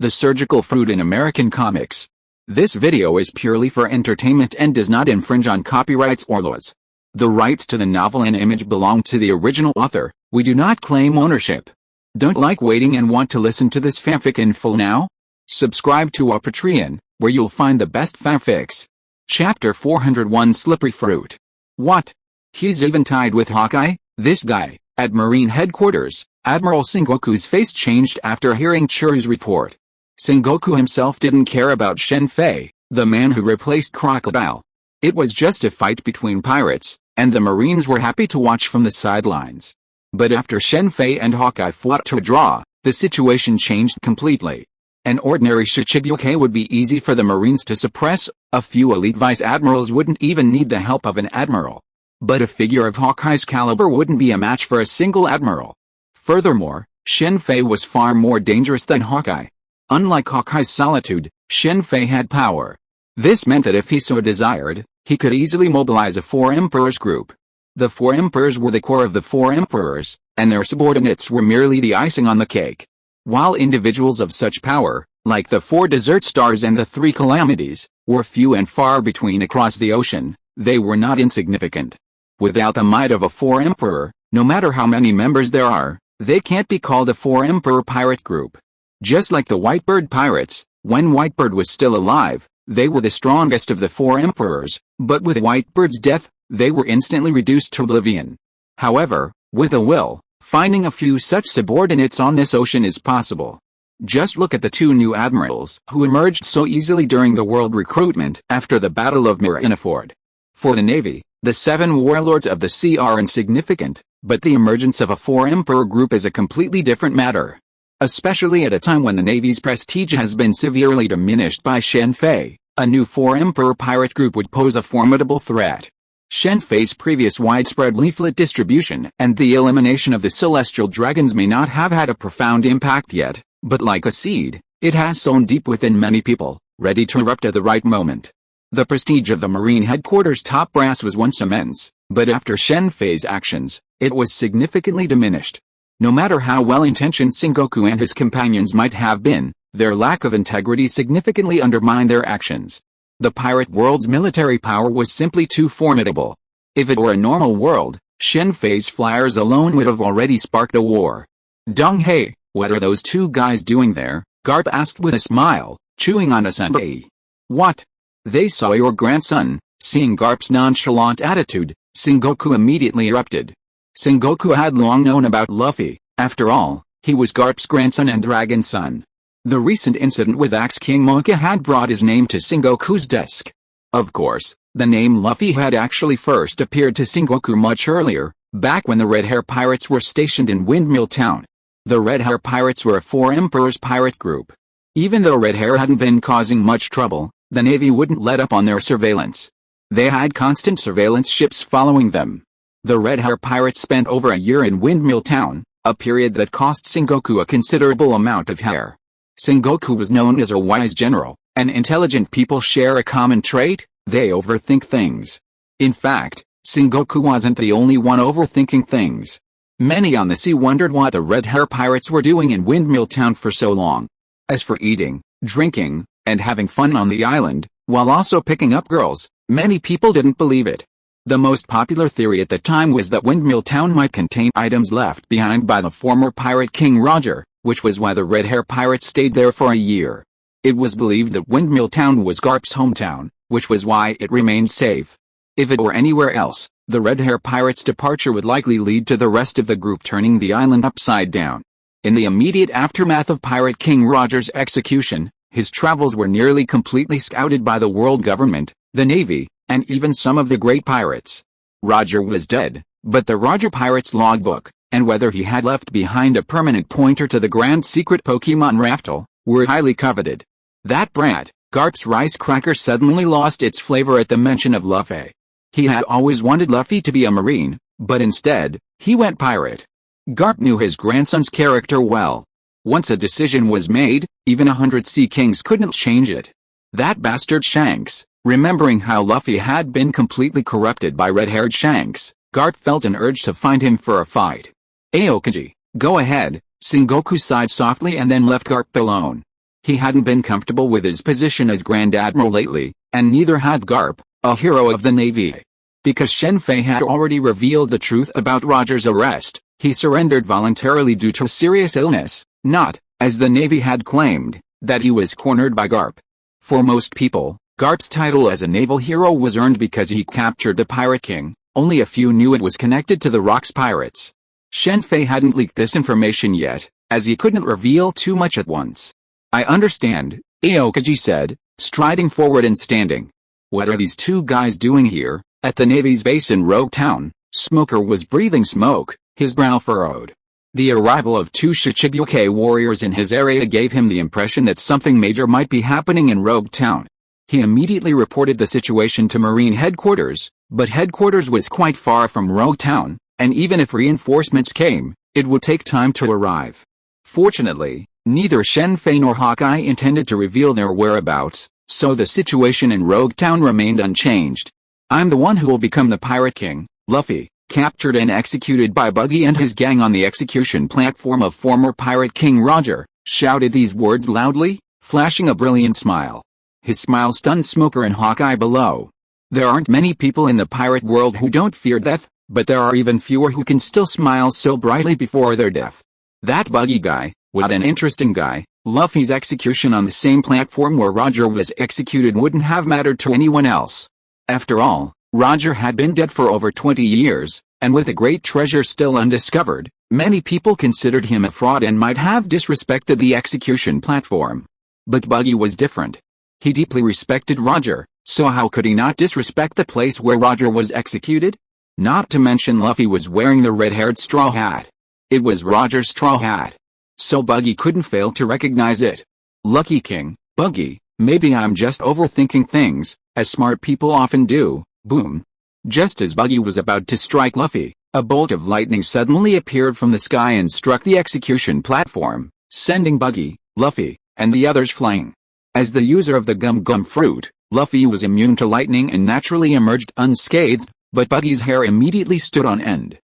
the surgical fruit in American comics. This video is purely for entertainment and does not infringe on copyrights or laws. The rights to the novel and image belong to the original author. We do not claim ownership. Don't like waiting and want to listen to this fanfic in full now? Subscribe to our Patreon, where you'll find the best fanfics. Chapter 401 Slippery Fruit. What? He's even tied with Hawkeye? This guy. At Marine headquarters, Admiral Sengoku's face changed after hearing Churu's report. Sengoku himself didn't care about Shen Fei, the man who replaced Crocodile. It was just a fight between pirates, and the Marines were happy to watch from the sidelines. But after Shen Fei and Hawkeye fought to a draw, the situation changed completely. An ordinary Shichibuke would be easy for the Marines to suppress, a few elite vice admirals wouldn't even need the help of an admiral. But a figure of Hawkeye's caliber wouldn't be a match for a single admiral. Furthermore, Shen Fei was far more dangerous than Hawkeye. Unlike Hawkeye's solitude, Shen Fei had power. This meant that if he so desired, he could easily mobilize a Four Emperors group. The Four Emperors were the core of the Four Emperors, and their subordinates were merely the icing on the cake. While individuals of such power, like the Four Desert Stars and the Three Calamities, were few and far between across the ocean, they were not insignificant. Without the might of a Four Emperor, no matter how many members there are, they can't be called a Four Emperor pirate group. Just like the Whitebird pirates, when Whitebird was still alive, they were the strongest of the Four Emperors, but with Whitebird's death, they were instantly reduced to oblivion. However, with a will, finding a few such subordinates on this ocean is possible. Just look at the two new admirals who emerged so easily during the world recruitment after the Battle of Marineford. For the Navy, the 7 warlords of the sea are insignificant, but the emergence of a Four Emperor group is a completely different matter. Especially at a time when the Navy's prestige has been severely diminished by Shen Fei, a new Four Emperor pirate group would pose a formidable threat. Shen Fei's previous widespread leaflet distribution and the elimination of the celestial dragons may not have had a profound impact yet, but like a seed, it has sown deep within many people, ready to erupt at the right moment. The prestige of the Marine headquarters top brass was once immense, but after Shen Fei's actions, it was significantly diminished. No matter how well-intentioned Sengoku and his companions might have been, their lack of integrity significantly undermined their actions. The pirate world's military power was simply too formidable. If it were a normal world, Shen Fei's flyers alone would have already sparked a war. Dong Hei, what are those two guys doing there? Garp asked with a smile, chewing on a sundae. What? They saw your grandson. Seeing Garp's nonchalant attitude, Sengoku immediately erupted. Sengoku had long known about Luffy. After all, he was Garp's grandson and dragon son. The recent incident with Axe King Mocha had brought his name to Sengoku's desk. Of course, the name Luffy had actually first appeared to Sengoku much earlier, back when the Red Hair Pirates were stationed in Windmill Town. The Red Hair Pirates were a Four Emperors pirate group. Even though Red Hair hadn't been causing much trouble, the Navy wouldn't let up on their surveillance. They had constant surveillance ships following them. The Red Hair Pirates spent over a year in Windmill Town, a period that cost Sengoku a considerable amount of hair. Sengoku was known as a wise general, and intelligent people share a common trait: they overthink things. In fact, Sengoku wasn't the only one overthinking things. Many on the sea wondered what the Red Hair Pirates were doing in Windmill Town for so long. As for eating, drinking, and having fun on the island, while also picking up girls, many people didn't believe it. The most popular theory at the time was that Windmill Town might contain items left behind by the former pirate King Roger, which was why the Red Hair Pirates stayed there for a year. It was believed that Windmill Town was Garp's hometown, which was why it remained safe. If it were anywhere else, the Red Hair Pirates' departure would likely lead to the rest of the group turning the island upside down. In the immediate aftermath of Pirate King Roger's execution, his travels were nearly completely scouted by the world government, the Navy, and even some of the great pirates. Roger was dead, but the Roger Pirates logbook, and whether he had left behind a permanent pointer to the grand secret Pokemon Raftel, were highly coveted. That brat, Garp's rice cracker, suddenly lost its flavor at the mention of Luffy. He had always wanted Luffy to be a Marine, but instead, he went pirate. Garp knew his grandson's character well. Once a decision was made, even 100 Sea Kings couldn't change it. That bastard Shanks. Remembering how Luffy had been completely corrupted by red-haired Shanks, Garp felt an urge to find him for a fight. Aokaji, go ahead, Sengoku sighed softly and then left Garp alone. He hadn't been comfortable with his position as Grand Admiral lately, and neither had Garp, a hero of the Navy. Because Shen Fei had already revealed the truth about Roger's arrest, he surrendered voluntarily due to serious illness, not, as the Navy had claimed, that he was cornered by Garp. For most people, Garp's title as a naval hero was earned because he captured the Pirate King. Only a few knew it was connected to the Rock's pirates. Shen Fei hadn't leaked this information yet, as he couldn't reveal too much at once. I understand, Aokaji said, striding forward and standing. What are these two guys doing here? At the Navy's base in Rogue Town, Smoker was breathing smoke, his brow furrowed. The arrival of two Shichibuke warriors in his area gave him the impression that something major might be happening in Rogue Town. He immediately reported the situation to Marine Headquarters, but Headquarters was quite far from Rogue Town, and even if reinforcements came, it would take time to arrive. Fortunately, neither Shen Fei nor Hawkeye intended to reveal their whereabouts, so the situation in Rogue Town remained unchanged. I'm the one who will become the Pirate King, Luffy, captured and executed by Buggy and his gang on the execution platform of former Pirate King Roger, shouted these words loudly, flashing a brilliant smile. His smile stunned Smoker and Hawkeye below. There aren't many people in the pirate world who don't fear death, but there are even fewer who can still smile so brightly before their death. That Buggy guy, what an interesting guy. Luffy's execution on the same platform where Roger was executed wouldn't have mattered to anyone else. After all, Roger had been dead for over 20 years, and with a great treasure still undiscovered, many people considered him a fraud and might have disrespected the execution platform. But Buggy was different. He deeply respected Roger, so how could he not disrespect the place where Roger was executed? Not to mention Luffy was wearing the red-haired straw hat. It was Roger's straw hat. So Buggy couldn't fail to recognize it. Lucky King, Buggy, maybe I'm just overthinking things, as smart people often do. Boom. Just as Buggy was about to strike Luffy, a bolt of lightning suddenly appeared from the sky and struck the execution platform, sending Buggy, Luffy, and the others flying. As the user of the Gum Gum fruit, Luffy was immune to lightning and naturally emerged unscathed, but Buggy's hair immediately stood on end.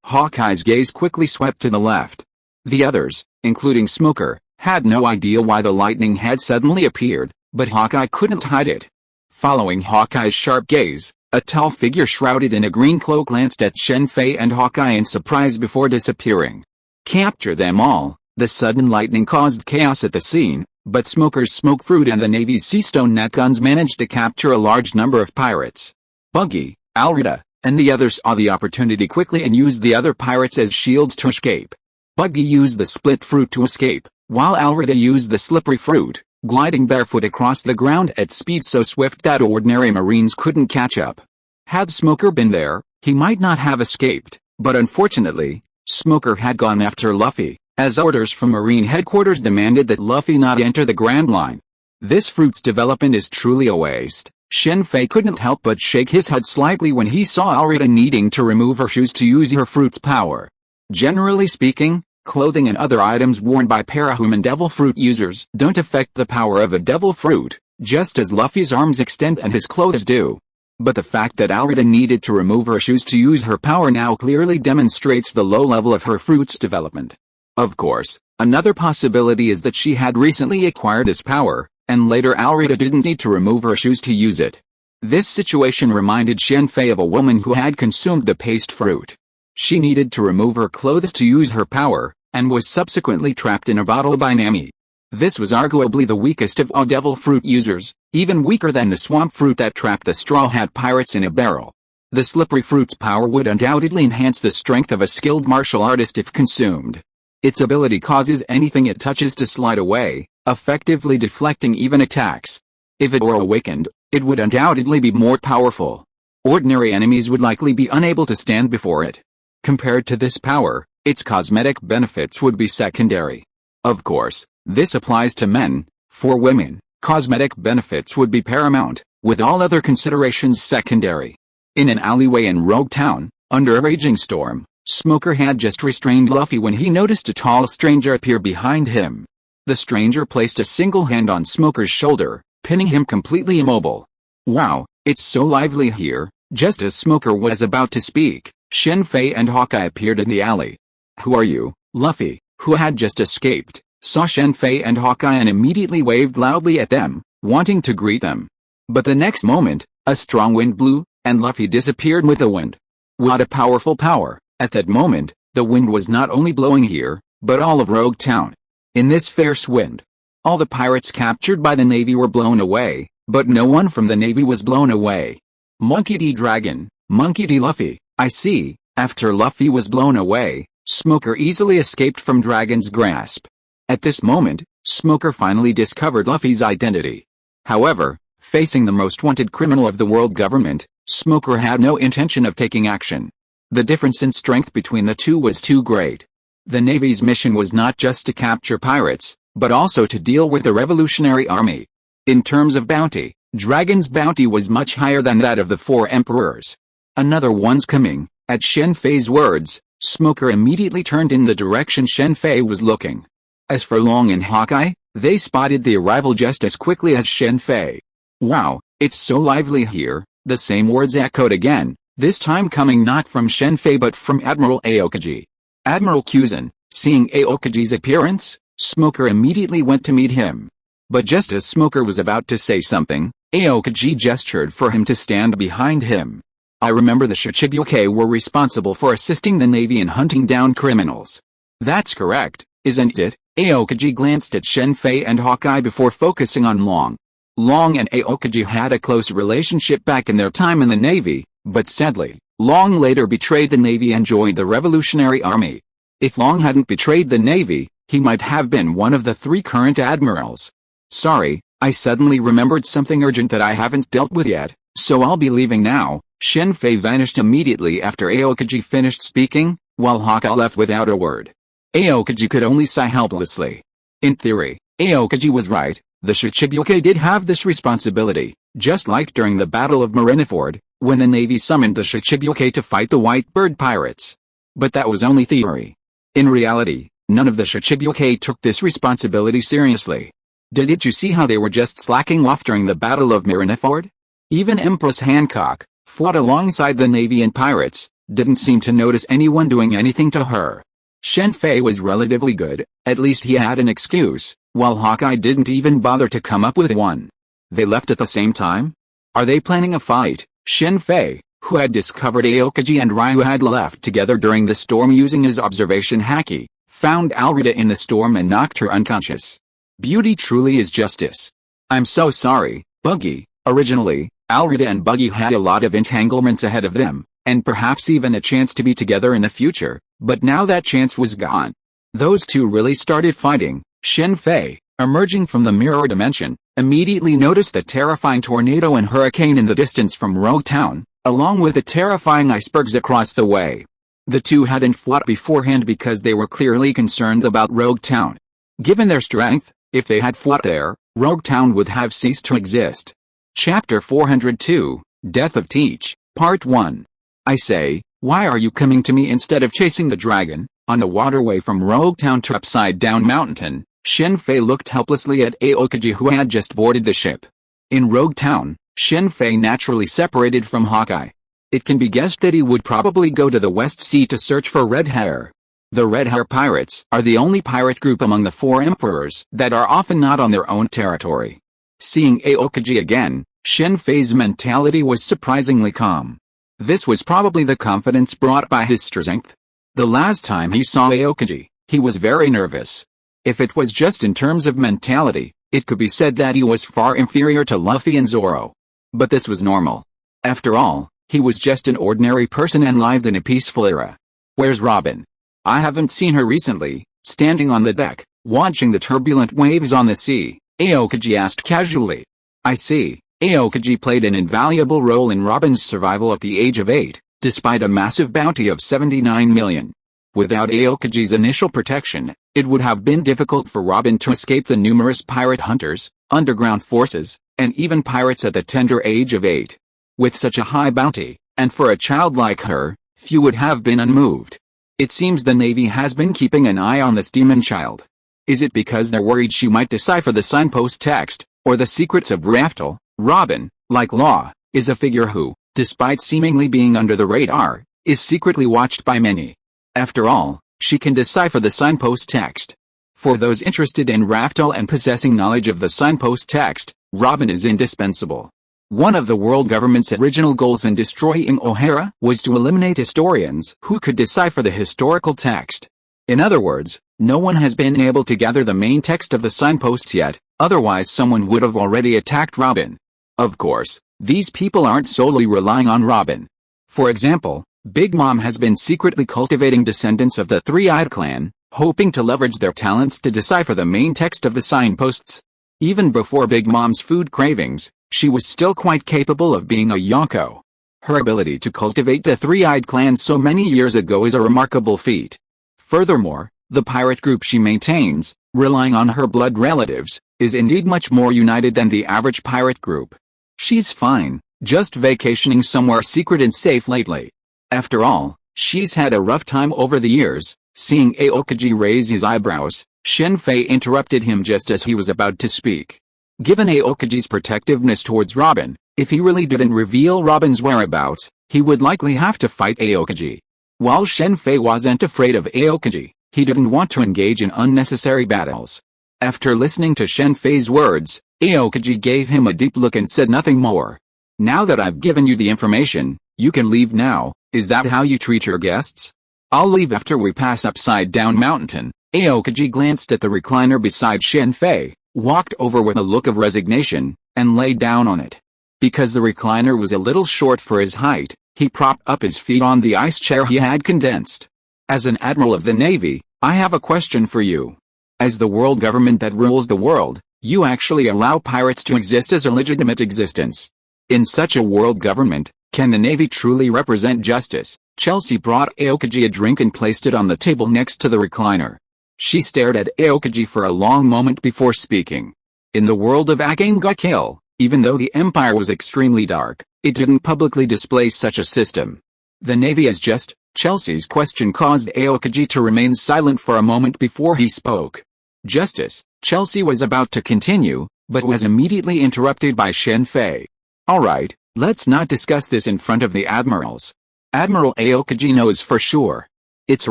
Hawkeye's gaze quickly swept to the left. The others, including Smoker, had no idea why the lightning had suddenly appeared, but Hawkeye couldn't hide it. Following Hawkeye's sharp gaze, a tall figure shrouded in a green cloak glanced at Shen Fei and Hawkeye in surprise before disappearing. Capture them all. The sudden lightning caused chaos at the scene, but Smoker's smoke fruit and the Navy's Seastone net guns managed to capture a large number of pirates. Buggy, Alrita, and the others saw the opportunity quickly and used the other pirates as shields to escape. Buggy used the split fruit to escape, while Alrita used the slippery fruit, gliding barefoot across the ground at speed so swift that ordinary Marines couldn't catch up. Had Smoker been there, he might not have escaped, but unfortunately, Smoker had gone after Luffy, as orders from Marine Headquarters demanded that Luffy not enter the Grand Line. This fruit's development is truly a waste. Shen Fei couldn't help but shake his head slightly when he saw Alrita needing to remove her shoes to use her fruit's power. Generally speaking, clothing and other items worn by parahuman devil fruit users don't affect the power of a devil fruit, just as Luffy's arms extend and his clothes do. But the fact that Alrita needed to remove her shoes to use her power now clearly demonstrates the low level of her fruit's development. Of course, another possibility is that she had recently acquired this power, and later Alrita didn't need to remove her shoes to use it. This situation reminded Shen Fei of a woman who had consumed the paste fruit. She needed to remove her clothes to use her power, and was subsequently trapped in a bottle by Nami. This was arguably the weakest of all devil fruit users, even weaker than the swamp fruit that trapped the Straw Hat Pirates in a barrel. The slippery fruit's power would undoubtedly enhance the strength of a skilled martial artist if consumed. Its ability causes anything it touches to slide away, effectively deflecting even attacks. If it were awakened, it would undoubtedly be more powerful. Ordinary enemies would likely be unable to stand before it. Compared to this power, its cosmetic benefits would be secondary. Of course, this applies to men. For women, cosmetic benefits would be paramount, with all other considerations secondary. In an alleyway in Rogue Town, under a raging storm, Smoker had just restrained Luffy when he noticed a tall stranger appear behind him. The stranger placed a single hand on Smoker's shoulder, pinning him completely immobile. "Wow, it's so lively here." Just as Smoker was about to speak, Shen Fei and Hawkeye appeared in the alley. "Who are you, Luffy, who had just escaped?" saw Shen Fei and Hawkeye and immediately waved loudly at them, wanting to greet them. But the next moment, a strong wind blew, and Luffy disappeared with the wind. What a powerful power! At that moment, the wind was not only blowing here, but all of Rogue Town. In this fierce wind, all the pirates captured by the Navy were blown away, but no one from the Navy was blown away. Monkey D. Dragon, Monkey D. Luffy, I see. After Luffy was blown away, Smoker easily escaped from Dragon's grasp. At this moment, Smoker finally discovered Luffy's identity. However, facing the most wanted criminal of the world government, Smoker had no intention of taking action. The difference in strength between the two was too great. The Navy's mission was not just to capture pirates, but also to deal with the Revolutionary Army. In terms of bounty, Dragon's bounty was much higher than that of the four emperors. Another one's coming. At Shen Fei's words, Smoker immediately turned in the direction Shen Fei was looking. As for Long and Hawkeye, they spotted the arrival just as quickly as Shen Fei. Wow, it's so lively here, the same words echoed again, this time coming not from Shen Fei but from Admiral Aokiji. Admiral Kuzan, seeing Aokiji's appearance, Smoker immediately went to meet him. But just as Smoker was about to say something, Aokiji gestured for him to stand behind him. I remember the Shichibukai were responsible for assisting the Navy in hunting down criminals. That's correct, isn't it? Aokiji glanced at Shen Fei and Hawkeye before focusing on Long. Long and Aokiji had a close relationship back in their time in the Navy, but sadly, Long later betrayed the Navy and joined the Revolutionary Army. If Long hadn't betrayed the Navy, he might have been one of the 3 current admirals. Sorry, I suddenly remembered something urgent that I haven't dealt with yet, so I'll be leaving now. Shen Fei vanished immediately after Aokiji finished speaking, while Hawkeye left without a word. Aokiji could only sigh helplessly. In theory, Aokiji was right, the Shichibukai did have this responsibility, just like during the Battle of Marineford, when the Navy summoned the Shichibukai to fight the White Bird pirates. But that was only theory. In reality, none of the Shichibukai took this responsibility seriously. Didn't you see how they were just slacking off during the Battle of Marineford? Even Empress Hancock, fought alongside the Navy and pirates, didn't seem to notice anyone doing anything to her. Shen Fei was relatively good, at least he had an excuse, while Hawkeye didn't even bother to come up with one. They left at the same time? Are they planning a fight? Shen Fei, who had discovered Aokiji and Ryu had left together during the storm using his observation haki, found Alrita in the storm and knocked her unconscious. Beauty truly is justice. I'm so sorry, Buggy. Originally, Alrita and Buggy had a lot of entanglements ahead of them, and perhaps even a chance to be together in the future, but now that chance was gone. Those two really started fighting. Shen Fei, emerging from the mirror dimension, immediately noticed the terrifying tornado and hurricane in the distance from Rogue Town, along with the terrifying icebergs across the way. The two hadn't fought beforehand because they were clearly concerned about Rogue Town. Given their strength, if they had fought there, Rogue Town would have ceased to exist. Chapter 402, Death of Teach, Part 1. I say, why are you coming to me instead of chasing the dragon? On the waterway from Rogue Town to Upside Down Mountain, Shen Fei looked helplessly at Aokiji who had just boarded the ship. In Rogue Town, Shen Fei naturally separated from Hawkeye. It can be guessed that he would probably go to the West Sea to search for Red Hair. The Red Hair Pirates are the only pirate group among the 4 emperors that are often not on their own territory. Seeing Aokiji again, Shen Fei's mentality was surprisingly calm. This was probably the confidence brought by his strength. The last time he saw Aokiji, he was very nervous. If it was just in terms of mentality, it could be said that he was far inferior to Luffy and Zoro. But this was normal. After all, he was just an ordinary person and lived in a peaceful era. Where's Robin? I haven't seen her recently. Standing on the deck, watching the turbulent waves on the sea, Aokiji asked casually. I see. Aokiji played an invaluable role in Robin's survival at the age of 8, despite a massive bounty of 79 million. Without Aokiji's initial protection, it would have been difficult for Robin to escape the numerous pirate hunters, underground forces, and even pirates at the tender age of 8. With such a high bounty, and for a child like her, few would have been unmoved. It seems the Navy has been keeping an eye on this demon child. Is it because they're worried she might decipher the signpost text, or the secrets of Raftel? Robin, like Law, is a figure who, despite seemingly being under the radar, is secretly watched by many. After all, she can decipher the signpost text. For those interested in Raftel and possessing knowledge of the signpost text, Robin is indispensable. One of the world government's original goals in destroying O'Hara was to eliminate historians who could decipher the historical text. In other words, no one has been able to gather the main text of the signposts yet, otherwise someone would have already attacked Robin. Of course, these people aren't solely relying on Robin. For example, Big Mom has been secretly cultivating descendants of the Three-Eyed Clan, hoping to leverage their talents to decipher the main text of the signposts. Even before Big Mom's food cravings, she was still quite capable of being a Yonko. Her ability to cultivate the Three-Eyed Clan so many years ago is a remarkable feat. Furthermore, the pirate group she maintains, relying on her blood relatives, is indeed much more united than the average pirate group. She's fine, just vacationing somewhere secret and safe lately. After all, she's had a rough time over the years. Seeing Aokiji raise his eyebrows, Shen Fei interrupted him just as he was about to speak. Given Aokiji's protectiveness towards Robin, if he really didn't reveal Robin's whereabouts, he would likely have to fight Aokiji. While Shen Fei wasn't afraid of Aokiji, he didn't want to engage in unnecessary battles. After listening to Shen Fei's words, Aokiji gave him a deep look and said nothing more. Now that I've given you the information, you can leave now. Is that how you treat your guests? I'll leave after we pass Upside Down Mountain. Aokiji glanced at the recliner beside Shen Fei, walked over with a look of resignation, and lay down on it. Because the recliner was a little short for his height, he propped up his feet on the ice chair he had condensed. As an admiral of the Navy, I have a question for you. As the world government that rules the world, you actually allow pirates to exist as a legitimate existence. In such a world government, can the Navy truly represent justice? Chelsea brought Aokiji a drink and placed it on the table next to the recliner. She stared at Aokiji for a long moment before speaking. In the world of Akane-ga-Kill, even though the Empire was extremely dark, it didn't publicly display such a system. The Navy is just. Chelsea's question caused Aokiji to remain silent for a moment before he spoke. Justice, Chelsea was about to continue, but was immediately interrupted by Shen Fei. Alright, let's not discuss this in front of the admirals. Admiral Aokiji knows for sure. It's a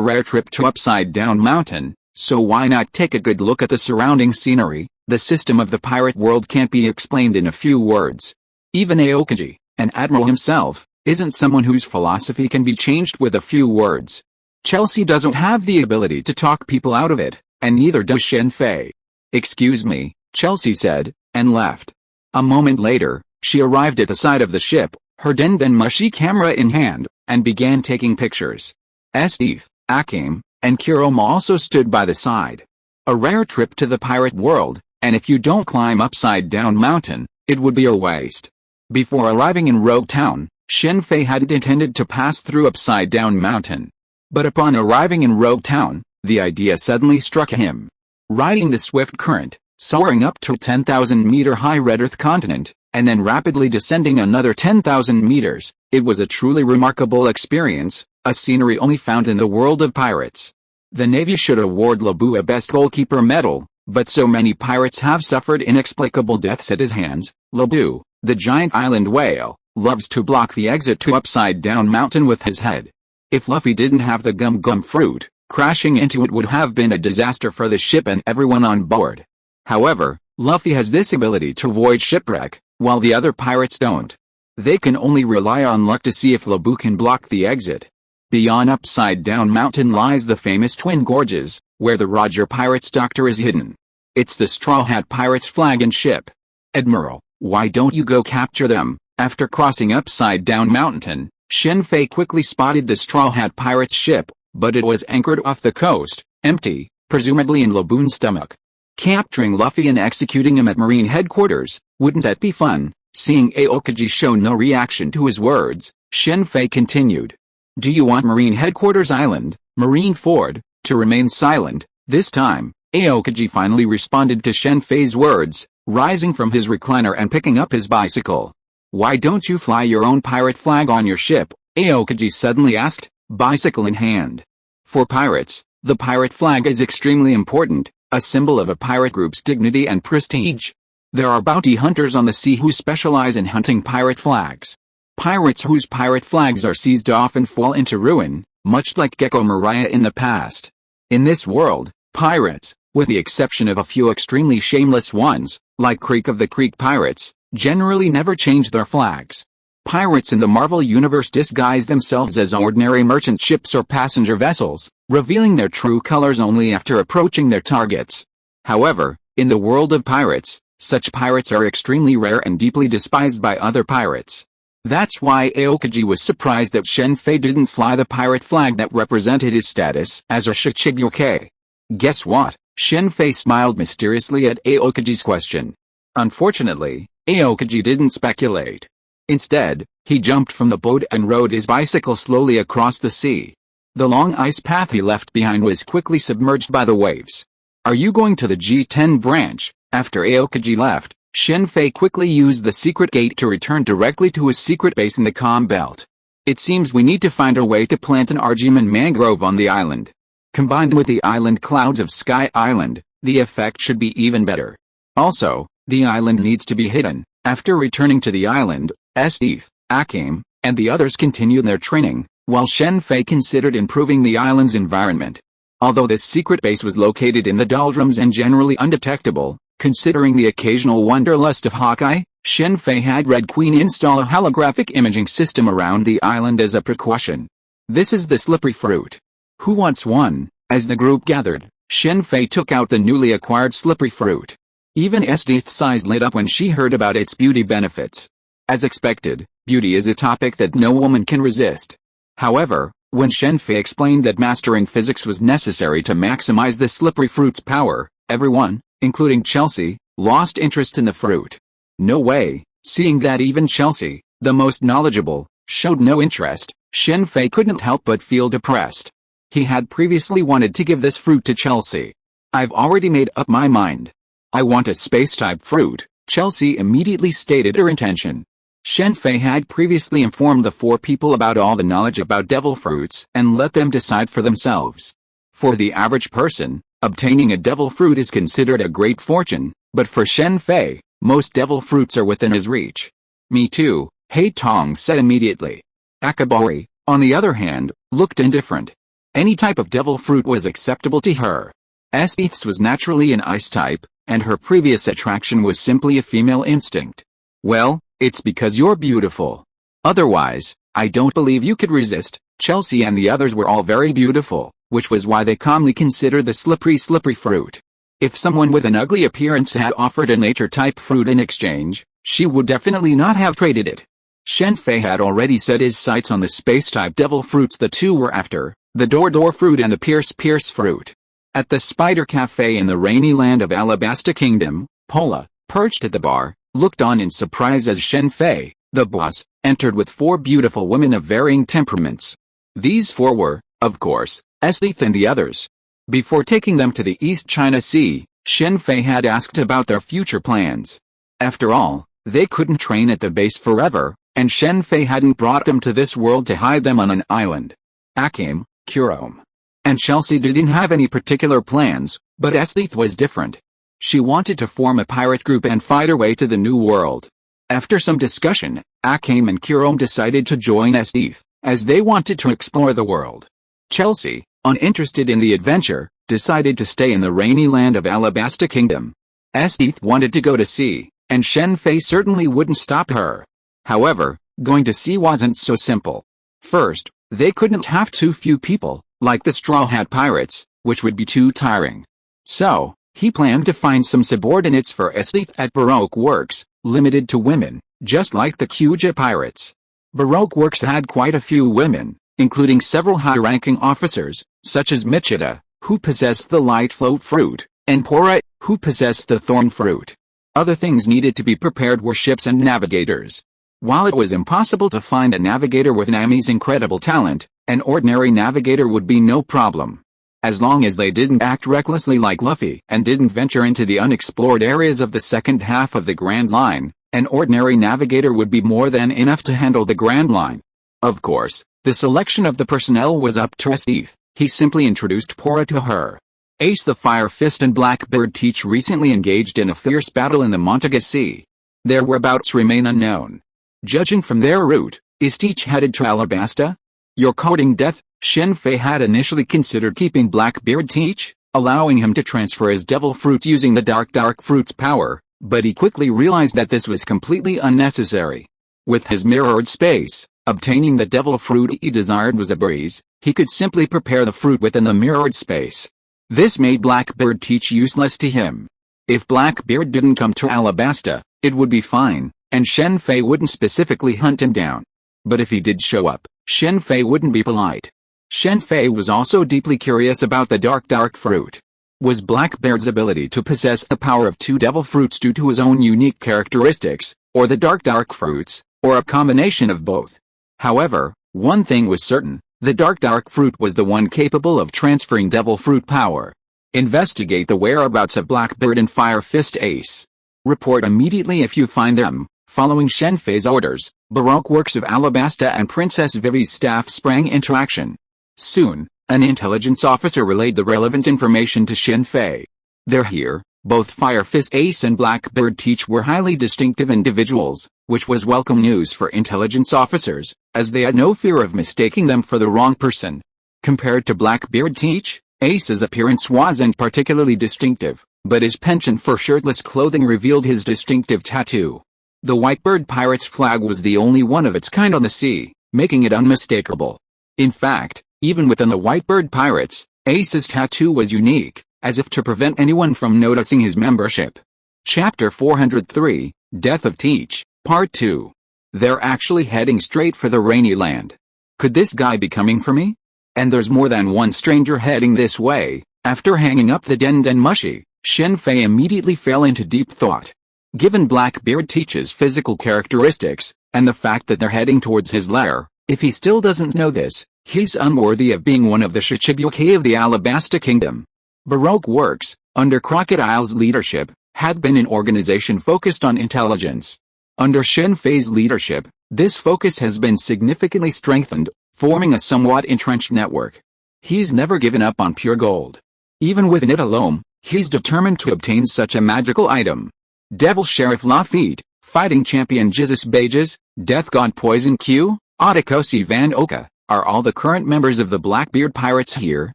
rare trip to Upside Down Mountain, so why not take a good look at the surrounding scenery? The system of the pirate world can't be explained in a few words. Even Aokiji, an admiral himself, isn't someone whose philosophy can be changed with a few words. Chelsea doesn't have the ability to talk people out of it, and neither does Shen Fei. Excuse me, Chelsea said, and left. A moment later, she arrived at the side of the ship, her Dendenmushi camera in hand, and began taking pictures. S.H.I.E.L.D, Akame, and Kuroma also stood by the side. A rare trip to the pirate world, and if you don't climb Upside Down Mountain, it would be a waste. Before arriving in Rogue Town, Shen Fei hadn't intended to pass through Upside Down Mountain. But upon arriving in Rogue Town, the idea suddenly struck him. Riding the swift current, soaring up to a 10,000-meter-high red Earth continent, and then rapidly descending another 10,000 meters, it was a truly remarkable experience, a scenery only found in the world of pirates. The Navy should award Labu a Best Goalkeeper medal, but so many pirates have suffered inexplicable deaths at his hands. Labu, the giant island whale, loves to block the exit to Upside Down Mountain with his head. If Luffy didn't have the gum-gum fruit, crashing into it would have been a disaster for the ship and everyone on board. However, Luffy has this ability to avoid shipwreck, while the other pirates don't. They can only rely on luck to see if Labu can block the exit. Beyond Upside Down Mountain lies the famous Twin Gorges, where the Roger Pirate's doctor is hidden. It's the Straw Hat Pirates' flag and ship. Admiral, why don't you go capture them? After crossing Upside Down Mountain, Shen Fei quickly spotted the Straw Hat Pirates' ship, but it was anchored off the coast, empty, presumably in Labu's stomach. Capturing Luffy and executing him at Marine headquarters, wouldn't that be fun? Seeing Aokiji show no reaction to his words, Shen Fei continued. Do you want Marine headquarters island, Marine Ford, to remain silent? This time, Aokiji finally responded to Shen Fei's words, rising from his recliner and picking up his bicycle. Why don't you fly your own pirate flag on your ship? Aokiji suddenly asked, bicycle in hand. For pirates, the pirate flag is extremely important, a symbol of a pirate group's dignity and prestige. There are bounty hunters on the sea who specialize in hunting pirate flags. Pirates whose pirate flags are seized often fall into ruin, much like Gecko Mariah in the past. In this world, pirates, with the exception of a few extremely shameless ones, like Creek of the Creek Pirates, generally never change their flags. Pirates in the Marvel Universe disguise themselves as ordinary merchant ships or passenger vessels, revealing their true colors only after approaching their targets. However, in the world of pirates, such pirates are extremely rare and deeply despised by other pirates. That's why Aokiji was surprised that Shen Fei didn't fly the pirate flag that represented his status as a Shichigyuke. Guess what? Shen Fei smiled mysteriously at Aokiji's question. Unfortunately, Aokiji didn't speculate. Instead, he jumped from the boat and rode his bicycle slowly across the sea. The long ice path he left behind was quickly submerged by the waves. Are you going to the G10 branch? After Aokiji left, Shen Fei quickly used the secret gate to return directly to his secret base in the Calm Belt. It seems we need to find a way to plant an Argiman mangrove on the island. Combined with the island clouds of Sky Island, the effect should be even better. Also, the island needs to be hidden. After returning to the island, S.H.I.E.L.D, and the others continued their training, while Shen Fei considered improving the island's environment. Although this secret base was located in the doldrums and generally undetectable, considering the occasional wanderlust of Hawkeye, Shen Fei had Red Queen install a holographic imaging system around the island as a precaution. This is the slippery fruit. Who wants one? As the group gathered, Shen Fei took out the newly acquired slippery fruit. Even S.H.I.E.L.D's eyes lit up when she heard about its beauty benefits. As expected, beauty is a topic that no woman can resist. However, when Shen Fei explained that mastering physics was necessary to maximize the slippery fruit's power, everyone, including Chelsea, lost interest in the fruit. No way, seeing that even Chelsea, the most knowledgeable, showed no interest, Shen Fei couldn't help but feel depressed. He had previously wanted to give this fruit to Chelsea. I've already made up my mind. I want a space-type fruit, Chelsea immediately stated her intention. Shen Fei had previously informed the four people about all the knowledge about devil fruits and let them decide for themselves. For the average person, obtaining a devil fruit is considered a great fortune, but for Shen Fei, most devil fruits are within his reach. Me too, Hei Tong said immediately. Akabori, on the other hand, looked indifferent. Any type of devil fruit was acceptable to her. S.H.I.E.L.D was naturally an ice type, and her previous attraction was simply a female instinct. Well, it's because you're beautiful. Otherwise, I don't believe you could resist. Chelsea and the others were all very beautiful, which was why they calmly considered the slippery fruit. If someone with an ugly appearance had offered a nature-type fruit in exchange, she would definitely not have traded it. Shen Fei had already set his sights on the space-type devil fruits the two were after, the Door fruit and the Pierce fruit. At the Spider Cafe in the rainy land of Alabasta Kingdom, Pola, perched at the bar, looked on in surprise as Shen Fei, the boss, entered with four beautiful women of varying temperaments. These four were, of course, S.H.I.E.L.D and the others. Before taking them to the East China Sea, Shen Fei had asked about their future plans. After all, they couldn't train at the base forever, and Shen Fei hadn't brought them to this world to hide them on an island. Akim, Kurom, and Chelsea didn't have any particular plans, but S.H.I.E.L.D was different. She wanted to form a pirate group and fight her way to the new world. After some discussion, Akim and Kurom decided to join S.H.I.E.L.D, as they wanted to explore the world. Chelsea, uninterested in the adventure, decided to stay in the rainy land of Alabasta Kingdom. S.H.I.E.L.D wanted to go to sea, and Shen Fei certainly wouldn't stop her. However, going to sea wasn't so simple. First, they couldn't have too few people, like the Straw Hat Pirates, which would be too tiring. So, he planned to find some subordinates for S.H.I.E.L.D at Baroque Works, limited to women, just like the Quinjet pirates. Baroque Works had quite a few women, including several high-ranking officers, such as Michita, who possessed the light float fruit, and Pora, who possessed the thorn fruit. Other things needed to be prepared were ships and navigators. While it was impossible to find a navigator with Nami's incredible talent, an ordinary navigator would be no problem. As long as they didn't act recklessly like Luffy and didn't venture into the unexplored areas of the second half of the Grand Line, an ordinary navigator would be more than enough to handle the Grand Line. Of course, the selection of the personnel was up to S.H.I.E.L.D. He simply introduced Pora to her. Ace the Fire Fist and Blackbird Teach recently engaged in a fierce battle in the Montaga Sea. Their whereabouts remain unknown. Judging from their route, is Teach headed to Alabasta? You're courting death? Shen Fei had initially considered keeping Blackbeard Teach, allowing him to transfer his devil fruit using the dark fruit's power, but he quickly realized that this was completely unnecessary. With his mirrored space, obtaining the devil fruit he desired was a breeze. He could simply prepare the fruit within the mirrored space. This made Blackbeard teach useless to him. If Blackbeard didn't come to Alabasta, it would be fine, and Shen Fei wouldn't specifically hunt him down. But if he did show up, Shen Fei wouldn't be polite. Shen Fei was also deeply curious about the dark fruit. Was Blackbeard's ability to possess the power of 2 devil fruits due to his own unique characteristics, or the dark fruits, or a combination of both? However, one thing was certain, the dark fruit was the one capable of transferring devil fruit power. Investigate the whereabouts of Blackbeard and Fire Fist Ace. Report immediately if you find them. Following Shen Fei's orders, Baroque Works of Alabasta and Princess Vivi's staff sprang into action. Soon, an intelligence officer relayed the relevant information to Shen Fei. They're here. Both Fire Fist Ace and Blackbeard Teach were highly distinctive individuals, which was welcome news for intelligence officers, as they had no fear of mistaking them for the wrong person. Compared to Blackbeard Teach, Ace's appearance wasn't particularly distinctive, but his penchant for shirtless clothing revealed his distinctive tattoo. The Whitebird Pirates flag was the only one of its kind on the sea, making it unmistakable. In fact, even within the Whitebird Pirates, Ace's tattoo was unique, as if to prevent anyone from noticing his membership. Chapter 403, Death of Teach, Part 2. They're actually heading straight for the Rainy Land. Could this guy be coming for me? And there's more than one stranger heading this way. After hanging up the Den Mushy, Shen Fei immediately fell into deep thought. Given Blackbeard Teach's physical characteristics, and the fact that they're heading towards his lair, if he still doesn't know this, he's unworthy of being one of the Shichibukai of the Alabasta Kingdom. Baroque Works, under Crocodile's leadership, had been an organization focused on intelligence. Under Shen Fei's leadership, this focus has been significantly strengthened, forming a somewhat entrenched network. He's never given up on pure gold. Even with it alone, he's determined to obtain such a magical item. Devil Sheriff Lafitte, Fighting Champion Jesus Bages, Death God Poison Q, Otakosi Van Oka, are all the current members of the Blackbeard Pirates here.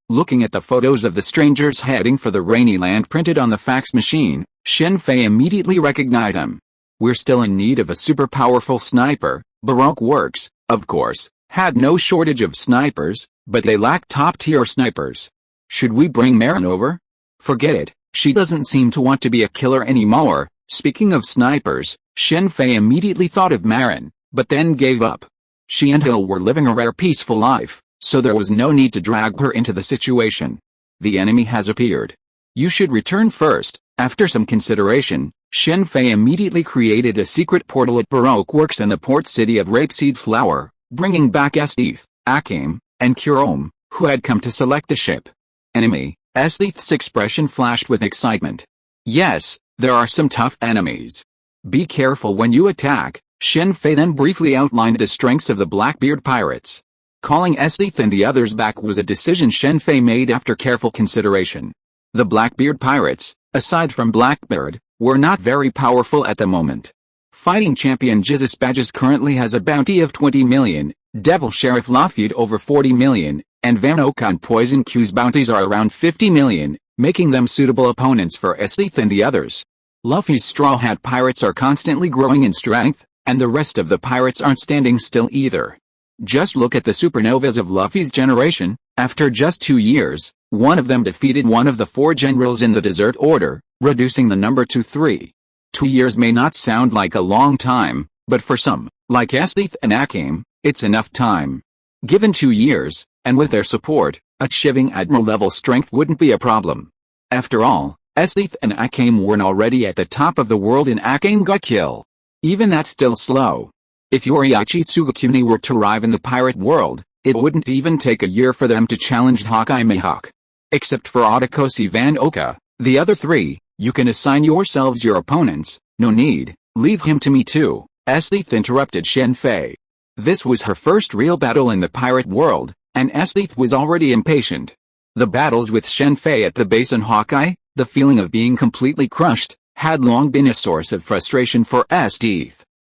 Looking at the photos of the strangers heading for the Rainy Land printed on the fax machine, Shen Fei immediately recognized them. We're still in need of a super powerful sniper. Baroque Works, of course, had no shortage of snipers, but they lacked top-tier snipers. Should we bring Marin over? Forget it, she doesn't seem to want to be a killer anymore. Speaking of snipers, Shen Fei immediately thought of Marin, but then gave up. She and Hill were living a rare peaceful life, so there was no need to drag her into the situation. The enemy has appeared. You should return first. After some consideration, Shen Fei immediately created a secret portal at Baroque Works in the port city of Rapeseed Flower, bringing back S.H.I.E.L.D, Akame, and Kurome, who had come to select a ship. Enemy, S.H.I.E.L.'s expression flashed with excitement. Yes, there are some tough enemies. Be careful when you attack. Shen Fei then briefly outlined the strengths of the Blackbeard Pirates. Calling S.H.I.E.L.D and the others back was a decision Shen Fei made after careful consideration. The Blackbeard Pirates, aside from Blackbeard, were not very powerful at the moment. Fighting Champion Jesus Badges currently has a bounty of 20 million, Devil Sheriff Lafitte over 40 million, and Van Oka and Poison Q's bounties are around 50 million, making them suitable opponents for S.H.I.E.L.D and the others. Luffy's Straw Hat Pirates are constantly growing in strength, and the rest of the pirates aren't standing still either. Just look at the supernovas of Luffy's generation. After just 2 years, one of them defeated one of the 4 generals in the Desert Order, reducing the number to 3. 2 years may not sound like a long time, but for some, like S.H.I.E.L.D and Akame, it's enough time. Given 2 years, and with their support, achieving Admiral-level strength wouldn't be a problem. After all, S.H.I.E.L.D and Akame weren't already at the top of the world and Akame got killed. Even that's still slow. If Yoriichi Tsugakuni were to arrive in the pirate world, it wouldn't even take a year for them to challenge Hawkeye Mihawk. Except for Otakosi Van Oka, the other 3, you can assign yourselves your opponents. No need, leave him to me too. S.H.I.E.L.D interrupted Shen Fei. This was her first real battle in the pirate world, and S.H.I.E.L.D was already impatient. The battles with Shen Fei at the base and Hawkeye, the feeling of being completely crushed, had long been a source of frustration for S.H.I.E.L.D.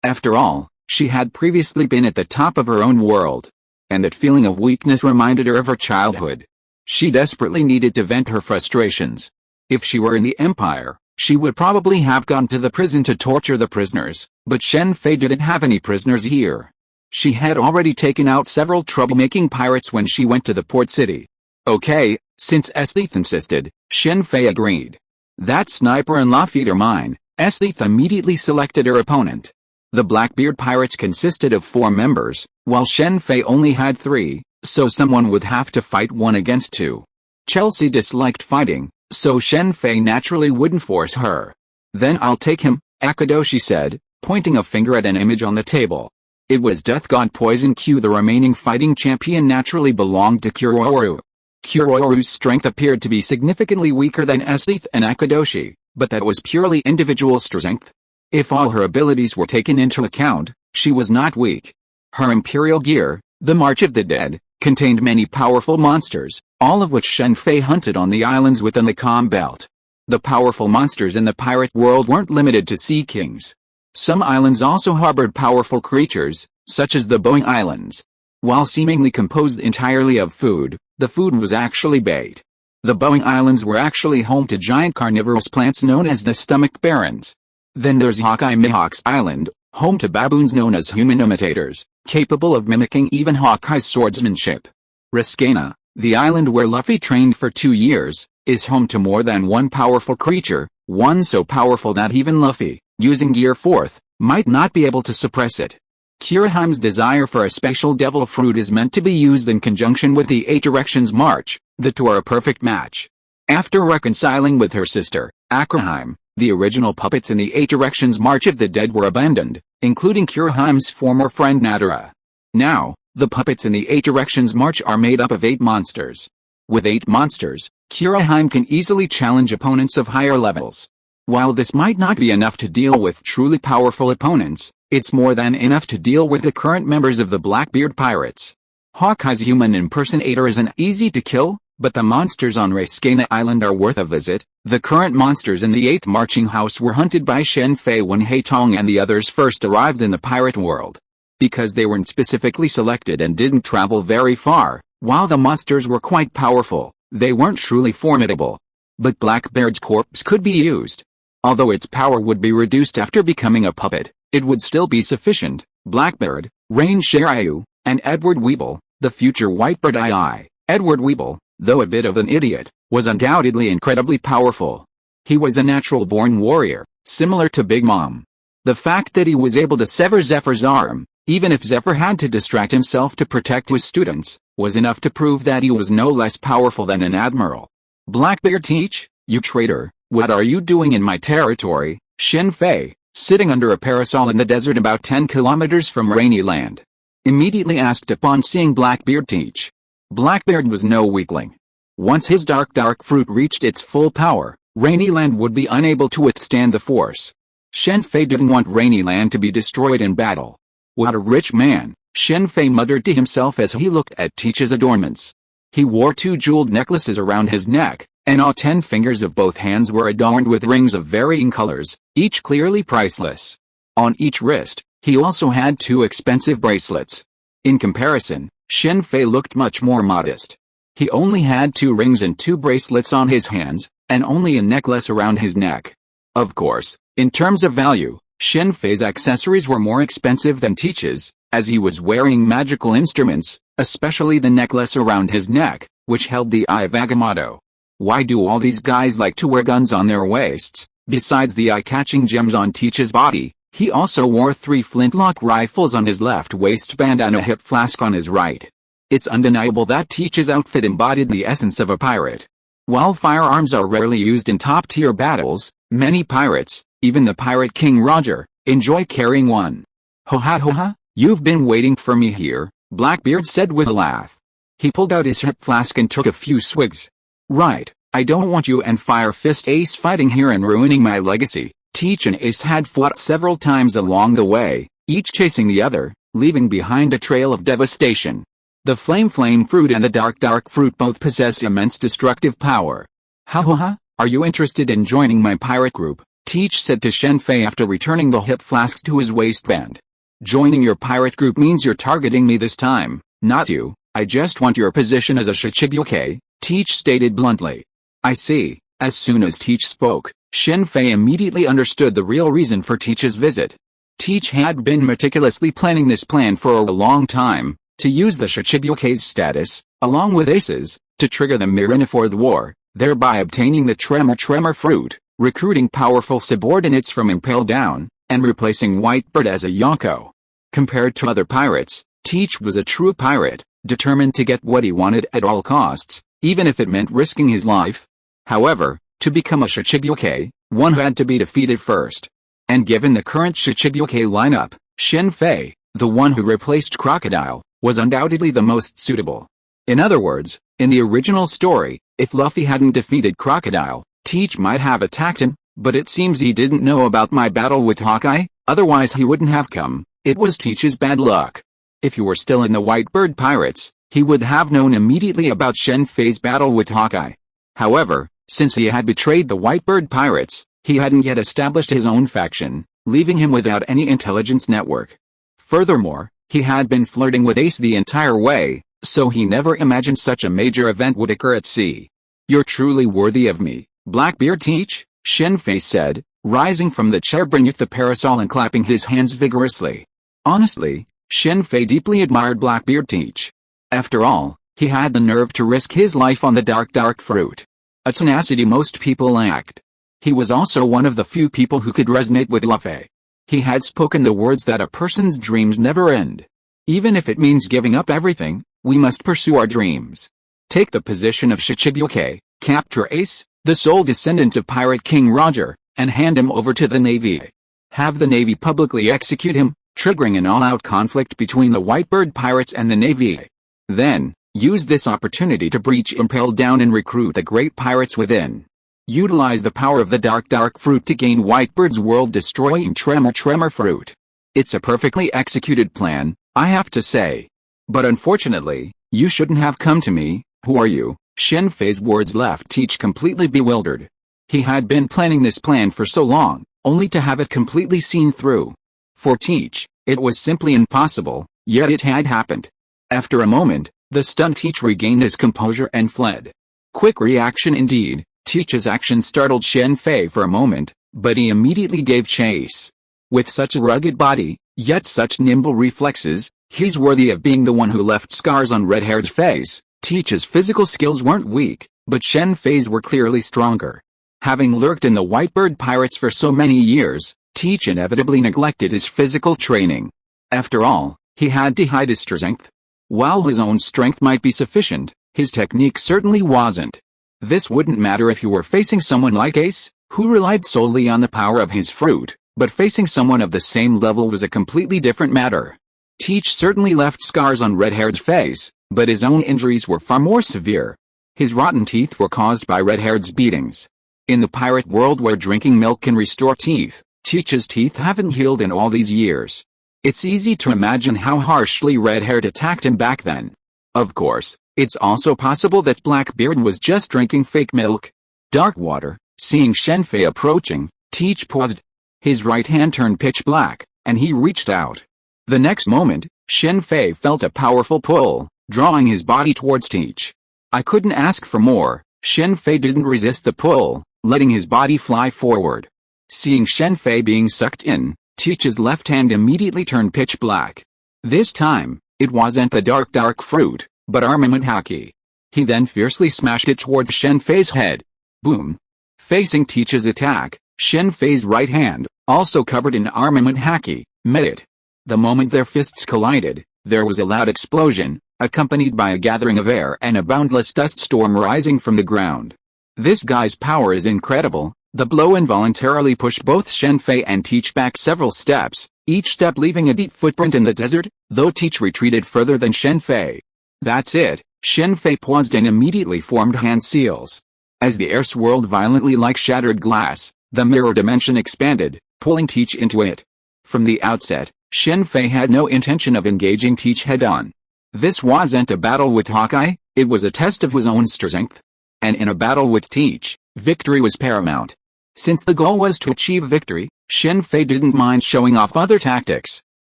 After all, she had previously been at the top of her own world, and that feeling of weakness reminded her of her childhood. She desperately needed to vent her frustrations. If she were in the Empire, she would probably have gone to the prison to torture the prisoners, but Shen Fei didn't have any prisoners here. She had already taken out several troublemaking pirates when she went to the port city. Okay, since S.H.I.E.L.D insisted, Shen Fei agreed. That sniper and Lafitte are mine. S.H.I.E.L.D immediately selected her opponent. The Blackbeard pirates consisted of 4 members, while Shen Fei only had 3, so someone would have to fight 1 against 2. Chelsea disliked fighting, so Shen Fei naturally wouldn't force her. Then I'll take him, Akadoshi said, pointing a finger at an image on the table. It was Death God Poison Q. The remaining fighting champion naturally belonged to Kuroru. Kuroru's strength appeared to be significantly weaker than S.H.I.E.L.D and Akadoshi, but that was purely individual strength. If all her abilities were taken into account, she was not weak. Her Imperial gear, the March of the Dead, contained many powerful monsters, all of which Shen Fei hunted on the islands within the Calm Belt. The powerful monsters in the pirate world weren't limited to sea kings. Some islands also harbored powerful creatures, such as the Boeing Islands. While seemingly composed entirely of food, the food was actually bait. The Boeing Islands were actually home to giant carnivorous plants known as the stomach barons. Then there's Hawkeye Mihawk's Island, home to baboons known as human imitators, capable of mimicking even Hawkeye's swordsmanship. Riskana, the island where Luffy trained for 2 years, is home to more than one powerful creature, one so powerful that even Luffy, using Gear 4th, might not be able to suppress it. Kiraheim's desire for a special devil fruit is meant to be used in conjunction with the 8 Directions March. The two are a perfect match. After reconciling with her sister, Akiraheim, the original puppets in the 8 Directions March of the Dead were abandoned, including Kiraheim's former friend Nadara. Now, the puppets in the 8 Directions March are made up of 8 monsters. With 8 monsters, Kiraheim can easily challenge opponents of higher levels. While this might not be enough to deal with truly powerful opponents, it's more than enough to deal with the current members of the Blackbeard Pirates. Hawkeye's human impersonator isn't easy to kill, but the monsters on Riskana Island are worth a visit. The current monsters in the 8th Marching House were hunted by Shen Fei when Haitong and the others first arrived in the pirate world. Because they weren't specifically selected and didn't travel very far, while the monsters were quite powerful, they weren't truly formidable. But Blackbeard's corpse could be used. Although its power would be reduced after becoming a puppet, it would still be sufficient. Blackbeard, Rain Shiryu, and Edward Weeble, the future Whitebird II. Edward Weeble, though a bit of an idiot, was undoubtedly incredibly powerful. He was a natural-born warrior, similar to Big Mom. The fact that he was able to sever Zephyr's arm, even if Zephyr had to distract himself to protect his students, was enough to prove that he was no less powerful than an admiral. Blackbeard teach, you traitor, what are you doing in my territory? Shen Fei, sitting under a parasol in the desert about 10 kilometers from Rainy Land, immediately asked upon seeing Blackbeard teach. Blackbeard was no weakling. Once his dark fruit reached its full power, Rainy Land would be unable to withstand the force. Shen Fei didn't want Rainy Land to be destroyed in battle. What a rich man, Shen Fei muttered to himself as he looked at Teach's adornments. He wore 2 jeweled necklaces around his neck, and all 10 fingers of both hands were adorned with rings of varying colors, each clearly priceless. On each wrist, he also had 2 expensive bracelets. In comparison, Shen Fei looked much more modest. He only had 2 rings and 2 bracelets on his hands, and only a necklace around his neck. Of course, in terms of value, Shen Fei's accessories were more expensive than Teach's, as he was wearing magical instruments, especially the necklace around his neck, which held the Eye of Agamotto. Why do all these guys like to wear guns on their waists? Besides the eye-catching gems on Teach's body, he also wore 3 flintlock rifles on his left waistband and a hip flask on his right. It's undeniable that Teach's outfit embodied the essence of a pirate. While firearms are rarely used in top-tier battles, many pirates, even the Pirate King Roger, enjoy carrying one. Ho ha, you've been waiting for me here, Blackbeard said with a laugh. He pulled out his hip flask and took a few swigs. Right, I don't want you and Fire Fist Ace fighting here and ruining my legacy. Teach and Ace had fought several times along the way, each chasing the other, leaving behind a trail of devastation. The flame fruit and the dark fruit both possess immense destructive power. Ha, are you interested in joining my pirate group? Teach said to Shen Fei after returning the hip flask to his waistband. Joining your pirate group means you're targeting me this time, not you. I just want your position as a Shichibuke. Teach stated bluntly. I see. As soon as Teach spoke, Shen Fei immediately understood the real reason for Teach's visit. Teach had been meticulously planning this plan for a long time, to use the Shichibuke's status, along with Ace's, to trigger the Marineford War, thereby obtaining the Tremor fruit, recruiting powerful subordinates from Impel Down, and replacing Whitebird as a Yonko. Compared to other pirates, Teach was a true pirate, determined to get what he wanted at all costs, even if it meant risking his life. However, to become a Shichibuke, one had to be defeated first. And given the current Shichibuke lineup, Shen Fei, the one who replaced Crocodile, was undoubtedly the most suitable. In other words, in the original story, if Luffy hadn't defeated Crocodile, Teach might have attacked him, but it seems he didn't know about my battle with Hawkeye, otherwise he wouldn't have come. It was Teach's bad luck. If he were still in the Whitebird Pirates, he would have known immediately about Shen Fei's battle with Hawkeye. However, since he had betrayed the Whitebird Pirates, he hadn't yet established his own faction, leaving him without any intelligence network. Furthermore, he had been flirting with Ace the entire way, so he never imagined such a major event would occur at sea. You're truly worthy of me, Blackbeard Teach, Shen Fei said, rising from the chair beneath the parasol and clapping his hands vigorously. Honestly, Shen Fei deeply admired Blackbeard Teach. After all, he had the nerve to risk his life on the dark fruit. A tenacity most people lacked. He was also one of the few people who could resonate with Luffy. He had spoken the words that a person's dreams never end. Even if it means giving up everything, we must pursue our dreams. Take the position of Shichibuke, capture Ace, the sole descendant of Pirate King Roger, and hand him over to the Navy. Have the Navy publicly execute him, triggering an all-out conflict between the Whitebird Pirates and the Navy. Then, use this opportunity to breach Impel Down and recruit the great pirates within. Utilize the power of the dark fruit to gain Whitebird's world-destroying tremor fruit. It's a perfectly executed plan, I have to say. But unfortunately, you shouldn't have come to me. Who are you? Shen Fei's words left Teach completely bewildered. He had been planning this plan for so long, only to have it completely seen through. For Teach, it was simply impossible, yet it had happened. After a moment, the stunned Teach regained his composure and fled. Quick reaction indeed. Teach's action startled Shen Fei for a moment, but he immediately gave chase. With such a rugged body, yet such nimble reflexes, he's worthy of being the one who left scars on red-haired's face. Teach's physical skills weren't weak, but Shen Fei's were clearly stronger. Having lurked in the Whitebird Pirates for so many years, Teach inevitably neglected his physical training. After all, he had to hide his strength. While his own strength might be sufficient, his technique certainly wasn't. This wouldn't matter if you were facing someone like Ace, who relied solely on the power of his fruit, but facing someone of the same level was a completely different matter. Teach certainly left scars on red-haired's face, but his own injuries were far more severe. His rotten teeth were caused by red-haired's beatings. In the pirate world where drinking milk can restore teeth, Teach's teeth haven't healed in all these years. It's easy to imagine how harshly red-haired attacked him back then. Of course, it's also possible that Blackbeard was just drinking fake milk. Darkwater, seeing Shen Fei approaching, Teach paused. His right hand turned pitch black, and he reached out. The next moment, Shen Fei felt a powerful pull, drawing his body towards Teach. I couldn't ask for more. Shen Fei didn't resist the pull, letting his body fly forward. Seeing Shen Fei being sucked in, Teach's left hand immediately turned pitch black. This time, it wasn't the dark fruit, but armament haki. He then fiercely smashed it towards Shen Fei's head. Boom. Facing Teach's attack, Shen Fei's right hand, also covered in armament haki, met it. The moment their fists collided, there was a loud explosion, accompanied by a gathering of air and a boundless dust storm rising from the ground. This guy's power is incredible. The blow involuntarily pushed both Shen Fei and Teach back several steps, each step leaving a deep footprint in the desert, though Teach retreated further than Shen Fei. That's it. Shen Fei paused and immediately formed hand seals. As the air swirled violently like shattered glass, the mirror dimension expanded, pulling Teach into it. From the outset, Shen Fei had no intention of engaging Teach head-on. This wasn't a battle with Hawkeye, it was a test of his own strength. And in a battle with Teach, victory was paramount. Since the goal was to achieve victory, Shen Fei didn't mind showing off other tactics.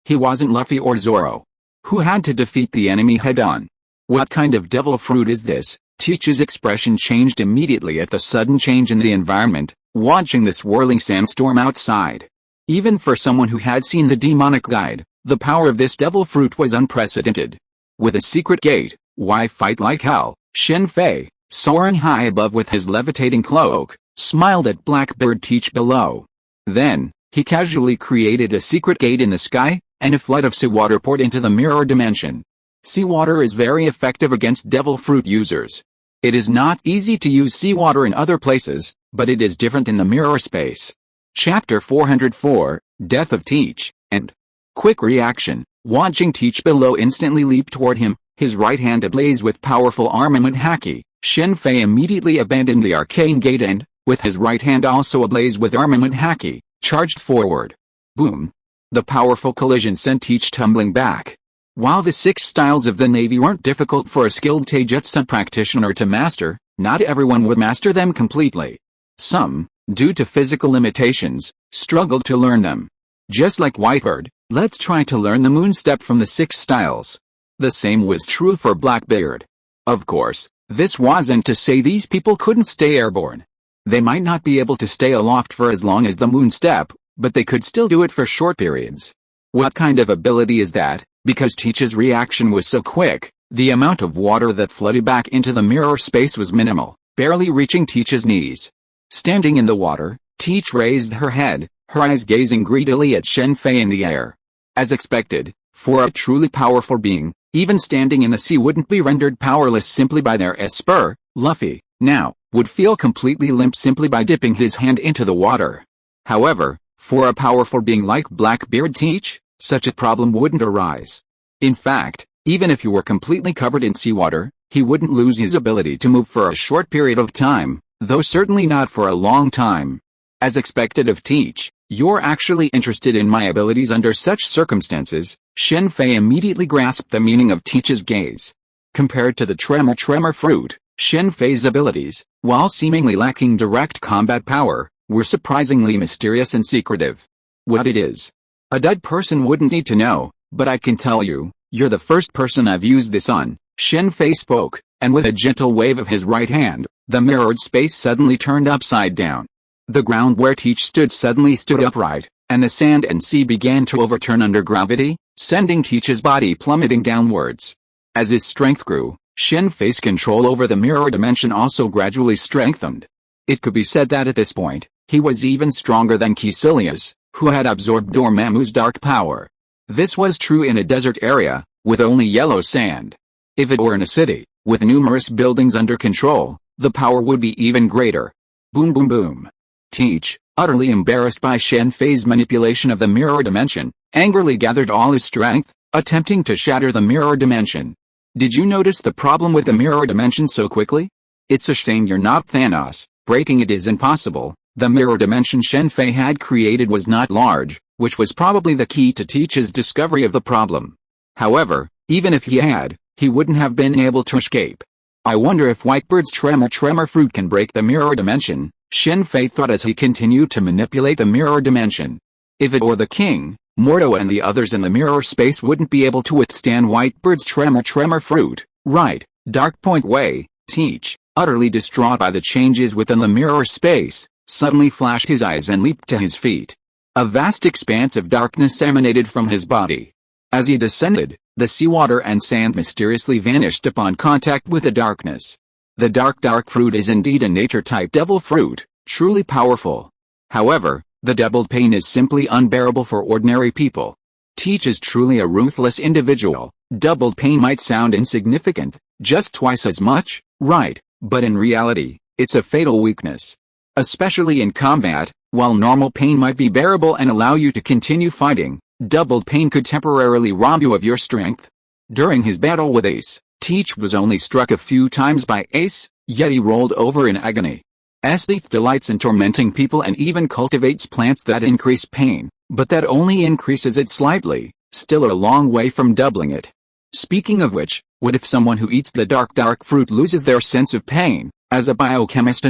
He wasn't Luffy or Zoro, who had to defeat the enemy head-on. What kind of devil fruit is this? Teach's expression changed immediately at the sudden change in the environment, watching the swirling sandstorm outside. Even for someone who had seen the demonic guide, the power of this devil fruit was unprecedented. With a secret gate, why fight like hell? Shen Fei, soaring high above with his levitating cloak, smiled at Blackbird Teach below. Then, he casually created a secret gate in the sky, and a flood of seawater poured into the mirror dimension. Seawater is very effective against devil fruit users. It is not easy to use seawater in other places, but it is different in the mirror space. Chapter 404, Death of Teach, and quick reaction. Watching Teach below instantly leap toward him, his right hand ablaze with powerful armament haki, Shen Fei immediately abandoned the arcane gate and, with his right hand also ablaze with armament haki, charged forward. Boom! The powerful collision sent Teach tumbling back. While the 6 styles of the Navy weren't difficult for a skilled taijutsu practitioner to master, not everyone would master them completely. Some, due to physical limitations, struggled to learn them. Just like Whitebird, let's try to learn the moon step from the 6 styles. The same was true for Blackbeard. Of course, this wasn't to say these people couldn't stay airborne. They might not be able to stay aloft for as long as the moon step, but they could still do it for short periods. What kind of ability is that? Because Teach's reaction was so quick, the amount of water that flooded back into the mirror space was minimal, barely reaching Teach's knees. Standing in the water, Teach raised her head, her eyes gazing greedily at Shen Fei in the air. As expected, for a truly powerful being, even standing in the sea wouldn't be rendered powerless simply by their spur. Luffy, now, would feel completely limp simply by dipping his hand into the water. However, for a powerful being like Blackbeard Teach, such a problem wouldn't arise. In fact, even if he were completely covered in seawater, he wouldn't lose his ability to move for a short period of time, though certainly not for a long time. As expected of Teach, you're actually interested in my abilities under such circumstances. Shen Fei immediately grasped the meaning of Teach's gaze. Compared to the tremor fruit, Shen Fei's abilities, while seemingly lacking direct combat power, were surprisingly mysterious and secretive. What it is, a dead person wouldn't need to know, but I can tell you, you're the first person I've used this on. Shen Fei spoke, and with a gentle wave of his right hand, the mirrored space suddenly turned upside down. The ground where Teach stood suddenly stood upright, and the sand and sea began to overturn under gravity, sending Teach's body plummeting downwards. As his strength grew, Shen Fei's control over the mirror dimension also gradually strengthened. It could be said that at this point, he was even stronger than Caecilius, who had absorbed Dormammu's dark power. This was true in a desert area, with only yellow sand. If it were in a city, with numerous buildings under control, the power would be even greater. Boom boom boom. Teach, utterly embarrassed by Shen Fei's manipulation of the mirror dimension, angrily gathered all his strength, attempting to shatter the mirror dimension. Did you notice the problem with the mirror dimension so quickly? It's a shame you're not Thanos. Breaking it is impossible. The mirror dimension Shen Fei had created was not large, which was probably the key to Teach's discovery of the problem. However, even if he had, he wouldn't have been able to escape. I wonder if Whitebird's tremor fruit can break the mirror dimension, Shen Fei thought as he continued to manipulate the mirror dimension. If it were the king, Mordo and the others in the mirror space wouldn't be able to withstand Whitebird's tremor fruit, right? Dark Point Way. Teach, utterly distraught by the changes within the mirror space, suddenly flashed his eyes and leaped to his feet. A vast expanse of darkness emanated from his body. As he descended, the seawater and sand mysteriously vanished upon contact with the darkness. The dark fruit is indeed a nature-type devil fruit, truly powerful. However, the doubled pain is simply unbearable for ordinary people. Teach is truly a ruthless individual. Doubled pain might sound insignificant, just twice as much, right, but in reality, it's a fatal weakness. Especially in combat, while normal pain might be bearable and allow you to continue fighting, doubled pain could temporarily rob you of your strength. During his battle with Ace, Teach was only struck a few times by Ace, yet he rolled over in agony. S.H.I.E.L.D delights in tormenting people and even cultivates plants that increase pain, but that only increases it slightly, still a long way from doubling it. Speaking of which, what if someone who eats the dark fruit loses their sense of pain? As a biochemist,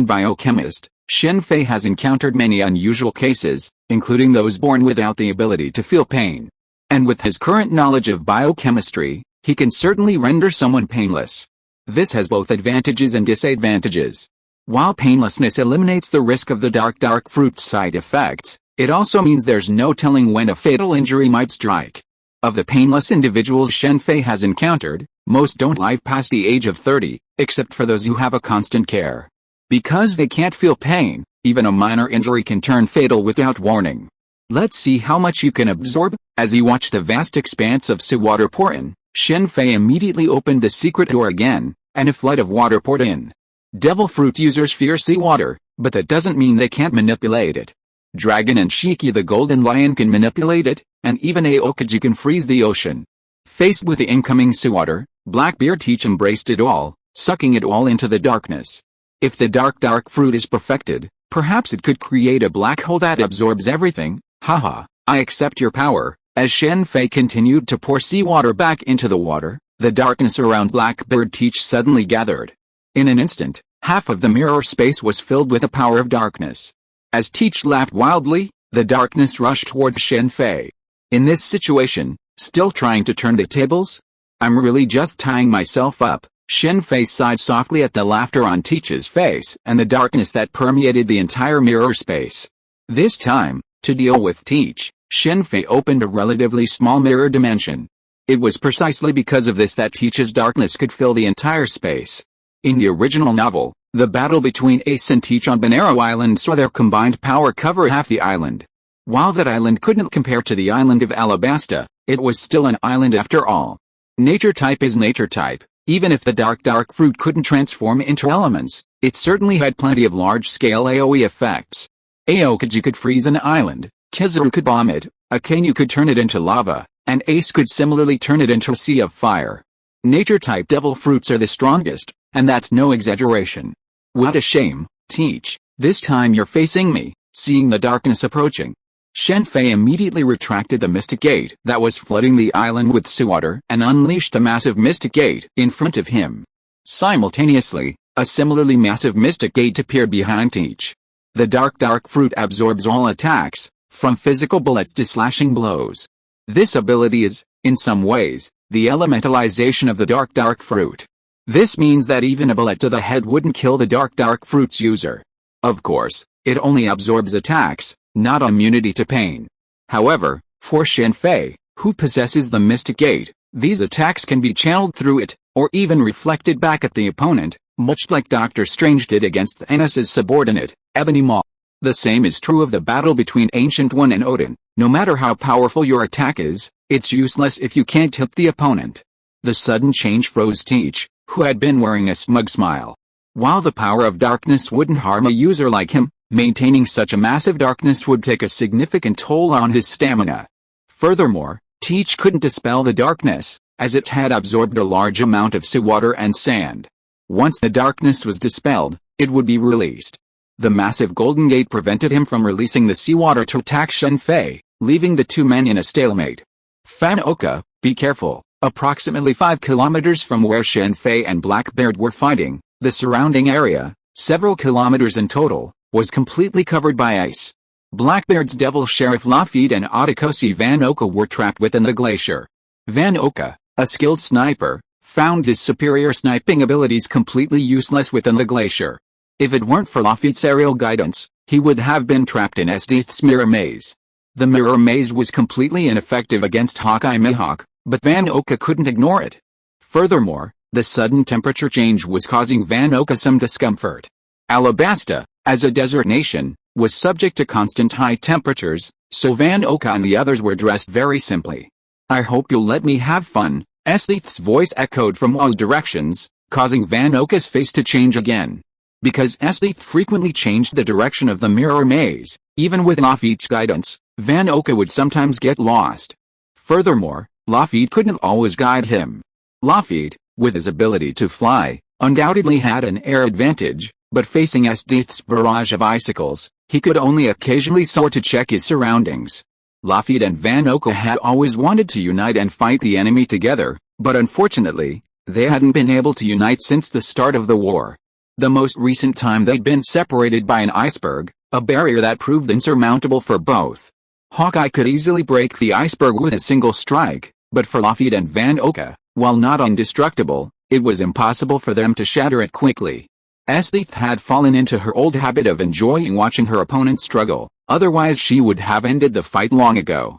Shen Fei has encountered many unusual cases, including those born without the ability to feel pain. And with his current knowledge of biochemistry, he can certainly render someone painless. This has both advantages and disadvantages. While painlessness eliminates the risk of the dark fruit's side effects, it also means there's no telling when a fatal injury might strike. Of the painless individuals Shen Fei has encountered, most don't live past the age of 30, except for those who have a constant care. Because they can't feel pain, even a minor injury can turn fatal without warning. Let's see how much you can absorb. As he watched the vast expanse of seawater pour in, Shen Fei immediately opened the secret door again, and a flood of water poured in. Devil fruit users fear seawater, but that doesn't mean they can't manipulate it. Dragon and Shiki the golden lion can manipulate it, and even Aokiji can freeze the ocean. Faced with the incoming seawater, Blackbeard Teach embraced it all, sucking it all into the darkness. If the dark fruit is perfected, perhaps it could create a black hole that absorbs everything. Haha, I accept your power. As Shen Fei continued to pour seawater back into the water, the darkness around Blackbeard Teach suddenly gathered. In an instant, half of the mirror space was filled with the power of darkness. As Teach laughed wildly, the darkness rushed towards Shen Fei. In this situation, still trying to turn the tables? I'm really just tying myself up. Shen Fei sighed softly at the laughter on Teach's face and the darkness that permeated the entire mirror space. This time, to deal with Teach, Shen Fei opened a relatively small mirror dimension. It was precisely because of this that Teach's darkness could fill the entire space. In the original novel, the battle between Ace and Teach on Bonero Island saw their combined power cover half the island. While that island couldn't compare to the island of Alabasta, it was still an island after all. Nature type is nature type. Even if the dark fruit couldn't transform into elements, it certainly had plenty of large-scale AoE effects. Aokiji could freeze an island, Kizaru could bomb it, Akainu could turn it into lava, and Ace could similarly turn it into a sea of fire. Nature-type devil fruits are the strongest, and that's no exaggeration. What a shame, Teach, this time you're facing me, seeing the darkness approaching. Shen Fei immediately retracted the mystic gate that was flooding the island with seawater and unleashed a massive mystic gate in front of him. Simultaneously, a similarly massive mystic gate appeared behind Teach. The dark fruit absorbs all attacks, from physical bullets to slashing blows. This ability is, in some ways, the elementalization of the dark fruit. This means that even a bullet to the head wouldn't kill the dark fruit's user. Of course, it only absorbs attacks, not immunity to pain. However, for Shen Fei, who possesses the mystic gate, these attacks can be channeled through it, or even reflected back at the opponent, much like Doctor Strange did against Thanos' subordinate, Ebony Maw. The same is true of the battle between Ancient One and Odin. No matter how powerful your attack is, it's useless if you can't hit the opponent. The sudden change froze Teach, who had been wearing a smug smile. While the power of darkness wouldn't harm a user like him, maintaining such a massive darkness would take a significant toll on his stamina. Furthermore, Teach couldn't dispel the darkness, as it had absorbed a large amount of seawater and sand. Once the darkness was dispelled, it would be released. The massive golden gate prevented him from releasing the seawater to attack Shen Fei, leaving the two men in a stalemate. Fanoka, be careful. Approximately 5 kilometers from where Shen Fei and Blackbeard were fighting, the surrounding area, several kilometers in total, was completely covered by ice. Blackbeard's Devil Sheriff Lafitte and Ottokosi Vanoka were trapped within the glacier. Vanoka, a skilled sniper, found his superior sniping abilities completely useless within the glacier. If it weren't for Lafitte's aerial guidance, he would have been trapped in S.H.I.E.L.D's mirror maze. The mirror maze was completely ineffective against Hawkeye Mihawk, but Vanoka couldn't ignore it. Furthermore, the sudden temperature change was causing Vanoka some discomfort. Alabasta, as a desert nation, was subject to constant high temperatures, so Vanoka and the others were dressed very simply. I hope you'll let me have fun, S.H.I.E.L.D's voice echoed from all directions, causing Vanoka's face to change again. Because S.H.I.E.L.D frequently changed the direction of the mirror maze, even with Lafitte's guidance, Vanoka would sometimes get lost. Furthermore, Lafitte couldn't always guide him. Lafitte, with his ability to fly, undoubtedly had an air advantage, but facing S.H.I.E.L.D's barrage of icicles, he could only occasionally soar to check his surroundings. Lafitte and Vanoka had always wanted to unite and fight the enemy together, but unfortunately, they hadn't been able to unite since the start of the war. The most recent time they'd been separated by an iceberg, a barrier that proved insurmountable for both. Hawkeye could easily break the iceberg with a single strike, but for Lafitte and Vanoka, while not indestructible, It was impossible for them to shatter it quickly. S.H.I.E.L.D had fallen into her old habit of enjoying watching her opponent struggle, otherwise she would have ended the fight long ago.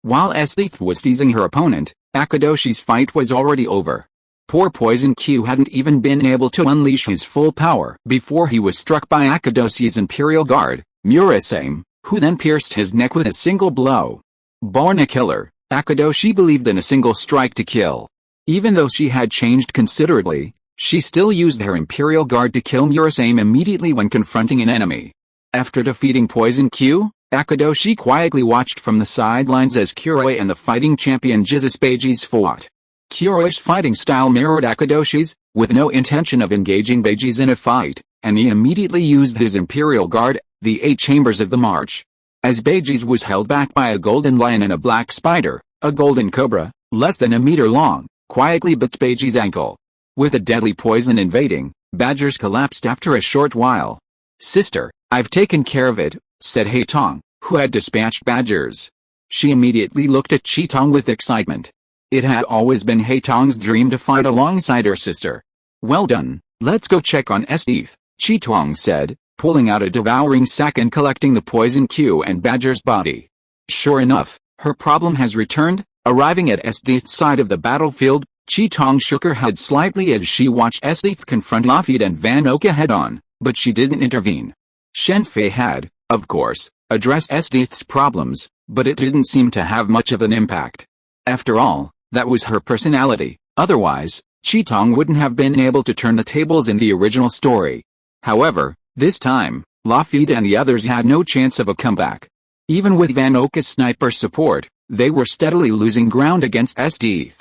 While S.H.I.E.L.D was teasing her opponent, Akadoshi's fight was already over. Poor Poison Q hadn't even been able to unleash his full power before he was struck by Akadoshi's Imperial Guard, Murasame, who then pierced his neck with a single blow. Born a killer, Akadoshi believed in a single strike to kill. Even though she had changed considerably, she still used her Imperial Guard to kill Murasame immediately when confronting an enemy. After defeating Poison Q, Akadoshi quietly watched from the sidelines as Kuroi and the fighting champion Jesus Beijis fought. Kuroi's fighting style mirrored Akadoshi's, with no intention of engaging Beijis in a fight, and he immediately used his Imperial Guard, the 8 chambers of the march. As Beijis was held back by a golden lion and a black spider, a golden cobra, less than a meter long, quietly bit Beijis' ankle. With a deadly poison invading, Badgers collapsed after a short while. "Sister, I've taken care of it," said Haitong, who had dispatched Badgers. She immediately looked at Chitong with excitement. It had always been Haitong's dream to fight alongside her sister. "Well done, let's go check on S.H.I.E.L.D," Chitong said, pulling out a devouring sack and collecting the Poison Q and Badger's body. Sure enough, her problem has returned. Arriving at S.H.I.E.L.D's side of the battlefield, Chitong shook her head slightly as she watched S.H.I.E.L.D confront Lafitte and Van Oka head-on, but she didn't intervene. Shen Fei had, of course, addressed S.H.I.E.L.D's problems, but it didn't seem to have much of an impact. After all, that was her personality. Otherwise, Chitong wouldn't have been able to turn the tables in the original story. However, this time, Lafitte and the others had no chance of a comeback. Even with Van Oka's sniper support, they were steadily losing ground against S.H.I.E.L.D.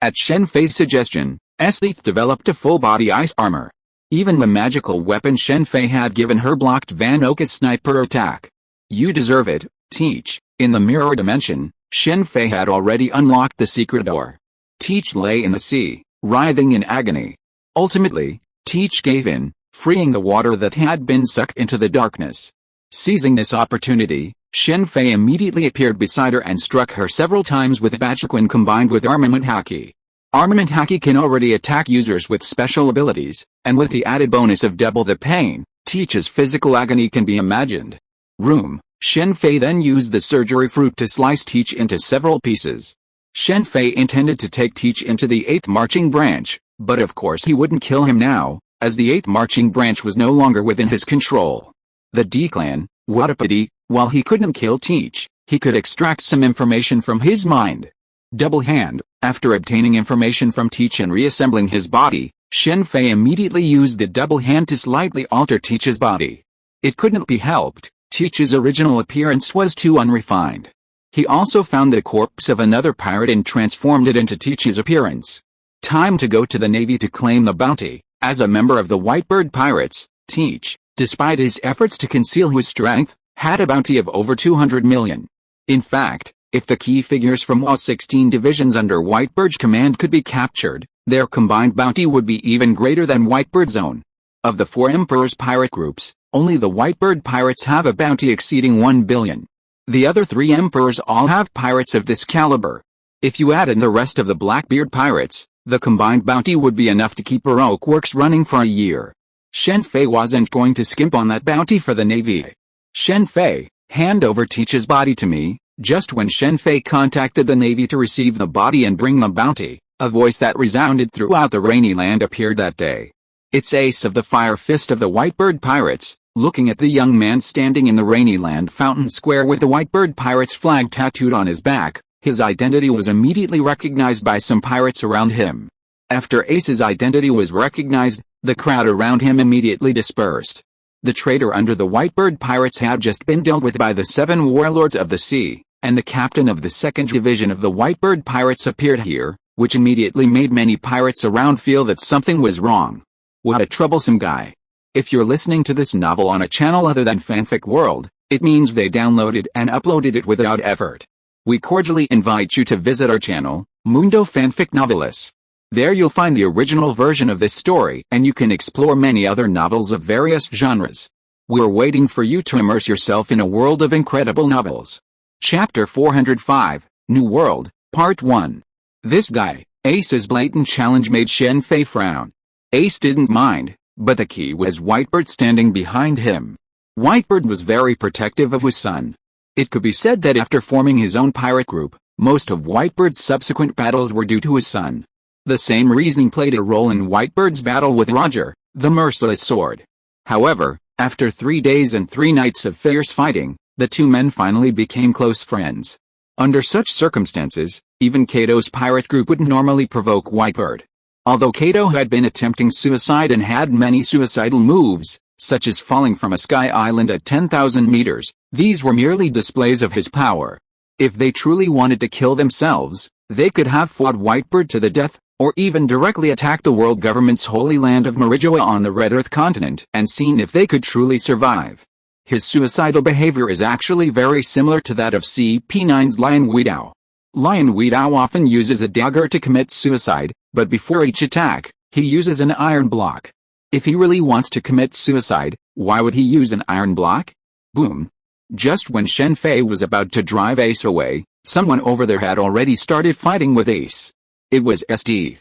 At Shen Fei's suggestion, S.H.I.E.L.D developed a full-body ice armor. Even the magical weapon Shen Fei had given her blocked Van Oka's sniper attack. "You deserve it, Teach." In the mirror dimension, Shen Fei had already unlocked the secret door. Teach lay in the sea, writhing in agony. Ultimately, Teach gave in, freeing the water that had been sucked into the darkness. Seizing this opportunity, Shen Fei immediately appeared beside her and struck her several times with Bajiquin combined with Armament Haki. Armament Haki can already attack users with special abilities, and with the added bonus of double the pain, Teach's physical agony can be imagined. Shen Fei then used the surgery fruit to slice Teach into several pieces. Shen Fei intended to take Teach into the 8th marching branch, but of course he wouldn't kill him now, as the 8th marching branch was no longer within his control. The D-Clan, Wadapati, while he couldn't kill Teach, he could extract some information from his mind. Double hand. After obtaining information from Teach and reassembling his body, Shen Fei immediately used the double hand to slightly alter Teach's body. It couldn't be helped, Teach's original appearance was too unrefined. He also found the corpse of another pirate and transformed it into Teach's appearance. Time to go to the Navy to claim the bounty. As a member of the Whitebird Pirates, Teach, despite his efforts to conceal his strength, had a bounty of over 200 million. In fact, if the key figures from all 16 divisions under Whitebird's command could be captured, their combined bounty would be even greater than Whitebird's own. Of the 4 Emperor's pirate groups, only the Whitebird Pirates have a bounty exceeding 1 billion. The other 3 Emperors all have pirates of this caliber. If you add in the rest of the Blackbeard Pirates, the combined bounty would be enough to keep Baroque Works running for a year. Shen Fei wasn't going to skimp on that bounty for the Navy. "Shen Fei, hand over Teach's body to me." Just when Shen Fei contacted the Navy to receive the body and bring the bounty, a voice that resounded throughout the Rainy Land appeared that day. It's Ace of the Fire Fist of the Whitebird Pirates, looking at the young man standing in the Rainy Land Fountain Square with the Whitebird Pirates flag tattooed on his back. His identity was immediately recognized by some pirates around him. After Ace's identity was recognized, the crowd around him immediately dispersed. The traitor under the Whitebird Pirates had just been dealt with by the 7 warlords of the sea, and the captain of the 2nd division of the Whitebird Pirates appeared here, which immediately made many pirates around feel that something was wrong. What a troublesome guy. If you're listening to this novel on a channel other than Fanfic World, it means they downloaded and uploaded it without effort. We cordially invite you to visit our channel, Mundo Fanfic Novelis. There you'll find the original version of this story and you can explore many other novels of various genres. We're waiting for you to immerse yourself in a world of incredible novels. Chapter 405, New World, Part 1. This guy, Ace's blatant challenge made Shen Fei frown. Ace didn't mind, but the key was Whitebird standing behind him. Whitebird was very protective of his son. It could be said that after forming his own pirate group, most of Whitebird's subsequent battles were due to his son. The same reasoning played a role in Whitebird's battle with Roger, the merciless sword. However, after 3 days and 3 nights of fierce fighting, the two men finally became close friends. Under such circumstances, even Kato's pirate group wouldn't normally provoke Whitebird. Although Kato had been attempting suicide and had many suicidal moves, such as falling from a sky island at 10,000 meters, these were merely displays of his power. If they truly wanted to kill themselves, they could have fought Whitebird to the death, or even directly attacked the world government's holy land of Marijoa on the Red Earth continent and seen if they could truly survive. His suicidal behavior is actually very similar to that of CP9's Lion Weedao. Lion Weedao often uses a dagger to commit suicide, but before each attack, he uses an iron block. If he really wants to commit suicide, why would he use an iron block? Boom. Just when Shen Fei was about to drive Ace away, someone over there had already started fighting with Ace. It was S.H.I.E.L.D.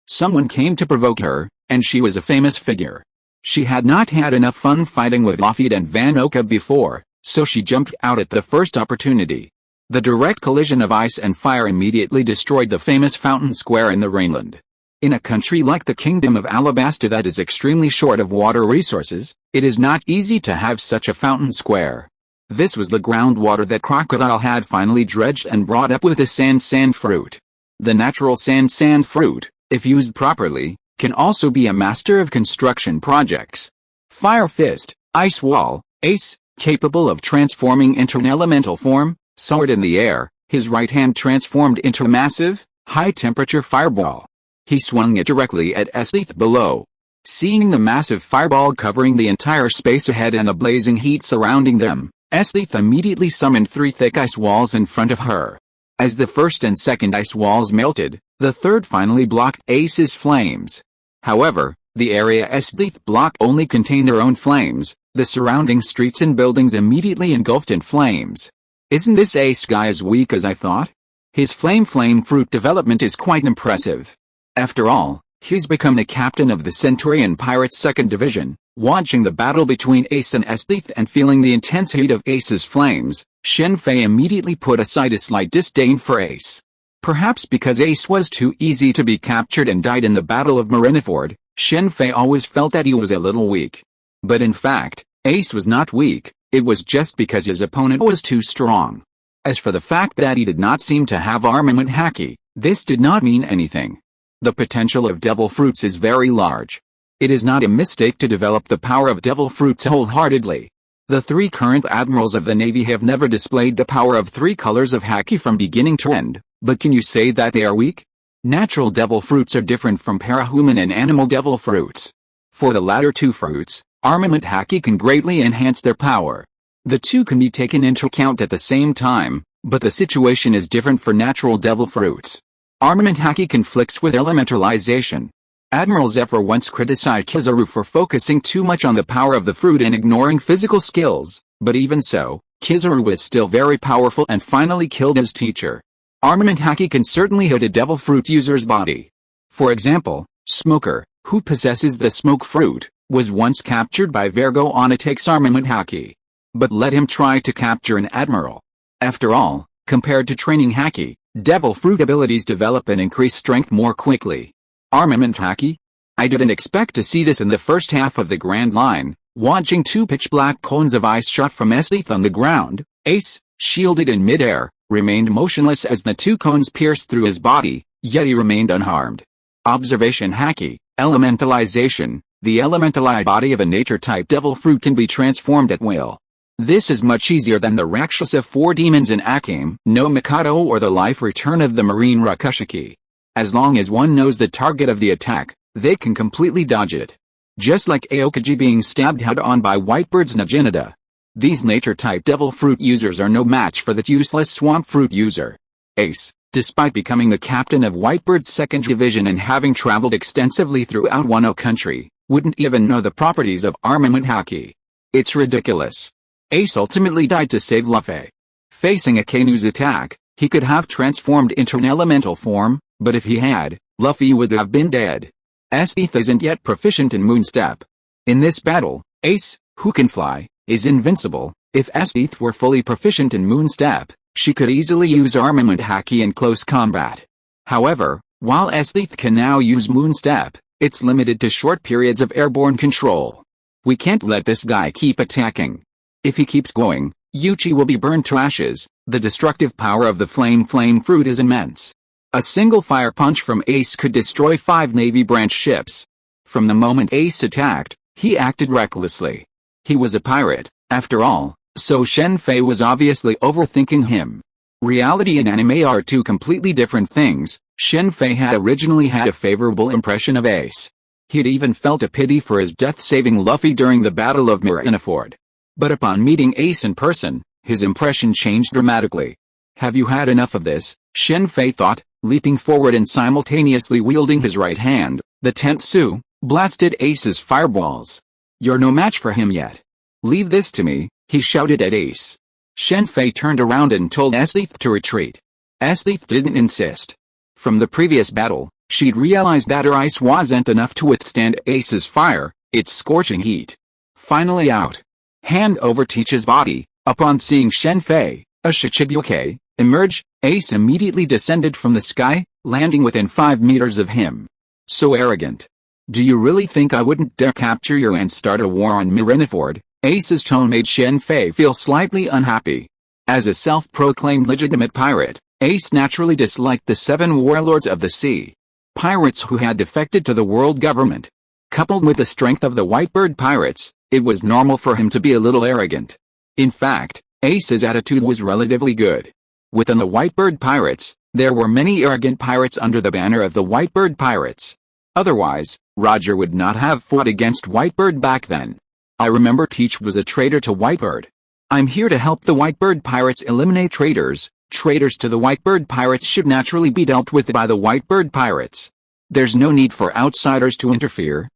Someone came to provoke her, and she was a famous figure. She had not had enough fun fighting with Lafitte and Van Oka before, so she jumped out at the first opportunity. The direct collision of ice and fire immediately destroyed the famous fountain square in the Rainland. In a country like the Kingdom of Alabasta that is extremely short of water resources, it is not easy to have such a fountain square. This was the groundwater that Crocodile had finally dredged and brought up with the sand fruit. The natural sand fruit, if used properly, can also be a master of construction projects. Fire Fist, Ice Wall, Ace, capable of transforming into an elemental form, soared in the air, his right hand transformed into a massive, high-temperature fireball. He swung it directly at S.H.I.E.L.D. below. Seeing the massive fireball covering the entire space ahead and the blazing heat surrounding them, S.H.I.E.L.D. immediately summoned 3 thick ice walls in front of her. As the first and second ice walls melted, the third finally blocked Ace's flames. However, the area S.H.I.E.L.D. blocked only contained their own flames. The surrounding streets and buildings immediately engulfed in flames. Isn't this Ace guy as weak as I thought? His flame fruit development is quite impressive. After all, he's become the captain of the Centurion Pirates 2nd Division. Watching the battle between Ace and S.H.I.E.L.D. and feeling the intense heat of Ace's flames, Shen Fei immediately put aside a slight disdain for Ace. Perhaps because Ace was too easy to be captured and died in the Battle of Marineford, Shen Fei always felt that he was a little weak. But in fact, Ace was not weak, it was just because his opponent was too strong. As for the fact that he did not seem to have armament haki, this did not mean anything. The potential of devil fruits is very large. It is not a mistake to develop the power of devil fruits wholeheartedly. The 3 current admirals of the Navy have never displayed the power of 3 colors of haki from beginning to end, but can you say that they are weak? Natural devil fruits are different from parahuman and animal devil fruits. For the latter 2 fruits, armament haki can greatly enhance their power. The 2 can be taken into account at the same time, but the situation is different for natural devil fruits. Armament haki conflicts with elementalization. Admiral Zephyr once criticized Kizaru for focusing too much on the power of the fruit and ignoring physical skills, but even so, Kizaru was still very powerful and finally killed his teacher. Armament haki can certainly hit a devil fruit user's body. For example, Smoker, who possesses the smoke fruit, was once captured by Virgo Onitake's armament haki. But let him try to capture an admiral. After all, compared to training haki, devil fruit abilities develop and increase strength more quickly. Armament haki? I didn't expect to see this in the first half of the Grand Line. Watching 2 pitch-black cones of ice shot from S.H.I.E.L.D. on the ground, Ace, shielded in midair, remained motionless as the 2 cones pierced through his body, yet he remained unharmed. Observation haki, elementalization. The elementalized body of a nature-type devil fruit can be transformed at will. This is much easier than the Rakshasa 4 demons in Akame no Mikado or the life return of the marine Rakushiki. As long as one knows the target of the attack, they can completely dodge it. Just like Aokaji being stabbed head-on by Whitebird's Najinada. These nature-type devil fruit users are no match for the useless swamp fruit user. Ace, despite becoming the captain of Whitebird's 2nd Division and having traveled extensively throughout Wano country, wouldn't even know the properties of armament haki. It's ridiculous. Ace ultimately died to save Luffy. Facing Akanu's attack, he could have transformed into an elemental form, But if he had, Luffy would have been dead. S.H.I.E.L.D isn't yet proficient in Moonstep. In this battle, Ace, who can fly, is invincible. If S.H.I.E.L.D were fully proficient in Moonstep, she could easily use armament haki in close combat. However, while S.H.I.E.L.D can now use Moonstep, it's limited to short periods of airborne control. We can't let this guy keep attacking. If he keeps going, Yuchi will be burned to ashes. The destructive power of the flame fruit is immense. A single fire punch from Ace could destroy 5 Navy branch ships. From the moment Ace attacked, he acted recklessly. He was a pirate, after all, so Shen Fei was obviously overthinking him. Reality and anime are two completely different things. Shen Fei had originally had a favorable impression of Ace. He'd even felt a pity for his death saving Luffy during the Battle of Marineford. But upon meeting Ace in person, his impression changed dramatically. Have you had enough of this? Shen Fei thought, leaping forward and simultaneously wielding his right hand. The Tentsu blasted Ace's fireballs. You're no match for him yet. Leave this to me, he shouted at Ace. Shen Fei turned around and told S.H.I.E.L.D to retreat. S.H.I.E.L.D didn't insist. From the previous battle, she'd realized that her ice wasn't enough to withstand Ace's fire, its scorching heat. Finally out. Hand over Teach's body. Upon seeing Shen Fei, a Shichibuke, emerge, Ace immediately descended from the sky, landing within 5 meters of him. So arrogant. Do you really think I wouldn't dare capture you and start a war on Marineford? Ace's tone made Shen Fei feel slightly unhappy. As a self-proclaimed legitimate pirate, Ace naturally disliked the 7 warlords of the sea. Pirates who had defected to the world government. Coupled with the strength of the Whitebird pirates, it was normal for him to be a little arrogant. In fact, Ace's attitude was relatively good. Within the Whitebird pirates, there were many arrogant pirates under the banner of the Whitebird pirates. Otherwise, Roger would not have fought against Whitebird back then. I remember Teach was a traitor to Whitebird. I'm here to help the Whitebird pirates eliminate traitors. Traitors to the Whitebird pirates should naturally be dealt with by the Whitebird pirates. There's no need for outsiders to interfere.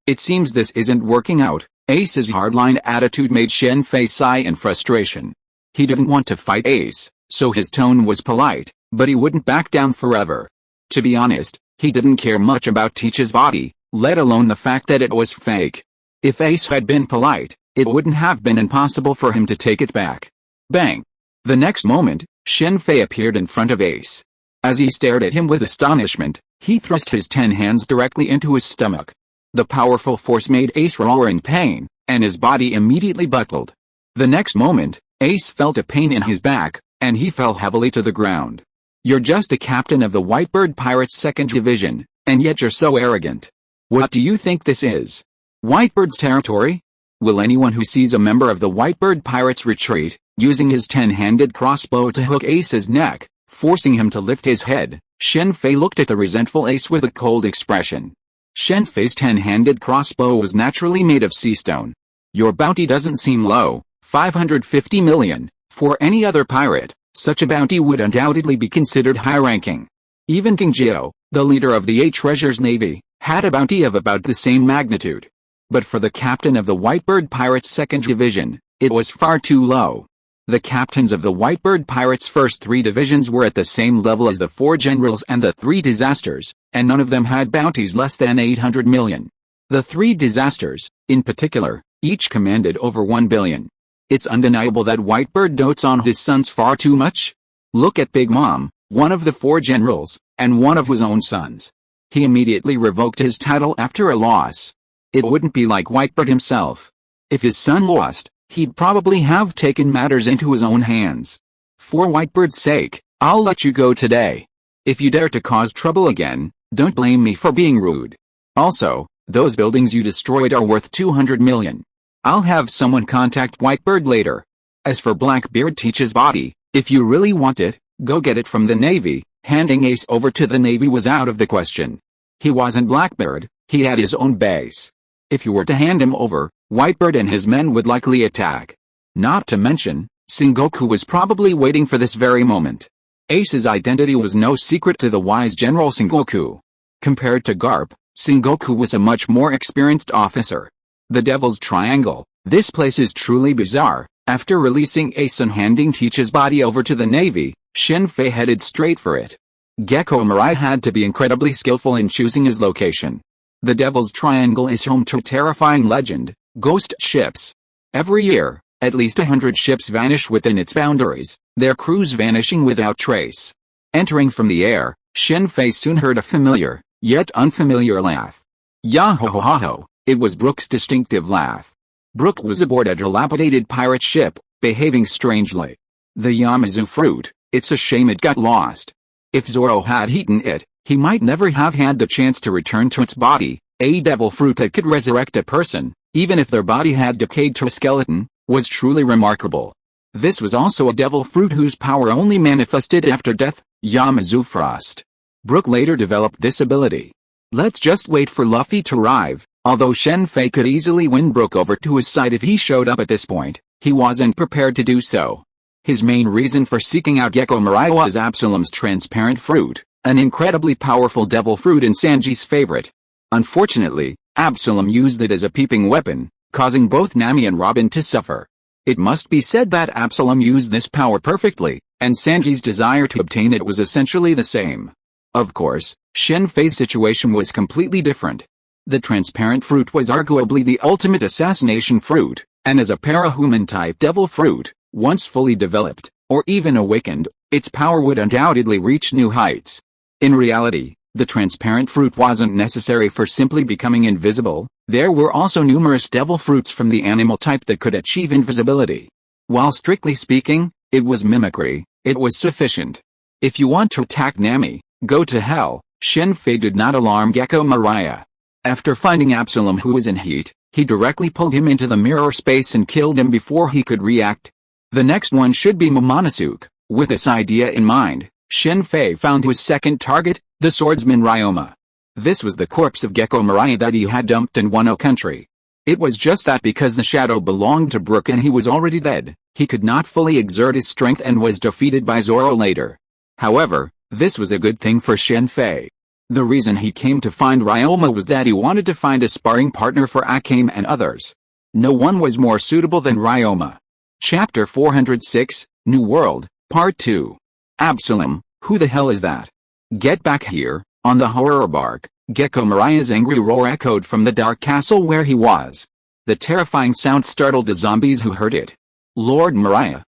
It seems this isn't working out. Ace's hardline attitude made Shen Fei sigh in frustration. He didn't want to fight Ace, so his tone was polite, but he wouldn't back down forever. To be honest, he didn't care much about Teach's body, let alone the fact that it was fake. If Ace had been polite, it wouldn't have been impossible for him to take it back. Bang! The next moment, Shen Fei appeared in front of Ace. As he stared at him with astonishment, he thrust his 10 hands directly into his stomach. The powerful force made Ace roar in pain, and his body immediately buckled. The next moment, Ace felt a pain in his back, and he fell heavily to the ground. You're just a captain of the Whitebird Pirates 2nd Division, and yet you're so arrogant. What do you think this is? Whitebird's territory? Will anyone who sees a member of the Whitebird Pirates retreat, using his 10-handed crossbow to hook Ace's neck, forcing him to lift his head? Shen Fei looked at the resentful Ace with a cold expression. Shen Fei's 10-handed crossbow was naturally made of sea stone. Your bounty doesn't seem low, 550 million. For any other pirate, such a bounty would undoubtedly be considered high-ranking. Even King Geo, the leader of the 8 Treasures Navy, had a bounty of about the same magnitude. But for the captain of the Whitebird Pirates 2nd Division, it was far too low. The captains of the Whitebird Pirates' first 3 divisions were at the same level as the 4 generals and the 3 disasters, and none of them had bounties less than 800 million. The 3 disasters, in particular, each commanded over 1 billion. It's undeniable that Whitebird dotes on his sons far too much. Look at Big Mom, one of the 4 generals, and one of his own sons. He immediately revoked his title after a loss. It wouldn't be like Whitebird himself. If his son lost, he'd probably have taken matters into his own hands. For Whitebird's sake, I'll let you go today. If you dare to cause trouble again, don't blame me for being rude. Also, those buildings you destroyed are worth 200 million. I'll have someone contact Whitebird later. As for Blackbeard Teach's body, if you really want it, go get it from the Navy. Handing Ace over to the Navy was out of the question. He wasn't Blackbeard, he had his own base. If you were to hand him over, Whitebird and his men would likely attack. Not to mention, Sengoku was probably waiting for this very moment. Ace's identity was no secret to the wise General Sengoku. Compared to Garp, Sengoku was a much more experienced officer. The Devil's Triangle, this place is truly bizarre. After releasing Ace and handing Teach's body over to the Navy, Shen Fei headed straight for it. Gecko Mirai had to be incredibly skillful in choosing his location. The Devil's Triangle is home to a terrifying legend, ghost ships. Every year, at least 100 ships vanish within its boundaries, their crews vanishing without trace. Entering from the air, Shen Fei soon heard a familiar, yet unfamiliar laugh. Yah-ho-ho-ho-ho, it was Brook's distinctive laugh. Brook was aboard a dilapidated pirate ship, behaving strangely. The Yamazu fruit, it's a shame it got lost. If Zoro had eaten it, he might never have had the chance to return to its body. A devil fruit that could resurrect a person, even if their body had decayed to a skeleton, was truly remarkable. This was also a devil fruit whose power only manifested after death, Yamazu Frost. Brook later developed this ability. Let's just wait for Luffy to arrive. Although Shen Fei could easily win Brook over to his side if he showed up at this point, he wasn't prepared to do so. His main reason for seeking out Gecko Mirai was Absalom's transparent fruit, an incredibly powerful devil fruit and Sanji's favorite. Unfortunately, Absalom used it as a peeping weapon, causing both Nami and Robin to suffer. It must be said that Absalom used this power perfectly, and Sanji's desire to obtain it was essentially the same. Of course, Shen Fei's situation was completely different. The transparent fruit was arguably the ultimate assassination fruit, and as a parahuman-type devil fruit, once fully developed, or even awakened, its power would undoubtedly reach new heights. In reality, the transparent fruit wasn't necessary for simply becoming invisible. There were also numerous devil fruits from the animal type that could achieve invisibility. While strictly speaking, it was mimicry, it was sufficient. If you want to attack Nami, go to hell. Shen Fei did not alarm Gecko Mirai. After finding Absalom who was in heat, he directly pulled him into the mirror space and killed him before he could react. The next one should be Momonosuke. With this idea in mind, Shen Fei found his second target, the swordsman Ryoma. This was the corpse of Gecko Mirai that he had dumped in Wano country. It was just that because the shadow belonged to Brook and he was already dead, he could not fully exert his strength and was defeated by Zoro later. However, this was a good thing for Shen Fei. The reason he came to find Ryoma was that he wanted to find a sparring partner for Akame and others. No one was more suitable than Ryoma. Chapter 406, New World, Part 2. Absalom, who the hell is that? Get back here. On the horror bark, Gecko Mirai's angry roar echoed from the dark castle where he was. The terrifying sound startled the zombies who heard it. Lord Mirai,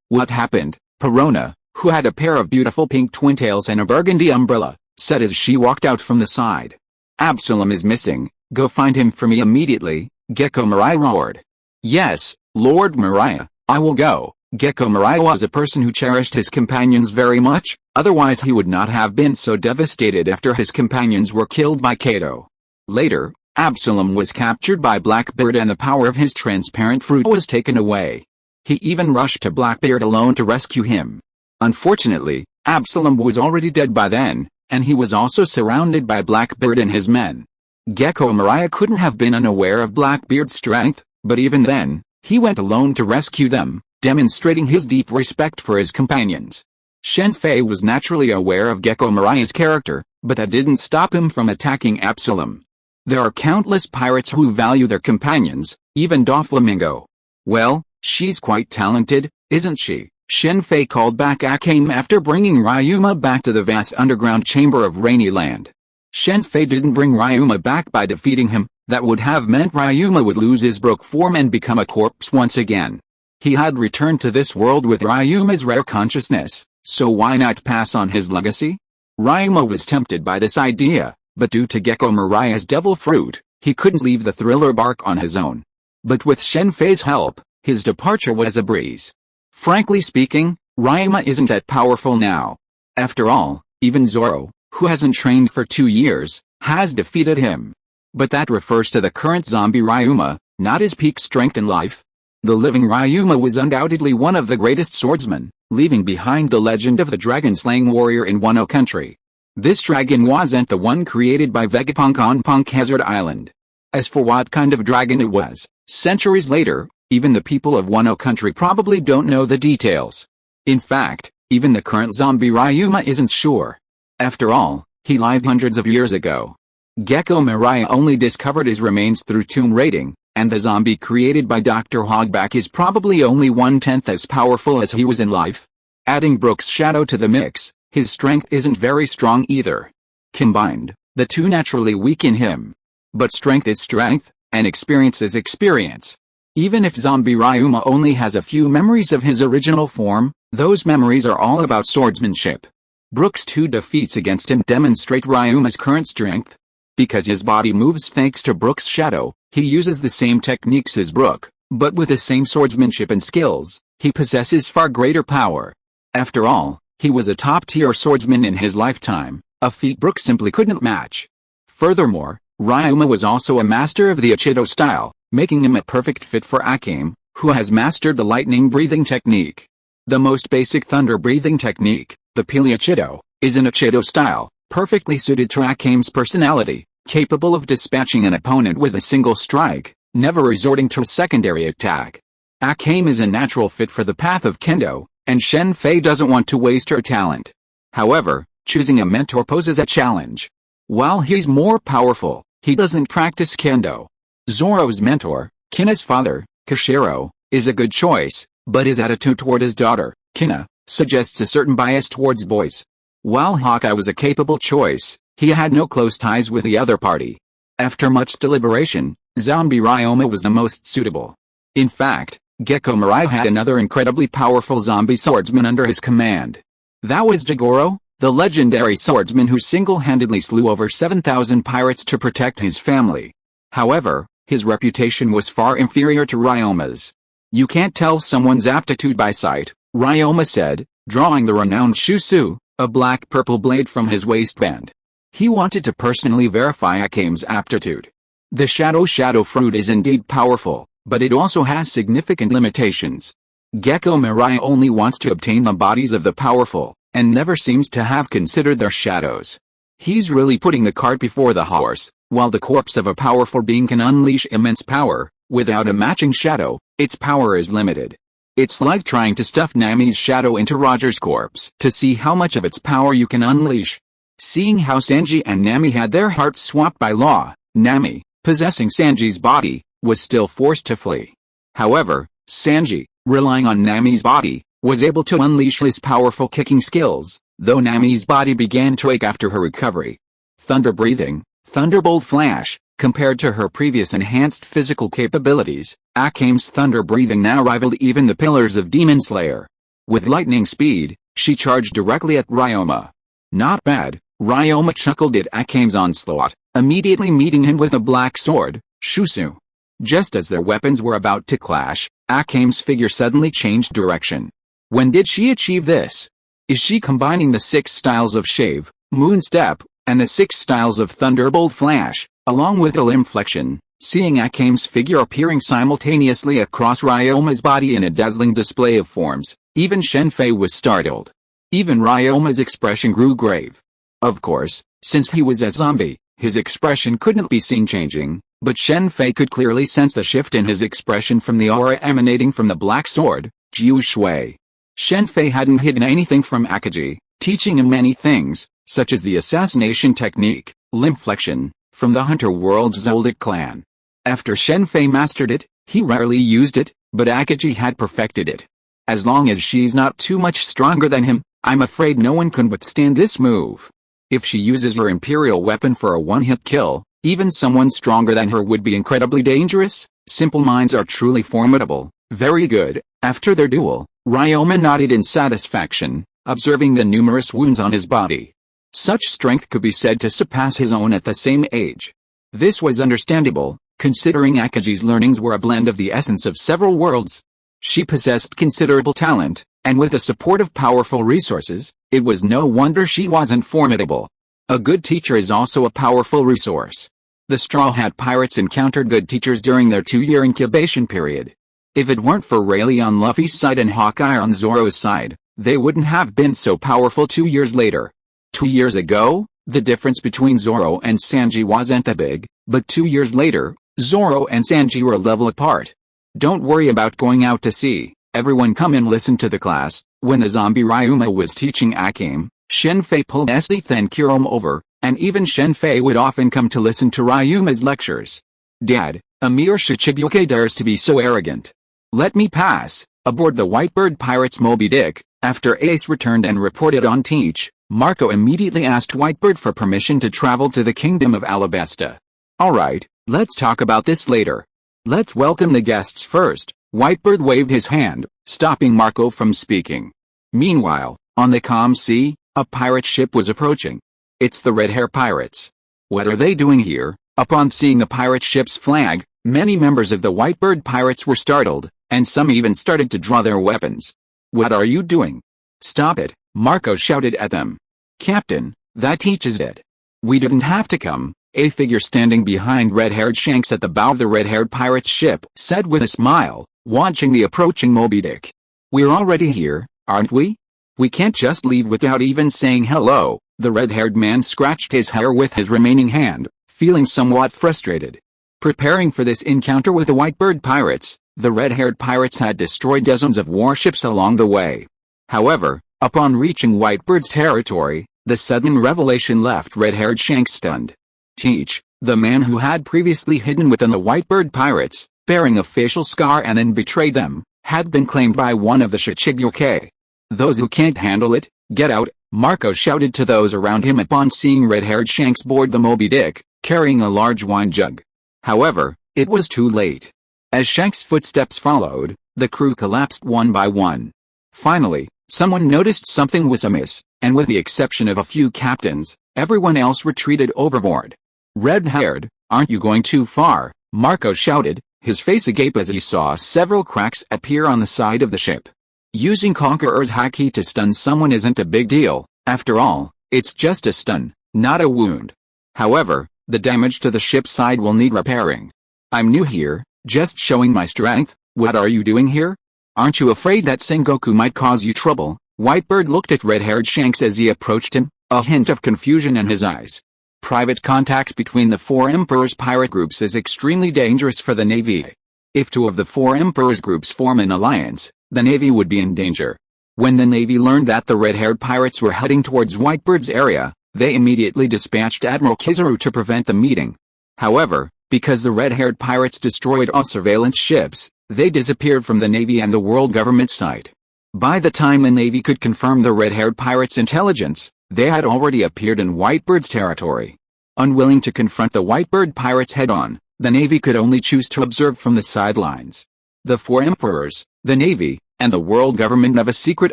what happened? Perona, who had a pair of beautiful pink twintails and a burgundy umbrella, said as she walked out from the side. Absalom is missing, go find him for me immediately, Gecko Mirai roared. Yes, Lord Mirai, I will go. Gecko Mirai was a person who cherished his companions very much, otherwise he would not have been so devastated after his companions were killed by Kato. Later, Absalom was captured by Blackbeard and the power of his transparent fruit was taken away. He even rushed to Blackbeard alone to rescue him. Unfortunately, Absalom was already dead by then, and he was also surrounded by Blackbeard and his men. Gecko Mirai couldn't have been unaware of Blackbeard's strength, but even then, he went alone to rescue them, demonstrating his deep respect for his companions. Shen Fei was naturally aware of Gecko Mirai's character, but that didn't stop him from attacking Absalom. There are countless pirates who value their companions, even Doflamingo. Well, she's quite talented, isn't she? Shen Fei called back Akame after bringing Ryuma back to the vast underground chamber of Rainy Land. Shen Fei didn't bring Ryuma back by defeating him, that would have meant Ryuma would lose his Brook form and become a corpse once again. He had returned to this world with Ryuma's rare consciousness, so why not pass on his legacy? Ryuma was tempted by this idea, but due to Gecko Mirai's devil fruit, he couldn't leave the thriller bark on his own. But with Shen Fei's help, his departure was a breeze. Frankly speaking, Ryuma isn't that powerful now. After all, even Zoro, who hasn't trained for 2 years, has defeated him. But that refers to the current zombie Ryuma, not his peak strength in life. The living Ryuma was undoubtedly one of the greatest swordsmen, leaving behind the legend of the dragon-slaying warrior in Wano country. This dragon wasn't the one created by Vegapunk on Punk Hazard Island. As for what kind of dragon it was, centuries later, even the people of Wano country probably don't know the details. In fact, even the current zombie Ryuma isn't sure. After all, he lived hundreds of years ago. Gecko Mirai only discovered his remains through tomb raiding, and the zombie created by Dr. Hogback is probably only 1/10 as powerful as he was in life. Adding Brook's shadow to the mix, His strength isn't very strong either. Combined, the two naturally weaken him. But strength is strength, and experience is experience. Even if zombie Ryuma only has a few memories of his original form, those memories are all about swordsmanship. Brook's 2 defeats against him demonstrate Ryuma's current strength. Because his body moves thanks to Brook's shadow, he uses the same techniques as Brook, but with the same swordsmanship and skills, he possesses far greater power. After all, he was a top-tier swordsman in his lifetime, a feat Brook simply couldn't match. Furthermore, Ryuma was also a master of the Aikido style, making him a perfect fit for Akame, who has mastered the lightning breathing technique. The most basic thunder breathing technique, the Pili Aikido, is an Aikido style, perfectly suited to Akame's personality, capable of dispatching an opponent with a single strike, never resorting to a secondary attack. Akame is a natural fit for the path of Kendo, and Shen Fei doesn't want to waste her talent. However, choosing a mentor poses a challenge. While he's more powerful, he doesn't practice Kendo. Zoro's mentor, Kina's father, Kishiro, is a good choice, but his attitude toward his daughter, Kina, suggests a certain bias towards boys. While Hawkeye was a capable choice, he had no close ties with the other party. After much deliberation, Zombie Ryoma was the most suitable. In fact, Gecko Mirai had another incredibly powerful zombie swordsman under his command. That was Jigoro, the legendary swordsman who single-handedly slew over 7,000 pirates to protect his family. However, his reputation was far inferior to Ryoma's. "You can't tell someone's aptitude by sight," Ryoma said, drawing the renowned Shusu, a black-purple blade from his waistband. He wanted to personally verify Akame's aptitude. The shadow fruit is indeed powerful, but it also has significant limitations. Gecko Mirai only wants to obtain the bodies of the powerful, and never seems to have considered their shadows. He's really putting the cart before the horse. While the corpse of a powerful being can unleash immense power, without a matching shadow, its power is limited. It's like trying to stuff Nami's shadow into Roger's corpse to see how much of its power you can unleash. Seeing how Sanji and Nami had their hearts swapped by law, Nami, possessing Sanji's body, was still forced to flee. However, Sanji, relying on Nami's body, was able to unleash his powerful kicking skills, though Nami's body began to ache after her recovery. Thunder breathing, Thunderbolt Flash, compared to her previous enhanced physical capabilities, Akame's thunder breathing now rivaled even the pillars of Demon Slayer. With lightning speed, she charged directly at Ryoma. Not bad, Ryoma chuckled at Akame's onslaught, immediately meeting him with a black sword, Shusu. Just as their weapons were about to clash, Akame's figure suddenly changed direction. When did she achieve this? Is she combining the 6 styles of shave, moon step, and the 6 styles of Thunderbolt Flash, along with a limb flexion, seeing Akame's figure appearing simultaneously across Ryoma's body in a dazzling display of forms? Even Shen Fei was startled. Even Ryoma's expression grew grave. Of course, since he was a zombie, his expression couldn't be seen changing, but Shen Fei could clearly sense the shift in his expression from the aura emanating from the black sword, Jiu Shui. Shen Fei hadn't hidden anything from Akaji, teaching him many things, such as the assassination technique, limb flexion, from the Hunter World's Zoldyck clan. After Shen Fei mastered it, he rarely used it, but Akaji had perfected it. As long as she's not too much stronger than him, I'm afraid no one can withstand this move. If she uses her imperial weapon for a one-hit kill, even someone stronger than her would be incredibly dangerous. Simple minds are truly formidable. Very good. After their duel, Ryoma nodded in satisfaction, observing the numerous wounds on his body. Such strength could be said to surpass his own at the same age. This was understandable, considering Akaji's learnings were a blend of the essence of several worlds. She possessed considerable talent, and with the support of powerful resources, it was no wonder she wasn't formidable. A good teacher is also a powerful resource. The Straw Hat Pirates encountered good teachers during their 2-year incubation period. If it weren't for Rayleigh on Luffy's side and Hawkeye on Zoro's side, they wouldn't have been so powerful 2 years later. 2 years ago, the difference between Zoro and Sanji wasn't that big, but 2 years later, Zoro and Sanji were a level apart. Don't worry about going out to sea, everyone come and listen to the class. When the zombie Ryuma was teaching Akame, Shen Fei pulled Esthi and Kurom over, and even Shen Fei would often come to listen to Ryuma's lectures. Dad, a mere Shichibuke dares to be so arrogant. Let me pass. Aboard the Whitebird Pirates Moby Dick, after Ace returned and reported on Teach, Marco immediately asked Whitebird for permission to travel to the kingdom of Alabasta. Alright, let's talk about this later. Let's welcome the guests first. Whitebird waved his hand, stopping Marco from speaking. Meanwhile, on the calm sea, a pirate ship was approaching. It's the Red Hair Pirates. What are they doing here? Upon seeing the pirate ship's flag, many members of the Whitebird Pirates were startled, and some even started to draw their weapons. What are you doing? Stop it, Marco shouted at them. Captain, that teaches it. We didn't have to come, a figure standing behind red-haired Shanks at the bow of the red-haired pirate's ship said with a smile, watching the approaching Moby Dick. We're already here, aren't we? We can't just leave without even saying hello. The red-haired man scratched his hair with his remaining hand, feeling somewhat frustrated. Preparing for this encounter with the Whitebird Pirates, the red-haired pirates had destroyed dozens of warships along the way. However, upon reaching Whitebird's territory, the sudden revelation left red-haired Shanks stunned. Teach, the man who had previously hidden within the Whitebird Pirates, bearing a facial scar and then betrayed them, had been claimed by one of the Shichigyoke. Those who can't handle it, get out, Marco shouted to those around him upon seeing red-haired Shanks board the Moby Dick, carrying a large wine jug. However, it was too late. As Shanks' footsteps followed, the crew collapsed one by one. Finally, someone noticed something was amiss, and with the exception of a few captains, everyone else retreated overboard. Red-haired, aren't you going too far? Marco shouted, his face agape as he saw several cracks appear on the side of the ship. Using Conqueror's haki to stun someone isn't a big deal, after all, it's just a stun, not a wound. However, the damage to the ship's side will need repairing. I'm new here, just showing my strength. What are you doing here? Aren't you afraid that Sengoku might cause you trouble? Whitebird looked at red-haired Shanks as he approached him, a hint of confusion in his eyes. Private contact between the four Emperor's pirate groups is extremely dangerous for the Navy. If two of the four Emperor's groups form an alliance, the Navy would be in danger. When the Navy learned that the red-haired pirates were heading towards Whitebird's area, they immediately dispatched Admiral Kizaru to prevent the meeting. However, because the red-haired pirates destroyed all surveillance ships, they disappeared from the Navy and the world government site. By the time the Navy could confirm the red-haired pirates' intelligence, they had already appeared in Whitebird's territory. Unwilling to confront the Whitebird pirates head-on, the Navy could only choose to observe from the sidelines. The four emperors, the Navy, and the world government have a secret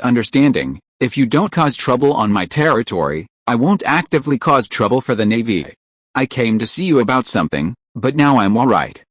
understanding: if you don't cause trouble on my territory, I won't actively cause trouble for the Navy. I came to see you about something, but now I'm alright.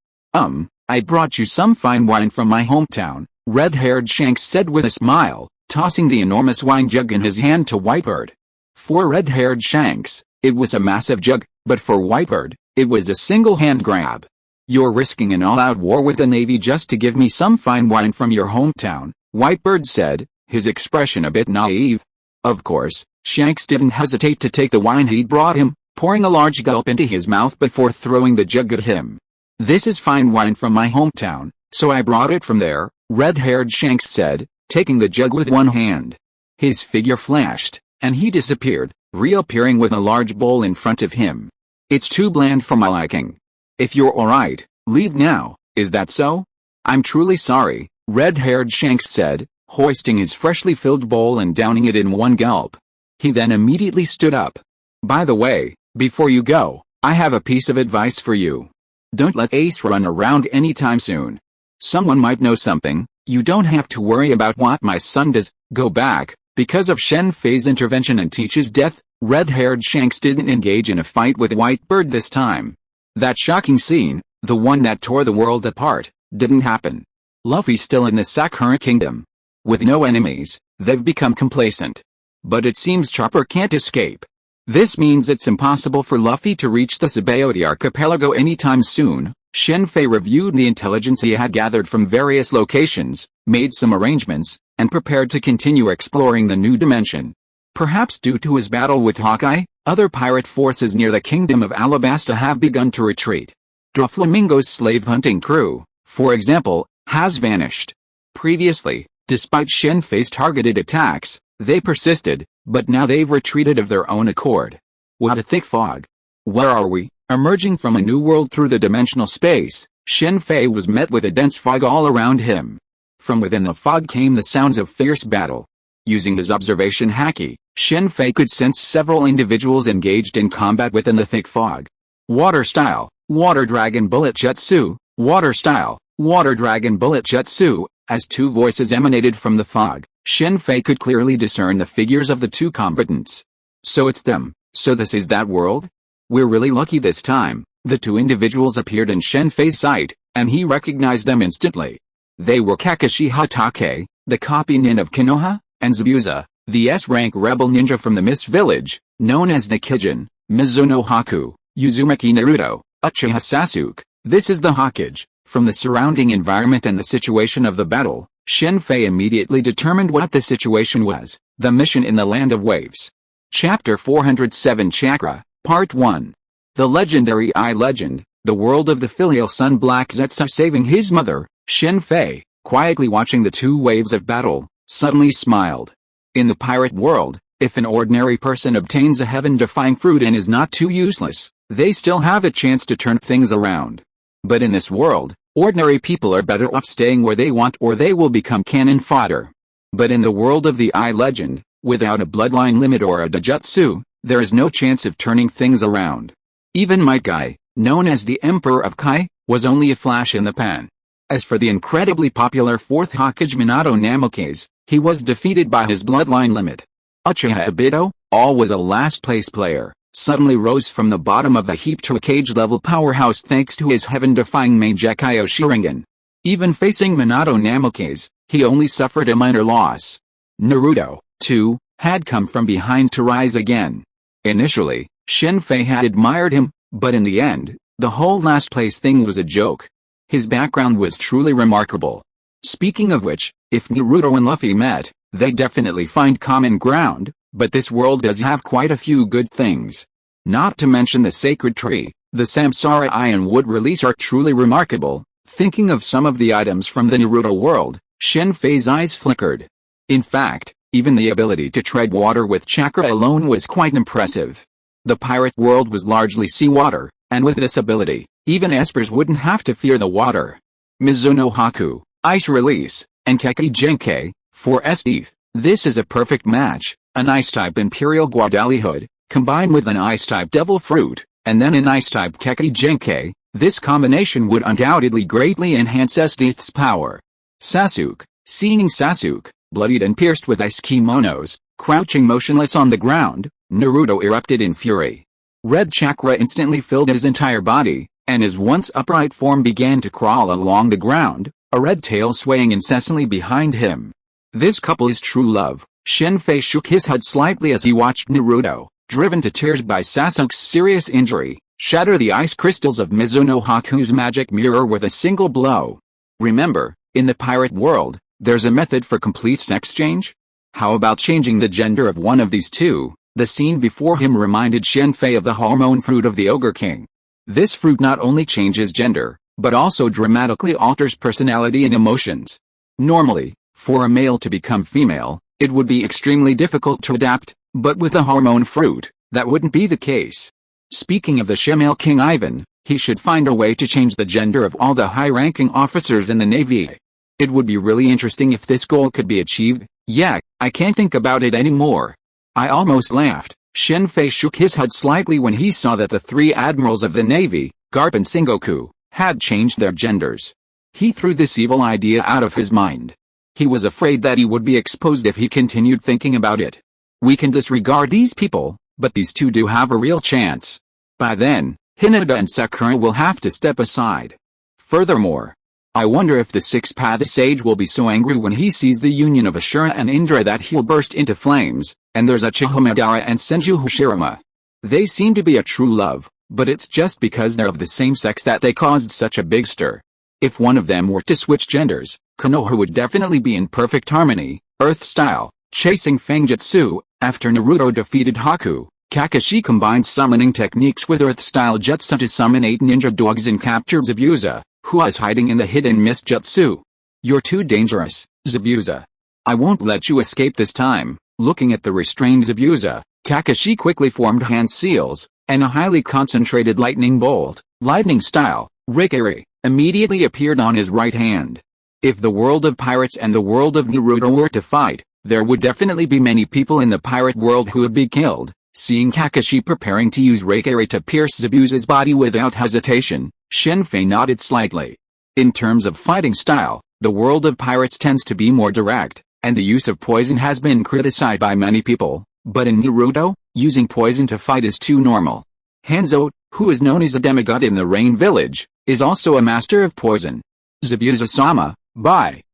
I brought you some fine wine from my hometown, red-haired Shanks said with a smile, tossing the enormous wine jug in his hand to Whitebird. For red-haired Shanks, it was a massive jug, but for Whitebird, it was a single hand grab. You're risking an all-out war with the Navy just to give me some fine wine from your hometown, Whitebird said, his expression a bit naive. Of course, Shanks didn't hesitate to take the wine he'd brought him, pouring a large gulp into his mouth before throwing the jug at him. This is fine wine from my hometown, so I brought it from there, red-haired Shanks said, taking the jug with one hand. His figure flashed, and he disappeared, reappearing with a large bowl in front of him. It's too bland for my liking. If you're alright, leave now, is that so? I'm truly sorry, red-haired Shanks said, hoisting his freshly filled bowl and downing it in one gulp. He then immediately stood up. By the way, before you go, I have a piece of advice for you. Don't let Ace run around anytime soon. Someone might know something. You don't have to worry about what my son does. Go back. Because of Shen Fei's intervention and Teach's death, red-haired Shanks didn't engage in a fight with Whitebird this time. That shocking scene, the one that tore the world apart, didn't happen. Luffy's still in the Sakura Kingdom. With no enemies, they've become complacent. But it seems Chopper can't escape. This means it's impossible for Luffy to reach the Sabaody archipelago anytime soon. Shen Fei reviewed the intelligence he had gathered from various locations, made some arrangements, and prepared to continue exploring the new dimension. Perhaps due to his battle with Hawkeye, other pirate forces near the kingdom of Alabasta have begun to retreat. Doflamingo's slave-hunting crew, for example, has vanished. Previously, despite Shen Fei's targeted attacks, they persisted, but now they've retreated of their own accord. What a thick fog. Where are we? Emerging from a new world through the dimensional space, Shen Fei was met with a dense fog all around him. From within the fog came the sounds of fierce battle. Using his observation haki, Shen Fei could sense several individuals engaged in combat within the thick fog. Water style, water dragon bullet jutsu, water style, water dragon bullet jutsu. As two voices emanated from the fog, Shen Fei could clearly discern the figures of the two combatants. So it's them. So this is that world? We're really lucky this time. The two individuals appeared in Shen Fei's sight, and he recognized them instantly. They were Kakashi Hatake, the copy nin of Konoha, and Zabuza, the S-rank rebel ninja from the Mist Village, known as the Kijin, Mizuno Haku, Uzumaki Naruto, Uchiha Sasuke. This is the Hokage. From the surrounding environment and the situation of the battle, Shen Fei immediately determined what the situation was: the mission in the Land of Waves. Chapter 407 Chakra, Part 1. The legendary I Legend, the world of the filial son Black Zetsu saving his mother. Shen Fei, quietly watching the two waves of battle, suddenly smiled. In the pirate world, if an ordinary person obtains a heaven-defying fruit and is not too useless, they still have a chance to turn things around. But in this world, ordinary people are better off staying where they want or they will become cannon fodder. But in the world of the I Legend, without a bloodline limit or a dojutsu, there is no chance of turning things around. Even Might Guy, known as the Emperor of Kai, was only a flash in the pan. As for the incredibly popular 4th Hokage Minato Namikaze, he was defeated by his bloodline limit. Uchiha Obito, always a last-place player, suddenly rose from the bottom of the heap to a cage-level powerhouse thanks to his heaven-defying Mangekyo Sharingan. Even facing Minato Namikaze, he only suffered a minor loss. Naruto, too, had come from behind to rise again. Initially, Shen Fei had admired him, but in the end, the whole last-place thing was a joke. His background was truly remarkable. Speaking of which, if Naruto and Luffy met, they'd definitely find common ground, but this world does have quite a few good things. Not to mention the sacred tree, the Samsara Eye and wood release are truly remarkable. Thinking of some of the items from the Naruto world, Shen Fei's eyes flickered. In fact, even the ability to tread water with chakra alone was quite impressive. The pirate world was largely seawater, and with this ability, even espers wouldn't have to fear the water. Mizuno Haku, Ice Release, and Keki Genkai, for S.H.I.E.L.D. This is a perfect match, an Ice-type Imperial Guadali Hood, combined with an Ice-type Devil Fruit, and then an Ice-type Keki Genkai. This combination would undoubtedly greatly enhance S.H.I.E.L.D's power. Sasuke, seeing Sasuke, bloodied and pierced with ice kimonos, crouching motionless on the ground, Naruto erupted in fury. Red chakra instantly filled his entire body, and his once upright form began to crawl along the ground, a red tail swaying incessantly behind him. This couple is true love. Shen Fei shook his head slightly as he watched Naruto, driven to tears by Sasuke's serious injury, shatter the ice crystals of Mizuno Haku's magic mirror with a single blow. Remember, in the pirate world, there's a method for complete sex change? How about changing the gender of one of these two? The scene before him reminded Shen Fei of the hormone fruit of the Ogre King. This fruit not only changes gender, but also dramatically alters personality and emotions. Normally, for a male to become female, it would be extremely difficult to adapt, but with the hormone fruit, that wouldn't be the case. Speaking of the Shemale King Ivan, he should find a way to change the gender of all the high-ranking officers in the Navy. It would be really interesting if this goal could be achieved. Yeah, I can't think about it anymore. I almost laughed. Shen Fei shook his head slightly when he saw that the 3 admirals of the Navy, Garp and Sengoku, had changed their genders. He threw this evil idea out of his mind. He was afraid that he would be exposed if he continued thinking about it. We can disregard these people, but these two do have a real chance. By then, Hinata and Sakura will have to step aside. Furthermore, I wonder if the Six-Path Sage will be so angry when he sees the union of Ashura and Indra that he'll burst into flames. And there's Uchiha Madara and Senju Hashirama. They seem to be a true love, but it's just because they're of the same sex that they caused such a big stir. If one of them were to switch genders, Konoha would definitely be in perfect harmony, Earth style, chasing Fangjutsu. After Naruto defeated Haku, Kakashi combined summoning techniques with Earth style jutsu to summon 8 ninja dogs and captured Zabuza, who was hiding in the hidden mist jutsu. You're too dangerous, Zabuza. I won't let you escape this time. Looking at the restrained Zabuza, Kakashi quickly formed hand seals, and a highly concentrated lightning bolt, lightning style, Rikiri, immediately appeared on his right hand. If the world of pirates and the world of Naruto were to fight, There would definitely be many people in the pirate world who would be killed. Seeing Kakashi preparing to use Reikari to pierce Zabuza's body without hesitation, Shen Fei nodded slightly. In terms of fighting style, the world of pirates tends to be more direct, and the use of poison has been criticized by many people, but in Naruto, using poison to fight is too normal. Hanzo, who is known as a demigod in the Rain Village, is also a master of poison. Zabuza-sama,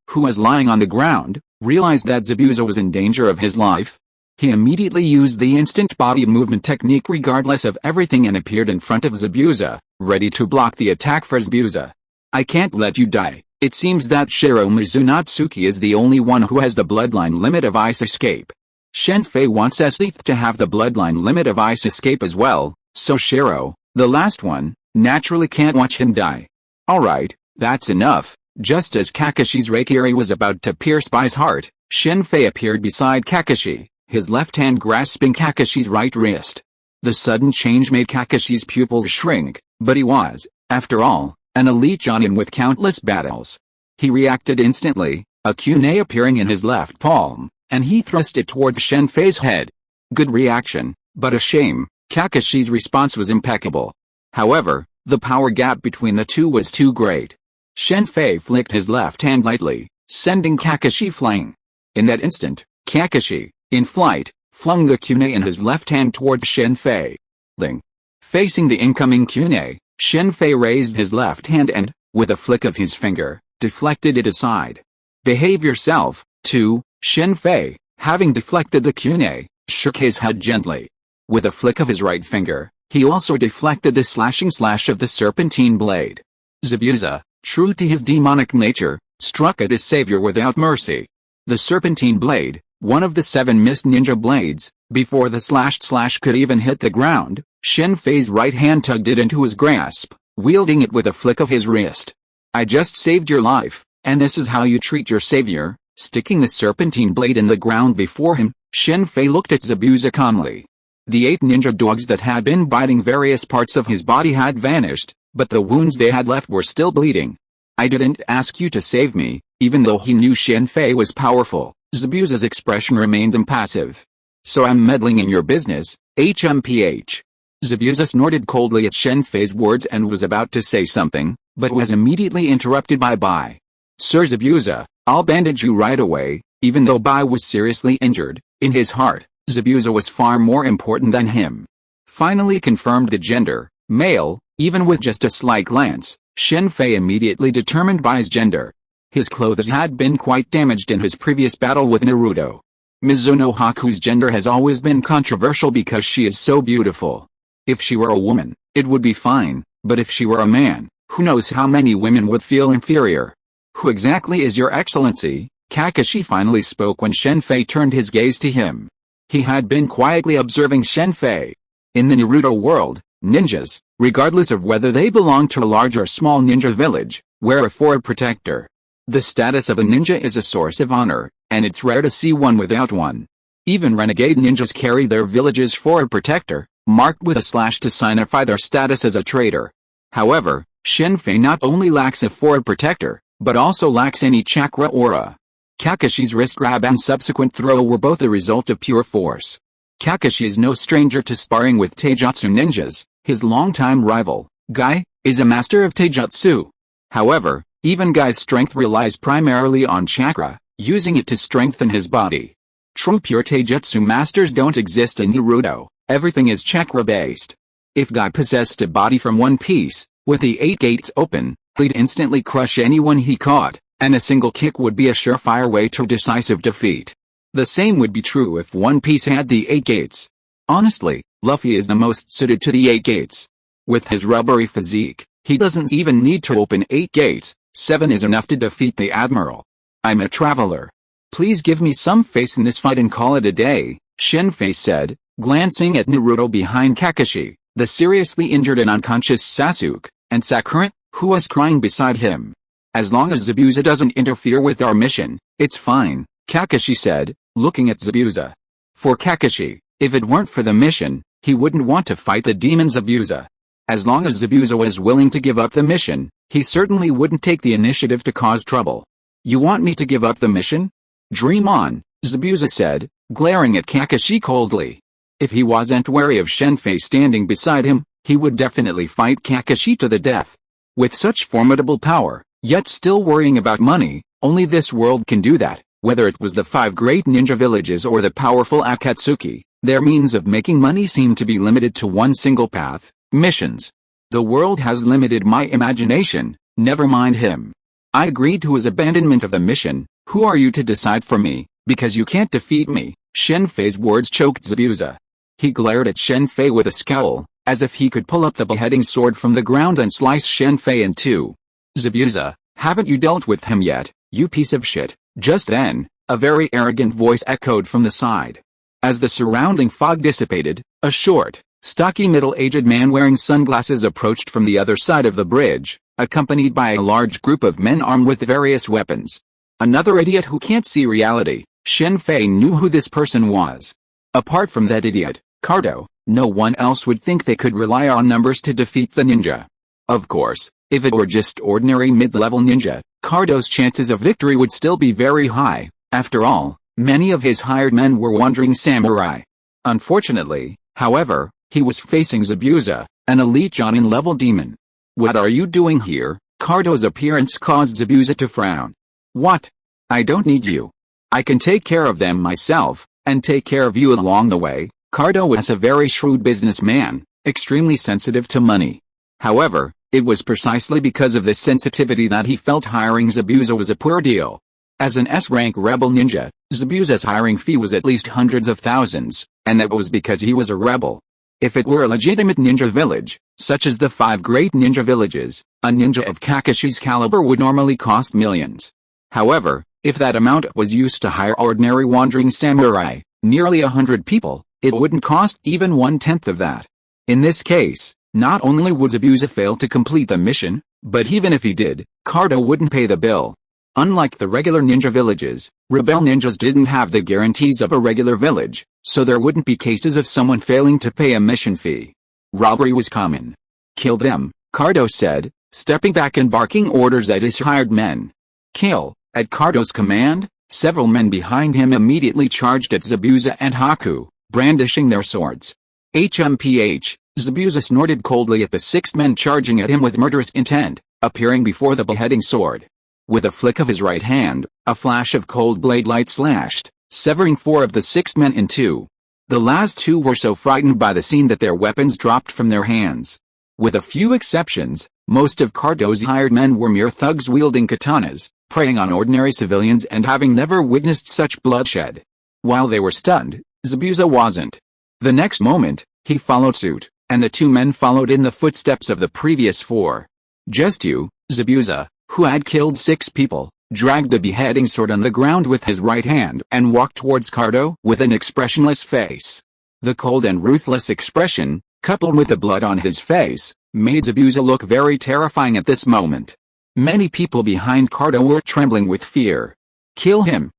who was lying on the ground, realized that Zabuza was in danger of his life. He immediately used the instant body movement technique regardless of everything and appeared in front of Zabuza, ready to block the attack for Zabuza. I can't let you die. It seems that Shiro Mizunatsuki is the only one who has the bloodline limit of ice escape. Shen Fei wants S.H.I.E.L.D to have the bloodline limit of ice escape as well, so Shiro, the last one, naturally can't watch him die. Alright, that's enough. Just as Kakashi's Reikari was about to pierce Bai's heart, Shen Fei appeared beside Kakashi, his left hand grasping Kakashi's right wrist. The sudden change made Kakashi's pupils shrink, but he was, after all, an elite Jonin with countless battles. He reacted instantly, a kunai appearing in his left palm, and he thrust it towards Shen Fei's head. Good reaction, but a shame, Kakashi's response was impeccable. However, the power gap between the two was too great. Shen Fei flicked his left hand lightly, sending Kakashi flying. In that instant, Kakashi, in flight, flung the kunai in his left hand towards Shen Fei. Facing the incoming kunai, Shen Fei raised his left hand and, with a flick of his finger, deflected it aside. Behave yourself, too. Shen Fei, having deflected the kunai, shook his head gently. With a flick of his right finger, he also deflected the slashing slash of the serpentine blade. Zabuza, true to his demonic nature, struck at his savior without mercy. The serpentine blade, one of the 7 mist ninja blades, before the slashed slash could even hit the ground, Shen Fei's right hand tugged it into his grasp, wielding it with a flick of his wrist. I just saved your life, and this is how you treat your savior. Sticking the serpentine blade in the ground before him, Shen Fei looked at Zabuza calmly. The 8 ninja dogs that had been biting various parts of his body had vanished, but the wounds they had left were still bleeding. I didn't ask you to save me, even though he knew Shen Fei was powerful. Zabuza's expression remained impassive. So I'm meddling in your business, HMPH. Zabuza snorted coldly at Shen Fei's words and was about to say something, but was immediately interrupted by Bai. Sir Zabuza, I'll bandage you right away. Even though Bai was seriously injured, in his heart, Zabuza was far more important than him. Finally confirmed the gender, male, even with just a slight glance, Shen Fei immediately determined Bai's gender. His clothes had been quite damaged in his previous battle with Naruto. Mizuno Haku's gender has always been controversial because she is so beautiful. If she were a woman, it would be fine, but if she were a man, who knows how many women would feel inferior. Who exactly is your excellency? Kakashi finally spoke when Shen Fei turned his gaze to him. He had been quietly observing Shen Fei. In the Naruto world, ninjas, regardless of whether they belong to a large or small ninja village, wear a forward protector. The status of a ninja is a source of honor, and it's rare to see one without one. Even renegade ninjas carry their village's forward protector, marked with a slash to signify their status as a traitor. However, Shen Fei not only lacks a forward protector, but also lacks any chakra aura. Kakashi's wrist grab and subsequent throw were both the result of pure force. Kakashi is no stranger to sparring with taijutsu ninjas. His longtime rival, Guy, is a master of taijutsu. However, even Guy's strength relies primarily on chakra, using it to strengthen his body. True pure taijutsu masters don't exist in Naruto. Everything is chakra-based. If Guy possessed a body from One Piece, with the 8 gates open, he'd instantly crush anyone he caught, and a single kick would be a surefire way to decisive defeat. The same would be true if One Piece had the 8 gates. Honestly, Luffy is the most suited to the 8 gates. With his rubbery physique, he doesn't even need to open 8 gates, 7 is enough to defeat the Admiral. I'm a traveler. Please give me some face in this fight and call it a day, Shen Fei said, glancing at Naruto behind Kakashi, the seriously injured and unconscious Sasuke, and Sakura, who was crying beside him. As long as Zabuza doesn't interfere with our mission, it's fine, Kakashi said, looking at Zabuza. For Kakashi, if it weren't for the mission, he wouldn't want to fight the demon Zabuza. As long as Zabuza was willing to give up the mission, he certainly wouldn't take the initiative to cause trouble. You want me to give up the mission? Dream on, Zabuza said, glaring at Kakashi coldly. If he wasn't wary of Shen Fei standing beside him, he would definitely fight Kakashi to the death. With such formidable power, yet still worrying about money, only this world can do that. Whether it was the 5 great ninja villages or the powerful Akatsuki, their means of making money seemed to be limited to one single path: missions. The world has limited my imagination, never mind him. I agreed to his abandonment of the mission. Who are you to decide for me, because you can't defeat me? Shen Fei's words choked Zabuza. He glared at Shen Fei with a scowl, as if he could pull up the beheading sword from the ground and slice Shen Fei in two. Zabuza, haven't you dealt with him yet, you piece of shit? Just then, a very arrogant voice echoed from the side. As the surrounding fog dissipated, a short, stocky middle-aged man wearing sunglasses approached from the other side of the bridge, accompanied by a large group of men armed with various weapons. Another idiot who can't see reality. Shen Fei knew who this person was. Apart from that idiot, Cardo, no one else would think they could rely on numbers to defeat the ninja. Of course, if it were just ordinary mid-level ninja, Cardo's chances of victory would still be very high. After all, many of his hired men were wandering samurai. Unfortunately, however, he was facing Zabuza, an elite Jonin-level demon. What are you doing here? Cardo's appearance caused Zabuza to frown. What? I don't need you. I can take care of them myself, and take care of you along the way. Cardo was a very shrewd businessman, extremely sensitive to money. However, it was precisely because of this sensitivity that he felt hiring Zabuza was a poor deal. As an S-rank rebel ninja, Zabuza's hiring fee was at least hundreds of thousands, and that was because he was a rebel. If it were a legitimate ninja village, such as the 5 great ninja villages, a ninja of Kakashi's caliber would normally cost millions. However, if that amount was used to hire ordinary wandering samurai, nearly 100 people, it wouldn't cost even 1/10 of that. In this case, not only would Zabuza fail to complete the mission, but even if he did, Cardo wouldn't pay the bill. Unlike the regular ninja villages, rebel ninjas didn't have the guarantees of a regular village, so there wouldn't be cases of someone failing to pay a mission fee. Robbery was common. Kill them, Cardo said, stepping back and barking orders at his hired men. Kill. At Cardo's command, several men behind him immediately charged at Zabuza and Haku, brandishing their swords. HMPH, Zabuza snorted coldly at the 6 men charging at him with murderous intent, appearing before the beheading sword. With a flick of his right hand, a flash of cold blade light slashed, severing 4 of the 6 men in 2. The last 2 were so frightened by the scene that their weapons dropped from their hands. With a few exceptions, most of Cardo's hired men were mere thugs wielding katanas, preying on ordinary civilians and having never witnessed such bloodshed. While they were stunned, Zabuza wasn't. The next moment, he followed suit, and the 2 men followed in the footsteps of the previous 4. Just you, Zabuza, who had killed 6 people, dragged the beheading sword on the ground with his right hand and walked towards Cardo with an expressionless face. The cold and ruthless expression, coupled with the blood on his face, made Zabuza look very terrifying at this moment. Many people behind Cardo were trembling with fear. Kill him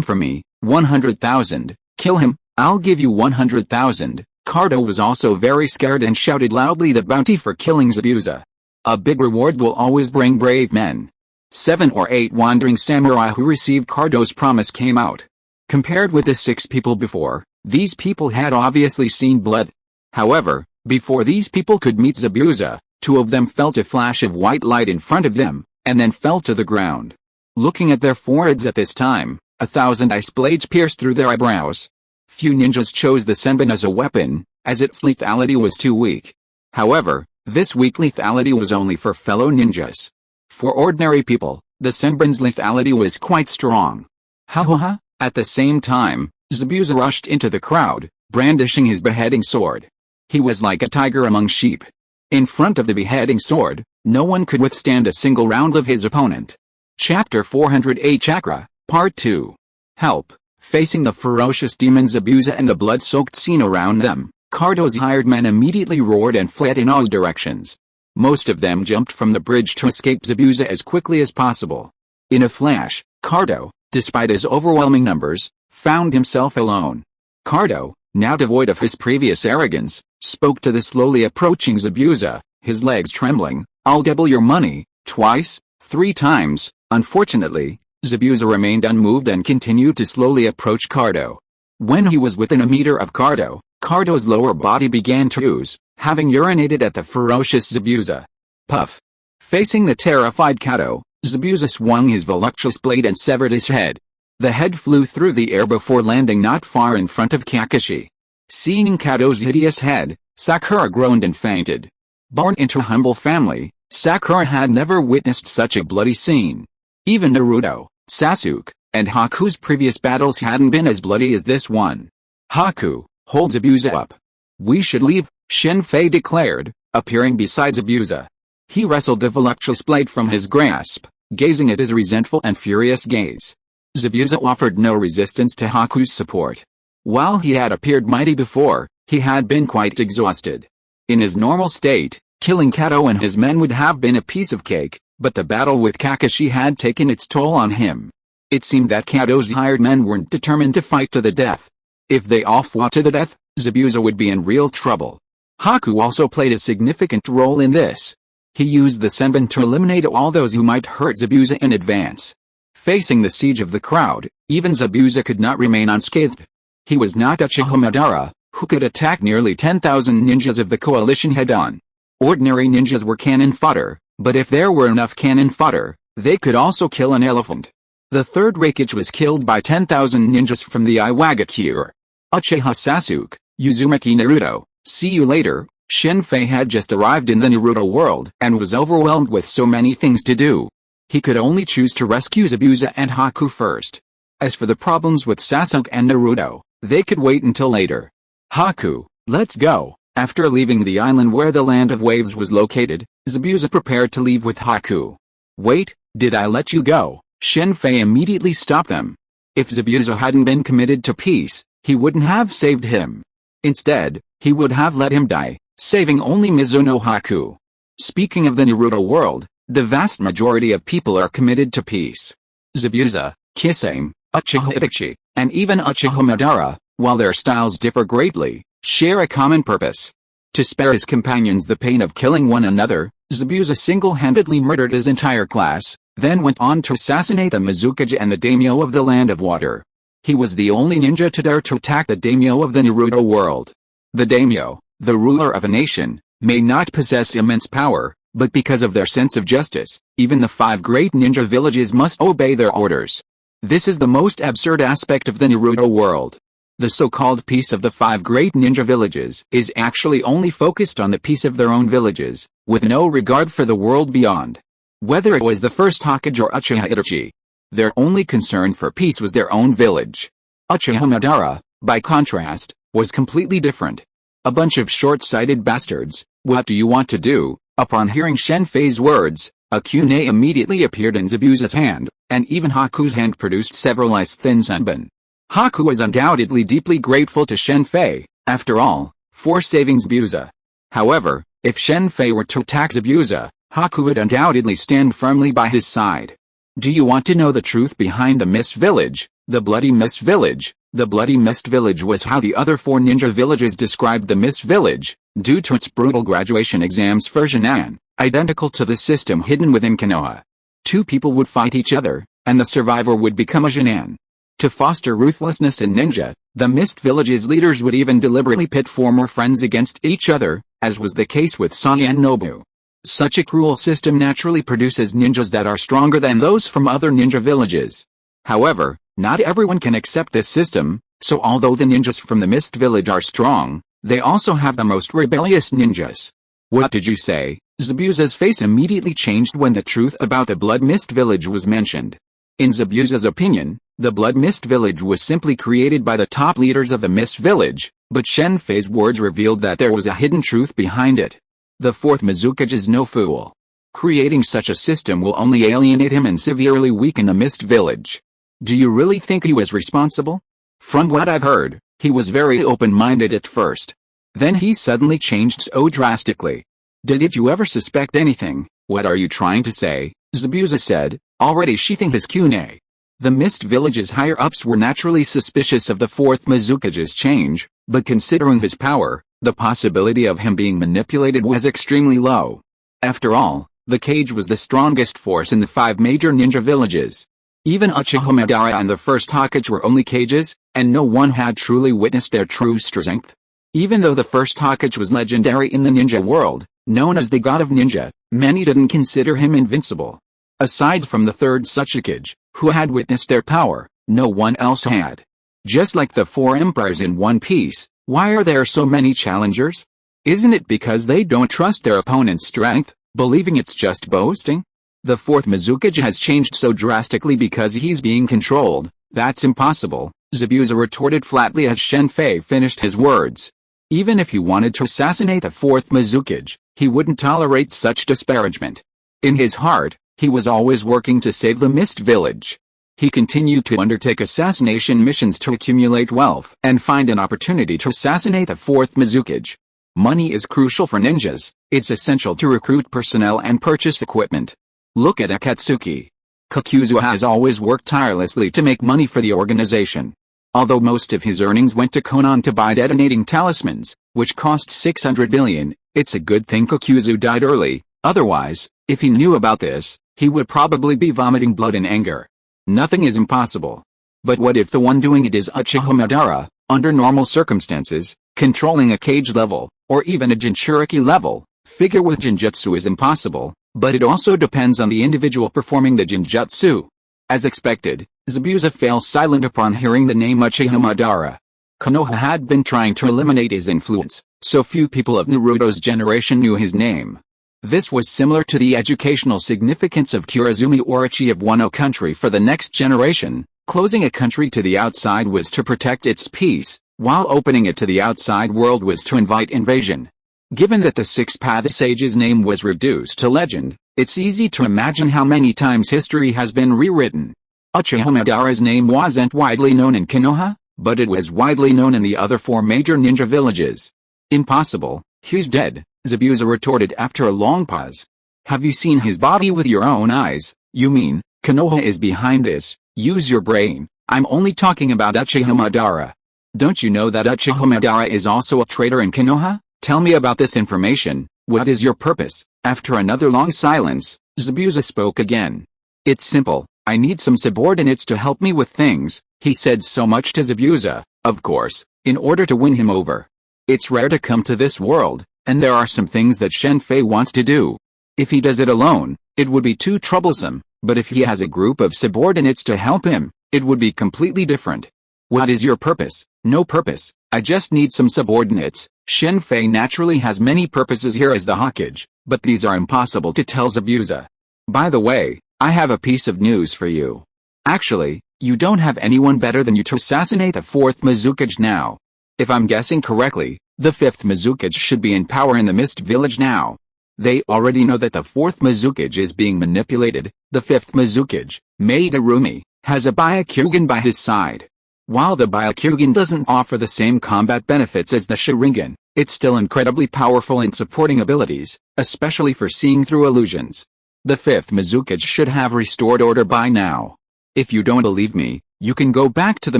for me, 100,000, kill him, I'll give you 100,000. Cardo was also very scared and shouted loudly the bounty for killing Zabuza. A big reward will always bring brave men. 7 or 8 wandering samurai who received Cardo's promise came out. Compared with the 6 people before, these people had obviously seen blood. However, before these people could meet Zabuza, 2 of them felt a flash of white light in front of them, and then fell to the ground. Looking at their foreheads at this time, 1,000 ice blades pierced through their eyebrows. Few ninjas chose the senbon as a weapon, as its lethality was too weak. However, this weak lethality was only for fellow ninjas. For ordinary people, the senbon's lethality was quite strong. Ha! At the same time, Zabuza rushed into the crowd, brandishing his beheading sword. He was like a tiger among sheep. In front of the beheading sword, no one could withstand a single round of his opponent. Chapter 408 Chakra, Part 2. Help. Facing the ferocious demon Zabuza and the blood-soaked scene around them, Cardo's hired men immediately roared and fled in all directions. Most of them jumped from the bridge to escape Zabuza as quickly as possible. In a flash, Cardo, despite his overwhelming numbers, found himself alone. Cardo, now devoid of his previous arrogance, spoke to the slowly approaching Zabuza, his legs trembling. I'll double your money, twice, 3 times. Unfortunately, Zabuza remained unmoved and continued to slowly approach Cardo. When he was within a meter of Cardo's lower body began to ooze, having urinated at the ferocious Zabuza. Puff! Facing the terrified Cardo, Zabuza swung his voluptuous blade and severed his head. The head flew through the air before landing not far in front of Kakashi. Seeing Cardo's hideous head, Sakura groaned and fainted. Born into a humble family, Sakura had never witnessed such a bloody scene. Even Naruto, Sasuke, and Haku's previous battles hadn't been as bloody as this one. Haku, hold Zabuza up. We should leave, Shen Fei declared, appearing beside Zabuza. He wrestled the voluptuous blade from his grasp, gazing at his resentful and furious gaze. Zabuza offered no resistance to Haku's support. While he had appeared mighty before, he had been quite exhausted. In his normal state, killing Kato and his men would have been a piece of cake, but the battle with Kakashi had taken its toll on him. It seemed that Kato's hired men weren't determined to fight to the death. If they all fought to the death, Zabuza would be in real trouble. Haku also played a significant role in this. He used the Senbon to eliminate all those who might hurt Zabuza in advance. Facing the siege of the crowd, even Zabuza could not remain unscathed. He was not Uchiha Madara, who could attack nearly 10,000 ninjas of the coalition head-on. Ordinary ninjas were cannon fodder, but if there were enough cannon fodder, they could also kill an elephant. The third Raikage was killed by 10,000 ninjas from the Iwagakure. Uchiha Sasuke, Uzumaki Naruto, see you later. Shen Fei had just arrived in the Naruto world and was overwhelmed with so many things to do. He could only choose to rescue Zabuza and Haku first. As for the problems with Sasuke and Naruto, they could wait until later. Haku, let's go. After leaving the island where the Land of Waves was located, Zabuza prepared to leave with Haku. Wait, did I let you go? Shen Fei immediately stopped them. If Zabuza hadn't been committed to peace, he wouldn't have saved him. Instead, he would have let him die, saving only Mizuno Haku. Speaking of the Naruto world, the vast majority of people are committed to peace. Zabuza, Kisame, Uchiha Itachi, and even Uchiha Madara, while their styles differ greatly, share a common purpose. To spare his companions the pain of killing one another, Zabuza single-handedly murdered his entire class, then went on to assassinate the Mizukage and the daimyo of the Land of Water. He was the only ninja to dare to attack the daimyo of the Naruto world. The daimyo, the ruler of a nation, may not possess immense power, but because of their sense of justice, even the 5 great ninja villages must obey their orders. This is the most absurd aspect of the Naruto world. The so-called peace of the 5 great ninja villages is actually only focused on the peace of their own villages, with no regard for the world beyond. Whether it was the first Hokage or Uchiha Itachi, their only concern for peace was their own village. Uchiha Madara, by contrast, was completely different. A bunch of short-sighted bastards. What do you want to do? Upon hearing Shen Fei's words, a kunai immediately appeared in Zabuza's hand, and even Haku's hand produced several ice-thin Senbon. Haku was undoubtedly deeply grateful to Shen Fei, after all, for saving Zabuza. However, if Shen Fei were to attack Zabuza, Haku would undoubtedly stand firmly by his side. Do you want to know the truth behind the Mist Village, the Bloody Mist Village? The Bloody Mist Village was how the other 4 ninja villages described the Mist Village, due to its brutal graduation exams for Jinan, identical to the system hidden within Konoha. 2 people would fight each other, and the survivor would become a Jinan. To foster ruthlessness in ninja, the Mist Village's leaders would even deliberately pit former friends against each other, as was the case with Sani and Nobu. Such a cruel system naturally produces ninjas that are stronger than those from other ninja villages. However, not everyone can accept this system, so although the ninjas from the Mist Village are strong, they also have the most rebellious ninjas. What did you say? Zabuza's face immediately changed when the truth about the Blood Mist Village was mentioned. In Zabuza's opinion, the Blood Mist Village was simply created by the top leaders of the Mist Village, but Shen Fei's words revealed that there was a hidden truth behind it. The 4th Mizukage is no fool. Creating such a system will only alienate him and severely weaken the Mist Village. Do you really think he was responsible? From what I've heard, he was very open-minded at first. Then he suddenly changed so drastically. Did you ever suspect anything? What are you trying to say? Zabuza said, already sheathing his kunai. The Mist Village's higher-ups were naturally suspicious of the 4th Mizukage's change, but considering his power, the possibility of him being manipulated was extremely low. After all, the Cage was the strongest force in the 5 major ninja villages. Even Uchiha Madara and the first Hokage were only cages, and no one had truly witnessed their true strength. Even though the first Hokage was legendary in the ninja world, known as the god of ninja, many didn't consider him invincible. Aside from the third Hokage, who had witnessed their power, no one else had. Just like the four emperors in One Piece, why are there so many challengers? Isn't it because they don't trust their opponent's strength, believing it's just boasting? The fourth Mizukage has changed so drastically because he's being controlled. That's impossible, Zabuza retorted flatly as Shen Fei finished his words. Even if he wanted to assassinate the fourth Mizukage, he wouldn't tolerate such disparagement. In his heart, he was always working to save the Mist Village. He continued to undertake assassination missions to accumulate wealth and find an opportunity to assassinate the fourth Mizukage. Money is crucial for ninjas. It's essential to recruit personnel and purchase equipment. Look at Akatsuki. Kakuzu has always worked tirelessly to make money for the organization. Although most of his earnings went to Konan to buy detonating talismans, which cost 600 billion, it's a good thing Kakuzu died early. Otherwise, if he knew about this, he would probably be vomiting blood in anger. Nothing is impossible. But what if the one doing it is Uchiha Madara, under normal circumstances, controlling a cage level, or even a Jinchuriki level, figure with Jinjutsu is impossible, but it also depends on the individual performing the Jinjutsu. As expected, Zabuza fell silent upon hearing the name Uchiha Madara. Konoha had been trying to eliminate his influence, so few people of Naruto's generation knew his name. This was similar to the educational significance of Kurazumi Orochi of Wano country for the next generation. Closing a country to the outside was to protect its peace, while opening it to the outside world was to invite invasion. Given that the Six-Path Sage's name was reduced to legend, it's easy to imagine how many times history has been rewritten. Uchiha Madara's name wasn't widely known in Konoha, but it was widely known in the other four major ninja villages. Impossible, he's dead, Zabuza retorted after a long pause. Have you seen his body with your own eyes? You mean, Konoha is behind this? Use your brain. I'm only talking about Uchiha Madara. Don't you know that Uchiha Madara is also a traitor in Konoha? Tell me about this information. What is your purpose? After another long silence, Zabuza spoke again. It's simple. I need some subordinates to help me with things, he said so much to Zabuza, of course, in order to win him over. It's rare to come to this world, and there are some things that Shen Fei wants to do. If he does it alone, it would be too troublesome, but if he has a group of subordinates to help him, it would be completely different. What is your purpose? No purpose, I just need some subordinates. Shen Fei naturally has many purposes here as the Hokage, but these are impossible to tell Zabuza. By the way, I have a piece of news for you. Actually, you don't have anyone better than you to assassinate the fourth Mizukage now. If I'm guessing correctly, the fifth Mizukage should be in power in the Mist Village now. They already know that the fourth Mizukage is being manipulated. The fifth Mizukage, Madarumi, has a Byakugan by his side. While the Byakugan doesn't offer the same combat benefits as the Sharingan, it's still incredibly powerful in supporting abilities, especially for seeing through illusions. The fifth Mizukage should have restored order by now. If you don't believe me, you can go back to the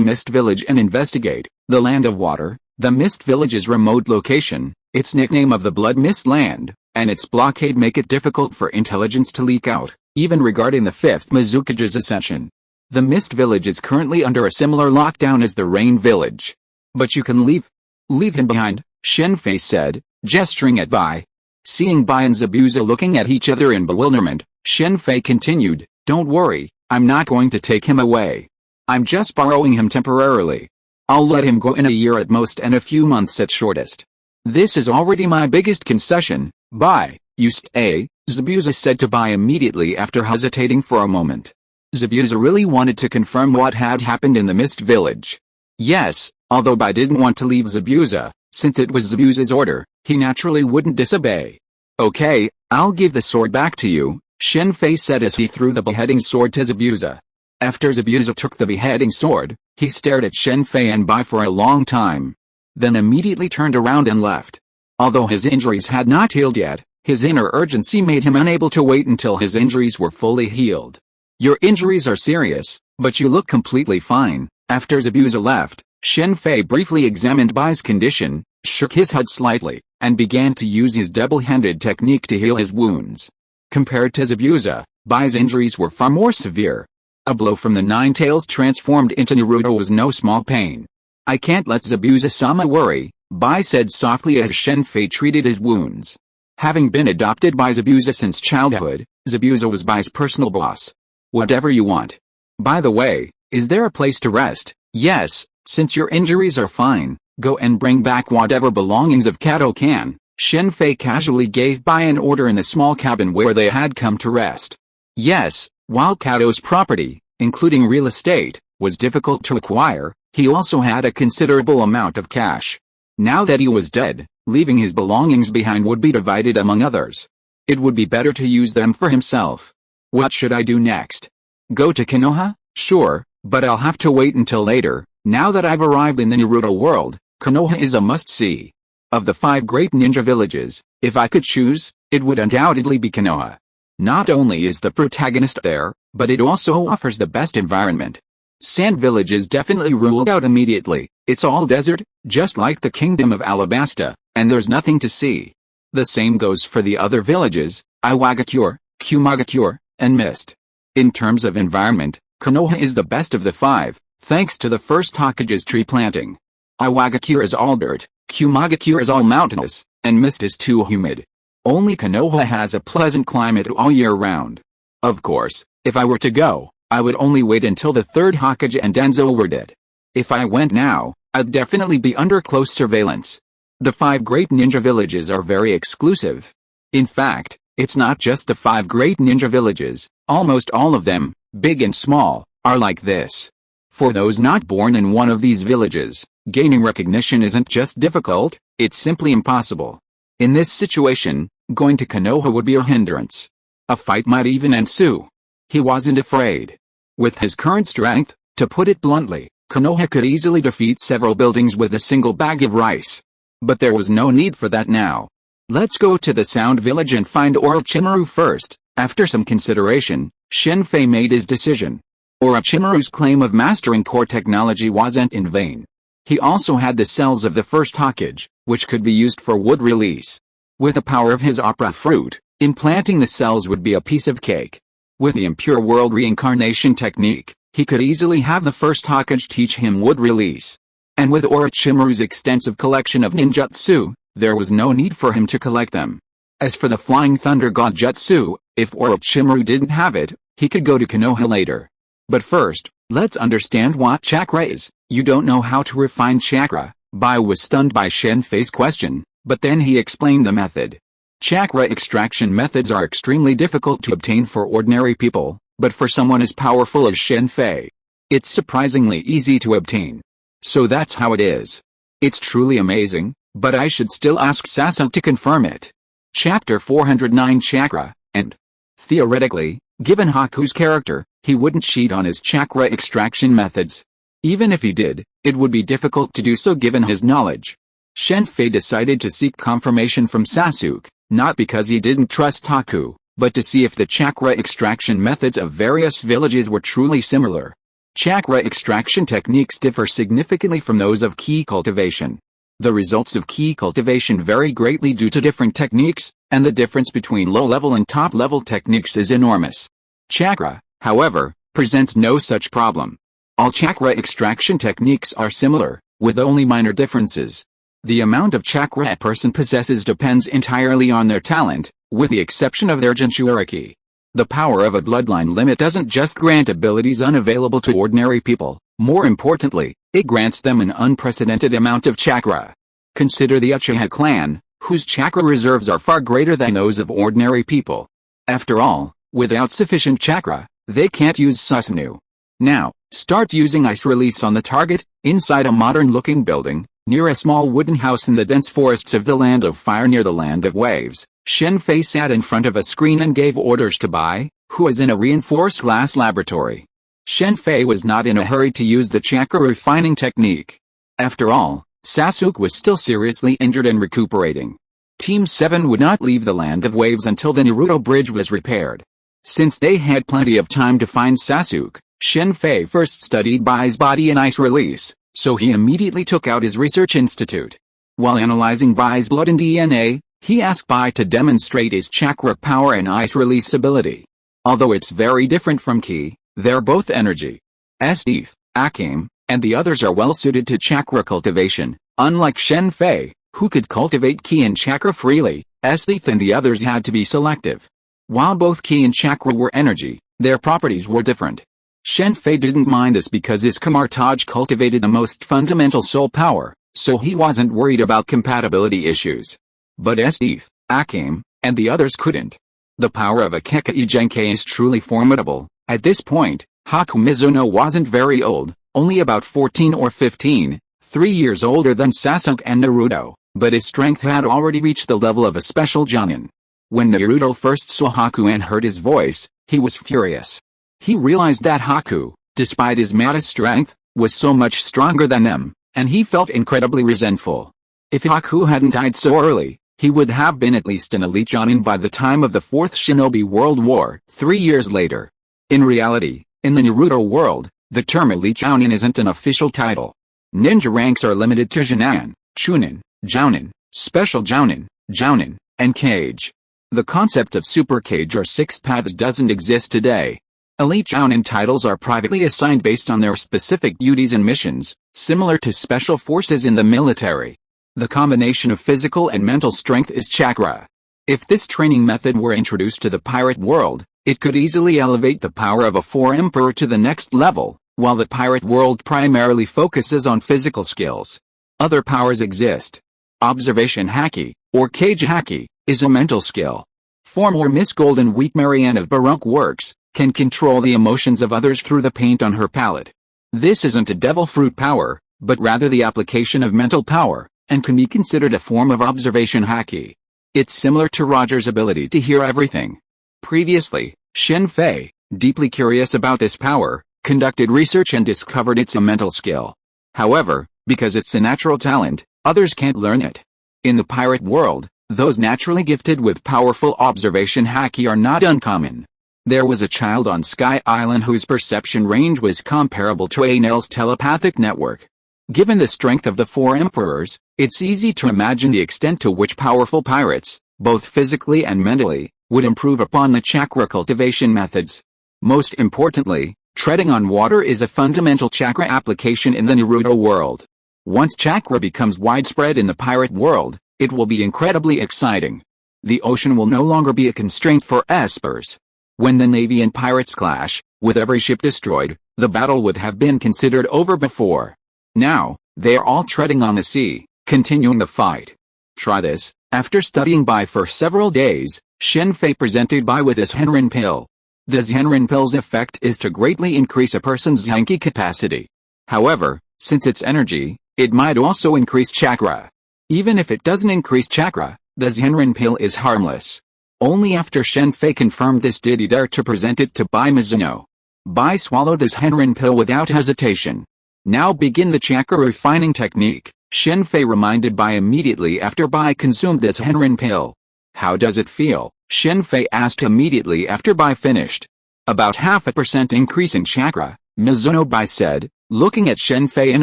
Mist Village and investigate. The Land of Water, the Mist Village's remote location, its nickname of the Blood Mist Land, and its blockade make it difficult for intelligence to leak out, even regarding the fifth Mizukage's ascension. The Mist Village is currently under a similar lockdown as the Rain Village. But you can leave. Leave him behind, Shen Fei said, gesturing at Bai. Seeing Bai and Zabuza looking at each other in bewilderment, Shen Fei continued, don't worry, I'm not going to take him away. I'm just borrowing him temporarily. I'll let him go in a year at most and a few months at shortest. This is already my biggest concession, Bai, you stay, Zabuza said to Bai immediately after hesitating for a moment. Zabuza really wanted to confirm what had happened in the Mist Village. Yes, although Bai didn't want to leave Zabuza, since it was Zabuza's order, he naturally wouldn't disobey. Okay, I'll give the sword back to you, Shen Fei said as he threw the beheading sword to Zabuza. After Zabuza took the beheading sword, he stared at Shen Fei and Bai for a long time. Then immediately turned around and left. Although his injuries had not healed yet, his inner urgency made him unable to wait until his injuries were fully healed. Your injuries are serious, but you look completely fine. After Zabuza left, Shen Fei briefly examined Bai's condition, shook his head slightly, and began to use his double-handed technique to heal his wounds. Compared to Zabuza, Bai's injuries were far more severe. A blow from the Nine Tails transformed into Naruto was no small pain. "I can't let Zabuza-sama worry," Bai said softly as Shen Fei treated his wounds. Having been adopted by Zabuza since childhood, Zabuza was Bai's personal boss. "Whatever you want. By the way, is there a place to rest?" "Yes, since your injuries are fine, go and bring back whatever belongings of Kato can." Shen Fei casually gave Bai an order in the small cabin where they had come to rest. Yes, while Kato's property, including real estate, was difficult to acquire, he also had a considerable amount of cash. Now that he was dead, leaving his belongings behind would be divided among others. It would be better to use them for himself. What should I do next? Go to Konoha? Sure, but I'll have to wait until later. Now that I've arrived in the Naruto world, Konoha is a must-see. Of the 5 great ninja villages, if I could choose, it would undoubtedly be Konoha. Not only is the protagonist there, but it also offers the best environment. Sand Village is definitely ruled out immediately. It's all desert, just like the Kingdom of Alabasta, and there's nothing to see. The same goes for the other villages, Iwagakure, Kumagakure, and Mist. In terms of environment, Konoha is the best of the 5, thanks to the first Hokage's tree planting. Iwagakure is all dirt, Kumagakure is all mountainous, and Mist is too humid. Only Konoha has a pleasant climate all year round. Of course, if I were to go, I would only wait until the 3rd Hokage and Denzo were dead. If I went now, I'd definitely be under close surveillance. The 5 great ninja villages are very exclusive. In fact, it's not just the 5 great ninja villages, almost all of them, big and small, are like this. For those not born in one of these villages, gaining recognition isn't just difficult, it's simply impossible. In this situation, going to Konoha would be a hindrance. A fight might even ensue. He wasn't afraid. With his current strength, to put it bluntly, Konoha could easily defeat several buildings with a single bag of rice. But there was no need for that now. Let's go to the Sound Village and find Orochimaru first. After some consideration, Shen Fei made his decision. Orochimaru's claim of mastering core technology wasn't in vain. He also had the cells of the first Hokage, which could be used for wood release. With the power of his opera fruit, implanting the cells would be a piece of cake. With the impure world reincarnation technique, he could easily have the first Hokage teach him wood release. And with Orochimaru's extensive collection of ninjutsu, there was no need for him to collect them. As for the Flying Thunder God Jutsu, if Orochimaru didn't have it, he could go to Konoha later. But first, let's understand what chakra is. You don't know how to refine chakra. Bai was stunned by Shen Fei's question, but then he explained the method. Chakra extraction methods are extremely difficult to obtain for ordinary people, but for someone as powerful as Shen Fei, it's surprisingly easy to obtain. So that's how it is. It's truly amazing, but I should still ask Sasuke to confirm it. Chapter 409 Chakra, and theoretically, given Haku's character, he wouldn't cheat on his chakra extraction methods. Even if he did, it would be difficult to do so given his knowledge. Shen Fei decided to seek confirmation from Sasuke, not because he didn't trust Haku, but to see if the chakra extraction methods of various villages were truly similar. Chakra extraction techniques differ significantly from those of ki cultivation. The results of ki cultivation vary greatly due to different techniques, and the difference between low-level and top-level techniques is enormous. Chakra, however, presents no such problem. All chakra extraction techniques are similar, with only minor differences. The amount of chakra a person possesses depends entirely on their talent, with the exception of their Jinchuriki. The power of a bloodline limit doesn't just grant abilities unavailable to ordinary people, more importantly, it grants them an unprecedented amount of chakra. Consider the Uchiha clan, whose chakra reserves are far greater than those of ordinary people. After all, without sufficient chakra, they can't use Susanoo. Now, start using ice release on the target, inside a modern-looking building, near a small wooden house in the dense forests of the Land of Fire near the Land of Waves. Shen Fei sat in front of a screen and gave orders to Bai, who was in a reinforced glass laboratory. Shen Fei was not in a hurry to use the chakra refining technique. After all, Sasuke was still seriously injured and recuperating. Team 7 would not leave the Land of Waves until the Naruto Bridge was repaired. Since they had plenty of time to find Sasuke, Shen Fei first studied Bai's body in ice release, so he immediately took out his research institute. While analyzing Bai's blood and DNA, he asked Bai to demonstrate his chakra power and ice release ability. Although it's very different from ki, They're both energy. S.H.I.E.L.D, and the others are well suited to chakra cultivation, unlike Shen Fei, who could cultivate ki and chakra freely. S.H.I.E.L.D and the others had to be selective. While both ki and chakra were energy, their properties were different. Shen Fei didn't mind this because his Kamar-Taj cultivated the most fundamental soul power, so he wasn't worried about compatibility issues. But S.H.I.E.L.D, and the others couldn't. The power of a Kekkei Genkai is truly formidable. At this point, Haku Mizuno wasn't very old, only about 14 or 15, 3 years older than Sasuke and Naruto, but his strength had already reached the level of a special Jonin. When Naruto first saw Haku and heard his voice, he was furious. He realized that Haku, despite his modest strength, was so much stronger than them, and he felt incredibly resentful. If Haku hadn't died so early, he would have been at least an elite Jonin by the time of the Fourth Shinobi World War, 3 years later. In reality, in the Naruto world, the term elite Jonin isn't an official title. Ninja ranks are limited to Jonin, Chunin, Jounin, Special Jounin, Jounin, and Kage. The concept of Super Kage or Sixth Paths doesn't exist today. Elite Jounin titles are privately assigned based on their specific duties and missions, similar to special forces in the military. The combination of physical and mental strength is chakra. If this training method were introduced to the pirate world, it could easily elevate the power of a Four Emperor to the next level, while the pirate world primarily focuses on physical skills. Other powers exist. Observation Haki, or Kage Haki, is a mental skill. Form or Miss Golden Wheat Marianne of Baroque works, can control the emotions of others through the paint on her palette. This isn't a devil fruit power, but rather the application of mental power, and can be considered a form of observation haki. It's similar to Roger's ability to hear everything. Previously, Shen Fei, deeply curious about this power, conducted research and discovered it's a mental skill. However, because it's a natural talent, others can't learn it. In the pirate world, those naturally gifted with powerful observation haki are not uncommon. There was a child on Sky Island whose perception range was comparable to Enel's telepathic network. Given the strength of the Four Emperors, it's easy to imagine the extent to which powerful pirates, both physically and mentally, would improve upon the chakra cultivation methods. Most importantly, treading on water is a fundamental chakra application in the Naruto world. Once chakra becomes widespread in the pirate world, it will be incredibly exciting. The ocean will no longer be a constraint for espers. When the Navy and pirates clash, with every ship destroyed, the battle would have been considered over before. Now, they are all treading on the sea, continuing the fight. Try this. After studying Bai for several days, Shen Fei presented Bai with his Henrin pill. The Henrin pill's effect is to greatly increase a person's Zenki capacity. However, since it's energy, it might also increase chakra. Even if it doesn't increase chakra, the Henrin pill is harmless. Only after Shen Fei confirmed this did he dare to present it to Bai Mizuno. Bai swallowed his Henrin pill without hesitation. Now begin the chakra refining technique, Shen Fei reminded Bai immediately after Bai consumed this Henrin pill. How does it feel? Shen Fei asked immediately after Bai finished. About 0.5% increase in chakra, Mizuno Bai said, looking at Shen Fei in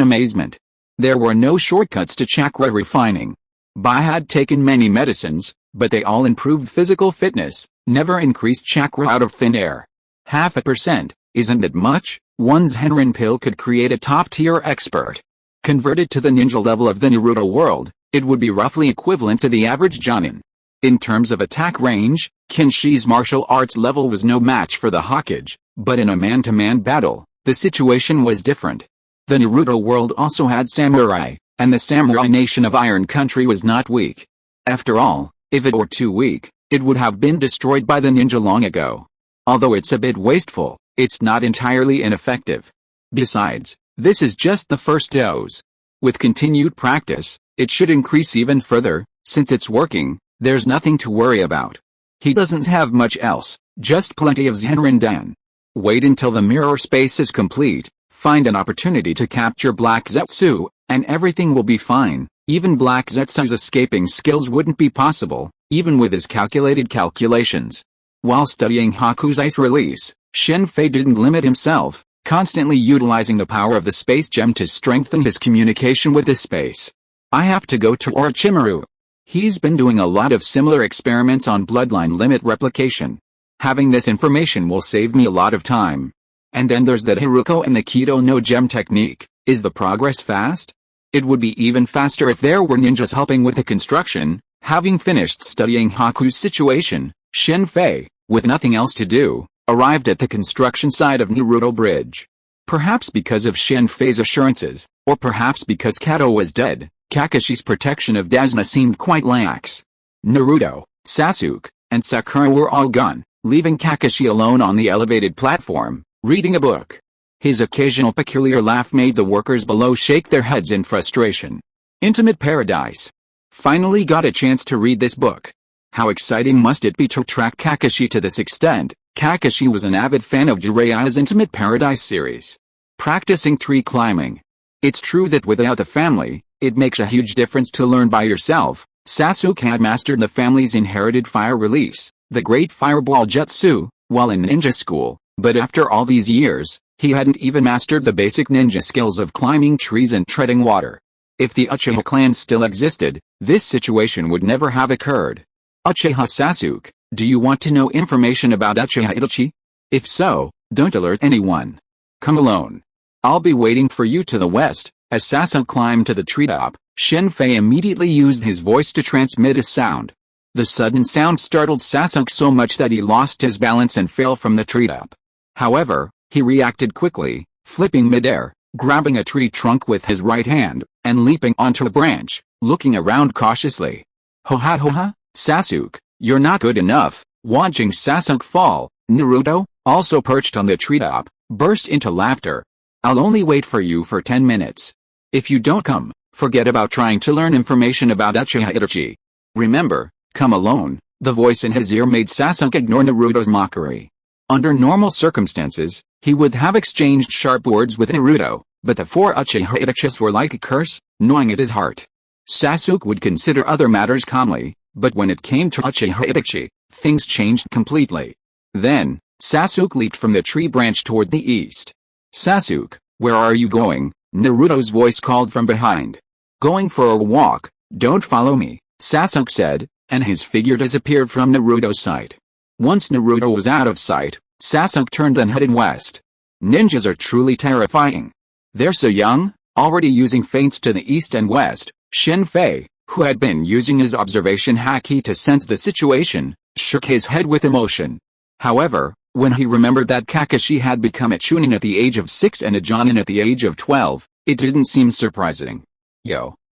amazement. There were no shortcuts to chakra refining. Bai had taken many medicines, but they all improved physical fitness, never increased chakra out of thin air. 0.5%, isn't that much? One's Henrin pill could create a top-tier expert. Converted to the ninja level of the Naruto world, it would be roughly equivalent to the average Jonin. In terms of attack range, Kenshi's martial arts level was no match for the Hokage, but in a man-to-man battle, the situation was different. The Naruto world also had samurai, and the samurai nation of Iron Country was not weak. After all, if it were too weak, it would have been destroyed by the ninja long ago. Although it's a bit wasteful, it's not entirely ineffective. Besides, this is just the first dose. With continued practice, it should increase even further. Since it's working, there's nothing to worry about. He doesn't have much else, just plenty of Zenrindan. Wait until the mirror space is complete, find an opportunity to capture Black Zetsu, and everything will be fine. Even Black Zetsu's escaping skills wouldn't be possible, even with his calculated calculations. While studying Haku's ice release, Shen Fei didn't limit himself, constantly utilizing the power of the space gem to strengthen his communication with the space. I have to go to Orochimaru. He's been doing a lot of similar experiments on bloodline limit replication. Having this information will save me a lot of time. And then there's that Haruko and the Keto no Gem technique. Is the progress fast? It would be even faster if there were ninjas helping with the construction. Having finished studying Haku's situation, Shen Fei, with nothing else to do, arrived at the construction site of Naruto Bridge. Perhaps because of Shen Fei's assurances, or perhaps because Kato was dead, Kakashi's protection of Dazna seemed quite lax. Naruto, Sasuke, and Sakura were all gone, leaving Kakashi alone on the elevated platform, reading a book. His occasional peculiar laugh made the workers below shake their heads in frustration. Intimate Paradise. Finally got a chance to read this book. How exciting must it be to track Kakashi to this extent? Kakashi was an avid fan of Jiraiya's Intimate Paradise series. Practicing tree climbing. It's true that without the family, it makes a huge difference to learn by yourself. Sasuke had mastered the family's inherited fire release, the Great Fireball Jutsu, while in ninja school, but after all these years, he hadn't even mastered the basic ninja skills of climbing trees and treading water. If the Uchiha clan still existed, this situation would never have occurred. Uchiha Sasuke, do you want to know information about Uchiha Itachi? If so, don't alert anyone. Come alone. I'll be waiting for you to the west. As Sasuke climbed to the treetop, Shen Fei immediately used his voice to transmit a sound. The sudden sound startled Sasuke so much that he lost his balance and fell from the treetop. However, he reacted quickly, flipping midair, grabbing a tree trunk with his right hand, and leaping onto a branch, looking around cautiously. Ho-ha, Sasuke, you're not good enough. Watching Sasuke fall, Naruto, also perched on the treetop, burst into laughter. I'll only wait for you for 10 minutes. If you don't come, forget about trying to learn information about Uchiha Itachi. Remember, come alone. The voice in his ear made Sasuke ignore Naruto's mockery. Under normal circumstances, he would have exchanged sharp words with Naruto, but the four Uchiha Itachis were like a curse, gnawing at his heart. Sasuke would consider other matters calmly, but when it came to Uchiha Itachi, things changed completely. Then, Sasuke leaped from the tree branch toward the east. Sasuke, where are you going? Naruto's voice called from behind. Going for a walk, don't follow me, Sasuke said, and his figure disappeared from Naruto's sight. Once Naruto was out of sight, Sasuke turned and headed west. Ninjas are truly terrifying. They're so young, already using feints to the east and west. Shen Fei, who had been using his observation haki to sense the situation, shook his head with emotion. However, when he remembered that Kakashi had become a Chunin at the age of 6 and a Jonin at the age of 12, it didn't seem surprising.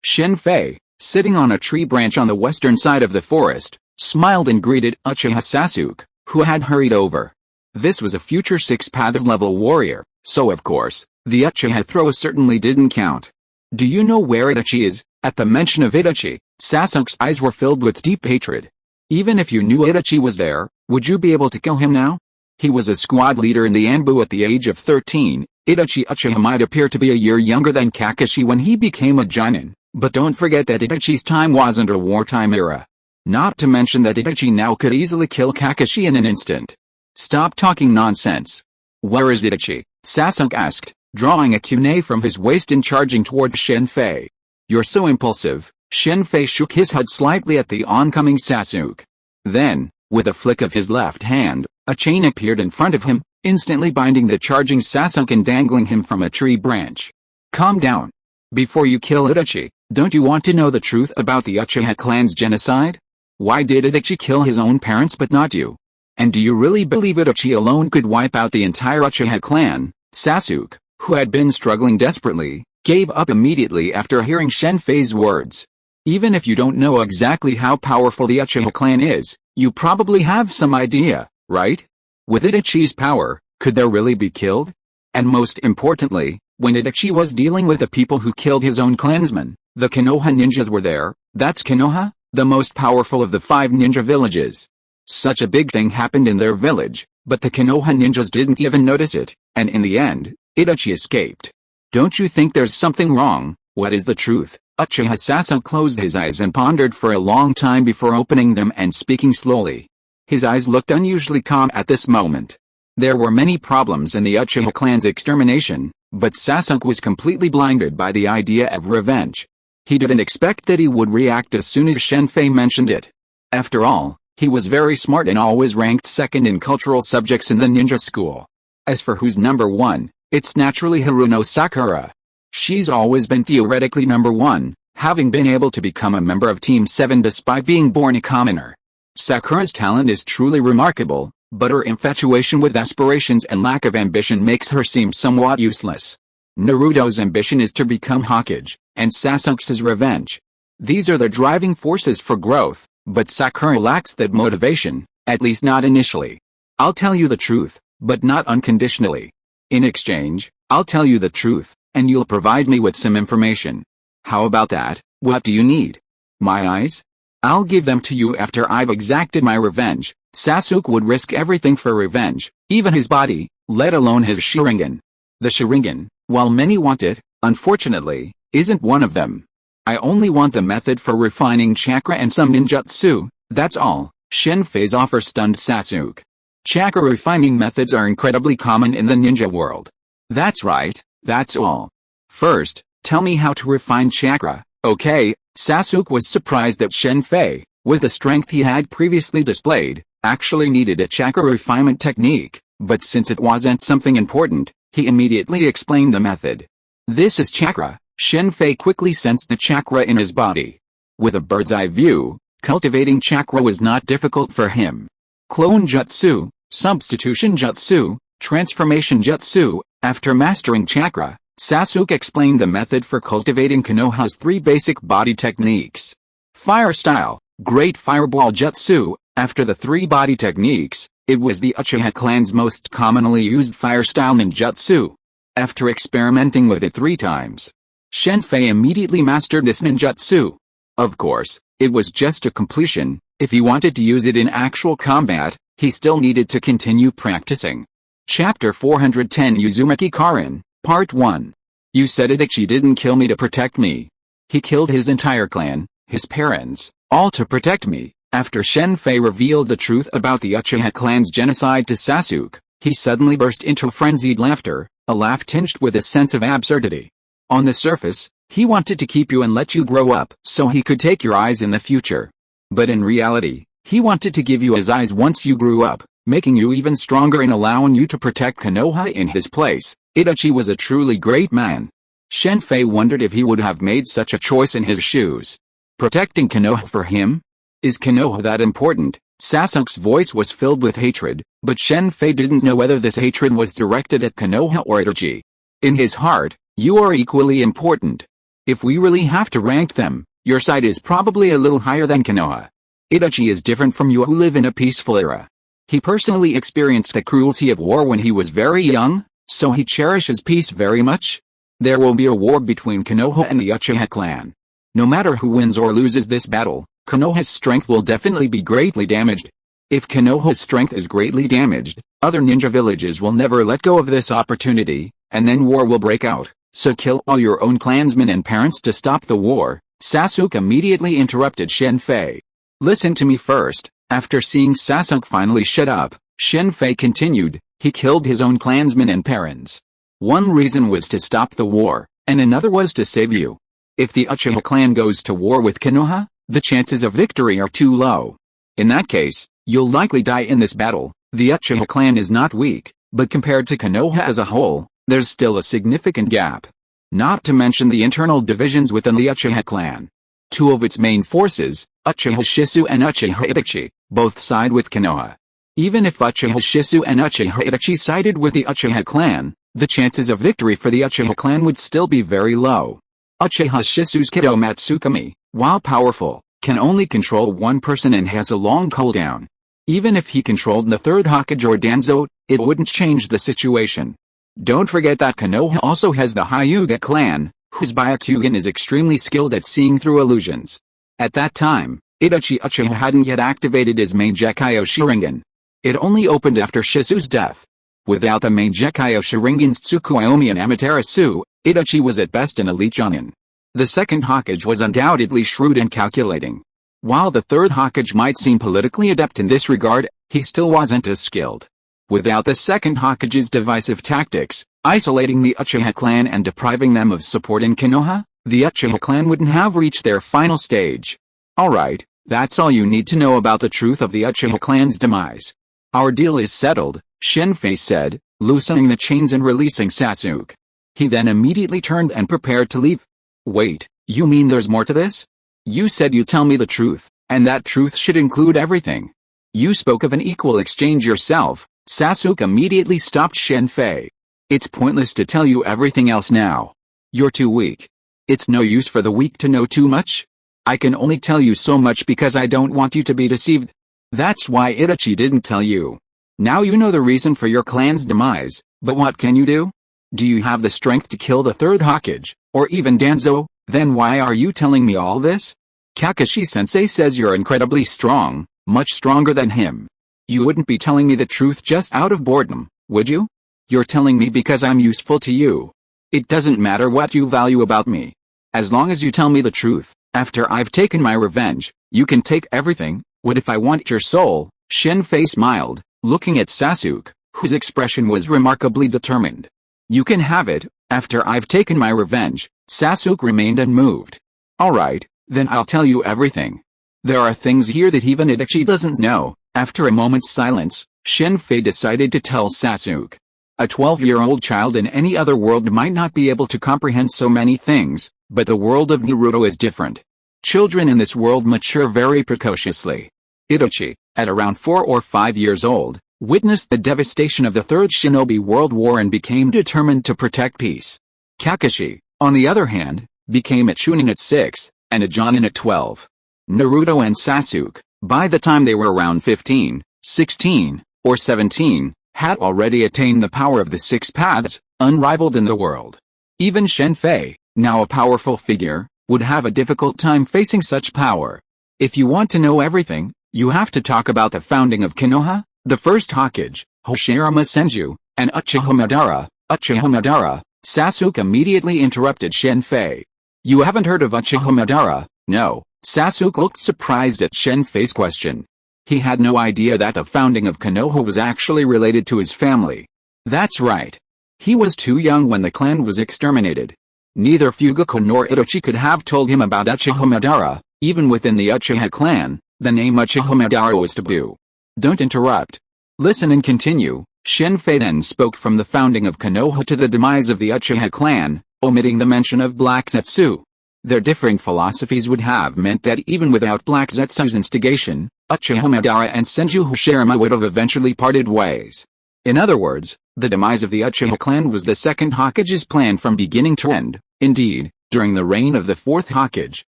Shen Fei, sitting on a tree branch on the western side of the forest, smiled and greeted Uchiha Sasuke, who had hurried over. This was a future 6 Paths level warrior, so of course, the Uchiha throw certainly didn't count. Do you know where Itachi is? At the mention of Itachi, Sasuke's eyes were filled with deep hatred. Even if you knew Itachi was there, would you be able to kill him now? He was a squad leader in the Anbu at the age of 13. Itachi Uchiha might appear to be a year younger than Kakashi when he became a Jonin, but don't forget that Itachi's time wasn't a wartime era. Not to mention that Itachi now could easily kill Kakashi in an instant. Stop talking nonsense. Where is Itachi? Sasuke asked, drawing a kunai from his waist and charging towards Shen Fei. You're so impulsive. Shen Fei shook his head slightly at the oncoming Sasuke. Then, with a flick of his left hand, a chain appeared in front of him, instantly binding the charging Sasuke and dangling him from a tree branch. Calm down. Before you kill Itachi, don't you want to know the truth about the Uchiha clan's genocide? Why did Itachi kill his own parents but not you? And do you really believe Itachi alone could wipe out the entire Uchiha clan? Sasuke, who had been struggling desperately, gave up immediately after hearing Shen Fei's words. Even if you don't know exactly how powerful the Uchiha clan is, you probably have some idea, right? With Itachi's power, could there really be killed? And most importantly, when Itachi was dealing with the people who killed his own clansmen, the Konoha ninjas were there. That's Konoha, the most powerful of the 5 ninja villages. Such a big thing happened in their village, but the Konoha ninjas didn't even notice it, and in the end, Itachi escaped. Don't you think there's something wrong? What is the truth? Uchiha Sasuke closed his eyes and pondered for a long time before opening them and speaking slowly. His eyes looked unusually calm at this moment. There were many problems in the Uchiha clan's extermination, but Sasuke was completely blinded by the idea of revenge. He didn't expect that he would react as soon as Shen Fei mentioned it. After all, he was very smart and always ranked second in cultural subjects in the ninja school. As for who's number one, it's naturally Haruno Sakura. She's always been theoretically number one, having been able to become a member of Team 7 despite being born a commoner. Sakura's talent is truly remarkable, but her infatuation with aspirations and lack of ambition makes her seem somewhat useless. Naruto's ambition is to become Hokage, and Sasuke's revenge. These are the driving forces for growth, but Sakura lacks that motivation, at least not initially. I'll tell you the truth, but not unconditionally. In exchange, I'll tell you the truth, and you'll provide me with some information. How about that? What do you need? My eyes? I'll give them to you after I've exacted my revenge. Sasuke would risk everything for revenge, even his body, let alone his Sharingan. The Sharingan, while many want it, unfortunately, isn't one of them. I only want the method for refining chakra and some ninjutsu, that's all. Shen Fei's offer stunned Sasuke. Chakra refining methods are incredibly common in the ninja world. That's right, that's all. First, tell me how to refine chakra, okay? Sasuke was surprised that Shen Fei, with the strength he had previously displayed, actually needed a chakra refinement technique, but since it wasn't something important, he immediately explained the method. This is chakra. Shen Fei quickly sensed the chakra in his body. With a bird's eye view, cultivating chakra was not difficult for him. Clone jutsu, substitution jutsu, transformation jutsu. After mastering chakra, Sasuke explained the method for cultivating Konoha's three basic body techniques. Fire style, great fireball jutsu. After the three body techniques, it was the Uchiha clan's most commonly used fire style ninjutsu. After experimenting with it 3 times, Shen Fei immediately mastered this ninjutsu. Of course, it was just a completion. If he wanted to use it in actual combat, he still needed to continue practicing. Chapter 410 Uzumaki Karin, Part 1. You said Itachi didn't kill me to protect me. He killed his entire clan, his parents, all to protect me. After Shen Fei revealed the truth about the Uchiha clan's genocide to Sasuke, he suddenly burst into frenzied laughter, a laugh tinged with a sense of absurdity. On the surface, he wanted to keep you and let you grow up so he could take your eyes in the future. But in reality, he wanted to give you his eyes once you grew up, making you even stronger and allowing you to protect Konoha in his place. Itachi was a truly great man. Shen Fei wondered if he would have made such a choice in his shoes. Protecting Konoha for him? Is Konoha that important? Sasuke's voice was filled with hatred, but Shen Fei didn't know whether this hatred was directed at Konoha or Itachi. In his heart, you are equally important. If we really have to rank them, your side is probably a little higher than Konoha. Itachi is different from you who live in a peaceful era. He personally experienced the cruelty of war when he was very young, so he cherishes peace very much. There will be a war between Konoha and the Uchiha clan. No matter who wins or loses this battle, Konoha's strength will definitely be greatly damaged. If Konoha's strength is greatly damaged, other ninja villages will never let go of this opportunity, and then war will break out. So kill all your own clansmen and parents to stop the war. Sasuke immediately interrupted Shen Fei. Listen to me first. After seeing Sasuke finally shut up, Shen Fei continued, he killed his own clansmen and parents. One reason was to stop the war, and another was to save you. If the Uchiha clan goes to war with Konoha, the chances of victory are too low. In that case, you'll likely die in this battle. The Uchiha clan is not weak, but compared to Konoha as a whole, there's still a significant gap. Not to mention the internal divisions within the Uchiha clan. 2 of its main forces, Uchiha Shisu and Uchiha Itachi, both side with Konoha. Even if Uchiha Shisu and Uchiha Itachi sided with the Uchiha clan, the chances of victory for the Uchiha clan would still be very low. Uchiha Shisu's Kido Matsukami, while powerful, can only control one person and has a long cooldown. Even if he controlled the 3rd Hokage or Danzo, it wouldn't change the situation. Don't forget that Konoha also has the Hyuga clan, whose Byakugan is extremely skilled at seeing through illusions. At that time, Itachi Uchiha hadn't yet activated his main Gekyo Sharingan. It only opened after Shisu's death. Without the main Gekyo Sharingan's Tsukuyomi and Amaterasu, Itachi was at best an elite Jonin. The 2nd Hokage was undoubtedly shrewd and calculating. While the 3rd Hokage might seem politically adept in this regard, he still wasn't as skilled. Without the 2nd Hokage's divisive tactics, isolating the Uchiha clan and depriving them of support in Konoha, the Uchiha clan wouldn't have reached their final stage. Alright, that's all you need to know about the truth of the Uchiha clan's demise. Our deal is settled, Shen Fei said. loosening the chains and releasing Sasuke. He then immediately turned and prepared to leave. Wait, you mean there's more to this? You said you'd tell me the truth, and that truth should include everything. You spoke of an equal exchange yourself. Sasuke immediately stopped Shen Fei. It's pointless to tell you everything else now. You're too weak. It's no use for the weak to know too much. I can only tell you so much because I don't want you to be deceived. That's why Itachi didn't tell you. Now you know the reason for your clan's demise, but what can you do? Do you have the strength to kill the third Hokage, or even Danzo? Then why are you telling me all this? Kakashi-sensei says you're incredibly strong, much stronger than him. You wouldn't be telling me the truth just out of boredom, would you? You're telling me because I'm useful to you. It doesn't matter what you value about me. As long as you tell me the truth, after I've taken my revenge, you can take everything. What if I want your soul? Shen Fei smiled, looking at Sasuke, whose expression was remarkably determined. You can have it, after I've taken my revenge. Sasuke remained unmoved. Alright, then I'll tell you everything. There are things here that even Itachi doesn't know. After a moment's silence, Shen Fei decided to tell Sasuke. A 12-year-old child in any other world might not be able to comprehend so many things, but the world of Naruto is different. Children in this world mature very precociously. Itachi, at around 4 or 5 years old, witnessed the devastation of the Third Shinobi World War and became determined to protect peace. Kakashi, on the other hand, became a Chunin at 6, and a Jonin at 12. Naruto and Sasuke, by the time they were around 15, 16, or 17, had already attained the power of the 6 paths, unrivaled in the world. Even Shen Fei, now a powerful figure, would have a difficult time facing such power. If you want to know everything, you have to talk about the founding of Konoha, the first Hokage, Hashirama Senju, and Uchiha Madara. Uchiha Madara. Sasuke immediately interrupted Shen Fei. You haven't heard of Uchiha Madara? No. Sasuke looked surprised at Shen Fei's question. He had no idea that the founding of Konoha was actually related to his family. That's right. He was too young when the clan was exterminated. Neither Fugaku nor Itachi could have told him about Uchiha Madara. Even within the Uchiha clan, the name Uchiha Madara was taboo. Don't interrupt. Listen and continue. Shen Fei then spoke from the founding of Konoha to the demise of the Uchiha clan, omitting the mention of Black Zetsu. Their differing philosophies would have meant that even without Black Zetsu's instigation, Uchiha Madara and Senju Hashirama would have eventually parted ways. In other words, the demise of the Uchiha clan was the second Hokage's plan from beginning to end. Indeed, during the reign of the fourth Hokage,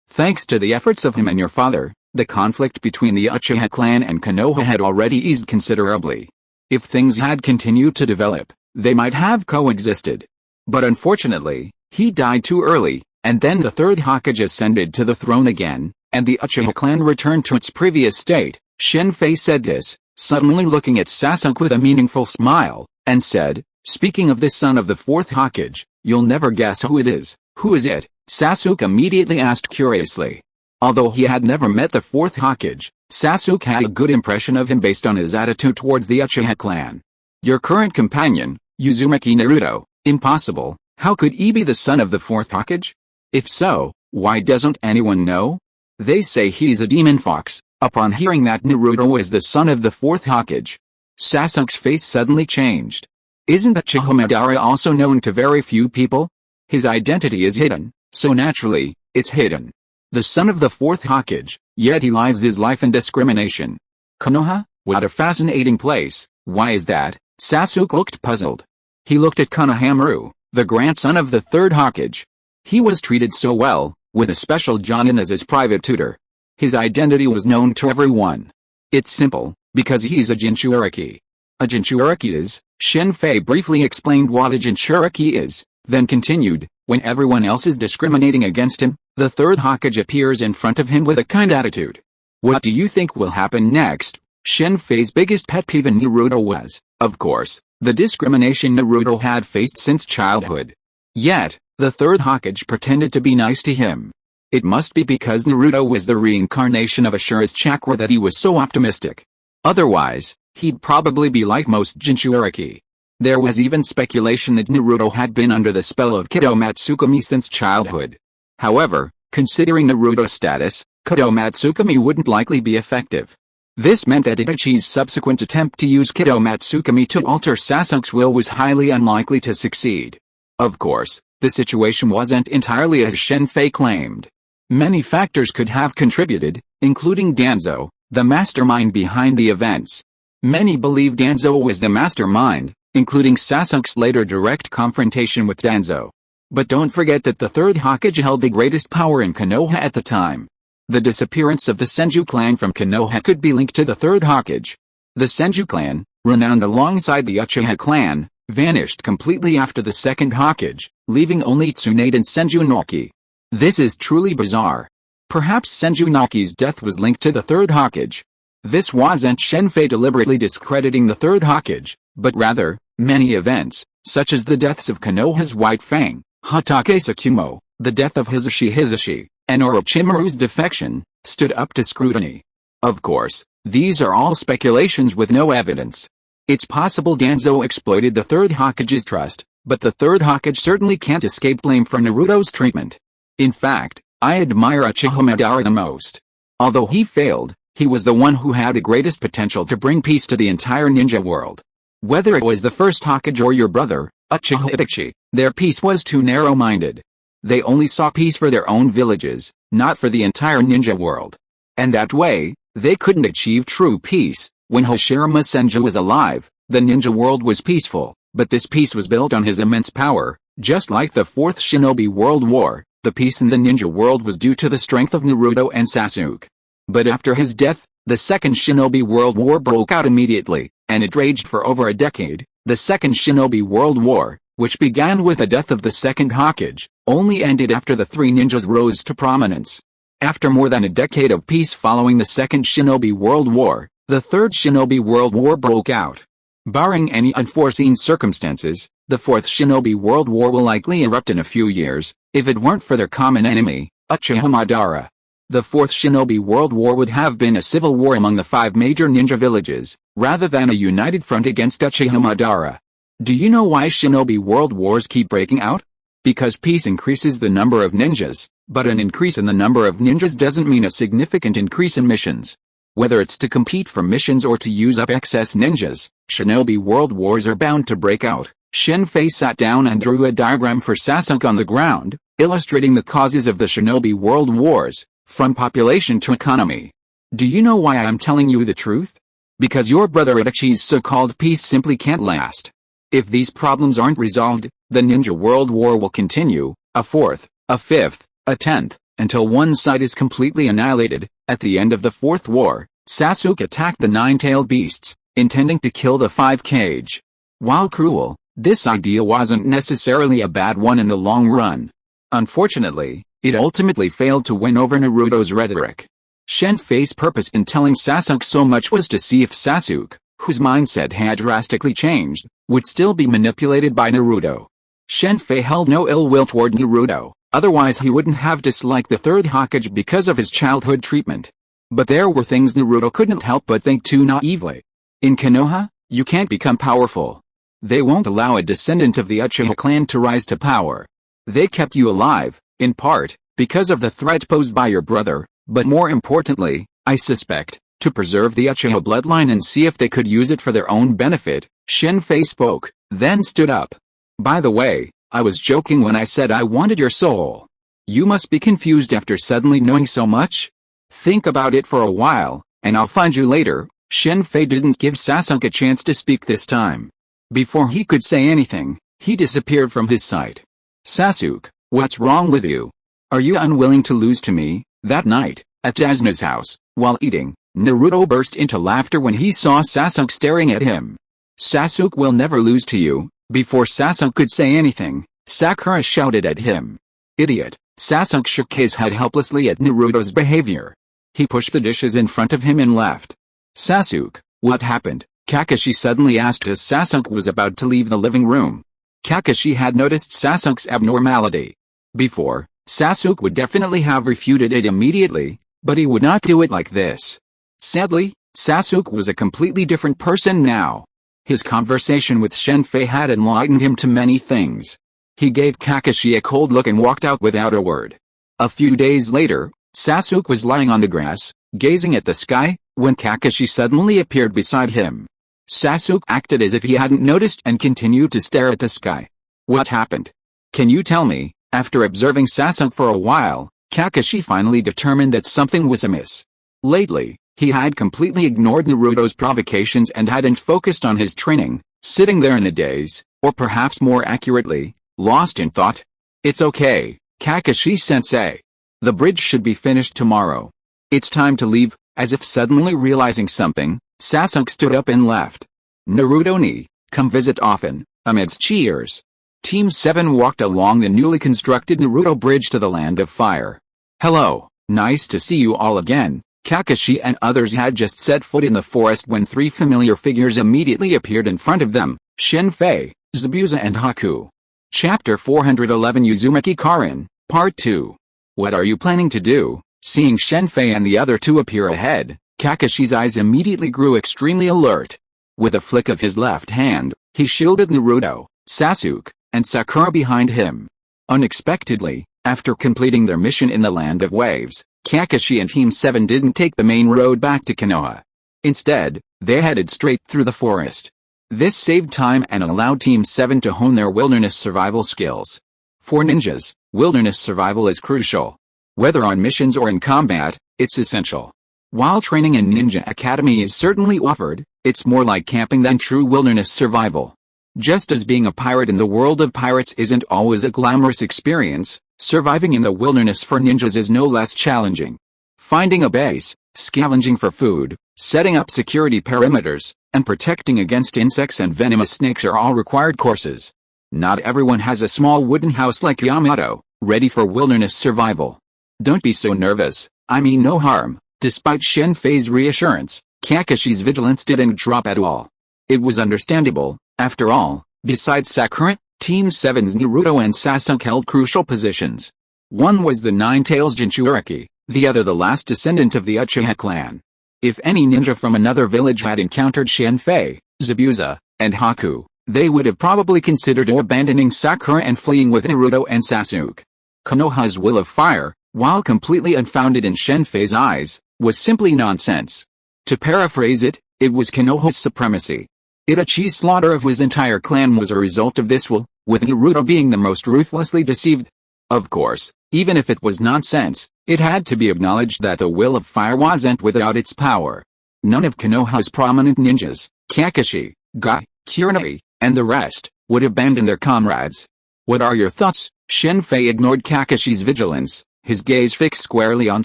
thanks to the efforts of him and your father, the conflict between the Uchiha clan and Konoha had already eased considerably. If things had continued to develop, they might have coexisted. But unfortunately, he died too early, and then the third Hokage ascended to the throne again, and the Uchiha clan returned to its previous state. Shen Fei said this, suddenly looking at Sasuke with a meaningful smile, and said, speaking of this son of the fourth Hokage, you'll never guess who it is. Who is it? Sasuke immediately asked curiously. Although he had never met the fourth Hokage, Sasuke had a good impression of him based on his attitude towards the Uchiha clan. Your current companion, Uzumaki Naruto. Impossible. How could he be the son of the fourth Hokage? If so, why doesn't anyone know? They say he's a demon fox. Upon hearing that Naruto is the son of the fourth Hokage, Sasuke's face suddenly changed. Isn't Uchiha Madara also known to very few people? His identity is hidden, so naturally, it's hidden. The son of the fourth Hokage, yet he lives his life in discrimination. Konoha? What a fascinating place. Why is that? Sasuke looked puzzled. He looked at Konohamaru, the grandson of the third Hokage. He was treated so well, with a special Jonin as his private tutor. His identity was known to everyone. It's simple, because he's a Jinchuriki. A Jinchuriki is, Shen Fei briefly explained what a Jinchuriki is, then continued, when everyone else is discriminating against him, the third Hokage appears in front of him with a kind attitude. What do you think will happen next? Shen Fei's biggest pet peeve in Naruto was, of course, the discrimination Naruto had faced since childhood. Yet, the third Hokage pretended to be nice to him. It must be because Naruto was the reincarnation of Ashura's chakra that he was so optimistic. Otherwise, he'd probably be like most Jinchuriki. There was even speculation that Naruto had been under the spell of Kido Matsukami since childhood. However, considering Naruto's status, Kido Matsukami wouldn't likely be effective. This meant that Itachi's subsequent attempt to use Kido Matsukami to alter Sasuke's will was highly unlikely to succeed. Of course, the situation wasn't entirely as Shen Fei claimed. Many factors could have contributed, including Danzo, the mastermind behind the events. Many believe Danzo was the mastermind, including Sasuke's later direct confrontation with Danzo. But don't forget that the third Hokage held the greatest power in Konoha at the time. The disappearance of the Senju clan from Konoha could be linked to the third Hokage. The Senju clan, renowned alongside the Uchiha clan, vanished completely after the second Hokage, leaving only Tsunade and Senju Naoki. This is truly bizarre. Perhaps Senju Naoki's death was linked to the third Hokage. This wasn't Shen Fei deliberately discrediting the third Hokage, but rather, many events, such as the deaths of Konoha's White Fang, Hatake Tsukumo, the death of Hisashi, and Orochimaru's defection, stood up to scrutiny. Of course, these are all speculations with no evidence. It's possible Danzo exploited the third Hokage's trust, but the third Hokage certainly can't escape blame for Naruto's treatment. In fact, I admire Uchiha Madara the most. Although he failed, he was the one who had the greatest potential to bring peace to the entire ninja world. Whether it was the first Hokage or your brother, Uchiha Itachi, their peace was too narrow-minded. They only saw peace for their own villages, not for the entire ninja world. And that way, they couldn't achieve true peace. When Hashirama Senju was alive, the ninja world was peaceful, but this peace was built on his immense power. Just like the Fourth Shinobi World War, the peace in the ninja world was due to the strength of Naruto and Sasuke. But after his death, the Second Shinobi World War broke out immediately, and it raged for over a decade. The Second Shinobi World War, which began with the death of the second Hokage, only ended after the three ninjas rose to prominence. After more than a decade of peace following the Second Shinobi World War, the Third Shinobi World War broke out. Barring any unforeseen circumstances, the Fourth Shinobi World War will likely erupt in a few years, if it weren't for their common enemy, Uchiha Madara. The Fourth Shinobi World War would have been a civil war among the 5 major ninja villages, rather than a united front against Uchiha Madara. Do you know why Shinobi World Wars keep breaking out? Because peace increases the number of ninjas, but an increase in the number of ninjas doesn't mean a significant increase in missions. Whether it's to compete for missions or to use up excess ninjas, Shinobi World Wars are bound to break out. Shen Fei sat down and drew a diagram for Sasuke on the ground, illustrating the causes of the Shinobi World Wars, from population to economy. Do you know why I'm telling you the truth? Because your brother Itachi's so-called peace simply can't last. If these problems aren't resolved, the Ninja World War will continue, a 4th, a 5th, a 10th, until one side is completely annihilated. At the end of the 4th war, Sasuke attacked the 9-tailed beasts, intending to kill the 5 Kage. While cruel, this idea wasn't necessarily a bad one in the long run. Unfortunately, it ultimately failed to win over Naruto's rhetoric. Shen Fei's purpose in telling Sasuke so much was to see if Sasuke, whose mindset had drastically changed, would still be manipulated by Naruto. Shen Fei held no ill will toward Naruto, otherwise he wouldn't have disliked the third Hokage because of his childhood treatment. But there were things Naruto couldn't help but think too naively. In Konoha, you can't become powerful. They won't allow a descendant of the Uchiha clan to rise to power. They kept you alive, in part, because of the threat posed by your brother, but more importantly, I suspect, to preserve the Uchiha bloodline and see if they could use it for their own benefit. Shen Fei spoke, then stood up. By the way, I was joking when I said I wanted your soul. You must be confused after suddenly knowing so much? Think about it for a while, and I'll find you later. Shen Fei didn't give Sasuke a chance to speak this time. Before he could say anything, he disappeared from his sight. Sasuke, what's wrong with you? Are you unwilling to lose to me? That night, at Jasna's house, while eating, Naruto burst into laughter when he saw Sasuke staring at him. Sasuke will never lose to you. Before Sasuke could say anything, Sakura shouted at him. Idiot. Sasuke shook his head helplessly at Naruto's behavior. He pushed the dishes in front of him and left. Sasuke, what happened? Kakashi suddenly asked as Sasuke was about to leave the living room. Kakashi had noticed Sasuke's abnormality. Before, Sasuke would definitely have refuted it immediately, but he would not do it like this. Sadly, Sasuke was a completely different person now. His conversation with Shen Fei had enlightened him to many things. He gave Kakashi a cold look and walked out without a word. A few days later, Sasuke was lying on the grass, gazing at the sky, when Kakashi suddenly appeared beside him. Sasuke acted as if he hadn't noticed and continued to stare at the sky. What happened? Can you tell me? After observing Sasuke for a while, Kakashi finally determined that something was amiss. Lately, he had completely ignored Naruto's provocations and hadn't focused on his training, sitting there in a daze, or perhaps more accurately, lost in thought. It's okay, Kakashi-sensei. The bridge should be finished tomorrow. It's time to leave. As if suddenly realizing something, Sasuke stood up and left. Naruto-ni, come visit often. Amidst cheers, Team 7 walked along the newly constructed Naruto Bridge to the Land of Fire. Hello, nice to see you all again. Kakashi and others had just set foot in the forest when three familiar figures immediately appeared in front of them: Shen Fei, Zabuza and Haku. Chapter 411 Uzumaki Karin, Part 2. What are you planning to do? Seeing Shen Fei and the other two appear ahead, Kakashi's eyes immediately grew extremely alert. With a flick of his left hand, he shielded Naruto, Sasuke, and Sakura behind him. Unexpectedly, after completing their mission in the Land of Waves, Kakashi and Team 7 didn't take the main road back to Konoha. Instead, they headed straight through the forest. This saved time and allowed Team 7 to hone their wilderness survival skills. For ninjas, wilderness survival is crucial. Whether on missions or in combat, it's essential. While training in Ninja Academy is certainly offered, it's more like camping than true wilderness survival. Just as being a pirate in the world of pirates isn't always a glamorous experience, surviving in the wilderness for ninjas is no less challenging. Finding a base, scavenging for food, setting up security perimeters, and protecting against insects and venomous snakes are all required courses. Not everyone has a small wooden house like Yamato, ready for wilderness survival. Don't be so nervous, I mean no harm. Despite Shen Fei's reassurance, Kakashi's vigilance didn't drop at all. It was understandable. After all, besides Sakura, Team 7's Naruto and Sasuke held crucial positions. One was the Nine-Tails Jinchuriki, the other the last descendant of the Uchiha clan. If any ninja from another village had encountered Shen Fei, Zabuza, and Haku, they would have probably considered abandoning Sakura and fleeing with Naruto and Sasuke. Konoha's will of fire, while completely unfounded in Shen Fei's eyes, was simply nonsense. To paraphrase it, it was Konoha's supremacy. Itachi's slaughter of his entire clan was a result of this will, with Naruto being the most ruthlessly deceived. Of course, even if it was nonsense, it had to be acknowledged that the will of fire wasn't without its power. None of Konoha's prominent ninjas, Kakashi, Guy, Kurenai, and the rest, would abandon their comrades. What are your thoughts? Shen Fei ignored Kakashi's vigilance, his gaze fixed squarely on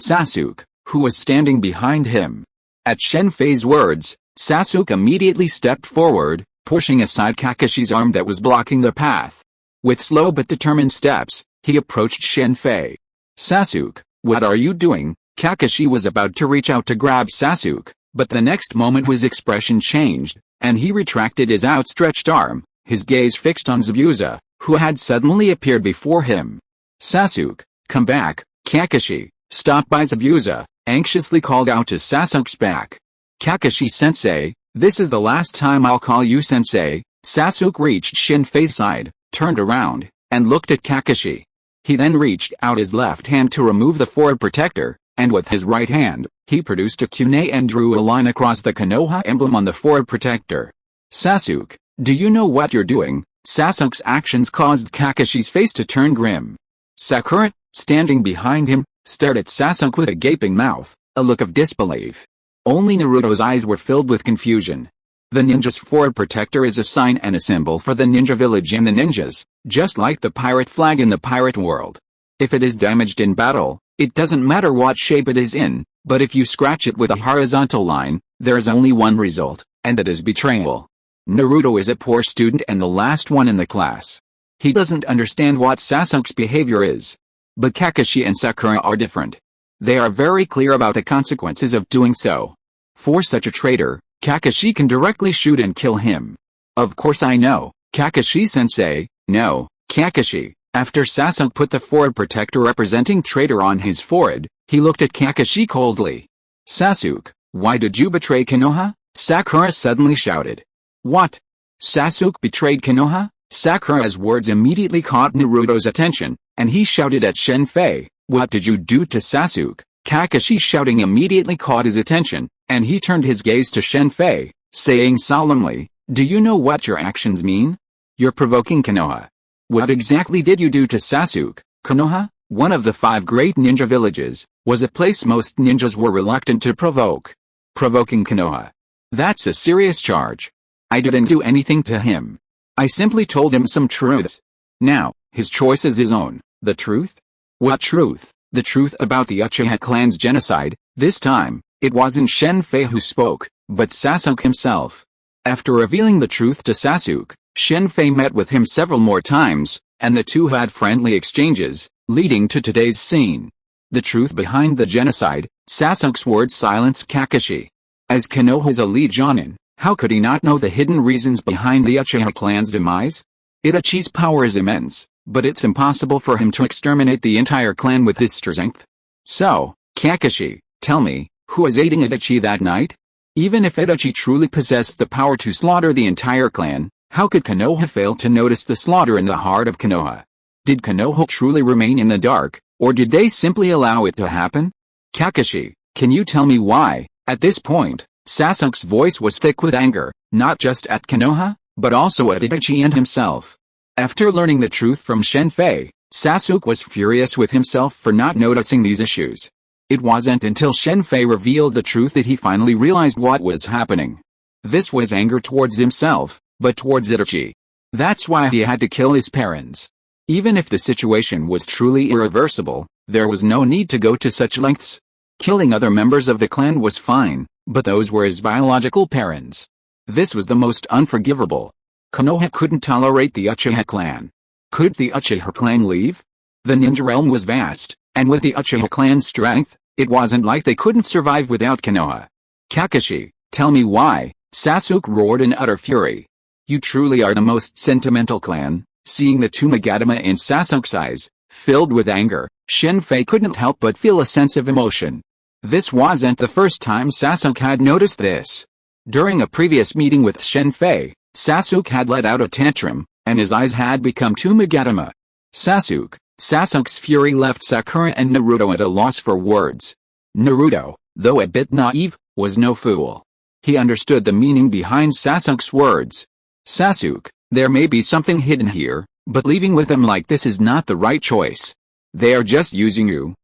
Sasuke, who was standing behind him. At Shen Fei's words, Sasuke immediately stepped forward, pushing aside Kakashi's arm that was blocking the path. With slow but determined steps, he approached Shen Fei. Sasuke, what are you doing? Kakashi was about to reach out to grab Sasuke, but the next moment his expression changed, and he retracted his outstretched arm, his gaze fixed on Zabuza, who had suddenly appeared before him. Sasuke, come back. Kakashi, stopped by Zabuza, anxiously called out to Sasuke's back. Kakashi-sensei, this is the last time I'll call you sensei. Sasuke reached Shen Fei's side, turned around, and looked at Kakashi. He then reached out his left hand to remove the forward protector, and with his right hand, he produced a kunai and drew a line across the Konoha emblem on the forward protector. Sasuke, do you know what you're doing? Sasuke's actions caused Kakashi's face to turn grim. Sakura, standing behind him, stared at Sasuke with a gaping mouth, a look of disbelief. Only Naruto's eyes were filled with confusion. The ninja's forward protector is a sign and a symbol for the ninja village and the ninjas, just like the pirate flag in the pirate world. If it is damaged in battle, it doesn't matter what shape it is in, but if you scratch it with a horizontal line, there is only one result, and that is betrayal. Naruto is a poor student and the last one in the class. He doesn't understand what Sasuke's behavior is. But Kakashi and Sakura are different. They are very clear about the consequences of doing so. For such a traitor, Kakashi can directly shoot and kill him. Of course I know, Kakashi-sensei. No, Kakashi. After Sasuke put the forward protector representing traitor on his forehead, he looked at Kakashi coldly. Sasuke, why did you betray Konoha? Sakura suddenly shouted. What? Sasuke betrayed Konoha? Sakura's words immediately caught Naruto's attention, and he shouted at Shen Fei, what did you do to Sasuke? Kakashi's shouting immediately caught his attention, and he turned his gaze to Shen Fei, saying solemnly, "Do you know what your actions mean? You're provoking Konoha. What exactly did you do to Sasuke?" Konoha, one of the 5 great ninja villages, was a place most ninjas were reluctant to provoke. Provoking Konoha. That's a serious charge. I didn't do anything to him. I simply told him some truths. Now, his choice is his own. The truth? What truth? The truth about the Uchiha clan's genocide. This time, it wasn't Shen Fei who spoke, but Sasuke himself. After revealing the truth to Sasuke, Shen Fei met with him several more times, and the two had friendly exchanges, leading to today's scene. The truth behind the genocide. Sasuke's words silenced Kakashi. As Konoha's elite Jonin, how could he not know the hidden reasons behind the Uchiha clan's demise? Itachi's power is immense, but it's impossible for him to exterminate the entire clan with his strength. So, Kakashi, tell me, who was aiding Itachi that night? Even if Itachi truly possessed the power to slaughter the entire clan, how could Konoha fail to notice the slaughter in the heart of Konoha? Did Konoha truly remain in the dark, or did they simply allow it to happen? Kakashi, can you tell me why? At this point, Sasuke's voice was thick with anger, not just at Konoha, but also at Itachi and himself. After learning the truth from Shen Fei, Sasuke was furious with himself for not noticing these issues. It wasn't until Shen Fei revealed the truth that he finally realized what was happening. This was anger towards himself, but towards Itachi. That's why he had to kill his parents. Even if the situation was truly irreversible, there was no need to go to such lengths. Killing other members of the clan was fine, but those were his biological parents. This was the most unforgivable. Konoha couldn't tolerate the Uchiha clan. Could the Uchiha clan leave? The ninja realm was vast, and with the Uchiha clan's strength, it wasn't like they couldn't survive without Konoha. Kakashi, tell me why, Sasuke roared in utter fury. You truly are the most sentimental clan. Seeing the two Nagatama in Sasuke's eyes, filled with anger, Shen Fei couldn't help but feel a sense of emotion. This wasn't the first time Sasuke had noticed this. During a previous meeting with Shen Fei, Sasuke had let out a tantrum, and his eyes had become two Nagatama. Sasuke's fury left Sakura and Naruto at a loss for words. Naruto, though a bit naive, was no fool. He understood the meaning behind Sasuke's words. Sasuke, there may be something hidden here, but leaving with them like this is not the right choice. They are just using you.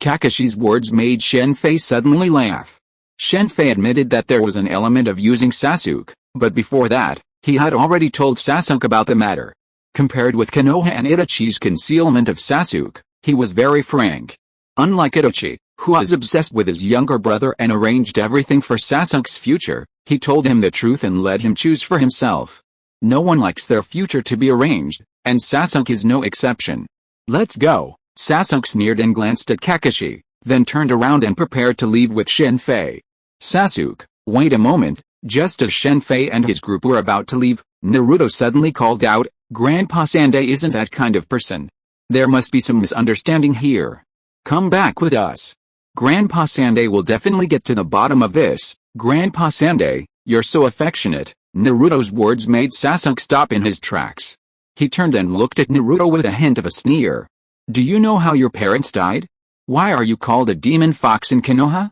Kakashi's words made Shen Fei suddenly laugh. Shen Fei admitted that there was an element of using Sasuke, but before that, he had already told Sasuke about the matter. Compared with Konoha and Itachi's concealment of Sasuke, he was very frank. Unlike Itachi, who was obsessed with his younger brother and arranged everything for Sasuke's future, he told him the truth and let him choose for himself. No one likes their future to be arranged, and Sasuke is no exception. Let's go. Sasuke sneered and glanced at Kakashi, then turned around and prepared to leave with Shen Fei. Sasuke, wait a moment. Just as Shen Fei and his group were about to leave, Naruto suddenly called out, Grandpa Sandai isn't that kind of person. There must be some misunderstanding here. Come back with us. Grandpa Sandai will definitely get to the bottom of this. Grandpa Sandai, you're so affectionate. Naruto's words made Sasuke stop in his tracks. He turned and looked at Naruto with a hint of a sneer. Do you know how your parents died? Why are you called a demon fox in Konoha?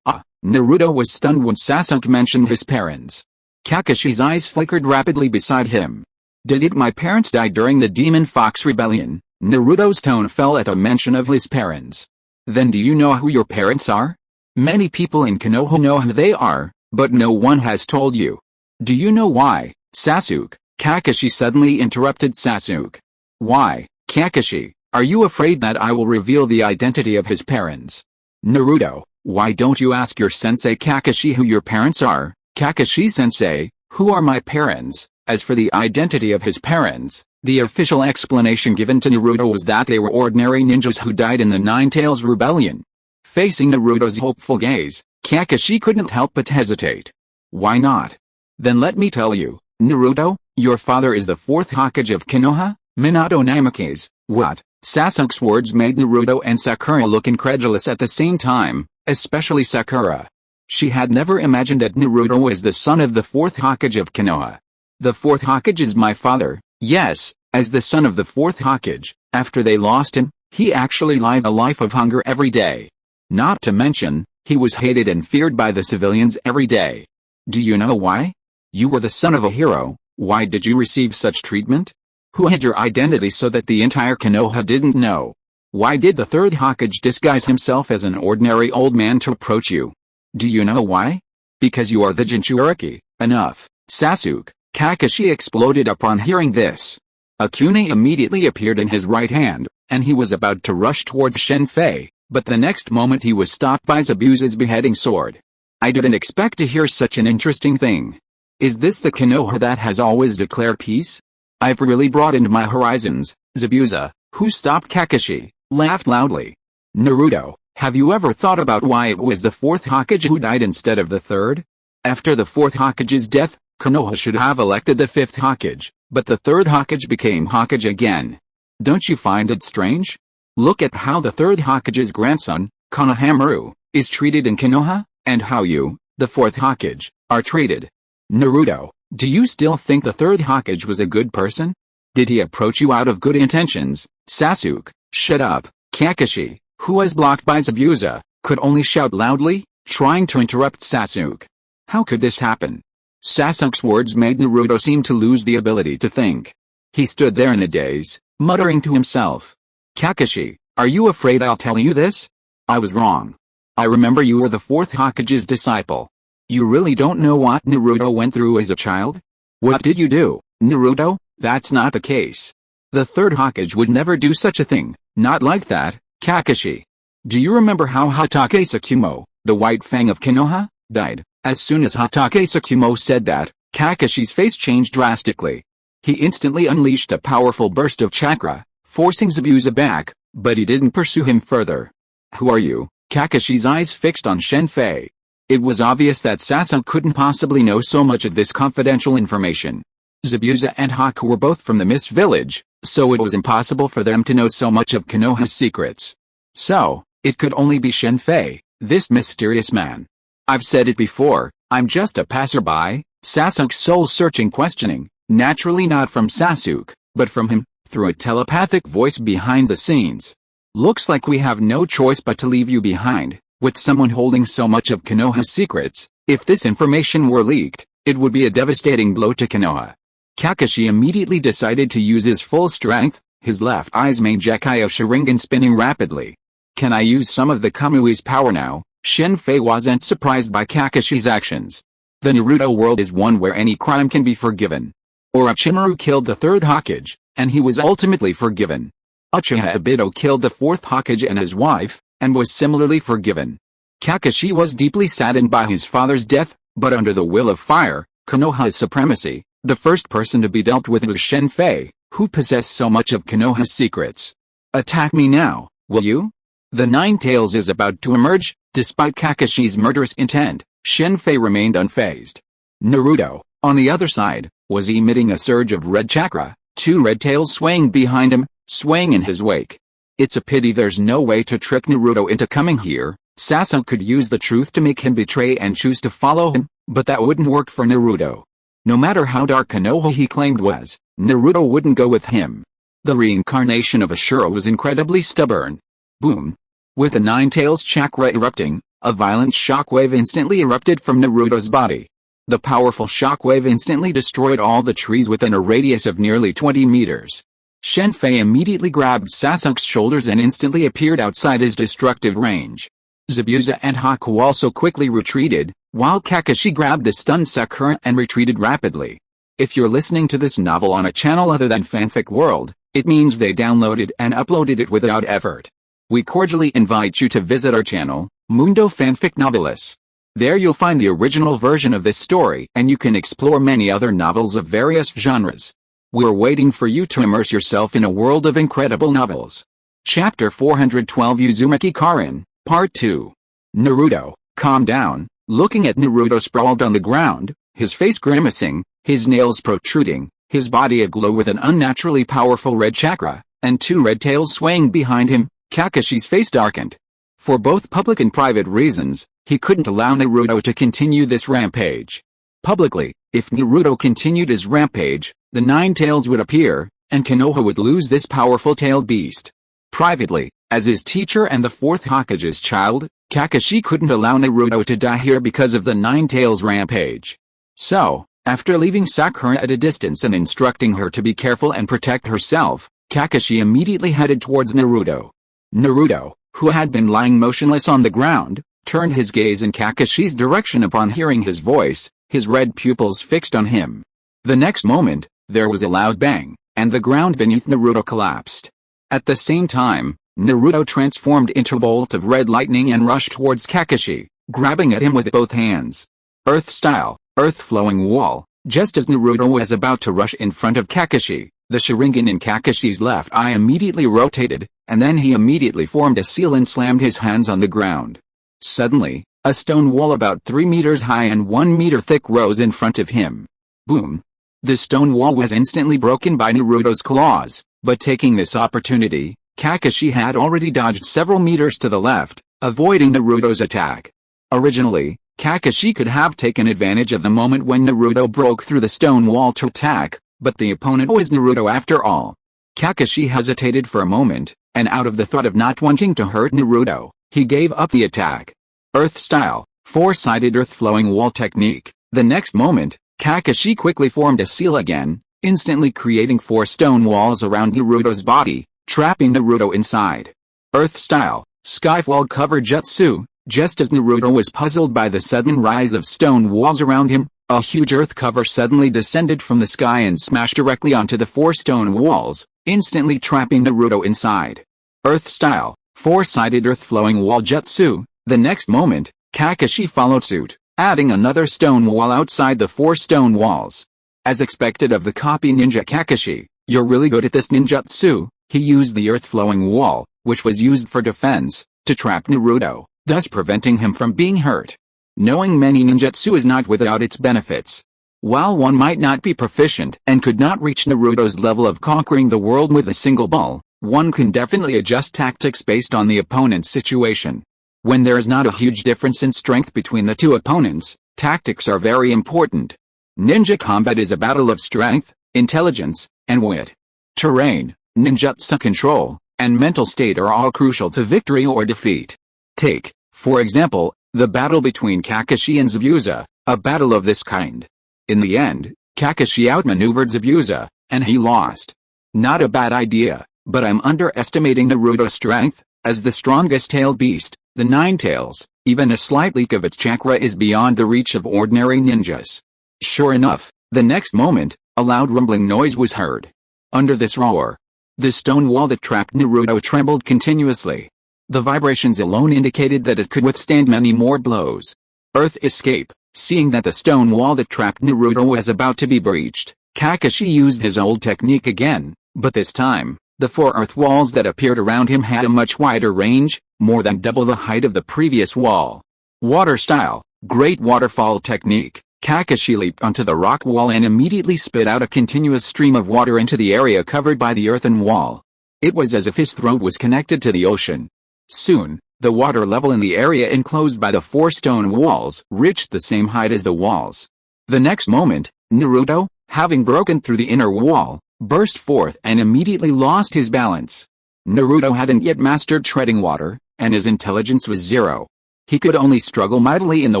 Naruto was stunned when Sasuke mentioned his parents. Kakashi's eyes flickered rapidly beside him. Did my parents die during the Demon Fox Rebellion? Naruto's tone fell at a mention of his parents. Then do you know who your parents are? Many people in Konoha know who they are, but no one has told you. Do you know why, Sasuke? Kakashi suddenly interrupted Sasuke. Why, Kakashi, are you afraid that I will reveal the identity of his parents? Naruto, why don't you ask your sensei Kakashi who your parents are? Kakashi-sensei, who are my parents? As for the identity of his parents, the official explanation given to Naruto was that they were ordinary ninjas who died in the Nine Tails Rebellion. Facing Naruto's hopeful gaze, Kakashi couldn't help but hesitate. Why not? Then let me tell you, Naruto, your father is the fourth Hokage of Konoha, Minato Namikaze. What? Sasuke's words made Naruto and Sakura look incredulous at the same time, especially Sakura. She had never imagined that Naruto was the son of the fourth Hokage of Konoha. The fourth Hokage is my father, yes, as the son of the fourth Hokage. After they lost him, he actually lived a life of hunger every day. Not to mention, he was hated and feared by the civilians every day. Do you know why? You were the son of a hero. Why did you receive such treatment? Who hid your identity so that the entire Konoha didn't know? Why did the third Hokage disguise himself as an ordinary old man to approach you? Do you know why? Because you are the Jinchuriki. Enough, Sasuke. Kakashi exploded upon hearing this. A kune immediately appeared in his right hand, and he was about to rush towards Shen Fei, but the next moment he was stopped by Zabuza's beheading sword. I didn't expect to hear such an interesting thing. Is this the Konoha that has always declared peace? I've really broadened my horizons. Zabuza, who stopped Kakashi, laughed loudly. Naruto, have you ever thought about why it was the fourth Hokage who died instead of the third? After the fourth Hokage's death, Konoha should have elected the fifth Hokage, but the third Hokage became Hokage again. Don't you find it strange? Look at how the third Hokage's grandson, Konohamaru, is treated in Konoha, and how you, the fourth Hokage, are treated. Naruto, do you still think the third Hokage was a good person? Did he approach you out of good intentions? Sasuke, shut up. Kakashi, who was blocked by Zabuza, could only shout loudly, trying to interrupt Sasuke. How could this happen? Sasuke's words made Naruto seem to lose the ability to think. He stood there in a daze, muttering to himself. Kakashi, are you afraid I'll tell you this? I was wrong. I remember you were the fourth Hokage's disciple. You really don't know what Naruto went through as a child? What did you do, Naruto? That's not the case. The third Hokage would never do such a thing, not like that, Kakashi. Do you remember how Hatake Tsukumo, the White Fang of Konoha, died? As soon as Hatake Tsukumo said that, Kakashi's face changed drastically. He instantly unleashed a powerful burst of chakra, forcing Zabuza back, but he didn't pursue him further. Who are you? Kakashi's eyes fixed on Shen Fei. It was obvious that Sasuke couldn't possibly know so much of this confidential information. Zabuza and Haku were both from the Mist Village, so it was impossible for them to know so much of Konoha's secrets. So, it could only be Shen Fei, this mysterious man. I've said it before, I'm just a passerby. Sasuke's soul-searching questioning, naturally not from Sasuke, but from him, through a telepathic voice behind the scenes. Looks like we have no choice but to leave you behind, with someone holding so much of Konoha's secrets. If this information were leaked, it would be a devastating blow to Konoha. Kakashi immediately decided to use his full strength, his left eye's main Gekyo Sharingan spinning rapidly. Can I use some of the Kamui's power now? Shen Fei wasn't surprised by Kakashi's actions. The Naruto world is one where any crime can be forgiven. Orochimaru killed the third Hokage, and he was ultimately forgiven. Uchiha Obito killed the fourth Hokage and his wife, and was similarly forgiven. Kakashi was deeply saddened by his father's death, but under the will of fire, Konoha's supremacy, the first person to be dealt with was Shen Fei, who possessed so much of Konoha's secrets. Attack me now, will you? The Nine Tails is about to emerge. Despite Kakashi's murderous intent, Shen Fei remained unfazed. Naruto, on the other side, was emitting a surge of red chakra, two red tails swaying behind him, swaying in his wake. It's a pity there's no way to trick Naruto into coming here. Sasuke could use the truth to make him betray and choose to follow him, but that wouldn't work for Naruto. No matter how dark Konoha he claimed was, Naruto wouldn't go with him. The reincarnation of Ashura was incredibly stubborn. Boom. With the Nine Tails chakra erupting, a violent shockwave instantly erupted from Naruto's body. The powerful shockwave instantly destroyed all the trees within a radius of nearly 20 meters. Shen Fei immediately grabbed Sasuke's shoulders and instantly appeared outside his destructive range. Zabuza and Haku also quickly retreated, while Kakashi grabbed the stunned Sakura and retreated rapidly. If you're listening to this novel on a channel other than Fanfic World, it means they downloaded and uploaded it without effort. We cordially invite you to visit our channel, Mundo Fanfic Novelis. There you'll find the original version of this story and you can explore many other novels of various genres. We're waiting for you to immerse yourself in a world of incredible novels. Chapter 412 Uzumaki Karin, Part 2. Naruto, calm down. Looking at Naruto sprawled on the ground, his face grimacing, his nails protruding, his body aglow with an unnaturally powerful red chakra, and two red tails swaying behind him, Kakashi's face darkened. For both public and private reasons, he couldn't allow Naruto to continue this rampage. Publicly, if Naruto continued his rampage, the Nine Tails would appear, and Konoha would lose this powerful tailed beast. Privately, as his teacher and the fourth Hokage's child, Kakashi couldn't allow Naruto to die here because of the Nine Tails rampage. So, after leaving Sakura at a distance and instructing her to be careful and protect herself, Kakashi immediately headed towards Naruto. Naruto, who had been lying motionless on the ground, turned his gaze in Kakashi's direction upon hearing his voice, his red pupils fixed on him. The next moment, there was a loud bang, and the ground beneath Naruto collapsed. At the same time, Naruto transformed into a bolt of red lightning and rushed towards Kakashi, grabbing at him with both hands. Earth-style, earth-flowing wall. Just as Naruto was about to rush in front of Kakashi, the Sharingan in Kakashi's left eye immediately rotated, and then he immediately formed a seal and slammed his hands on the ground. Suddenly, a stone wall about 3 meters high and 1 meter thick rose in front of him. Boom! The stone wall was instantly broken by Naruto's claws, but taking this opportunity, Kakashi had already dodged several meters to the left, avoiding Naruto's attack. Originally, Kakashi could have taken advantage of the moment when Naruto broke through the stone wall to attack, but the opponent was Naruto after all. Kakashi hesitated for a moment, and out of the thought of not wanting to hurt Naruto, he gave up the attack. Earth-style, four-sided earth-flowing wall technique. The next moment, Kakashi quickly formed a seal again, instantly creating 4 stone walls around Naruto's body, trapping Naruto inside. Earth-style, skyfall cover jutsu. Just as Naruto was puzzled by the sudden rise of stone walls around him, a huge earth cover suddenly descended from the sky and smashed directly onto the 4 stone walls, instantly trapping Naruto inside. Earth-style, four-sided earth-flowing wall jutsu. The next moment, Kakashi followed suit, adding another stone wall outside the 4 stone walls. As expected of the copy ninja Kakashi, "You're really good at this ninjutsu." He used the earth-flowing wall, which was used for defense, to trap Naruto, thus preventing him from being hurt. Knowing many ninjutsu is not without its benefits. While one might not be proficient and could not reach Naruto's level of conquering the world with a single ball, one can definitely adjust tactics based on the opponent's situation. When there is not a huge difference in strength between the two opponents, tactics are very important. Ninja combat is a battle of strength, intelligence, and wit. Terrain, ninjutsu control, and mental state are all crucial to victory or defeat. Take, for example, the battle between Kakashi and Zabuza, a battle of this kind. In the end, Kakashi outmaneuvered Zabuza, and he lost. Not a bad idea, but I'm underestimating Naruto's strength. As the strongest tailed beast, the Nine Tails, even a slight leak of its chakra is beyond the reach of ordinary ninjas. Sure enough, the next moment, a loud rumbling noise was heard. Under this roar, the stone wall that trapped Naruto trembled continuously. The vibrations alone indicated that it could withstand many more blows. Earth escape. Seeing that the stone wall that trapped Naruto was about to be breached, Kakashi used his old technique again, but this time, the 4 earth walls that appeared around him had a much wider range, more than double the height of the previous wall. Water style, great waterfall technique. Kakashi leaped onto the rock wall and immediately spit out a continuous stream of water into the area covered by the earthen wall. It was as if his throat was connected to the ocean. Soon, the water level in the area enclosed by the 4 stone walls reached the same height as the walls. The next moment, Naruto, having broken through the inner wall, burst forth and immediately lost his balance. Naruto hadn't yet mastered treading water, and his intelligence was 0. He could only struggle mightily in the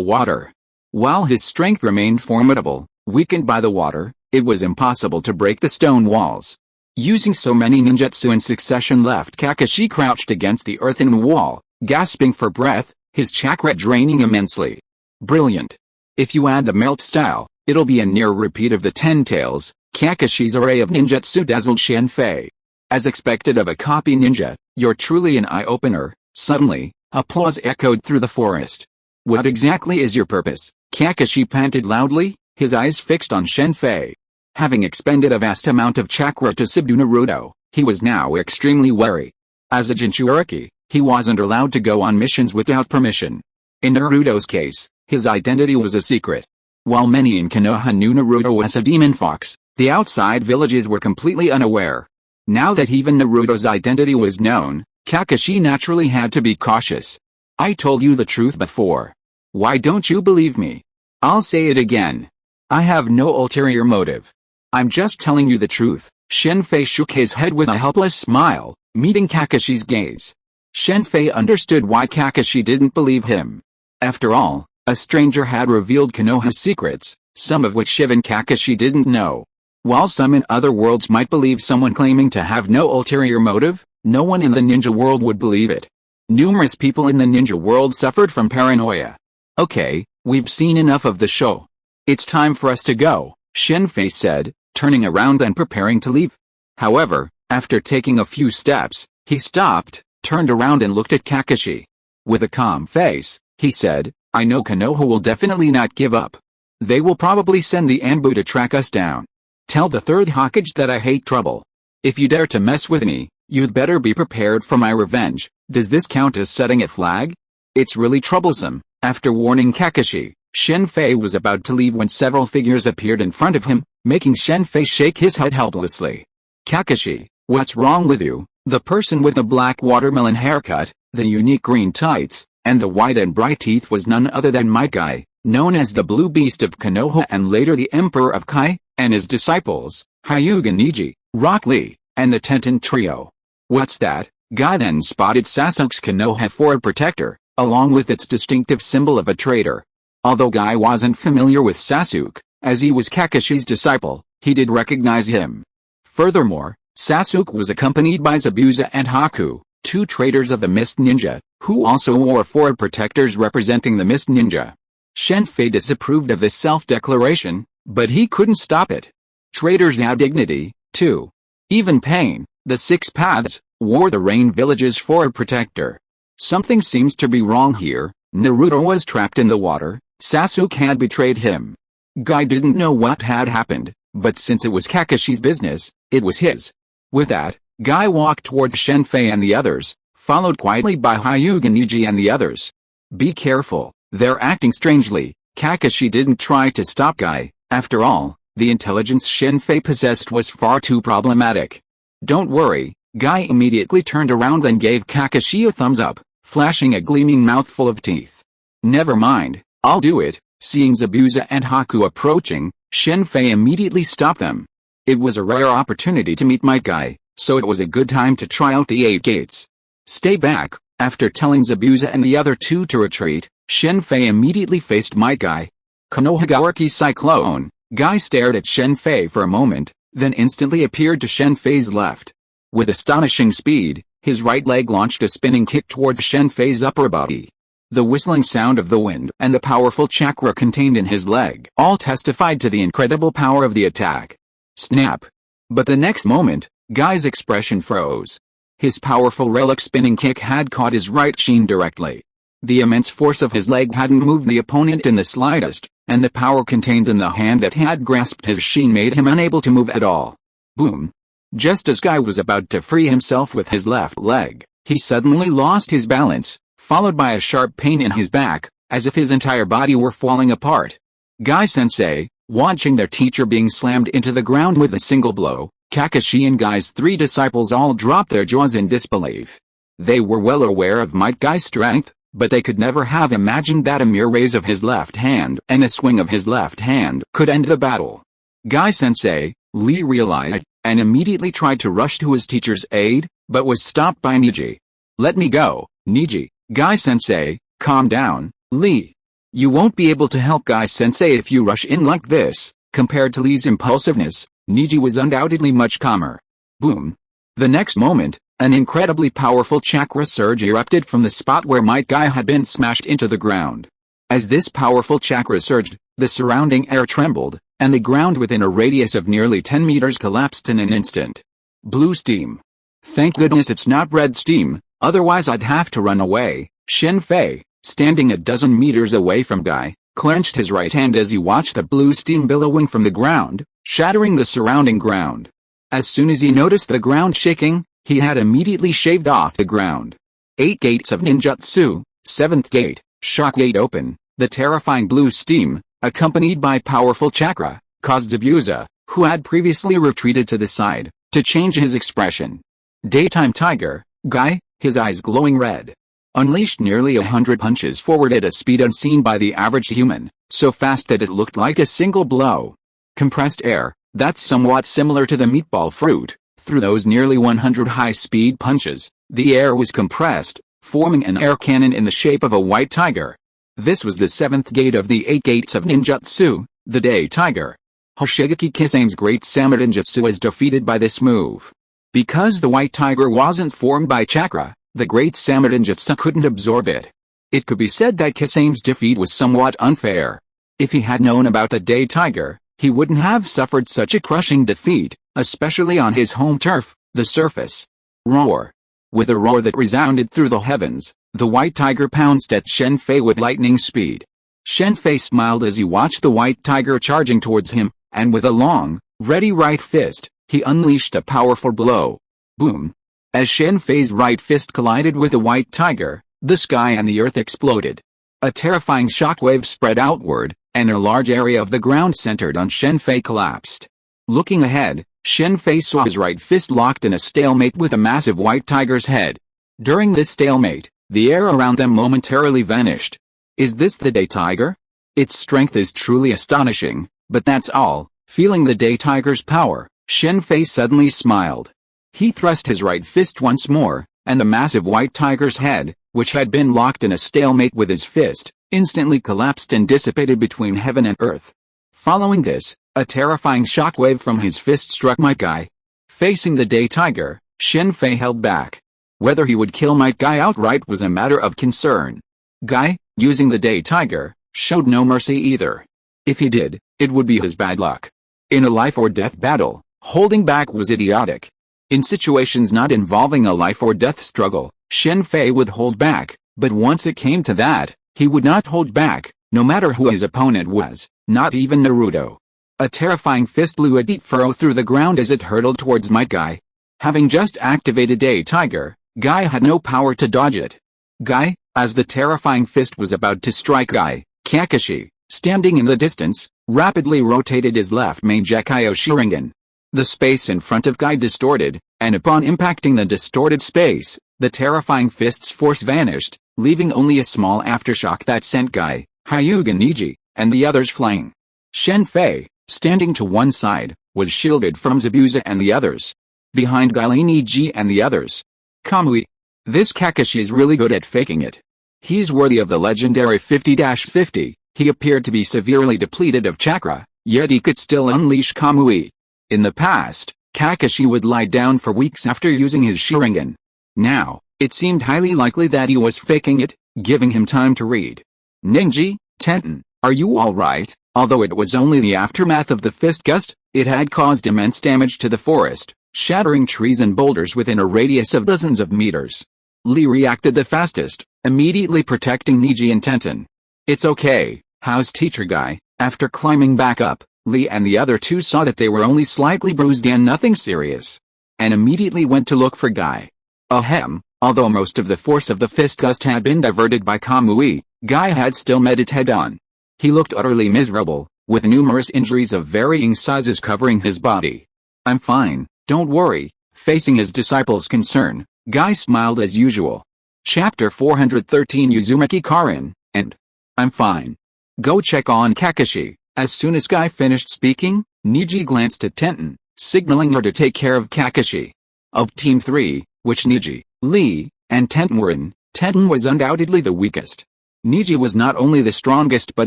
water. While his strength remained formidable, weakened by the water, it was impossible to break the stone walls. Using so many ninjutsu in succession left Kakashi crouched against the earthen wall, gasping for breath, his chakra draining immensely. Brilliant. If you add the melt style, it'll be a near repeat of the 10 tails. Kakashi's array of ninjutsu dazzled Shen Fei. As expected of a copy ninja, you're truly an eye-opener. Suddenly, applause echoed through the forest. What exactly is your purpose? Kakashi panted loudly, his eyes fixed on Shen Fei. Having expended a vast amount of chakra to subdue Naruto, he was now extremely wary. As a Jinchuriki, he wasn't allowed to go on missions without permission. In Naruto's case, his identity was a secret. While many in Konoha knew Naruto as a demon fox, the outside villages were completely unaware. Now that even Naruto's identity was known, Kakashi naturally had to be cautious. I told you the truth before. Why don't you believe me? I'll say it again. I have no ulterior motive. I'm just telling you the truth. Shen Fei shook his head with a helpless smile, meeting Kakashi's gaze. Shen Fei understood why Kakashi didn't believe him. After all, a stranger had revealed Konoha's secrets, some of which even Kakashi didn't know. While some in other worlds might believe someone claiming to have no ulterior motive, no one in the ninja world would believe it. Numerous people in the ninja world suffered from paranoia. Okay, we've seen enough of the show. It's time for us to go, Shen Fei said, turning around and preparing to leave. However, after taking a few steps, he stopped, turned around and looked at Kakashi. With a calm face, he said, I know Konoha will definitely not give up. They will probably send the Anbu to track us down. Tell the third Hokage that I hate trouble. If you dare to mess with me, you'd better be prepared for my revenge. Does this count as setting a flag? It's really troublesome. After warning Kakashi, Shen Fei was about to leave when several figures appeared in front of him, making Shen Fei shake his head helplessly. Kakashi, what's wrong with you? The person with the black watermelon haircut, the unique green tights, and the white and bright teeth was none other than Might Guy, known as the Blue Beast of Konoha and later the Emperor of Kai, and his disciples, Hyuga Neji, Rock Lee, and the Tenten Trio. What's that? Guy then spotted Sasuke's Konoha Forward Protector, along with its distinctive symbol of a traitor. Although Guy wasn't familiar with Sasuke, as he was Kakashi's disciple, he did recognize him. Furthermore, Sasuke was accompanied by Zabuza and Haku, two traitors of the Mist Ninja, who also wore forward protectors representing the Mist Ninja. Shen Fei disapproved of this self-declaration, but he couldn't stop it. Traitors had dignity, too. Even Pain, the Six Paths, wore the Rain Village's forward protector. Something seems to be wrong here. Naruto was trapped in the water, Sasuke had betrayed him. Guy didn't know what had happened, but since it was Kakashi's business, it was his. With that, Guy walked towards Shen Fei and the others, followed quietly by Hyuga Neji and the others. Be careful, they're acting strangely. Kakashi didn't try to stop Guy. After all, the intelligence Shen Fei possessed was far too problematic. Don't worry, Guy immediately turned around and gave Kakashi a thumbs up, flashing a gleaming mouthful of teeth. Never mind, I'll do it. Seeing Zabuza and Haku approaching, Shen Fei immediately stopped them. It was a rare opportunity to meet Might Guy, so it was a good time to try out the 8 gates. Stay back. After telling Zabuza and the other two to retreat, Shen Fei immediately faced Might Guy. Konohagawaki Cyclone. Guy stared at Shen Fei for a moment, then instantly appeared to Shen Fei's left. With astonishing speed, his right leg launched a spinning kick towards Shen Fei's upper body. The whistling sound of the wind and the powerful chakra contained in his leg all testified to the incredible power of the attack. Snap! But the next moment, Guy's expression froze. His powerful relic spinning kick had caught his right shin directly. The immense force of his leg hadn't moved the opponent in the slightest, and the power contained in the hand that had grasped his shin made him unable to move at all. Boom! Just as Guy was about to free himself with his left leg, he suddenly lost his balance, followed by a sharp pain in his back, as if his entire body were falling apart. Guy-sensei, watching their teacher being slammed into the ground with a single blow, Kakashi and Guy's 3 disciples all dropped their jaws in disbelief. They were well aware of Might Guy's strength, but they could never have imagined that a mere raise of his left hand and a swing of his left hand could end the battle. Guy-sensei, Lee realized, and immediately tried to rush to his teacher's aid, but was stopped by Neji. Let me go, Neji. Guy-sensei, calm down, Lee. You won't be able to help Guy-sensei if you rush in like this. Compared to Lee's impulsiveness, Neji was undoubtedly much calmer. Boom. The next moment, an incredibly powerful chakra surge erupted from the spot where Might Guy had been smashed into the ground. As this powerful chakra surged, the surrounding air trembled, and the ground within a radius of nearly 10 meters collapsed in an instant. Blue steam. Thank goodness it's not red steam. Otherwise I'd have to run away. Shen Fei, standing a dozen meters away from Guy, clenched his right hand as he watched the blue steam billowing from the ground, shattering the surrounding ground. As soon as he noticed the ground shaking, he had immediately shaved off the ground. 8 gates of ninjutsu. 7th gate, shock gate open. The terrifying blue steam, accompanied by powerful chakra, caused Zabuza, who had previously retreated to the side, to change his expression. Daytime Tiger, Guy, his eyes glowing red, unleashed nearly 100 punches forward at a speed unseen by the average human, so fast that it looked like a single blow. Compressed air, that's somewhat similar to the meatball fruit. Through those nearly 100 high-speed punches, The air was compressed, forming an air cannon in the shape of a white tiger. This was the 7th gate of the 8 gates of ninjutsu, the Day Tiger. Hoshigaki Kisame's great samurai ninjutsu is defeated by this move. Because the white tiger wasn't formed by chakra, the great samurai ninjutsu couldn't absorb it. It could be said that Kisame's defeat was somewhat unfair. If he had known about the Day Tiger, he wouldn't have suffered such a crushing defeat, especially on his home turf, the surface. Roar. With a roar that resounded through the heavens, the white tiger pounced at Shen Fei with lightning speed. Shen Fei smiled as he watched the white tiger charging towards him, and with a long, ready right fist, he unleashed a powerful blow. Boom. As Shen Fei's right fist collided with the white tiger, the sky and the earth exploded. A terrifying shockwave spread outward, and a large area of the ground centered on Shen Fei collapsed. Looking ahead, Shen Fei saw his right fist locked in a stalemate with a massive white tiger's head. During this stalemate, the air around them momentarily vanished. Is this the Day Tiger? Its strength is truly astonishing, but that's all. Feeling the Day Tiger's power, Shen Fei suddenly smiled. He thrust his right fist once more, and the massive white tiger's head, which had been locked in a stalemate with his fist, instantly collapsed and dissipated between heaven and earth. Following this, a terrifying shockwave from his fist struck Might Guy. Facing the Day Tiger, Shen Fei held back. Whether he would kill Might Guy outright was a matter of concern. Guy, using the Day Tiger, showed no mercy either. If he did, it would be his bad luck. In a life-or-death battle, holding back was idiotic. In situations not involving a life-or-death struggle, Shen Fei would hold back, but once it came to that, he would not hold back, no matter who his opponent was, not even Naruto. A terrifying fist blew a deep furrow through the ground as it hurtled towards Might Guy. Having just activated Day Tiger, Guy had no power to dodge it. Guy, as the terrifying fist was about to strike Guy, Kakashi, standing in the distance, rapidly rotated his left main Gekyo Sharingan. The space in front of Guy distorted, and upon impacting the distorted space, the terrifying fist's force vanished, leaving only a small aftershock that sent Guy, Hyuga Niji, and the others flying. Shen Fei, standing to one side, was shielded from Zabuza and the others. Behind Guy lay Niji and the others. Kamui. This Kakashi is really good at faking it. He's worthy of the legendary 50-50, he appeared to be severely depleted of chakra, yet he could still unleash Kamui. In the past, Kakashi would lie down for weeks after using his Sharingan. Now, it seemed highly likely that he was faking it, giving him time to read. Ninji, Tenten, are you alright? Although it was only the aftermath of the fist gust, it had caused immense damage to the forest, shattering trees and boulders within a radius of dozens of meters. Lee reacted the fastest, immediately protecting Niji and Tenten. It's okay, how's Teacher Guy? After climbing back up, Lee and the other two saw that they were only slightly bruised and nothing serious, and immediately went to look for Guy. Ahem, although most of the force of the fist gust had been diverted by Kamui, Guy had still met it head-on. He looked utterly miserable, with numerous injuries of varying sizes covering his body. I'm fine, don't worry. Facing his disciple's concern, Guy smiled as usual. Chapter 413 Uzumaki Karin, and I'm fine. Go check on Kakashi. As soon as Guy finished speaking, Niji glanced at Tenten, signaling her to take care of Kakashi. Of Team 3, which Niji, Lee, and Tenten were in, Tenten was undoubtedly the weakest. Niji was not only the strongest but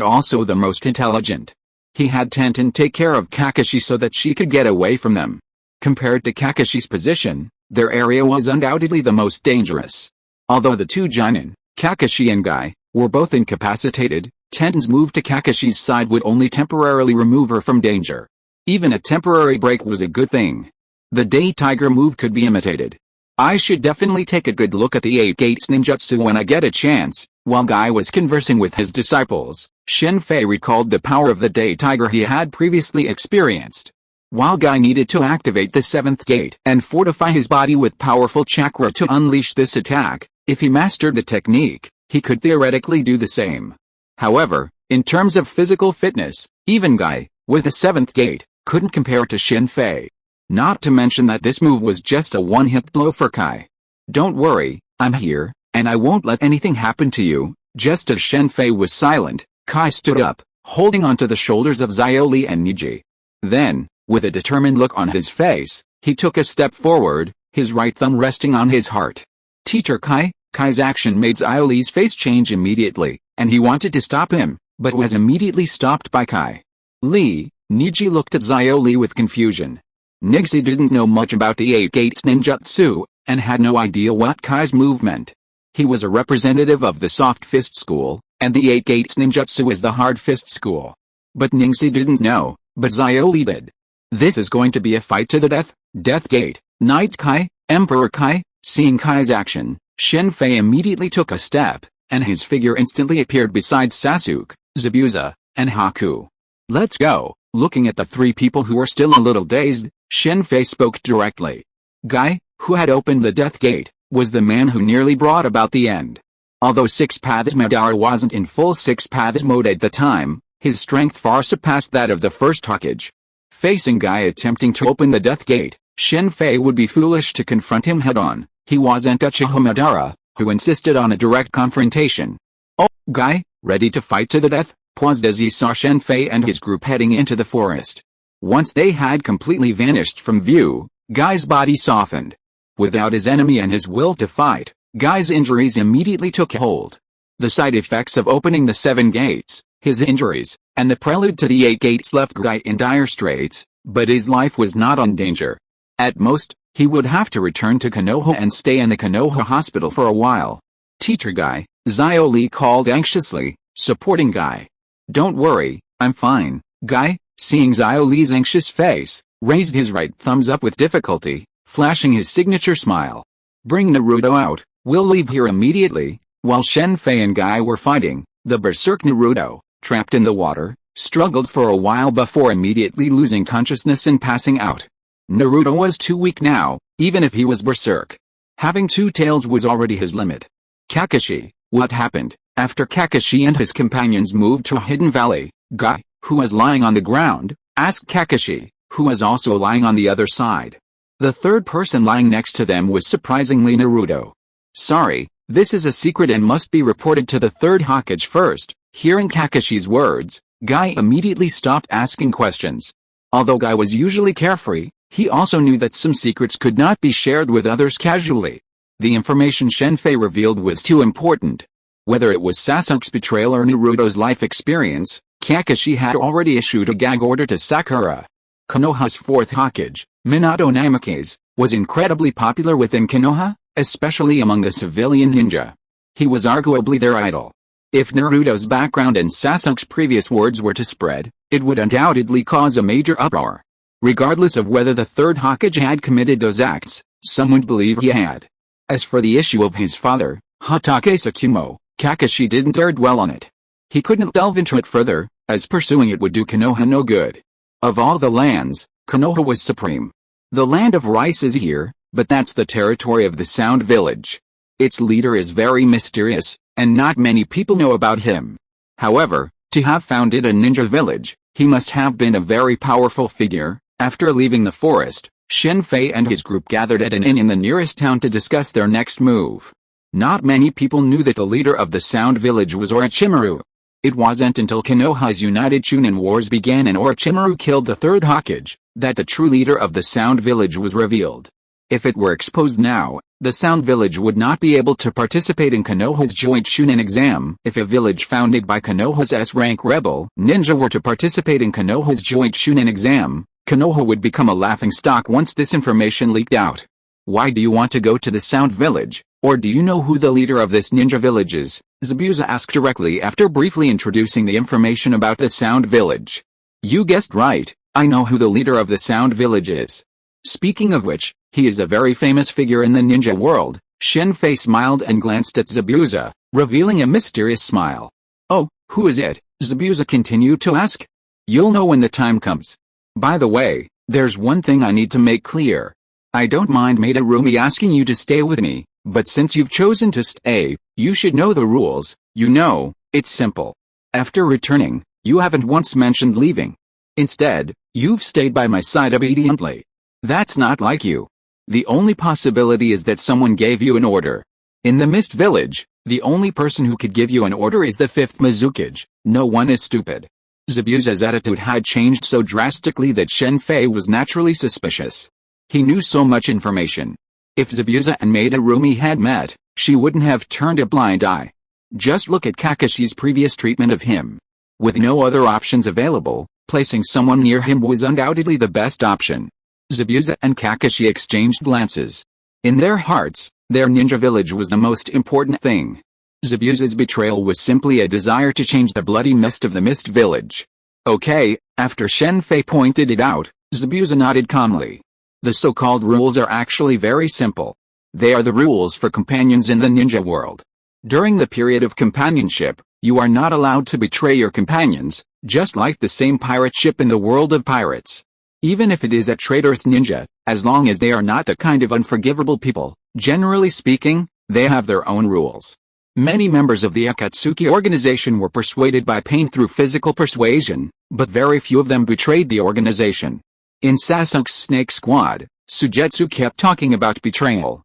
also the most intelligent. He had Tenten take care of Kakashi so that she could get away from them. Compared to Kakashi's position, their area was undoubtedly the most dangerous. Although the two Jonin, Kakashi and Guy, were both incapacitated, Tenten's move to Kakashi's side would only temporarily remove her from danger. Even a temporary break was a good thing. The Day Tiger move could be imitated. I should definitely take a good look at the 8 Gates ninjutsu when I get a chance. While Guy was conversing with his disciples, Shen Fei recalled the power of the Day Tiger he had previously experienced. While Guy needed to activate the 7th gate and fortify his body with powerful chakra to unleash this attack, if he mastered the technique, he could theoretically do the same. However, in terms of physical fitness, even Guy, with the 7th gate, couldn't compare to Shen Fei. Not to mention that this move was just a one-hit blow for Kai. Don't worry, I'm here, and I won't let anything happen to you. Just as Shen Fei was silent, Kai stood up, holding onto the shoulders of Xiaoli and Niji. Then, with a determined look on his face, he took a step forward, his right thumb resting on his heart. Teacher Kai's action made Xiaoli's face change immediately, and he wanted to stop him, but was immediately stopped by Kai. Niji looked at Xiaoli with confusion. Nixie didn't know much about the 8 Gates ninjutsu, and had no idea what Kai's move meant. He was a representative of the soft fist school, and the 8 Gates ninjutsu is the hard fist school. But Nixie didn't know, but Xiaoli did. This is going to be a fight to the death, Death Gate, Knight Kai, Emperor Kai. Seeing Kai's action, Shen Fei immediately took a step, and his figure instantly appeared beside Sasuke, Zabuza, and Haku. Let's go. Looking at the 3 people who were still a little dazed, Shen Fei spoke directly. Guy, who had opened the Death Gate, was the man who nearly brought about the end. Although Six Paths Madara wasn't in full Six Paths mode at the time, his strength far surpassed that of the first Hokage. Facing Guy attempting to open the Death Gate, Shen Fei would be foolish to confront him head-on. He wasn't Uchiha Madara, who insisted on a direct confrontation. Oh, Guy, ready to fight to the death, paused as he saw Shen Fei and his group heading into the forest. Once they had completely vanished from view, Guy's body softened. Without his enemy and his will to fight, Guy's injuries immediately took hold. The side effects of opening the 7 gates, his injuries, and the prelude to the 8 gates left Guy in dire straits, but his life was not in danger. At most, he would have to return to Konoha and stay in the Konoha hospital for a while. Teacher Guy, Xiaoli called anxiously, supporting Guy. Don't worry, I'm fine. Guy, seeing Xiaoli's anxious face, raised his right thumbs up with difficulty, flashing his signature smile. Bring Naruto out, we'll leave here immediately. While Shen Fei and Guy were fighting, the berserk Naruto, trapped in the water, struggled for a while before immediately losing consciousness and passing out. Naruto was too weak now, even if he was berserk. Having 2 tails was already his limit. Kakashi, what happened? After Kakashi and his companions moved to a hidden valley, Guy, who was lying on the ground, asked Kakashi, who was also lying on the other side. The third person lying next to them was surprisingly Naruto. Sorry, this is a secret and must be reported to the 3rd Hokage first. Hearing Kakashi's words, Guy immediately stopped asking questions. Although Guy was usually carefree, he also knew that some secrets could not be shared with others casually. The information Shen Fei revealed was too important. Whether it was Sasuke's betrayal or Naruto's life experience, Kakashi had already issued a gag order to Sakura. Konoha's 4th Hokage, Minato Namikaze, was incredibly popular within Konoha, especially among the civilian ninja. He was arguably their idol. If Naruto's background and Sasuke's previous words were to spread, it would undoubtedly cause a major uproar. Regardless of whether the 3rd Hokage had committed those acts, some would believe he had. As for the issue of his father, Hatake Tsukumo, Kakashi didn't dare dwell on it. He couldn't delve into it further, as pursuing it would do Konoha no good. Of all the lands, Konoha was supreme. The land of rice is here, but that's the territory of the Sound Village. Its leader is very mysterious, and not many people know about him. However, to have founded a ninja village, he must have been a very powerful figure. After leaving the forest, Shen Fei and his group gathered at an inn in the nearest town to discuss their next move. Not many people knew that the leader of the Sound Village was Orochimaru. It wasn't until Konoha's United Chunin Wars began and Orochimaru killed the 3rd Hokage, that the true leader of the Sound Village was revealed. If it were exposed now, the Sound Village would not be able to participate in Konoha's joint Chunin exam. If a village founded by Konoha's S-rank rebel ninja were to participate in Konoha's joint Chunin exam, Konoha would become a laughingstock once this information leaked out. Why do you want to go to the Sound Village, or do you know who the leader of this ninja village is? Zabuza asked directly after briefly introducing the information about the Sound Village. You guessed right, I know who the leader of the Sound Village is. Speaking of which, he is a very famous figure in the ninja world. Shen Fei smiled and glanced at Zabuza, revealing a mysterious smile. Oh, who is it? Zabuza continued to ask. You'll know when the time comes. By the way, there's one thing I need to make clear. I don't mind Madarumi asking you to stay with me, but since you've chosen to stay, you should know the rules. You know, it's simple. After returning, you haven't once mentioned leaving. Instead, you've stayed by my side obediently. That's not like you. The only possibility is that someone gave you an order. In the Mist Village, the only person who could give you an order is the 5th Mizukage. No one is stupid. Zabuza's attitude had changed so drastically that Shen Fei was naturally suspicious. He knew so much information. If Zabuza and Madarumi had met, she wouldn't have turned a blind eye. Just look at Kakashi's previous treatment of him. With no other options available, placing someone near him was undoubtedly the best option. Zabuza and Kakashi exchanged glances. In their hearts, their ninja village was the most important thing. Zabuza's betrayal was simply a desire to change the bloody mist of the Mist Village. Okay, after Shen Fei pointed it out, Zabuza nodded calmly. The so-called rules are actually very simple. They are the rules for companions in the ninja world. During the period of companionship, you are not allowed to betray your companions, just like the same pirate ship in the world of pirates. Even if it is a traitorous ninja, as long as they are not the kind of unforgivable people, generally speaking, they have their own rules. Many members of the Akatsuki organization were persuaded by pain through physical persuasion, but very few of them betrayed the organization. In Sasuke's Snake Squad, Sujetsu kept talking about betrayal,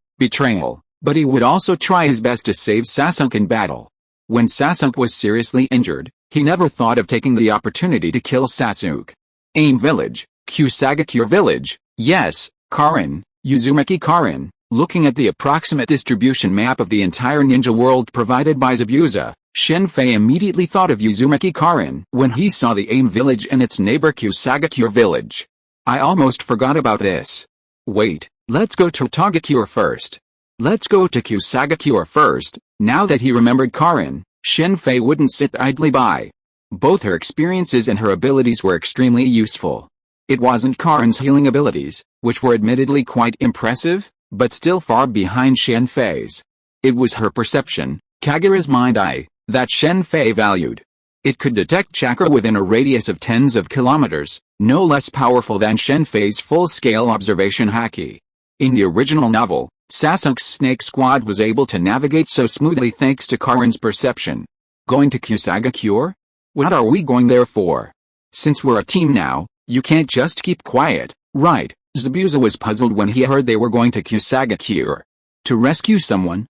but he would also try his best to save Sasuke in battle. When Sasuke was seriously injured, he never thought of taking the opportunity to kill Sasuke. AIM Village, Kusagakure Village, yes, Karin, Uzumaki Karin. Looking at the approximate distribution map of the entire ninja world provided by Zabuza, Shen Fei immediately thought of Uzumaki Karin when he saw the AIM Village and its neighbor Kusagakure Village. I almost forgot about this. Wait, let's go to Tagakure first. Let's go to Kusagakure first. Now that he remembered Karin, Shen Fei wouldn't sit idly by. Both her experiences and her abilities were extremely useful. It wasn't Karin's healing abilities, which were admittedly quite impressive, but still far behind Shen Fei's. It was her perception, Kagura's mind-eye, that Shen Fei valued. It could detect chakra within a radius of tens of kilometers, no less powerful than Shen Fei's full-scale observation haki. In the original novel, Sasuke's Snake Squad was able to navigate so smoothly thanks to Karin's perception. Going to Kusagakure? What are we going there for? Since we're a team now, you can't just keep quiet, right? Zabuza was puzzled when he heard they were going to Kusagakure. To rescue someone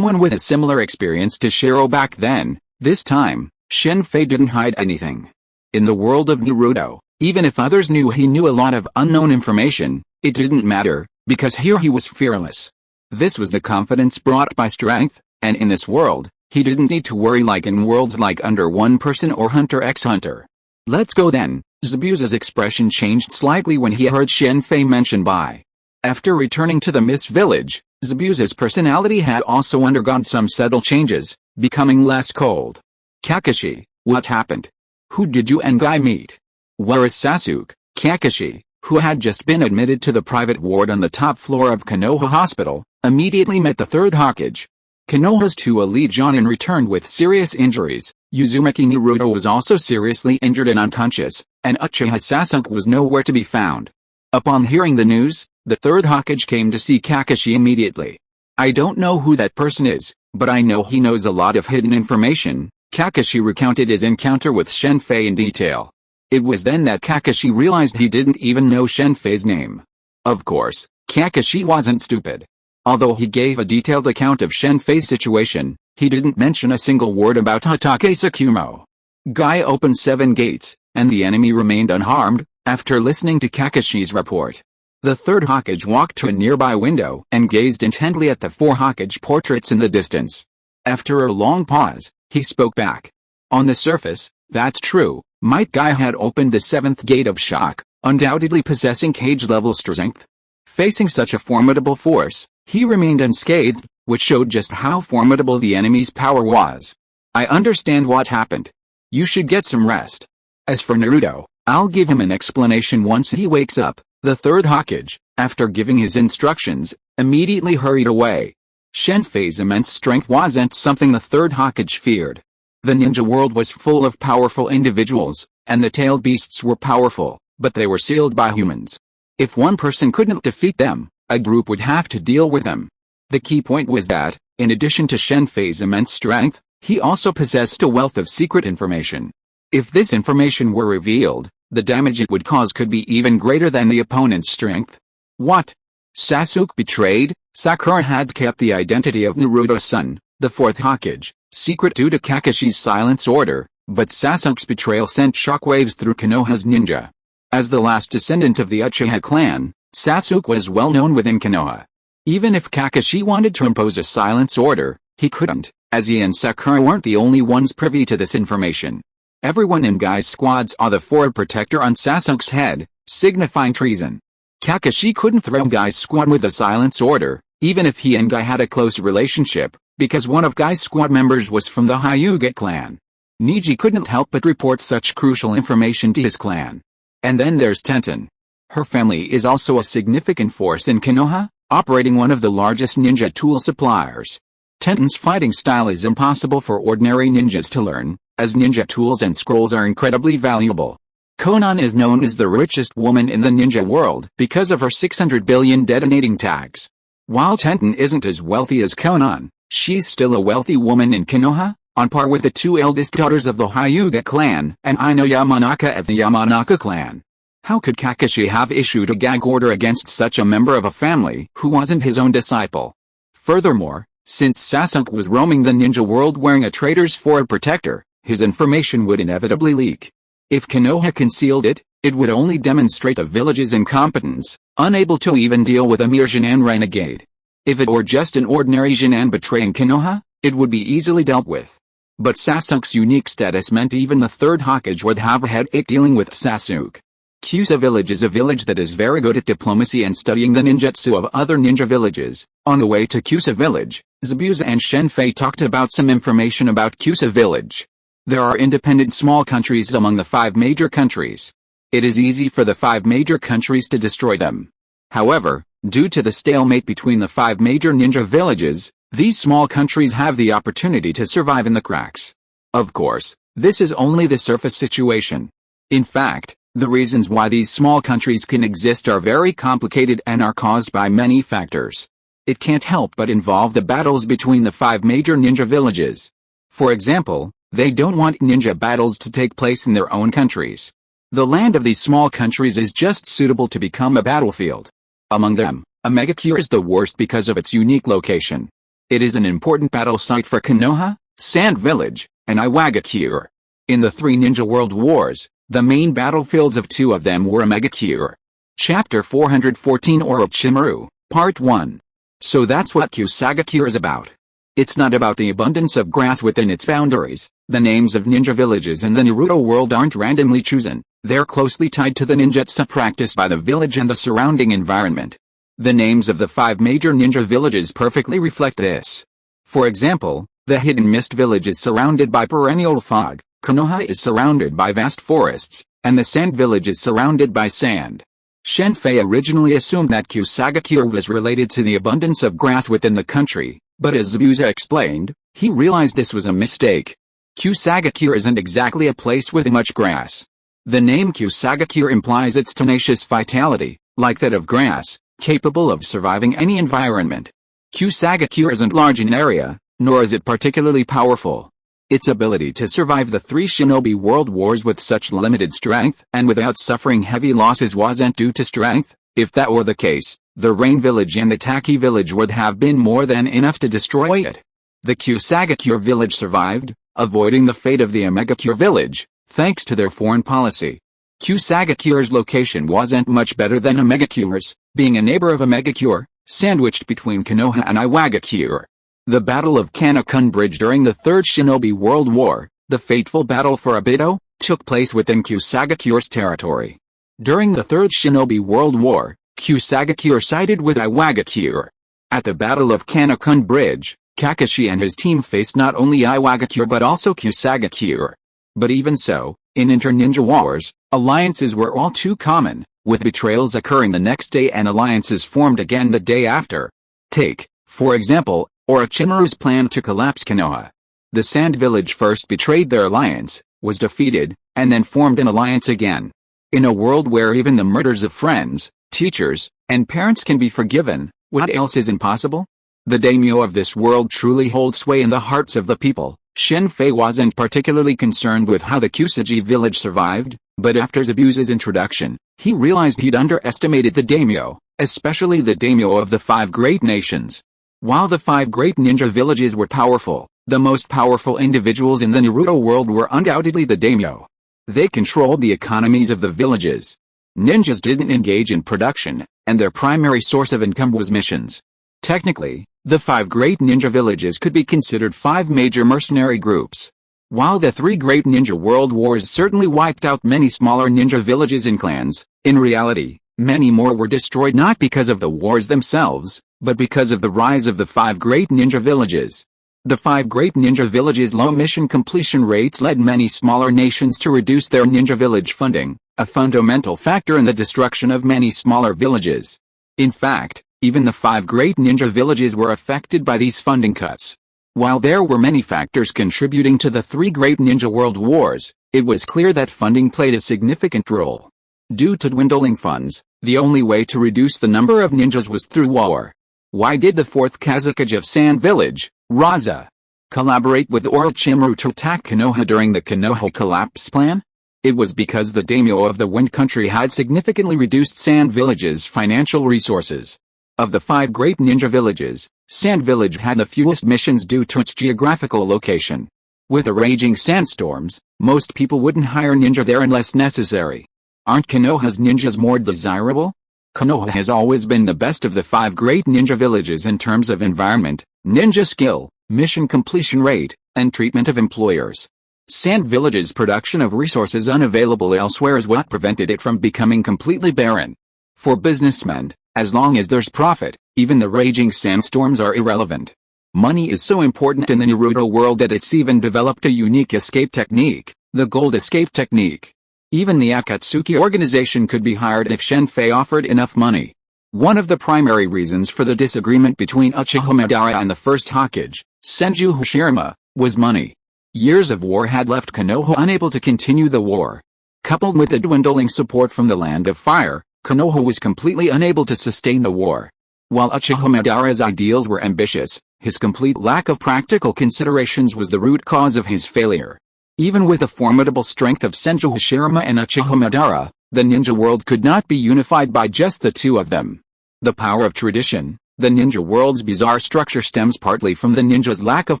with a similar experience to Shiro back then. This time, Shen Fei didn't hide anything. In the world of Naruto, even if others knew he knew a lot of unknown information, it didn't matter, because here he was fearless. This was the confidence brought by strength, and in this world, he didn't need to worry like in worlds like Under One Person or Hunter x Hunter. Let's go then. Zabuza's expression changed slightly when he heard Shen Fei mentioned by. After returning to the Mist Village, Zabuza's personality had also undergone some subtle changes, becoming less cold. Kakashi, what happened? Who did you and Guy meet? Where is Sasuke? Kakashi, who had just been admitted to the private ward on the top floor of Konoha Hospital, immediately met the third Hokage. Konoha's two elite Jonin returned with serious injuries. Uzumaki Naruto was also seriously injured and unconscious, and Uchiha Sasuke was nowhere to be found. Upon hearing the news, the third Hokage came to see Kakashi immediately. I don't know who that person is, but I know he knows a lot of hidden information. Kakashi recounted his encounter with Shen Fei in detail. It was then that Kakashi realized he didn't even know Shen Fei's name. Of course, Kakashi wasn't stupid. Although he gave a detailed account of Shen Fei's situation, he didn't mention a single word about Hatake Tsukumo. Guy opened 7 gates, and the enemy remained unharmed, after listening to Kakashi's report. The third Hokage walked to a nearby window and gazed intently at the 4 Hokage portraits in the distance. After a long pause, he spoke back. On the surface, that's true, Might Guy had opened the 7th gate of shock, undoubtedly possessing cage-level strength. Facing such a formidable force, he remained unscathed, which showed just how formidable the enemy's power was. I understand what happened. You should get some rest. As for Naruto, I'll give him an explanation once he wakes up. The third Hokage, after giving his instructions, immediately hurried away. Shen Fei's immense strength wasn't something the third Hokage feared. The ninja world was full of powerful individuals, and the tailed beasts were powerful, but they were sealed by humans. If one person couldn't defeat them, a group would have to deal with them. The key point was that, in addition to Shen Fei's immense strength, he also possessed a wealth of secret information. If this information were revealed, the damage it would cause could be even greater than the opponent's strength. What? Sasuke betrayed? Sakura had kept the identity of Naruto's son, the 4th Hokage, secret due to Kakashi's silence order, but Sasuke's betrayal sent shockwaves through Konoha's ninja. As the last descendant of the Uchiha clan, Sasuke was well known within Konoha. Even if Kakashi wanted to impose a silence order, he couldn't, as he and Sakura weren't the only ones privy to this information. Everyone in Guy's squad saw the forward protector on Sasuke's head, signifying treason. Kakashi couldn't threaten Guy's squad with a silence order, even if he and Guy had a close relationship, because one of Guy's squad members was from the Hyuga clan. Neji couldn't help but report such crucial information to his clan. And then there's Tenten. Her family is also a significant force in Konoha, operating one of the largest ninja tool suppliers. Tenten's fighting style is impossible for ordinary ninjas to learn, as ninja tools and scrolls are incredibly valuable. Konan is known as the richest woman in the ninja world because of her 600 billion detonating tags. While Tenten isn't as wealthy as Konan, she's still a wealthy woman in Konoha, on par with the two eldest daughters of the Hyuga clan and Ino Yamanaka of the Yamanaka clan. How could Kakashi have issued a gag order against such a member of a family who wasn't his own disciple? Furthermore, since Sasuke was roaming the ninja world wearing a traitor's forward protector, his information would inevitably leak. If Konoha concealed it, it would only demonstrate a village's incompetence, unable to even deal with a mere Jinan renegade. If it were just an ordinary Jinan betraying Konoha, it would be easily dealt with. But Sasuke's unique status meant even the third Hokage would have a headache dealing with Sasuke. Kusa village is a village that is very good at diplomacy and studying the ninjutsu of other ninja villages. On the way to Kusa village, Zabuza and Shen Fei talked about some information about Kusa village. There are independent small countries among the 5 major countries. It is easy for the 5 major countries to destroy them. However, due to the stalemate between the 5 major ninja villages, these small countries have the opportunity to survive in the cracks. Of course, this is only the surface situation. In fact, the reasons why these small countries can exist are very complicated and are caused by many factors. It can't help but involve the battles between the 5 major ninja villages. For example, they don't want ninja battles to take place in their own countries. The land of these small countries is just suitable to become a battlefield. Among them, Amegakure is the worst because of its unique location. It is an important battle site for Konoha, Sand Village, and Iwagakure. In the 3 Ninja World Wars, the main battlefields of 2 of them were Amegakure. Chapter 414 Orochimaru, Part 1. So that's what Kusagakure is about. It's not about the abundance of grass within its boundaries. The names of ninja villages in the Naruto world aren't randomly chosen. They're closely tied to the ninjutsu practiced by the village and the surrounding environment. The names of the 5 major ninja villages perfectly reflect this. For example, the Hidden Mist village is surrounded by perennial fog, Konoha is surrounded by vast forests, and the Sand village is surrounded by sand. Shen Fei originally assumed that Kusagakure was related to the abundance of grass within the country, but as Zabuza explained, he realized this was a mistake. Kusagakure isn't exactly a place with much grass. The name Kusagakure implies its tenacious vitality, like that of grass, capable of surviving any environment. Kusagakure isn't large in area, nor is it particularly powerful. Its ability to survive the 3 shinobi world wars with such limited strength and without suffering heavy losses wasn't due to strength. If that were the case, the Rain village and the Taki village would have been more than enough to destroy it. The Kusagakure village survived, avoiding the fate of the Amegakure village, thanks to their foreign policy. Kusagakure's location wasn't much better than Amegakure's, being a neighbor of Amegakure, sandwiched between Konoha and Iwagakure. The Battle of Kanokun Bridge during the Third Shinobi World War, the fateful battle for Obito, took place within Kusagakure's territory. During the Third Shinobi World War, Kusagakure sided with Iwagakure. At the Battle of Kanokun Bridge, Kakashi and his team faced not only Iwagakure but also Kusagakure. But even so, in inter-ninja wars, alliances were all too common, with betrayals occurring the next day and alliances formed again the day after. Take, for example, Orochimaru's plan to collapse Konoha. The Sand Village first betrayed their alliance, was defeated, and then formed an alliance again. In a world where even the murders of friends, teachers, and parents can be forgiven, what else is impossible? The daimyo of this world truly hold sway in the hearts of the people. Shen Fei wasn't particularly concerned with how the Kusagi village survived, but after Zabuza's introduction, he realized he'd underestimated the daimyo, especially the daimyo of the 5 great nations. While the 5 great ninja villages were powerful, the most powerful individuals in the Naruto world were undoubtedly the daimyo. They controlled the economies of the villages. Ninjas didn't engage in production, and their primary source of income was missions. Technically, the 5 great ninja villages could be considered 5 major mercenary groups. While the 3 great ninja world wars certainly wiped out many smaller ninja villages and clans, in reality, many more were destroyed not because of the wars themselves, but because of the rise of the 5 great ninja villages. The 5 great ninja villages' low mission completion rates led many smaller nations to reduce their ninja village funding, a fundamental factor in the destruction of many smaller villages. In fact, even the 5 great ninja villages were affected by these funding cuts. While there were many factors contributing to the 3 great ninja world wars, it was clear that funding played a significant role. Due to dwindling funds, the only way to reduce the number of ninjas was through war. Why did the 4th Kazakage of Sand Village, Raza, collaborate with Orochimaru to attack Konoha during the Konoha collapse plan? It was because the daimyo of the Wind Country had significantly reduced Sand Village's financial resources. Of the 5 great ninja villages, Sand Village had the fewest missions due to its geographical location. With the raging sandstorms, most people wouldn't hire ninja there unless necessary. Aren't Konoha's ninjas more desirable? Konoha has always been the best of the 5 great ninja villages in terms of environment, ninja skill, mission completion rate, and treatment of employers. Sand Village's production of resources unavailable elsewhere is what prevented it from becoming completely barren. For businessmen, as long as there's profit, even the raging sandstorms are irrelevant. Money is so important in the Naruto world that it's even developed a unique escape technique, the gold escape technique. Even the Akatsuki organization could be hired if Shen Fei offered enough money. One of the primary reasons for the disagreement between Uchiha Madara and the first Hokage, Senju Hashirama, was money. Years of war had left Konoha unable to continue the war. Coupled with the dwindling support from the Land of Fire, Konoha was completely unable to sustain the war. While Uchiha Madara's ideals were ambitious, his complete lack of practical considerations was the root cause of his failure. Even with the formidable strength of Senju Hashirama and Uchiha Madara, the ninja world could not be unified by just the two of them. The power of tradition, the ninja world's bizarre structure stems partly from the ninjas' lack of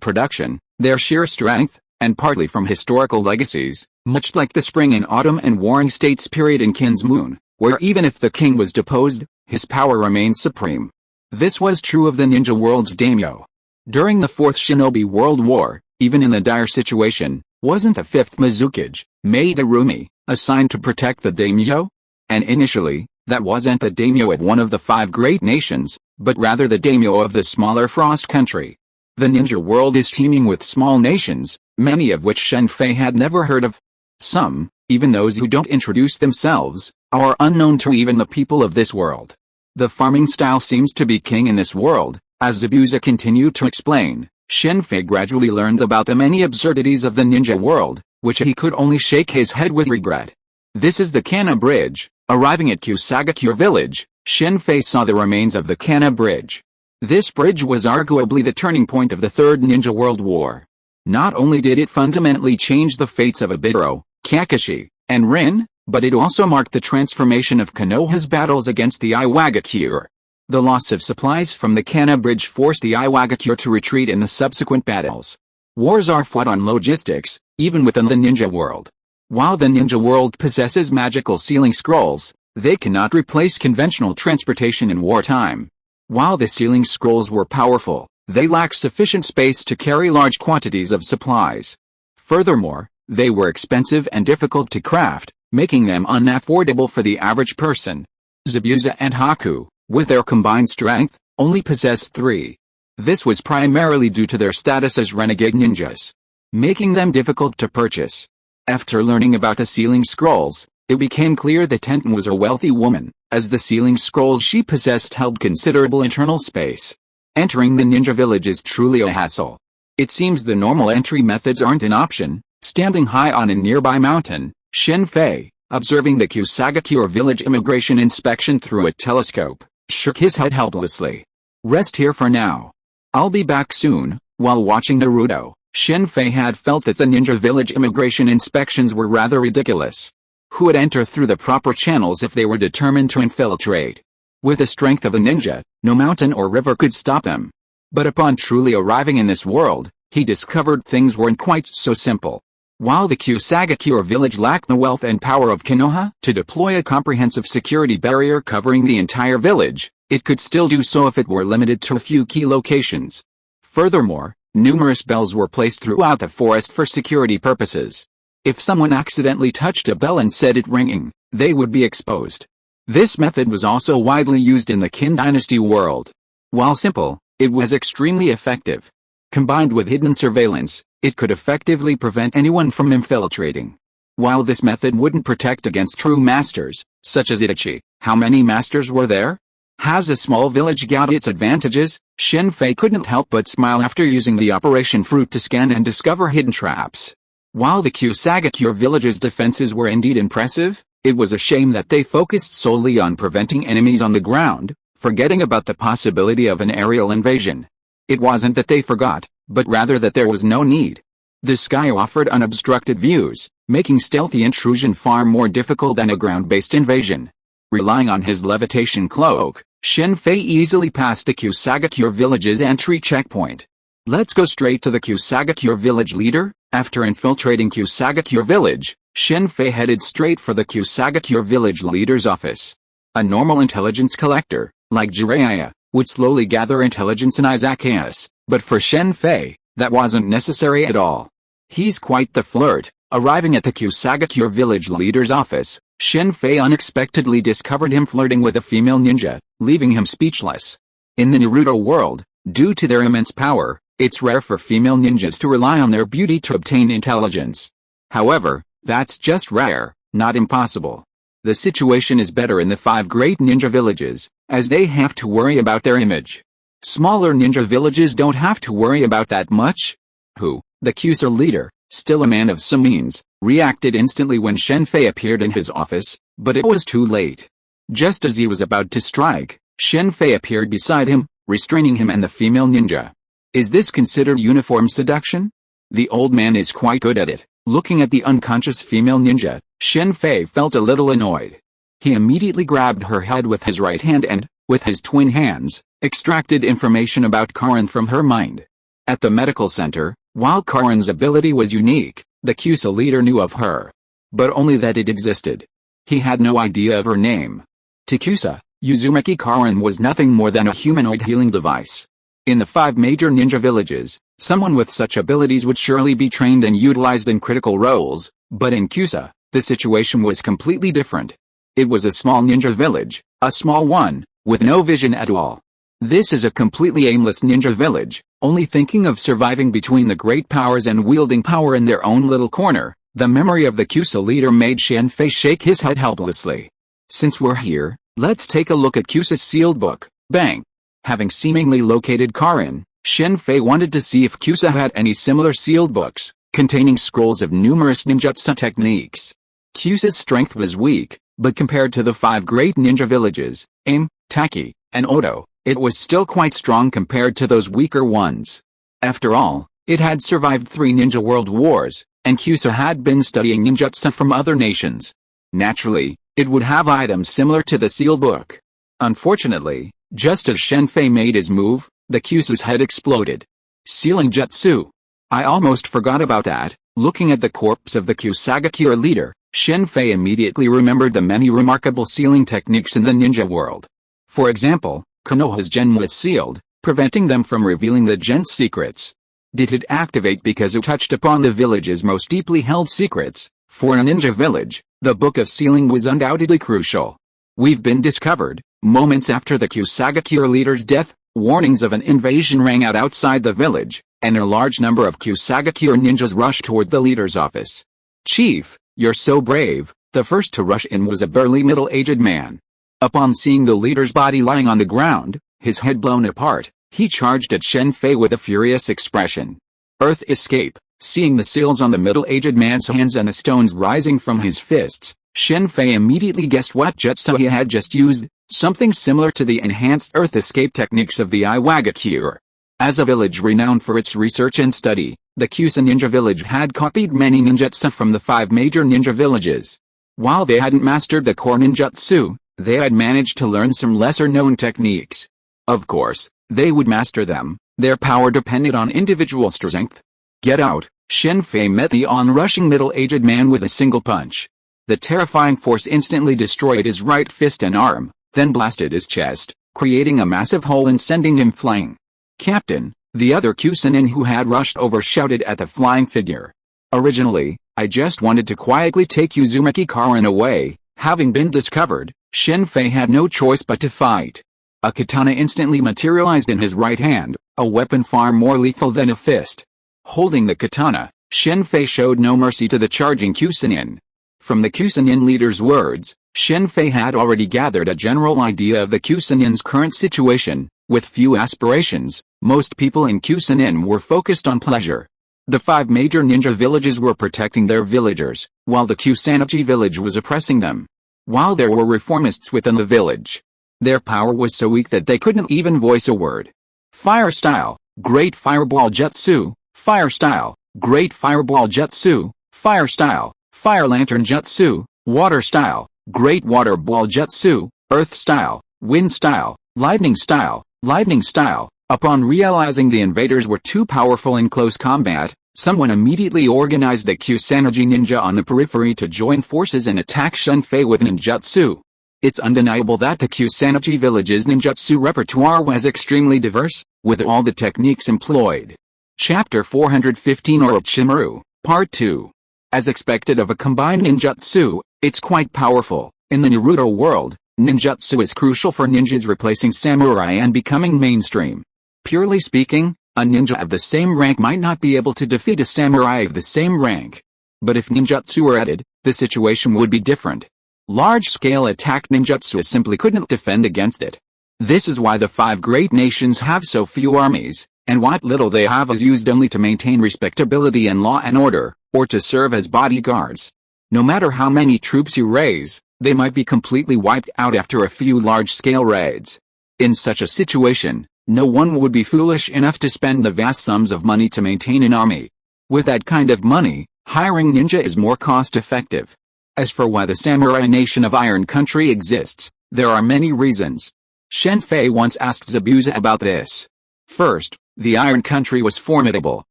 production, their sheer strength, and partly from historical legacies, much like the Spring and Autumn and Warring States period in Kin's Moon, where even if the king was deposed, his power remained supreme. This was true of the ninja world's daimyo. During the 4th Shinobi World War, even in the dire situation, wasn't the 5th Mizukage, Madarumi, assigned to protect the daimyo? And initially, that wasn't the daimyo of one of the 5 great nations, but rather the daimyo of the smaller Frost Country. The ninja world is teeming with small nations, many of which Shen Fei had never heard of. Some, even those who don't introduce themselves, are unknown to even the people of this world. The farming style seems to be king in this world. As Zabuza continued to explain, Shen Fei gradually learned about the many absurdities of the ninja world, which he could only shake his head with regret. This is the Kana Bridge. Arriving at Kusagakure village, Shen Fei saw the remains of the Kana Bridge. This bridge was arguably the turning point of the Third Ninja World War. Not only did it fundamentally change the fates of Obito, Kakashi, and Rin, but it also marked the transformation of Konoha's battles against the Iwagakure. The loss of supplies from the Kana Bridge forced the Iwagakure to retreat in the subsequent battles. Wars are fought on logistics, even within the ninja world. While the ninja world possesses magical sealing scrolls, they cannot replace conventional transportation in wartime. While the sealing scrolls were powerful, they lacked sufficient space to carry large quantities of supplies. Furthermore, they were expensive and difficult to craft, making them unaffordable for the average person. Zabuza and Haku, with their combined strength, only possessed 3. This was primarily due to their status as renegade ninjas, making them difficult to purchase. After learning about the sealing scrolls, it became clear that Tenten was a wealthy woman, as the sealing scrolls she possessed held considerable internal space. Entering the ninja village is truly a hassle. It seems the normal entry methods aren't an option. Standing high on a nearby mountain, Shen Fei, observing the Kusagakure village immigration inspection through a telescope, shook his head helplessly. Rest here for now. I'll be back soon. While watching Naruto, Shen Fei had felt that the ninja village immigration inspections were rather ridiculous. Who would enter through the proper channels if they were determined to infiltrate? With the strength of a ninja, no mountain or river could stop them. But upon truly arriving in this world, he discovered things weren't quite so simple. While the Kusagakure village lacked the wealth and power of Konoha to deploy a comprehensive security barrier covering the entire village, It could still do so if it were limited to a few key locations. Furthermore, numerous bells were placed throughout the forest for security purposes. If someone accidentally touched a bell and set it ringing, they would be exposed. This method was also widely used in the Qin Dynasty world. While simple, it was extremely effective. Combined with hidden surveillance, it could effectively prevent anyone from infiltrating. While this method wouldn't protect against true masters, such as Itachi, how many masters were there? Has a small village got its advantages? Shen Fei couldn't help but smile after using the Operation Fruit to scan and discover hidden traps. While the Kusagakure village's defenses were indeed impressive, it was a shame that they focused solely on preventing enemies on the ground, forgetting about the possibility of an aerial invasion. It wasn't that they forgot, but rather that there was no need. The sky offered unobstructed views, making stealthy intrusion far more difficult than a ground-based invasion. Relying on his levitation cloak, Shen Fei easily passed the Kusagakure village's entry checkpoint. Let's go straight to the Kusagakure village leader. After infiltrating Kusagakure village, Shen Fei headed straight for the Kusagakure village leader's office. A normal intelligence collector, like Jiraiya, would slowly gather intelligence in Zacchaeus, but for Shen Fei, that wasn't necessary at all. He's quite the flirt. Arriving at the Kusagakure village leader's office, Shen Fei unexpectedly discovered him flirting with a female ninja, leaving him speechless. In the Naruto world, due to their immense power, it's rare for female ninjas to rely on their beauty to obtain intelligence. However, that's just rare, not impossible. The situation is better in the 5 great ninja villages, as they have to worry about their image. Smaller ninja villages don't have to worry about that much. The Kusa leader, still a man of some means, reacted instantly when Shen Fei appeared in his office, but it was too late. Just as he was about to strike, Shen Fei appeared beside him, restraining him and the female ninja. Is this considered uniform seduction? The old man is quite good at it. Looking at the unconscious female ninja, Shen Fei felt a little annoyed. He immediately grabbed her head with his right hand and, with his twin hands, extracted information about Karin from her mind. At the medical center, while Karin's ability was unique, the Kusa leader knew of her. But only that it existed. He had no idea of her name. To Kusa, Uzumaki Karin was nothing more than a humanoid healing device. In the 5 major ninja villages, someone with such abilities would surely be trained and utilized in critical roles, but in Kusa, the situation was completely different. It was a small ninja village, a small one, with no vision at all. This is a completely aimless ninja village, only thinking of surviving between the great powers and wielding power in their own little corner. The memory of the Kusa leader made Shen Fei shake his head helplessly. Since we're here, let's take a look at Kusa's sealed book. Bang! Having seemingly located Karin, Shen Fei wanted to see if Kusa had any similar sealed books, containing scrolls of numerous ninjutsu techniques. Kusa's strength was weak, but compared to the 5 great ninja villages, Aim, Taki, and Odo, it was still quite strong compared to those weaker ones. After all, it had survived 3 ninja world wars, and Kusa had been studying ninjutsu from other nations. Naturally, it would have items similar to the sealed book. Unfortunately, just as Shen Fei made his move, the Kusa's head exploded. Sealing jutsu. I almost forgot about that. Looking at the corpse of the Kusagakure leader, Shen Fei immediately remembered the many remarkable sealing techniques in the ninja world. For example, Konoha's gen was sealed, preventing them from revealing the gen's secrets. Did it activate because it touched upon the village's most deeply held secrets? For a ninja village, the book of sealing was undoubtedly crucial. We've been discovered. Moments after the Kusagakure leader's death, warnings of an invasion rang out outside the village, and a large number of Kusagakure ninjas rushed toward the leader's office. Chief, you're so brave. The first to rush in was a burly middle-aged man. Upon seeing the leader's body lying on the ground, his head blown apart, he charged at Shen Fei with a furious expression. Earth escape. Seeing the seals on the middle-aged man's hands and the stones rising from his fists, Shen Fei immediately guessed what jutsu he had just used, something similar to the enhanced earth escape techniques of the Iwagakure. As a village renowned for its research and study, the Kusa ninja village had copied many ninjutsu from the 5 major ninja villages. While they hadn't mastered the core ninjutsu, they had managed to learn some lesser-known techniques. Of course, they would master them. Their power depended on individual strength. Get out! Shen Fei met the onrushing middle-aged man with a single punch. The terrifying force instantly destroyed his right fist and arm, then blasted his chest, creating a massive hole and sending him flying. "Captain," the other Kusanin who had rushed over shouted at the flying figure. "Originally, I just wanted to quietly take Uzumaki Karin away. Having been discovered, Shen Fei had no choice but to fight." A katana instantly materialized in his right hand, a weapon far more lethal than a fist. Holding the katana, Shen Fei showed no mercy to the charging Kusanin. From the Kusanin leader's words, Shen Fei had already gathered a general idea of the Kusanin's current situation. With few aspirations, most people in Kusanin were focused on pleasure. The 5 major ninja villages were protecting their villagers, while the Kusanagi village was oppressing them. While there were reformists within the village, their power was so weak that they couldn't even voice a word. Fire style, great fireball jutsu, fire style, great fireball jutsu, fire style, fire lantern jutsu, water style, great water ball jutsu, earth style, wind style, lightning style, lightning style. Upon realizing the invaders were too powerful in close combat, someone immediately organized the Kusanagi ninja on the periphery to join forces and attack Shen Fei with ninjutsu. It's undeniable that the Kusanagi village's ninjutsu repertoire was extremely diverse, with all the techniques employed. Chapter 415 Orochimaru, Part 2. As expected of a combined ninjutsu, it's quite powerful. In the Naruto world, ninjutsu is crucial for ninjas replacing samurai and becoming mainstream. Purely speaking, a ninja of the same rank might not be able to defeat a samurai of the same rank. But if ninjutsu were added, the situation would be different. Large-scale attack ninjutsu simply couldn't defend against it. This is why the 5 great nations have so few armies, and what little they have is used only to maintain respectability and law and order, or to serve as bodyguards. No matter how many troops you raise, they might be completely wiped out after a few large-scale raids. In such a situation, no one would be foolish enough to spend the vast sums of money to maintain an army. With that kind of money, hiring ninja is more cost-effective. As for why the samurai nation of Iron Country exists, there are many reasons. Shen Fei once asked Zabuza about this. First, the Iron Country was formidable.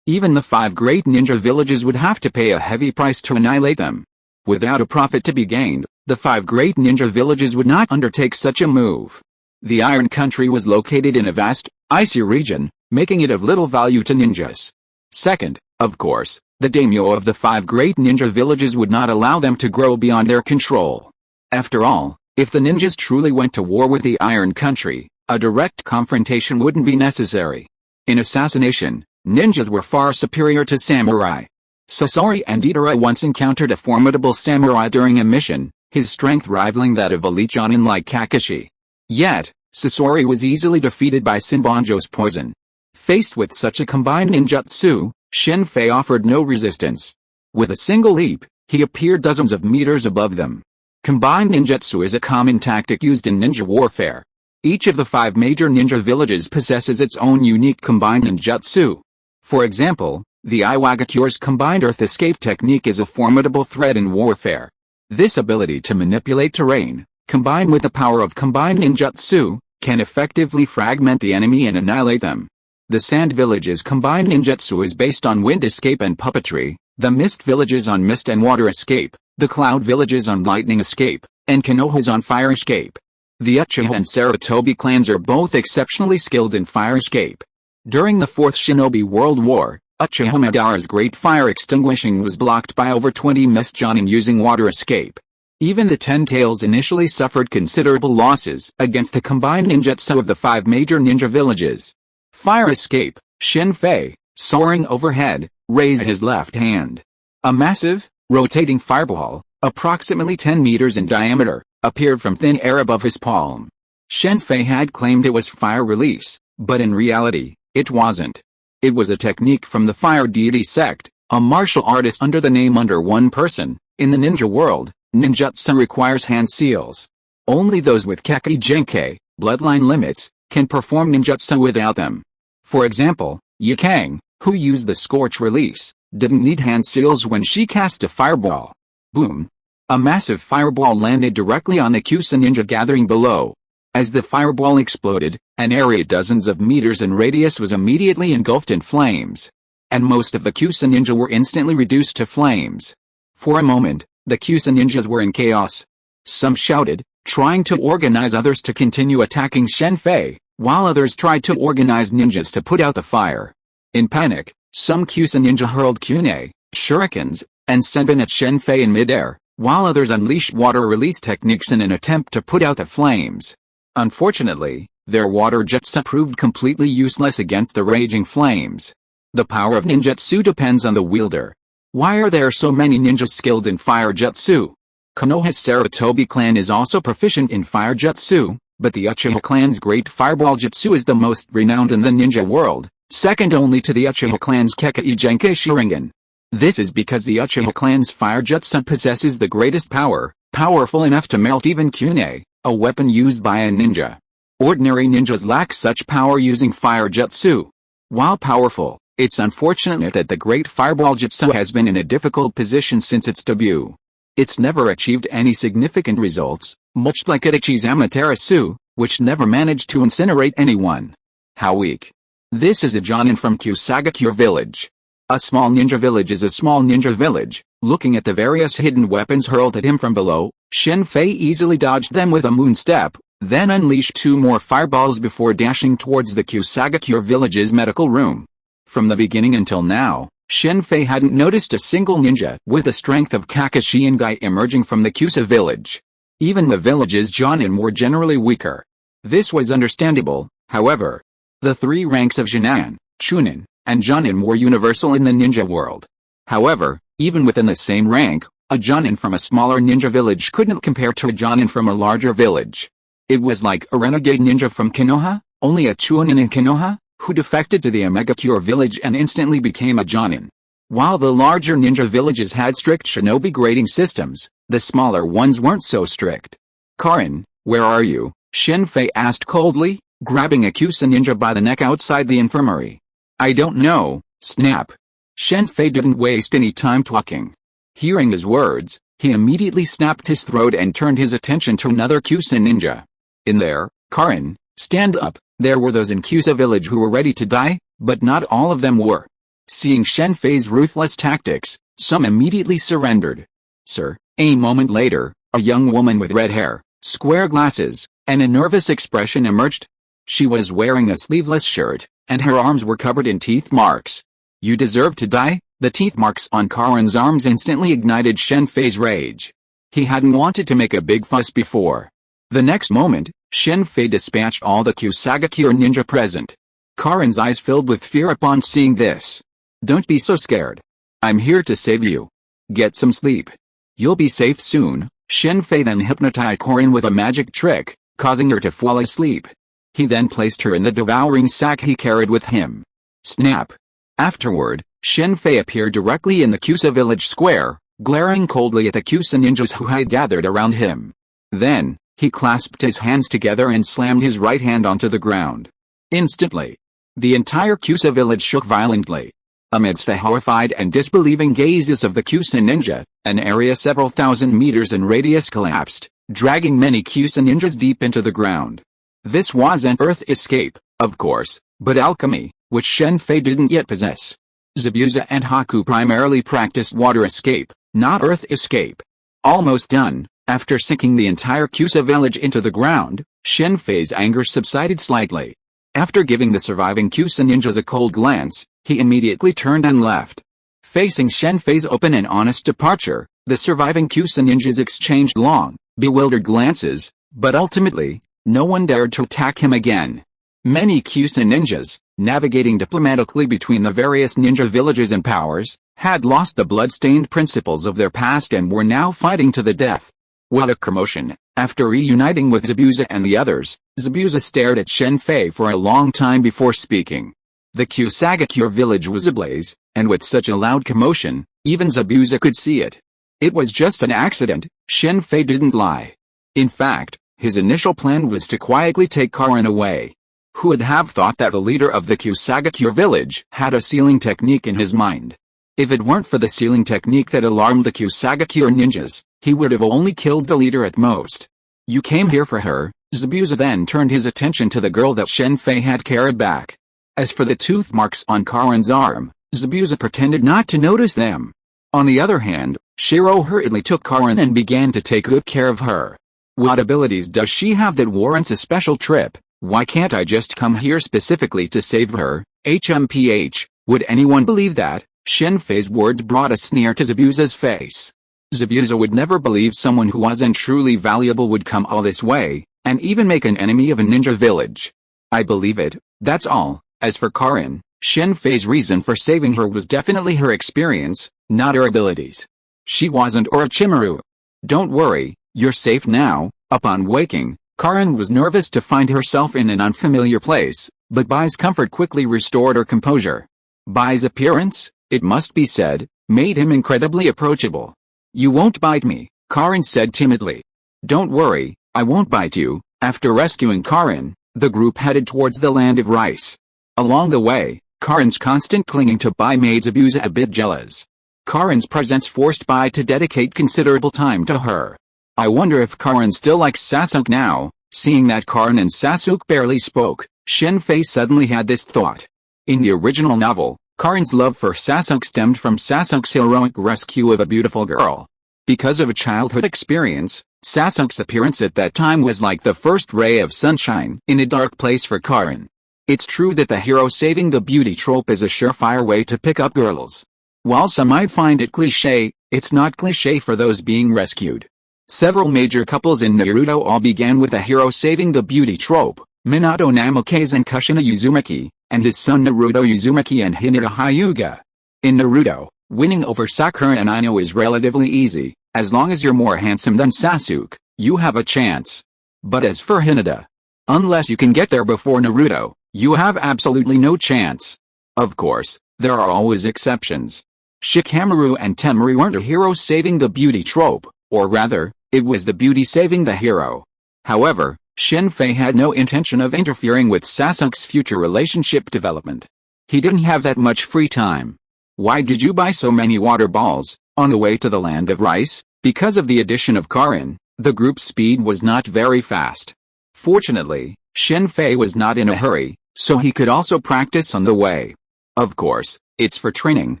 Even the 5 great ninja villages would have to pay a heavy price to annihilate them. Without a profit to be gained, the 5 great ninja villages would not undertake such a move. The Iron Country was located in a vast, icy region, making it of little value to ninjas. Second, of course, the daimyo of the 5 great ninja villages would not allow them to grow beyond their control. After all, if the ninjas truly went to war with the Iron Country, a direct confrontation wouldn't be necessary. In assassination, ninjas were far superior to samurai. Sasori and Itara once encountered a formidable samurai during a mission, his strength rivaling that of a Lichonin like Kakashi. Yet, Sasori was easily defeated by Sinbanjo's poison. Faced with such a combined ninjutsu, Shen Fei offered no resistance. With a single leap, he appeared dozens of meters above them. Combined ninjutsu is a common tactic used in ninja warfare. Each of the 5 major ninja villages possesses its own unique combined ninjutsu. For example, the Iwagakure's combined earth escape technique is a formidable threat in warfare. This ability to manipulate terrain, combined with the power of combined ninjutsu, can effectively fragment the enemy and annihilate them. The Sand Village's combined ninjutsu is based on wind escape and puppetry, the Mist Villages on mist and water escape, the Cloud Villages on lightning escape, and Konoha's on fire escape. The Uchiha and Sarutobi clans are both exceptionally skilled in fire escape. During the 4th Shinobi World War, Uchiha Madara's great fire extinguishing was blocked by over 20 Mist Jonin using water escape. Even the Ten Tails initially suffered considerable losses against the combined ninjutsu of the 5 major ninja villages. Fire escape, Shen Fei, soaring overhead, raised his left hand. A massive, rotating fireball, approximately 10 meters in diameter, appeared from thin air above his palm. Shen Fei had claimed it was fire release, but in reality, it wasn't. It was a technique from the fire deity sect, a martial artist under the name Under One Person. In the ninja world, ninjutsu requires hand seals. Only those with Kekkei Genkei, bloodline limits, can perform ninjutsu without them. For example, Yukang, who used the Scorch release, didn't need hand seals when she cast a fireball. Boom! A massive fireball landed directly on the Kusa ninja gathering below. As the fireball exploded, an area dozens of meters in radius was immediately engulfed in flames. And most of the Kusa ninja were instantly reduced to flames. For a moment, the Kusa ninjas were in chaos. Some shouted, trying to organize others to continue attacking Shen Fei, while others tried to organize ninjas to put out the fire. In panic, some Kyusa ninja hurled kunai, shurikens, and senbon at Shen Fei in midair, while others unleashed water release techniques in an attempt to put out the flames. Unfortunately, their water jutsu proved completely useless against the raging flames. The power of ninjutsu depends on the wielder. Why are there so many ninjas skilled in fire jutsu? Konoha's Sarutobi clan is also proficient in fire jutsu, but the Uchiha clan's great fireball jutsu is the most renowned in the ninja world, second only to the Uchiha clan's Kekkei Genkai Sharingan. This is because the Uchiha clan's fire jutsu possesses the greatest power, powerful enough to melt even kunai, a weapon used by a ninja. Ordinary ninjas lack such power using fire jutsu. While powerful, it's unfortunate that the great fireball jutsu has been in a difficult position since its debut. It's never achieved any significant results, much like Itachi's Amaterasu, which never managed to incinerate anyone. How weak. This is a jonin from Kusagakure village. A small ninja village is a small ninja village. Looking at the various hidden weapons hurled at him from below, Shen Fei easily dodged them with a moon step, then unleashed 2 more fireballs before dashing towards the Kusagakure village's medical room. From the beginning until now, Shen Fei hadn't noticed a single ninja with the strength of Kakashi and Gai emerging from the Kusa village. Even the village's jonin were generally weaker. This was understandable, however. The 3 ranks of Jonin, Chunin, and Jonin were universal in the ninja world. However, even within the same rank, a jonin from a smaller ninja village couldn't compare to a jonin from a larger village. It was like a renegade ninja from Konoha, only a Chunin in Konoha, who defected to the Omegakure village and instantly became a jonin. While the larger ninja villages had strict shinobi grading systems, the smaller ones weren't so strict. "Karin, where are you?" Shen Fei asked coldly, grabbing a Kusa ninja by the neck outside the infirmary. "I don't know, snap." Shen Fei didn't waste any time talking. Hearing his words, he immediately snapped his throat and turned his attention to another Kusa ninja. "In there, Karin, stand up." There were those in Kusa village who were ready to die, but not all of them were. Seeing Shen Fei's ruthless tactics, some immediately surrendered. "Sir." A moment later, a young woman with red hair, square glasses, and a nervous expression emerged. She was wearing a sleeveless shirt, and her arms were covered in teeth marks. "You deserve to die." The teeth marks on Karin's arms instantly ignited Shen Fei's rage. He hadn't wanted to make a big fuss before. The next moment, Shen Fei dispatched all the Kusagakure ninja present. Karin's eyes filled with fear upon seeing this. "Don't be so scared. I'm here to save you. Get some sleep. You'll be safe soon." Shen Fei then hypnotized Karin with a magic trick, causing her to fall asleep. He then placed her in the devouring sack he carried with him. Snap. Afterward, Shen Fei appeared directly in the Kusa village square, glaring coldly at the Kusa ninjas who had gathered around him. Then, he clasped his hands together and slammed his right hand onto the ground. Instantly, the entire Kusa village shook violently. Amidst the horrified and disbelieving gazes of the Kusa ninja, an area several thousand meters in radius collapsed, dragging many Kusa ninjas deep into the ground. This was an earth escape, of course, but alchemy, which Shen Fei didn't yet possess. Zabuza and Haku primarily practiced water escape, not earth escape. Almost done. After sinking the entire Kusa village into the ground, Shen Fei's anger subsided slightly. After giving the surviving Kusa ninjas a cold glance, he immediately turned and left. Facing Shen Fei's open and honest departure, the surviving Kusa ninjas exchanged long, bewildered glances, but ultimately, no one dared to attack him again. Many Kusa ninjas, navigating diplomatically between the various ninja villages and powers, had lost the blood-stained principles of their past and were now fighting to the death. What a commotion! After reuniting with Zabuza and the others, Zabuza stared at Shen Fei for a long time before speaking. The Kusagakure village was ablaze, and with such a loud commotion, even Zabuza could see it. It was just an accident, Shen Fei didn't lie. In fact, his initial plan was to quietly take Karin away. Who would have thought that the leader of the Kusagakure village had a sealing technique in his mind? If it weren't for the sealing technique that alarmed the Kusagakure ninjas, he would have only killed the leader at most. "You came here for her." Zabuza then turned his attention to the girl that Shen Fei had carried back. As for the tooth marks on Karin's arm, Zabuza pretended not to notice them. On the other hand, Shiro hurriedly took Karin and began to take good care of her. What abilities does she have that warrants a special trip? Why can't I just come here specifically to save her? HMPH, would anyone believe that? Shen Fei's words brought a sneer to Zabuza's face. Zabuza would never believe someone who wasn't truly valuable would come all this way, and even make an enemy of a ninja village. I believe it, that's all. As for Karin, Shen Fei's reason for saving her was definitely her experience, not her abilities. She wasn't Orochimaru. Don't worry, you're safe now. Upon waking, Karin was nervous to find herself in an unfamiliar place, but Bai's comfort quickly restored her composure. Bai's appearance, it must be said, made him incredibly approachable. You won't bite me, Karin said timidly. Don't worry, I won't bite you. After rescuing Karin, the group headed towards the land of rice. Along the way, Karin's constant clinging to Bai made Zabuza a bit jealous. Karin's presence forced Bai to dedicate considerable time to her. I wonder if Karin still likes Sasuke now. Seeing that Karin and Sasuke barely spoke, Shen Fei suddenly had this thought. In the original novel, Karin's love for Sasuke stemmed from Sasuke's heroic rescue of a beautiful girl. Because of a childhood experience, Sasuke's appearance at that time was like the first ray of sunshine in a dark place for Karin. It's true that the hero saving the beauty trope is a surefire way to pick up girls. While some might find it cliché, it's not cliché for those being rescued. Several major couples in Naruto all began with a hero saving the beauty trope, Minato Namikaze and Kushina Uzumaki, and his son Naruto Uzumaki and Hinata Hyuga. In Naruto, winning over Sakura and Ino is relatively easy. As long as you're more handsome than Sasuke, you have a chance. But as for Hinata, unless you can get there before Naruto, you have absolutely no chance. Of course, there are always exceptions. Shikamaru and Temari weren't a hero saving the beauty trope, or rather, it was the beauty saving the hero. However, Shen Fei had no intention of interfering with Sasuke's future relationship development. He didn't have that much free time. Why did you buy so many water balls? On the way to the land of rice? Because of the addition of Karin, the group's speed was not very fast. Fortunately, Shen Fei was not in a hurry, so he could also practice on the way. Of course, it's for training.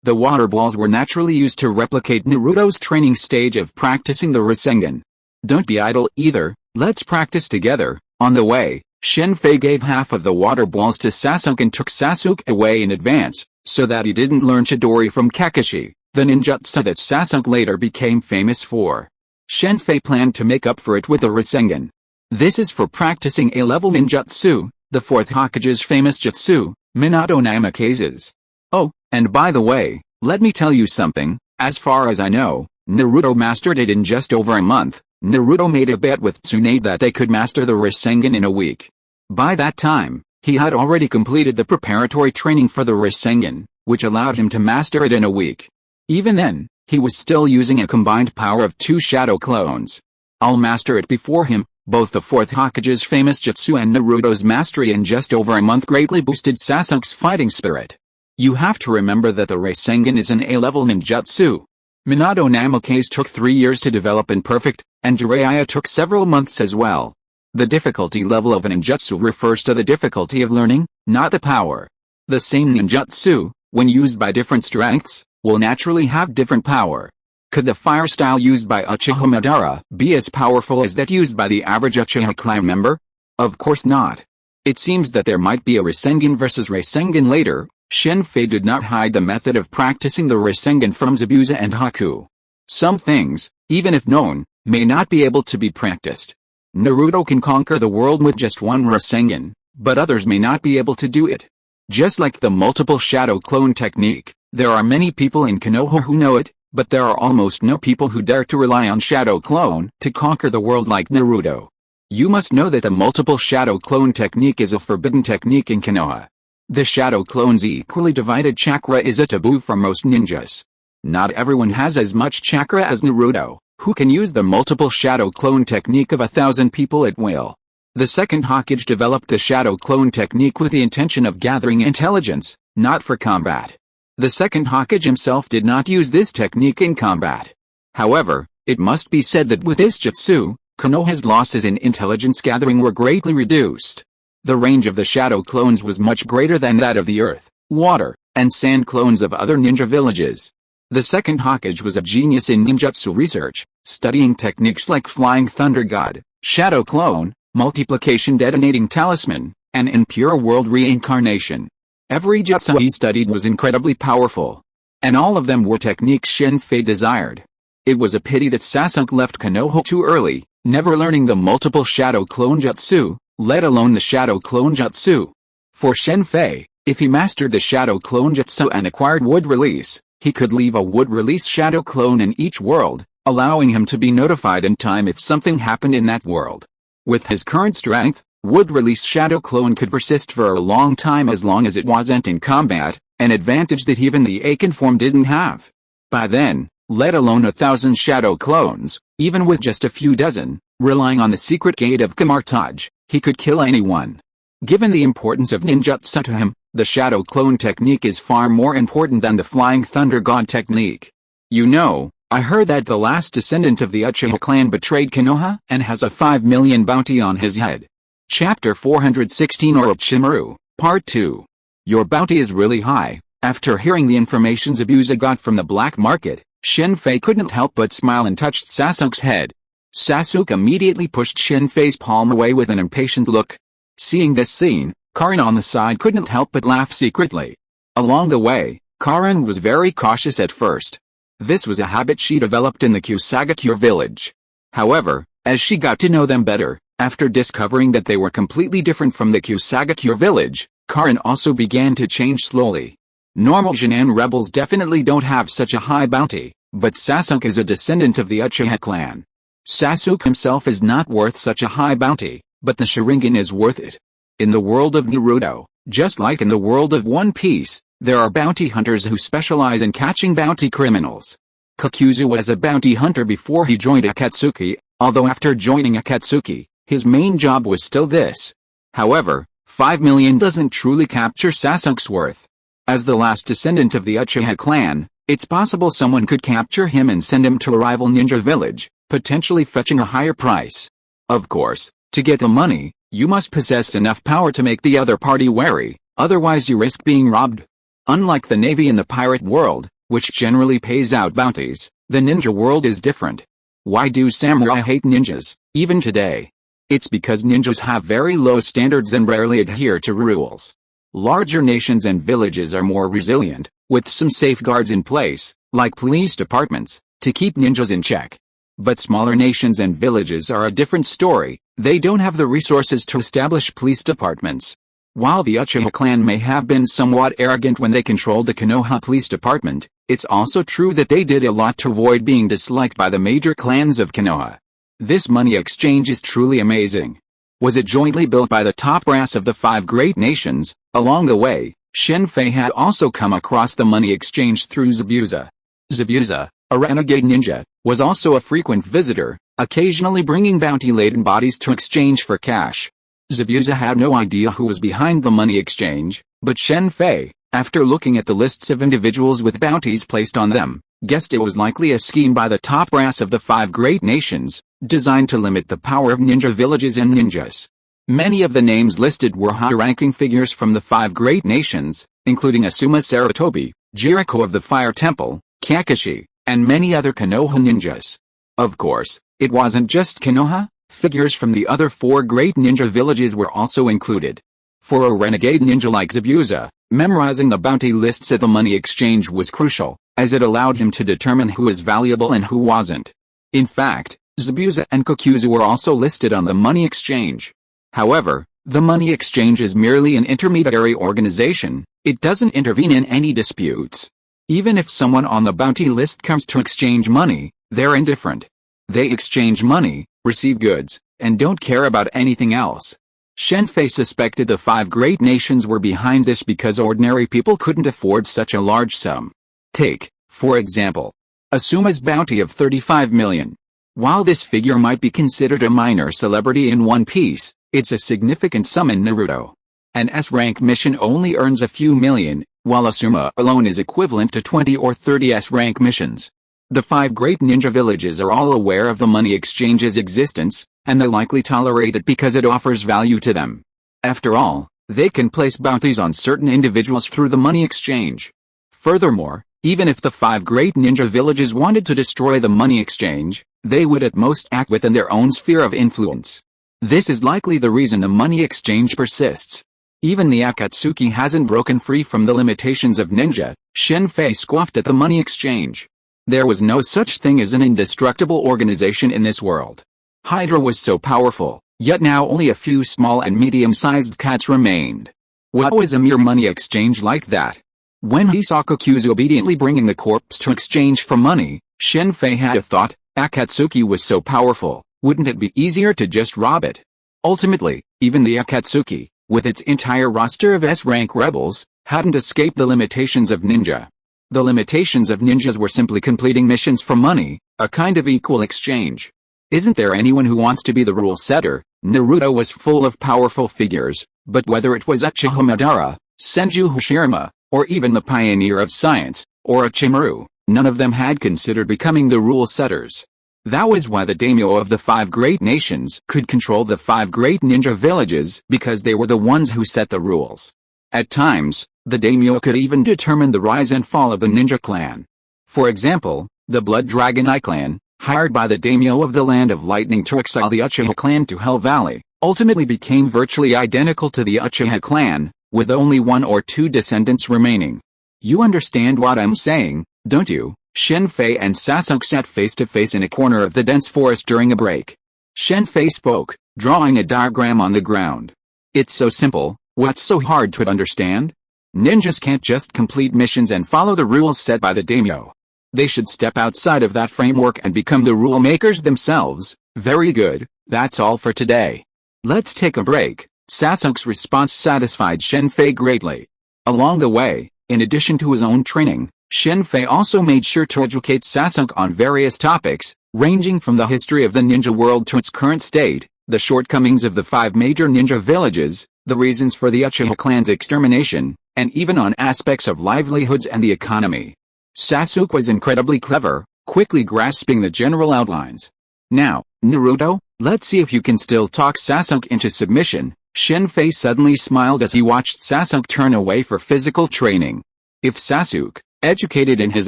The water balls were naturally used to replicate Naruto's training stage of practicing the Rasengan. Don't be idle either, let's practice together. On the way, Shen Fei gave half of the water balls to Sasuke and took Sasuke away in advance, so that he didn't learn Chidori from Kakashi, the ninjutsu that Sasuke later became famous for. Shen Fei planned to make up for it with the Rasengan. This is for practicing A-level ninjutsu, the fourth Hokage's famous jutsu, Minato Namikaze's. Oh, and by the way, let me tell you something, as far as I know, Naruto mastered it in just over a month. Naruto made a bet with Tsunade that they could master the Rasengan in a week. By that time, he had already completed the preparatory training for the Rasengan, which allowed him to master it in a week. Even then, he was still using a combined power of 2 shadow clones. I'll master it before him. Both the fourth Hokage's famous jutsu and Naruto's mastery in just over a month greatly boosted Sasuke's fighting spirit. You have to remember that the Rasengan is an A-level ninjutsu. Minato Namikaze took 3 years to develop and perfect, and Jiraiya took several months as well. The difficulty level of a ninjutsu refers to the difficulty of learning, not the power. The same ninjutsu, when used by different strengths, will naturally have different power. Could the fire style used by Uchiha Madara be as powerful as that used by the average Uchiha clan member? Of course not. It seems that there might be a Rasengan versus Rasengan later. Shen Fei did not hide the method of practicing the Rasengan from Zabuza and Haku. Some things, even if known, may not be able to be practiced. Naruto can conquer the world with just one Rasengan, but others may not be able to do it. Just like the multiple shadow clone technique, there are many people in Konoha who know it, but there are almost no people who dare to rely on shadow clone to conquer the world like Naruto. You must know that the multiple shadow clone technique is a forbidden technique in Konoha. The shadow clone's equally divided chakra is a taboo for most ninjas. Not everyone has as much chakra as Naruto, who can use the multiple shadow clone technique of 1,000 people at will. The second Hokage developed the shadow clone technique with the intention of gathering intelligence, not for combat. The second Hokage himself did not use this technique in combat. However, it must be said that with this jutsu, Konoha's losses in intelligence gathering were greatly reduced. The range of the shadow clones was much greater than that of the earth, water, and sand clones of other ninja villages. The second Hokage was a genius in ninjutsu research, studying techniques like Flying Thunder God, shadow clone, multiplication detonating talisman, and impure world reincarnation. Every jutsu he studied was incredibly powerful. And all of them were techniques Shen Fei desired. It was a pity that Sasuke left Konoha too early, never learning the multiple shadow clone jutsu, let alone the shadow clone jutsu. For Shen Fei, if he mastered the shadow clone jutsu and acquired wood release, he could leave a wood release shadow clone in each world, allowing him to be notified in time if something happened in that world. With his current strength, wood release shadow clone could persist for a long time as long as it wasn't in combat, an advantage that even the Awakened form didn't have. By then, let alone 1,000 shadow clones, even with just a few dozen, relying on the secret gate of Kamar-Taj, he could kill anyone. Given the importance of ninjutsu to him, the shadow clone technique is far more important than the flying thunder god technique. You know, I heard that the last descendant of the Uchiha clan betrayed Konoha and has a 5 million bounty on his head. Chapter 416 Orochimaru, Part 2. Your bounty is really high. After hearing the information Zabuza got from the black market, Shen Fei couldn't help but smile and touched Sasuke's head. Sasuke immediately pushed Shen Fei's palm away with an impatient look. Seeing this scene, Karin on the side couldn't help but laugh secretly. Along the way, Karin was very cautious at first. This was a habit she developed in the Kusagakure village. However, as she got to know them better, after discovering that they were completely different from the Kusagakure village, Karin also began to change slowly. Normal Jinan rebels definitely don't have such a high bounty, but Sasuke is a descendant of the Uchiha clan. Sasuke himself is not worth such a high bounty, but the Sharingan is worth it. In the world of Naruto, just like in the world of One Piece, there are bounty hunters who specialize in catching bounty criminals. Kakuzu was a bounty hunter before he joined Akatsuki, although after joining Akatsuki, his main job was still this. However, 5 million doesn't truly capture Sasuke's worth. As the last descendant of the Uchiha clan, it's possible someone could capture him and send him to a rival ninja village, potentially fetching a higher price. Of course, to get the money, you must possess enough power to make the other party wary, otherwise you risk being robbed. Unlike the Navy in the pirate world, which generally pays out bounties, the ninja world is different. Why do samurai hate ninjas, even today? It's because ninjas have very low standards and rarely adhere to rules. Larger nations and villages are more resilient, with some safeguards in place, like police departments, to keep ninjas in check. But smaller nations and villages are a different story. They don't have the resources to establish police departments. While the Uchiha clan may have been somewhat arrogant when they controlled the Konoha police department, it's also true that they did a lot to avoid being disliked by the major clans of Konoha. This money exchange is truly amazing. Was it jointly built by the top brass of the 5 great nations? Along the way, Shen Fei had also come across the money exchange through Zabuza. Zabuza, a renegade ninja, was also a frequent visitor, occasionally bringing bounty-laden bodies to exchange for cash. Zabuza had no idea who was behind the money exchange, but Shen Fei, after looking at the lists of individuals with bounties placed on them, guessed it was likely a scheme by the top brass of the 5 great nations, designed to limit the power of ninja villages and ninjas. Many of the names listed were high-ranking figures from the 5 great nations, including Asuma Sarutobi, Jericho of the Fire Temple, Kakashi, and many other Konoha ninjas. Of course, it wasn't just Konoha. Figures from the other 4 great ninja villages were also included. For a renegade ninja like Zabuza, memorizing the bounty lists at the money exchange was crucial, as it allowed him to determine who was valuable and who wasn't. In fact, Zabuza and Kakuzu were also listed on the money exchange. However, the money exchange is merely an intermediary organization. It doesn't intervene in any disputes. Even if someone on the bounty list comes to exchange money, they're indifferent. They exchange money, receive goods, and don't care about anything else. Shen Fei suspected the 5 great nations were behind this because ordinary people couldn't afford such a large sum. Take, for example, Asuma's bounty of 35 million. While this figure might be considered a minor celebrity in One Piece, it's a significant sum in Naruto. An S-rank mission only earns a few million, while Asuma alone is equivalent to 20 or 30 S-rank missions. The 5 great ninja villages are all aware of the money exchange's existence, and they likely tolerate it because it offers value to them. After all, they can place bounties on certain individuals through the money exchange. Furthermore, even if the 5 great ninja villages wanted to destroy the money exchange, They would at most act within their own sphere of influence. This is likely the reason the money exchange persists. Even the Akatsuki hasn't broken free from the limitations of ninja. Shen Fei scoffed at the money exchange. There was no such thing as an indestructible organization in this world. Hydra was so powerful, yet now only a few small and medium-sized cats remained. What was a mere money exchange like that? When he saw Kokuzu obediently bringing the corpse to exchange for money, Shen Fei had a thought: Akatsuki was so powerful, wouldn't it be easier to just rob it? Ultimately, even the Akatsuki, with its entire roster of S-rank rebels, hadn't escaped the limitations of ninja. The limitations of ninjas were simply completing missions for money, a kind of equal exchange. Isn't there anyone who wants to be the rule setter? Naruto was full of powerful figures, but whether it was Uchiha Madara, Senju Hashirama, or even the pioneer of science, or Orochimaru, none of them had considered becoming the rule setters. That was why the daimyo of the 5 great nations could control the 5 great ninja villages, because they were the ones who set the rules. At times, the daimyo could even determine the rise and fall of the ninja clan. For example, the Blood Dragon Eye clan, hired by the daimyo of the Land of Lightning to exile the Uchiha clan to Hell Valley, ultimately became virtually identical to the Uchiha clan, with only 1 or 2 descendants remaining. You understand what I'm saying, don't you? Shen Fei and Sasuke sat face to face in a corner of the dense forest during a break. Shen Fei spoke, drawing a diagram on the ground. It's so simple, what's so hard to understand? Ninjas can't just complete missions and follow the rules set by the daimyo. They should step outside of that framework and become the rule makers themselves. Very good, that's all for today. Let's take a break. Sasuke's response satisfied Shen Fei greatly. Along the way, in addition to his own training, Shen Fei also made sure to educate Sasuke on various topics, ranging from the history of the ninja world to its current state, the shortcomings of the 5 major ninja villages, the reasons for the Uchiha clan's extermination, and even on aspects of livelihoods and the economy. Sasuke was incredibly clever, quickly grasping the general outlines. Now, Naruto, let's see if you can still talk Sasuke into submission. Shen Fei suddenly smiled as he watched Sasuke turn away for physical training. If Sasuke, educated in his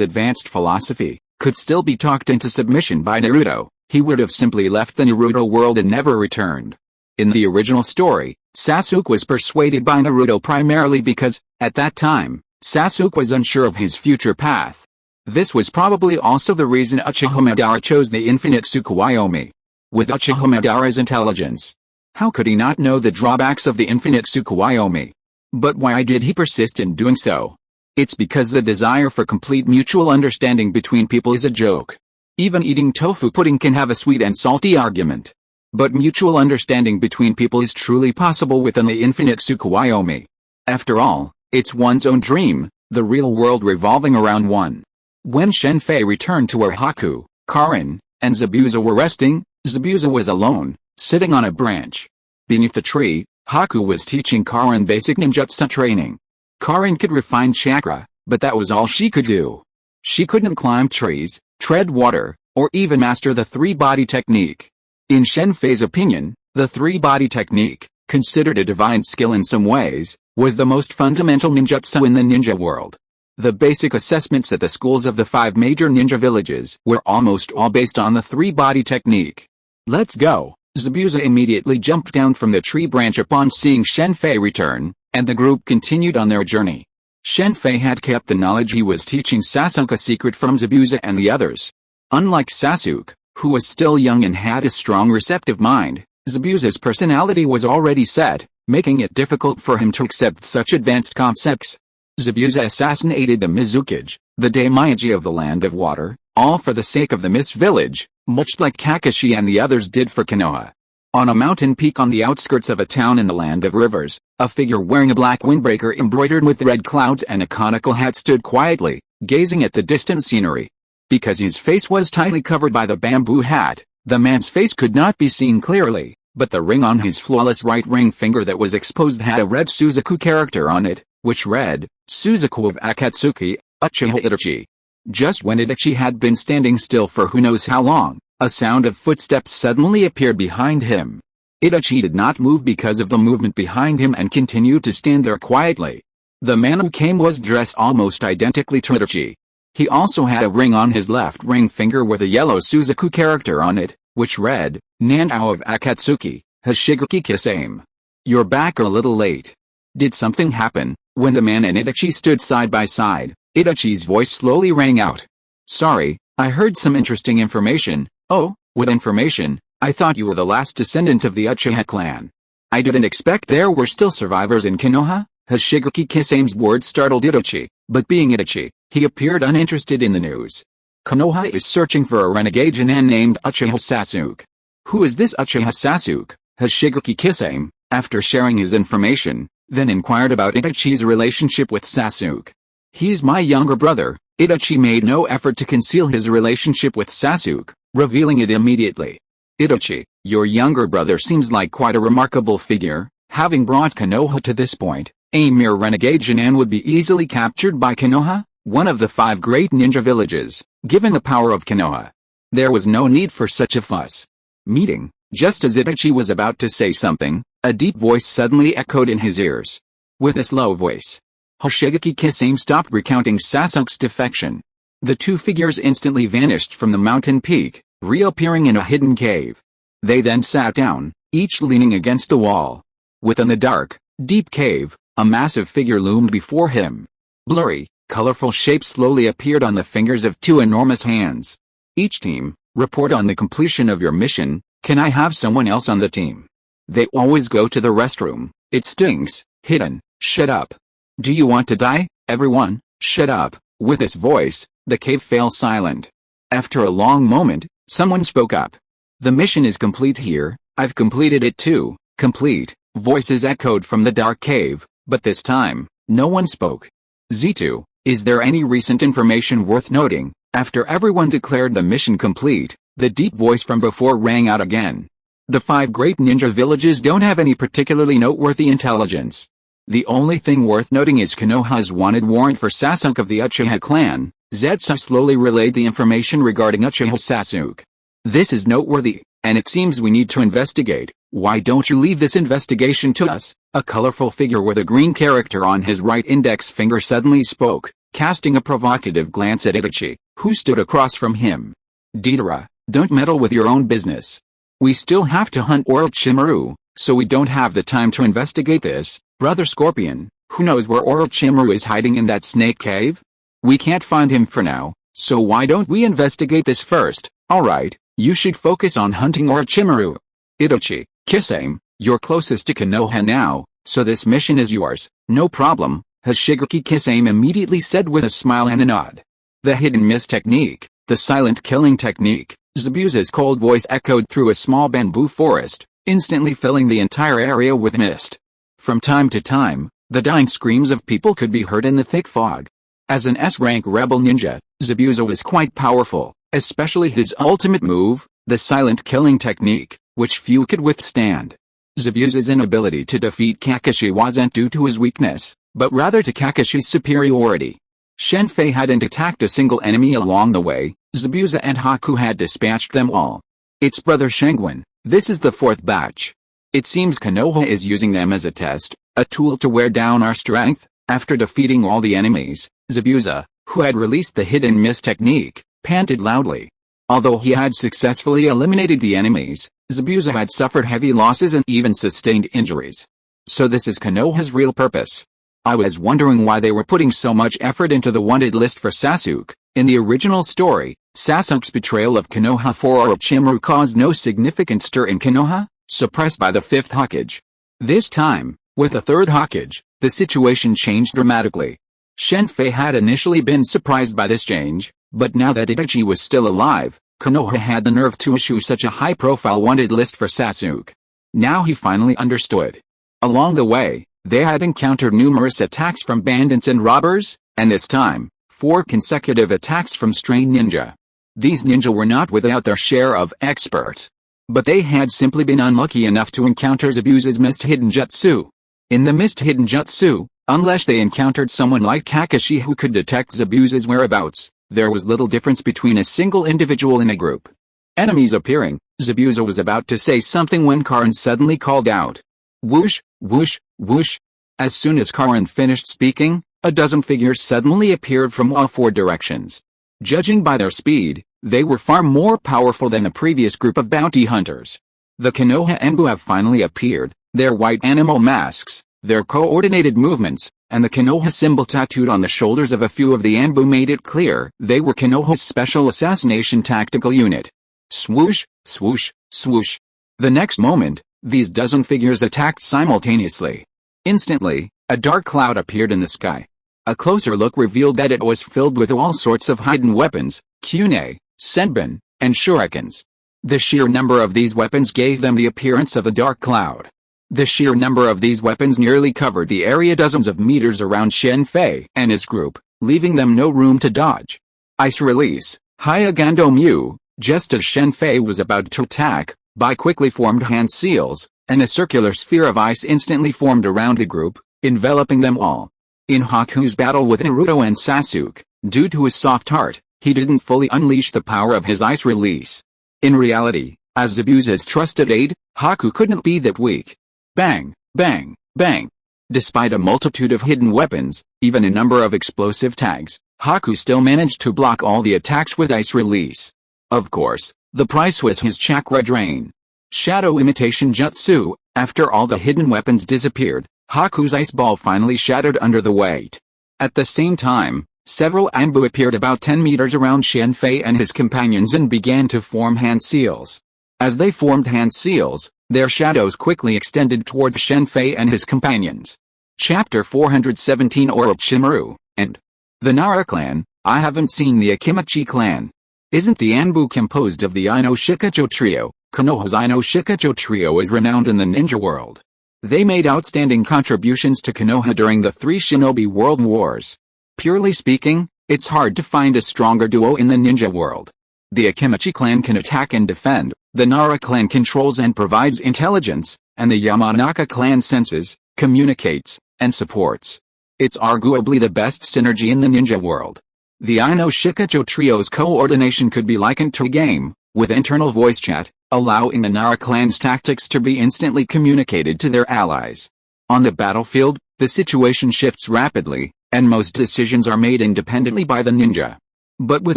advanced philosophy, could still be talked into submission by Naruto, he would have simply left the Naruto world and never returned. In the original story, Sasuke was persuaded by Naruto primarily because, at that time, Sasuke was unsure of his future path. This was probably also the reason Uchiha Madara chose the infinite Tsukuyomi. With Uchiha Madara's intelligence, how could he not know the drawbacks of the infinite Tsukuyomi? But why did he persist in doing so? It's because the desire for complete mutual understanding between people is a joke. Even eating tofu pudding can have a sweet and salty argument. But mutual understanding between people is truly possible within the infinite Tsukuyomi. After all, it's one's own dream, the real world revolving around one. When Shen Fei returned to where Haku, Karin, and Zabuza were resting, Zabuza was alone, sitting on a branch. Beneath the tree, Haku was teaching Karin basic ninjutsu training. Karin could refine chakra, but that was all she could do. She couldn't climb trees, tread water, or even master the 3-body technique. In Shen Fei's opinion, the 3-body technique, considered a divine skill in some ways, was the most fundamental ninjutsu in the ninja world. The basic assessments at the schools of the 5 major ninja villages were almost all based on the 3-body technique. Let's go. Zabuza immediately jumped down from the tree branch upon seeing Shen Fei return, and the group continued on their journey. Shen Fei had kept the knowledge he was teaching Sasuke a secret from Zabuza and the others. Unlike Sasuke, who was still young and had a strong receptive mind, Zabuza's personality was already set, making it difficult for him to accept such advanced concepts. Zabuza assassinated the Mizukage, the daimyoji of the Land of Water, all for the sake of the Mist Village, much like Kakashi and the others did for Konoha. On a mountain peak on the outskirts of a town in the Land of Rivers, a figure wearing a black windbreaker embroidered with red clouds and a conical hat stood quietly, gazing at the distant scenery. Because his face was tightly covered by the bamboo hat, the man's face could not be seen clearly, but the ring on his flawless right ring finger that was exposed had a red Suzaku character on it, which read, Suzaku of Akatsuki, Uchiha Itachi. Just when Itachi had been standing still for who knows how long, a sound of footsteps suddenly appeared behind him. Itachi did not move because of the movement behind him and continued to stand there quietly. The man who came was dressed almost identically to Itachi. He also had a ring on his left ring finger with a yellow Suzaku character on it, which read, Nanjao of Akatsuki, Hashigaki Kisame. You're back a little late. Did something happen? When the man and Itachi stood side by side, Itachi's voice slowly rang out. Sorry, I heard some interesting information. Oh, what information? I thought you were the last descendant of the Uchiha clan. I didn't expect there were still survivors in Konoha. Hashigaki Kisame's words startled Itachi, but being Itachi, he appeared uninterested in the news. Konoha is searching for a renegade Jonin named Uchiha Sasuke. Who is this Uchiha Sasuke? Hashigaki Kisame, after sharing his information, then inquired about Itachi's relationship with Sasuke. He's my younger brother. Itachi made no effort to conceal his relationship with Sasuke, revealing it immediately. Itachi, your younger brother seems like quite a remarkable figure. Having brought Konoha to this point, a mere renegade Jonin would be easily captured by Konoha, one of the 5 great ninja villages, given the power of Konoha. There was no need for such a fuss. Meeting, just as Itachi was about to say something, a deep voice suddenly echoed in his ears. With a slow voice, Hashigaki Kisame stopped recounting Sasuke's defection. The 2 figures instantly vanished from the mountain peak, reappearing in a hidden cave. They then sat down, each leaning against a wall. Within the dark, deep cave, a massive figure loomed before him. Blurry, colorful shapes slowly appeared on the fingers of 2 enormous hands. Each team, report on the completion of your mission. Can I have someone else on the team? They always go to the restroom. It stinks. Hidden, shut up. Do you want to die? Everyone, shut up. With this voice, the cave fell silent. After a long moment, someone spoke up. The mission is complete here. I've completed it too. Complete. Voices echoed from the dark cave, but this time, no one spoke. Z2, is there any recent information worth noting? After everyone declared the mission complete, the deep voice from before rang out again. The 5 great ninja villages don't have any particularly noteworthy intelligence. The only thing worth noting is Konoha's wanted warrant for Sasuke of the Uchiha clan. Zetsu slowly relayed the information regarding Uchiha Sasuke. This is noteworthy, and it seems we need to investigate. Why don't you leave this investigation to us? A colorful figure with a green character on his right index finger suddenly spoke, casting a provocative glance at Itachi, who stood across from him. Deidara, don't meddle with your own business. We still have to hunt Orochimaru, so we don't have the time to investigate this. Brother Scorpion, who knows where Orochimaru is hiding in that snake cave? We can't find him for now, so why don't we investigate this first? Alright, you should focus on hunting Orochimaru. Itachi, Kisame, you're closest to Konoha now, so this mission is yours. No problem, Hashigaki Kisame immediately said with a smile and a nod. The hidden mist technique, the silent killing technique. Zabuza's cold voice echoed through a small bamboo forest, instantly filling the entire area with mist. From time to time, the dying screams of people could be heard in the thick fog. As an S-rank rebel ninja, Zabuza was quite powerful, especially his ultimate move, the silent killing technique, which few could withstand. Zabuza's inability to defeat Kakashi wasn't due to his weakness, but rather to Kakashi's superiority. Shen Fei hadn't attacked a single enemy along the way. Zabuza and Haku had dispatched them all. It's Brother Shengwen, this is the 4th batch. It seems Konoha is using them as a test, a tool to wear down our strength. After defeating all the enemies, Zabuza, who had released the hidden mist technique, panted loudly. Although he had successfully eliminated the enemies, Zabuza had suffered heavy losses and even sustained injuries. So this is Konoha's real purpose. I was wondering why they were putting so much effort into the wanted list for Sasuke. In the original story, Sasuke's betrayal of Konoha for Orochimaru caused no significant stir in Konoha, suppressed by the 5th Hokage. This time, with the 3rd Hokage, the situation changed dramatically. Shen Fei had initially been surprised by this change, but now that Itachi was still alive, Konoha had the nerve to issue such a high-profile wanted list for Sasuke. Now he finally understood. Along the way, they had encountered numerous attacks from bandits and robbers, and this time, 4 consecutive attacks from stray ninja. These ninja were not without their share of experts. But they had simply been unlucky enough to encounter Zabuza's mist hidden jutsu. In the mist hidden jutsu, unless they encountered someone like Kakashi who could detect Zabuza's whereabouts, there was little difference between a single individual in a group. Enemies appearing, Zabuza was about to say something when Karin suddenly called out. Whoosh, whoosh, whoosh. As soon as Karin finished speaking, A dozen figures suddenly appeared from all four directions. Judging by their speed, they were far more powerful than the previous group of bounty hunters. The Konoha Anbu have finally appeared, their white animal masks, their coordinated movements, and the Konoha symbol tattooed on the shoulders of a few of the Anbu made it clear they were Konoha's special assassination tactical unit. Swoosh, swoosh, swoosh. The next moment, these dozen figures attacked simultaneously. Instantly, a dark cloud appeared in the sky. A closer look revealed that it was filled with all sorts of hidden weapons, kunai, senbon, and shurikens. The sheer number of these weapons gave them the appearance of a dark cloud. The sheer number of these weapons nearly covered the area dozens of meters around Shen Fei and his group, leaving them no room to dodge. Ice release, Hyagando Mu. Just as Shen Fei was about to attack, by quickly formed hand seals, and a circular sphere of ice instantly formed around the group, enveloping them all. In Haku's battle with Naruto and Sasuke, due to his soft heart, he didn't fully unleash the power of his ice release. In reality, as Zabuza's trusted aide, Haku couldn't be that weak. Bang, bang, bang. Despite a multitude of hidden weapons, even a number of explosive tags, Haku still managed to block all the attacks with ice release. Of course, the price was his chakra drain. Shadow imitation jutsu. After all the hidden weapons disappeared, Haku's ice ball finally shattered under the weight. At the same time, several Anbu appeared about 10 meters around Shen Fei and his companions and began to form hand seals. As they formed hand seals, their shadows quickly extended towards Shen Fei and his companions. Chapter 417 Orochimaru, and the Nara clan. I haven't seen the Akimichi clan. Isn't the Anbu composed of the Ino Shikacho trio? Konoha's Ino Shikacho trio is renowned in the ninja world. They made outstanding contributions to Konoha during the three Shinobi World Wars. Purely speaking, it's hard to find a stronger duo in the ninja world. The Akimichi clan can attack and defend, the Nara clan controls and provides intelligence, and the Yamanaka clan senses, communicates, and supports. It's arguably the best synergy in the ninja world. The Ino Shikacho trio's coordination could be likened to a game, with internal voice chat, allowing the Nara clan's tactics to be instantly communicated to their allies. On the battlefield, the situation shifts rapidly, and most decisions are made independently by the ninja. But with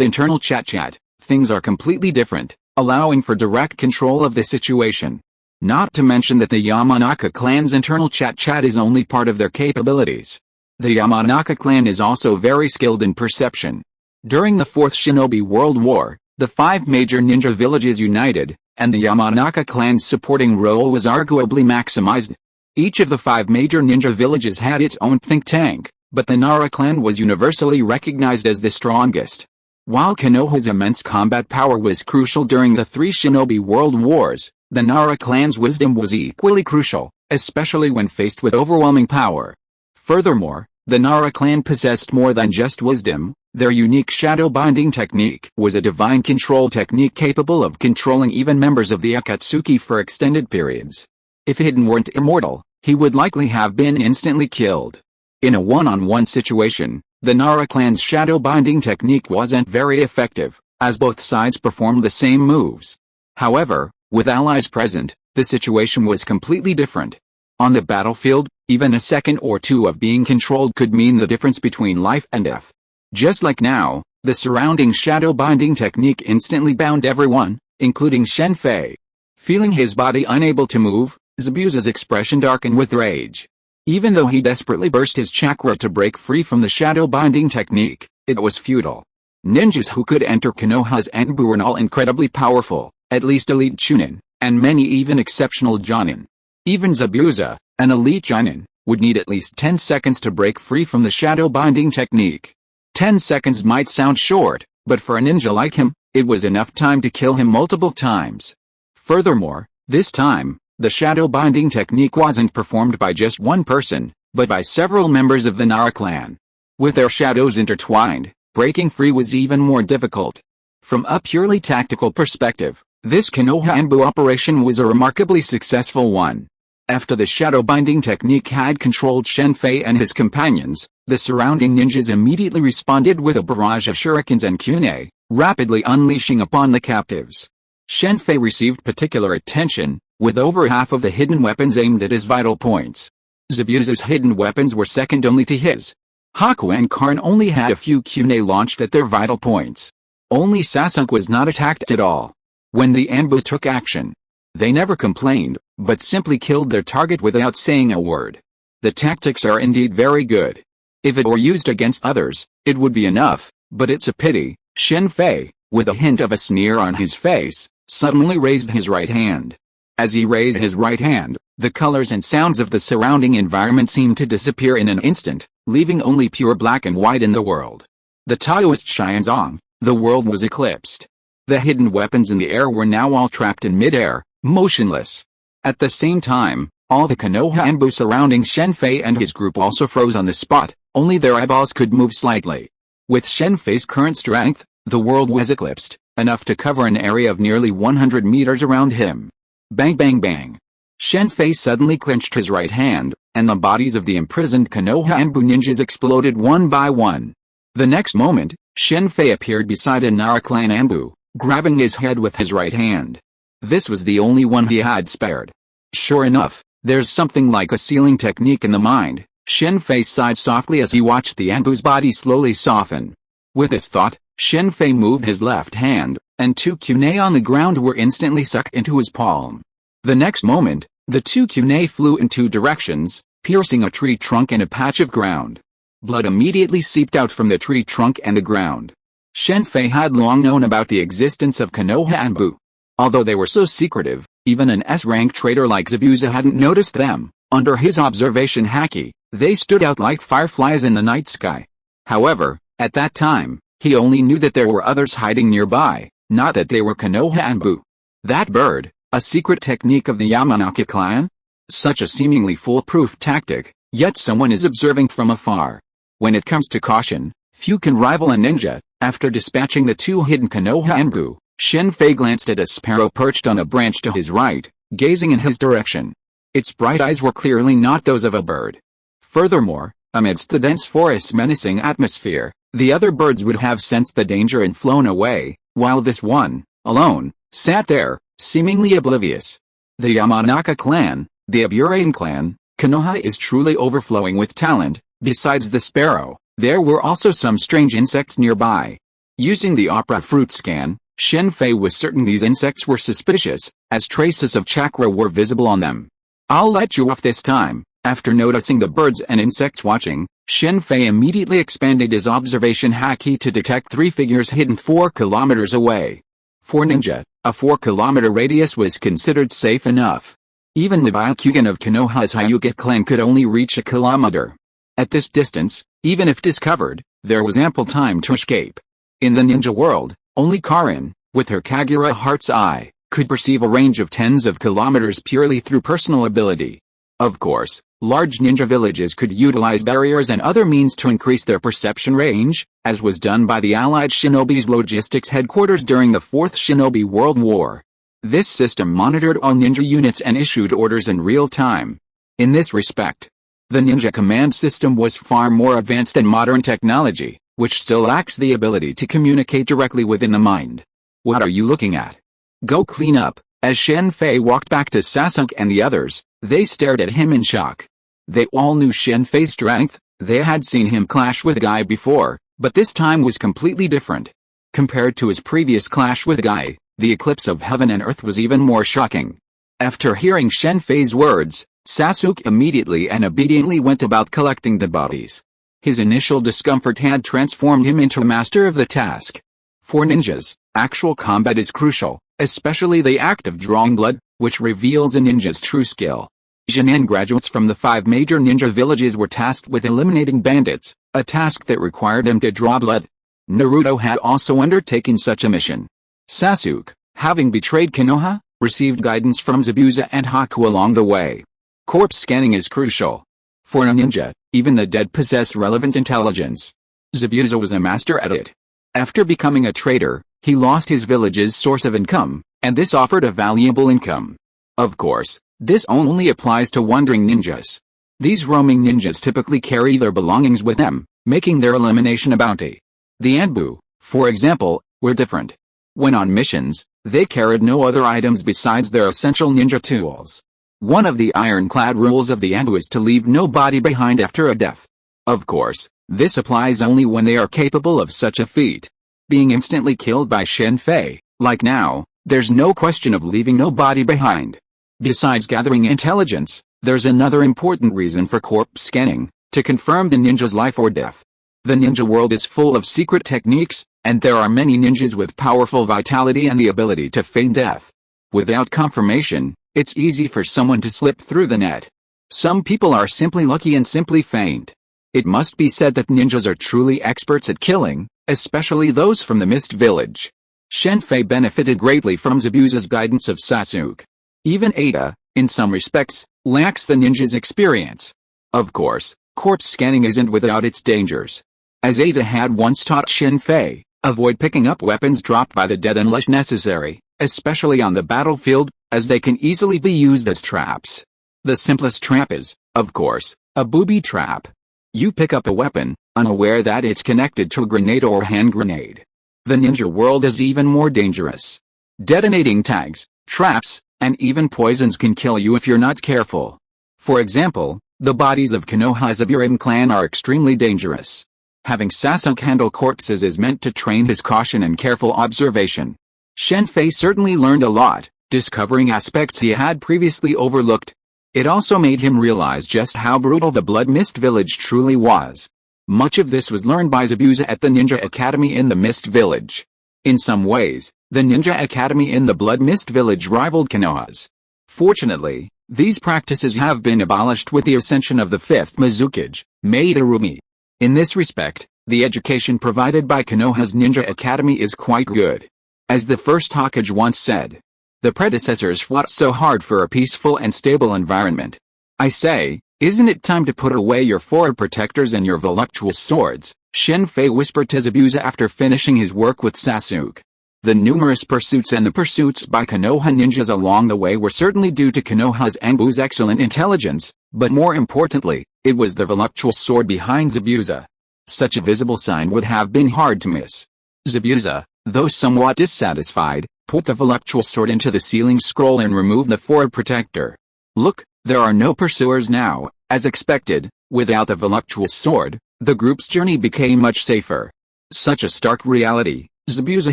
internal chat, things are completely different, allowing for direct control of the situation. Not to mention that the Yamanaka clan's internal chat is only part of their capabilities. The Yamanaka clan is also very skilled in perception. During the Fourth Shinobi World War, the 5 major ninja villages united, and the Yamanaka clan's supporting role was arguably maximized. Each of the 5 major ninja villages had its own think tank, but the Nara clan was universally recognized as the strongest. While Konoha's immense combat power was crucial during the 3 Shinobi World Wars, the Nara clan's wisdom was equally crucial, especially when faced with overwhelming power. Furthermore, the Nara clan possessed more than just wisdom. Their unique shadow binding technique was a divine control technique capable of controlling even members of the Akatsuki for extended periods. If Hidden weren't immortal, he would likely have been instantly killed. In a one-on-one situation, the Nara clan's shadow binding technique wasn't very effective, as both sides performed the same moves. However, with allies present, the situation was completely different. On the battlefield, even a second or two of being controlled could mean the difference between life and death. Just like now, the surrounding shadow binding technique instantly bound everyone, including Shen Fei. Feeling his body unable to move, Zabuza's expression darkened with rage. Even though he desperately burst his chakra to break free from the shadow binding technique, it was futile. Ninjas who could enter Konoha's Anbu were all incredibly powerful, at least elite Chunin, and many even exceptional Jonin. Even Zabuza, an elite Jonin, would need at least 10 seconds to break free from the shadow binding technique. 10 seconds might sound short, but for a ninja like him, it was enough time to kill him multiple times. Furthermore, this time, the shadow binding technique wasn't performed by just one person, but by several members of the Nara clan. With their shadows intertwined, breaking free was even more difficult. From a purely tactical perspective, this Konoha Anbu operation was a remarkably successful one. After the shadow binding technique had controlled Shen Fei and his companions, the surrounding ninjas immediately responded with a barrage of shurikens and kunai, rapidly unleashing upon the captives. Shen Fei received particular attention, with over half of the hidden weapons aimed at his vital points. Zabuza's hidden weapons were second only to his. Haku and Karn only had a few kunai launched at their vital points. Only Sasuke was not attacked at all. When the Anbu took action, they never complained, but simply killed their target without saying a word. The tactics are indeed very good. If it were used against others, it would be enough, but it's a pity. Shen Fei, with a hint of a sneer on his face, suddenly raised his right hand. As he raised his right hand, the colors and sounds of the surrounding environment seemed to disappear in an instant, leaving only pure black and white in the world. The Taoist Xianzong, the world was eclipsed. The hidden weapons in the air were now all trapped in mid-air, motionless. At the same time, all the Konoha Anbu surrounding Shen Fei and his group also froze on the spot, only their eyeballs could move slightly. With Shen Fei's current strength, the world was eclipsed, enough to cover an area of nearly 100 meters around him. Bang bang bang. Shen Fei suddenly clenched his right hand, and the bodies of the imprisoned Konoha Anbu ninjas exploded one by one. The next moment, Shen Fei appeared beside a Nara clan Anbu, grabbing his head with his right hand. This was the only one he had spared. Sure enough, there's something like a sealing technique in the mind. Shen Fei sighed softly as he watched the Anbu's body slowly soften. With this thought, Shen Fei moved his left hand, and two kunai on the ground were instantly sucked into his palm. The next moment, the two kunai flew in two directions, piercing a tree trunk and a patch of ground. Blood immediately seeped out from the tree trunk and the ground. Shen Fei had long known about the existence of Konoha Anbu. Although they were so secretive, even an S-rank traitor like Zabuza hadn't noticed them. Under his observation haki, they stood out like fireflies in the night sky. However, at that time, he only knew that there were others hiding nearby, not that they were Konoha Anbu. That bird, a secret technique of the Yamanaka clan? Such a seemingly foolproof tactic, yet someone is observing from afar. When it comes to caution, few can rival a ninja. After dispatching the two hidden Konoha Anbu, Shen Fei glanced at a sparrow perched on a branch to his right, gazing in his direction. Its bright eyes were clearly not those of a bird. Furthermore, amidst the dense forest's menacing atmosphere, the other birds would have sensed the danger and flown away, while this one, alone, sat there, seemingly oblivious. The Yamanaka clan, the Aburane clan, Konoha is truly overflowing with talent. Besides the sparrow, there were also some strange insects nearby. Using the opera fruit scan, Shen Fei was certain these insects were suspicious, as traces of chakra were visible on them. I'll let you off this time. After noticing the birds and insects watching, Shen Fei immediately expanded his observation haki to detect three figures hidden 4 kilometers away. For ninja, a 4-kilometer radius was considered safe enough. Even the Byakugan of Konoha's Hyuga clan could only reach a kilometer. At this distance, even if discovered, there was ample time to escape. In the ninja world, only Karin, with her Kagura Heart's Eye, could perceive a range of tens of kilometers purely through personal ability. Of course, large ninja villages could utilize barriers and other means to increase their perception range, as was done by the Allied Shinobi's logistics headquarters during the Fourth Shinobi World War. This system monitored all ninja units and issued orders in real time. In this respect, the ninja command system was far more advanced than modern technology, which still lacks the ability to communicate directly within the mind. What are you looking at? Go clean up. As Shen Fei walked back to Sasuke and the others, they stared at him in shock. They all knew Shen Fei's strength, they had seen him clash with Guy before, but this time was completely different. Compared to his previous clash with Guy, the eclipse of heaven and earth was even more shocking. After hearing Shen Fei's words, Sasuke immediately and obediently went about collecting the bodies. His initial discomfort had transformed him into a master of the task. For ninjas, actual combat is crucial, especially the act of drawing blood, which reveals a ninja's true skill. Jinan graduates from the 5 major ninja villages were tasked with eliminating bandits, a task that required them to draw blood. Naruto had also undertaken such a mission. Sasuke, having betrayed Konoha, received guidance from Zabuza and Haku along the way. Corpse scanning is crucial. For a ninja, even the dead possess relevant intelligence. Zabuza was a master at it. After becoming a traitor, he lost his village's source of income, and this offered a valuable income. Of course, this only applies to wandering ninjas. These roaming ninjas typically carry their belongings with them, making their elimination a bounty. The Anbu, for example, were different. When on missions, they carried no other items besides their essential ninja tools. One of the ironclad rules of the Anbu is to leave no body behind after a death. Of course, this applies only when they are capable of such a feat. Being instantly killed by Shen Fei, like now, there's no question of leaving no body behind. Besides gathering intelligence, there's another important reason for corpse scanning, to confirm the ninja's life or death. The ninja world is full of secret techniques, and there are many ninjas with powerful vitality and the ability to feign death. Without confirmation, it's easy for someone to slip through the net. Some people are simply lucky and simply feigned. It must be said that ninjas are truly experts at killing, especially those from the Mist Village. Shen Fei benefited greatly from Zabuza's guidance of Sasuke. Even Ada, in some respects, lacks the ninja's experience. Of course, corpse scanning isn't without its dangers. As Ada had once taught Shen Fei, avoid picking up weapons dropped by the dead unless necessary, especially on the battlefield, as they can easily be used as traps. The simplest trap is, of course, a booby trap. You pick up a weapon, unaware that it's connected to a grenade or hand grenade. The ninja world is even more dangerous. Detonating tags, traps, and even poisons can kill you if you're not careful. For example, the bodies of Konoha's Abiram clan are extremely dangerous. Having Sasuke handle corpses is meant to train his caution and careful observation. Shen Fei certainly learned a lot, discovering aspects he had previously overlooked. It also made him realize just how brutal the Blood Mist Village truly was. Much of this was learned by Zabuza at the Ninja Academy in the Mist Village. In some ways, the Ninja Academy in the Blood Mist Village rivaled Konoha's. Fortunately, these practices have been abolished with the ascension of the fifth Mizukage, Madarumi. In this respect, the education provided by Konoha's Ninja Academy is quite good. As the first Hokage once said, the predecessors fought so hard for a peaceful and stable environment. I say, isn't it time to put away your forward protectors and your voluptuous swords? Shen Fei whispered to Zabuza after finishing his work with Sasuke. The numerous pursuits and the pursuits by Konoha ninjas along the way were certainly due to Konoha's Anbu's excellent intelligence, but more importantly, it was the voluptuous sword behind Zabuza. Such a visible sign would have been hard to miss. Zabuza, though somewhat dissatisfied, put the voluptuous sword into the ceiling scroll and removed the forward protector. Look, there are no pursuers now, as expected. Without the voluptuous sword, the group's journey became much safer. Such a stark reality, Zabuza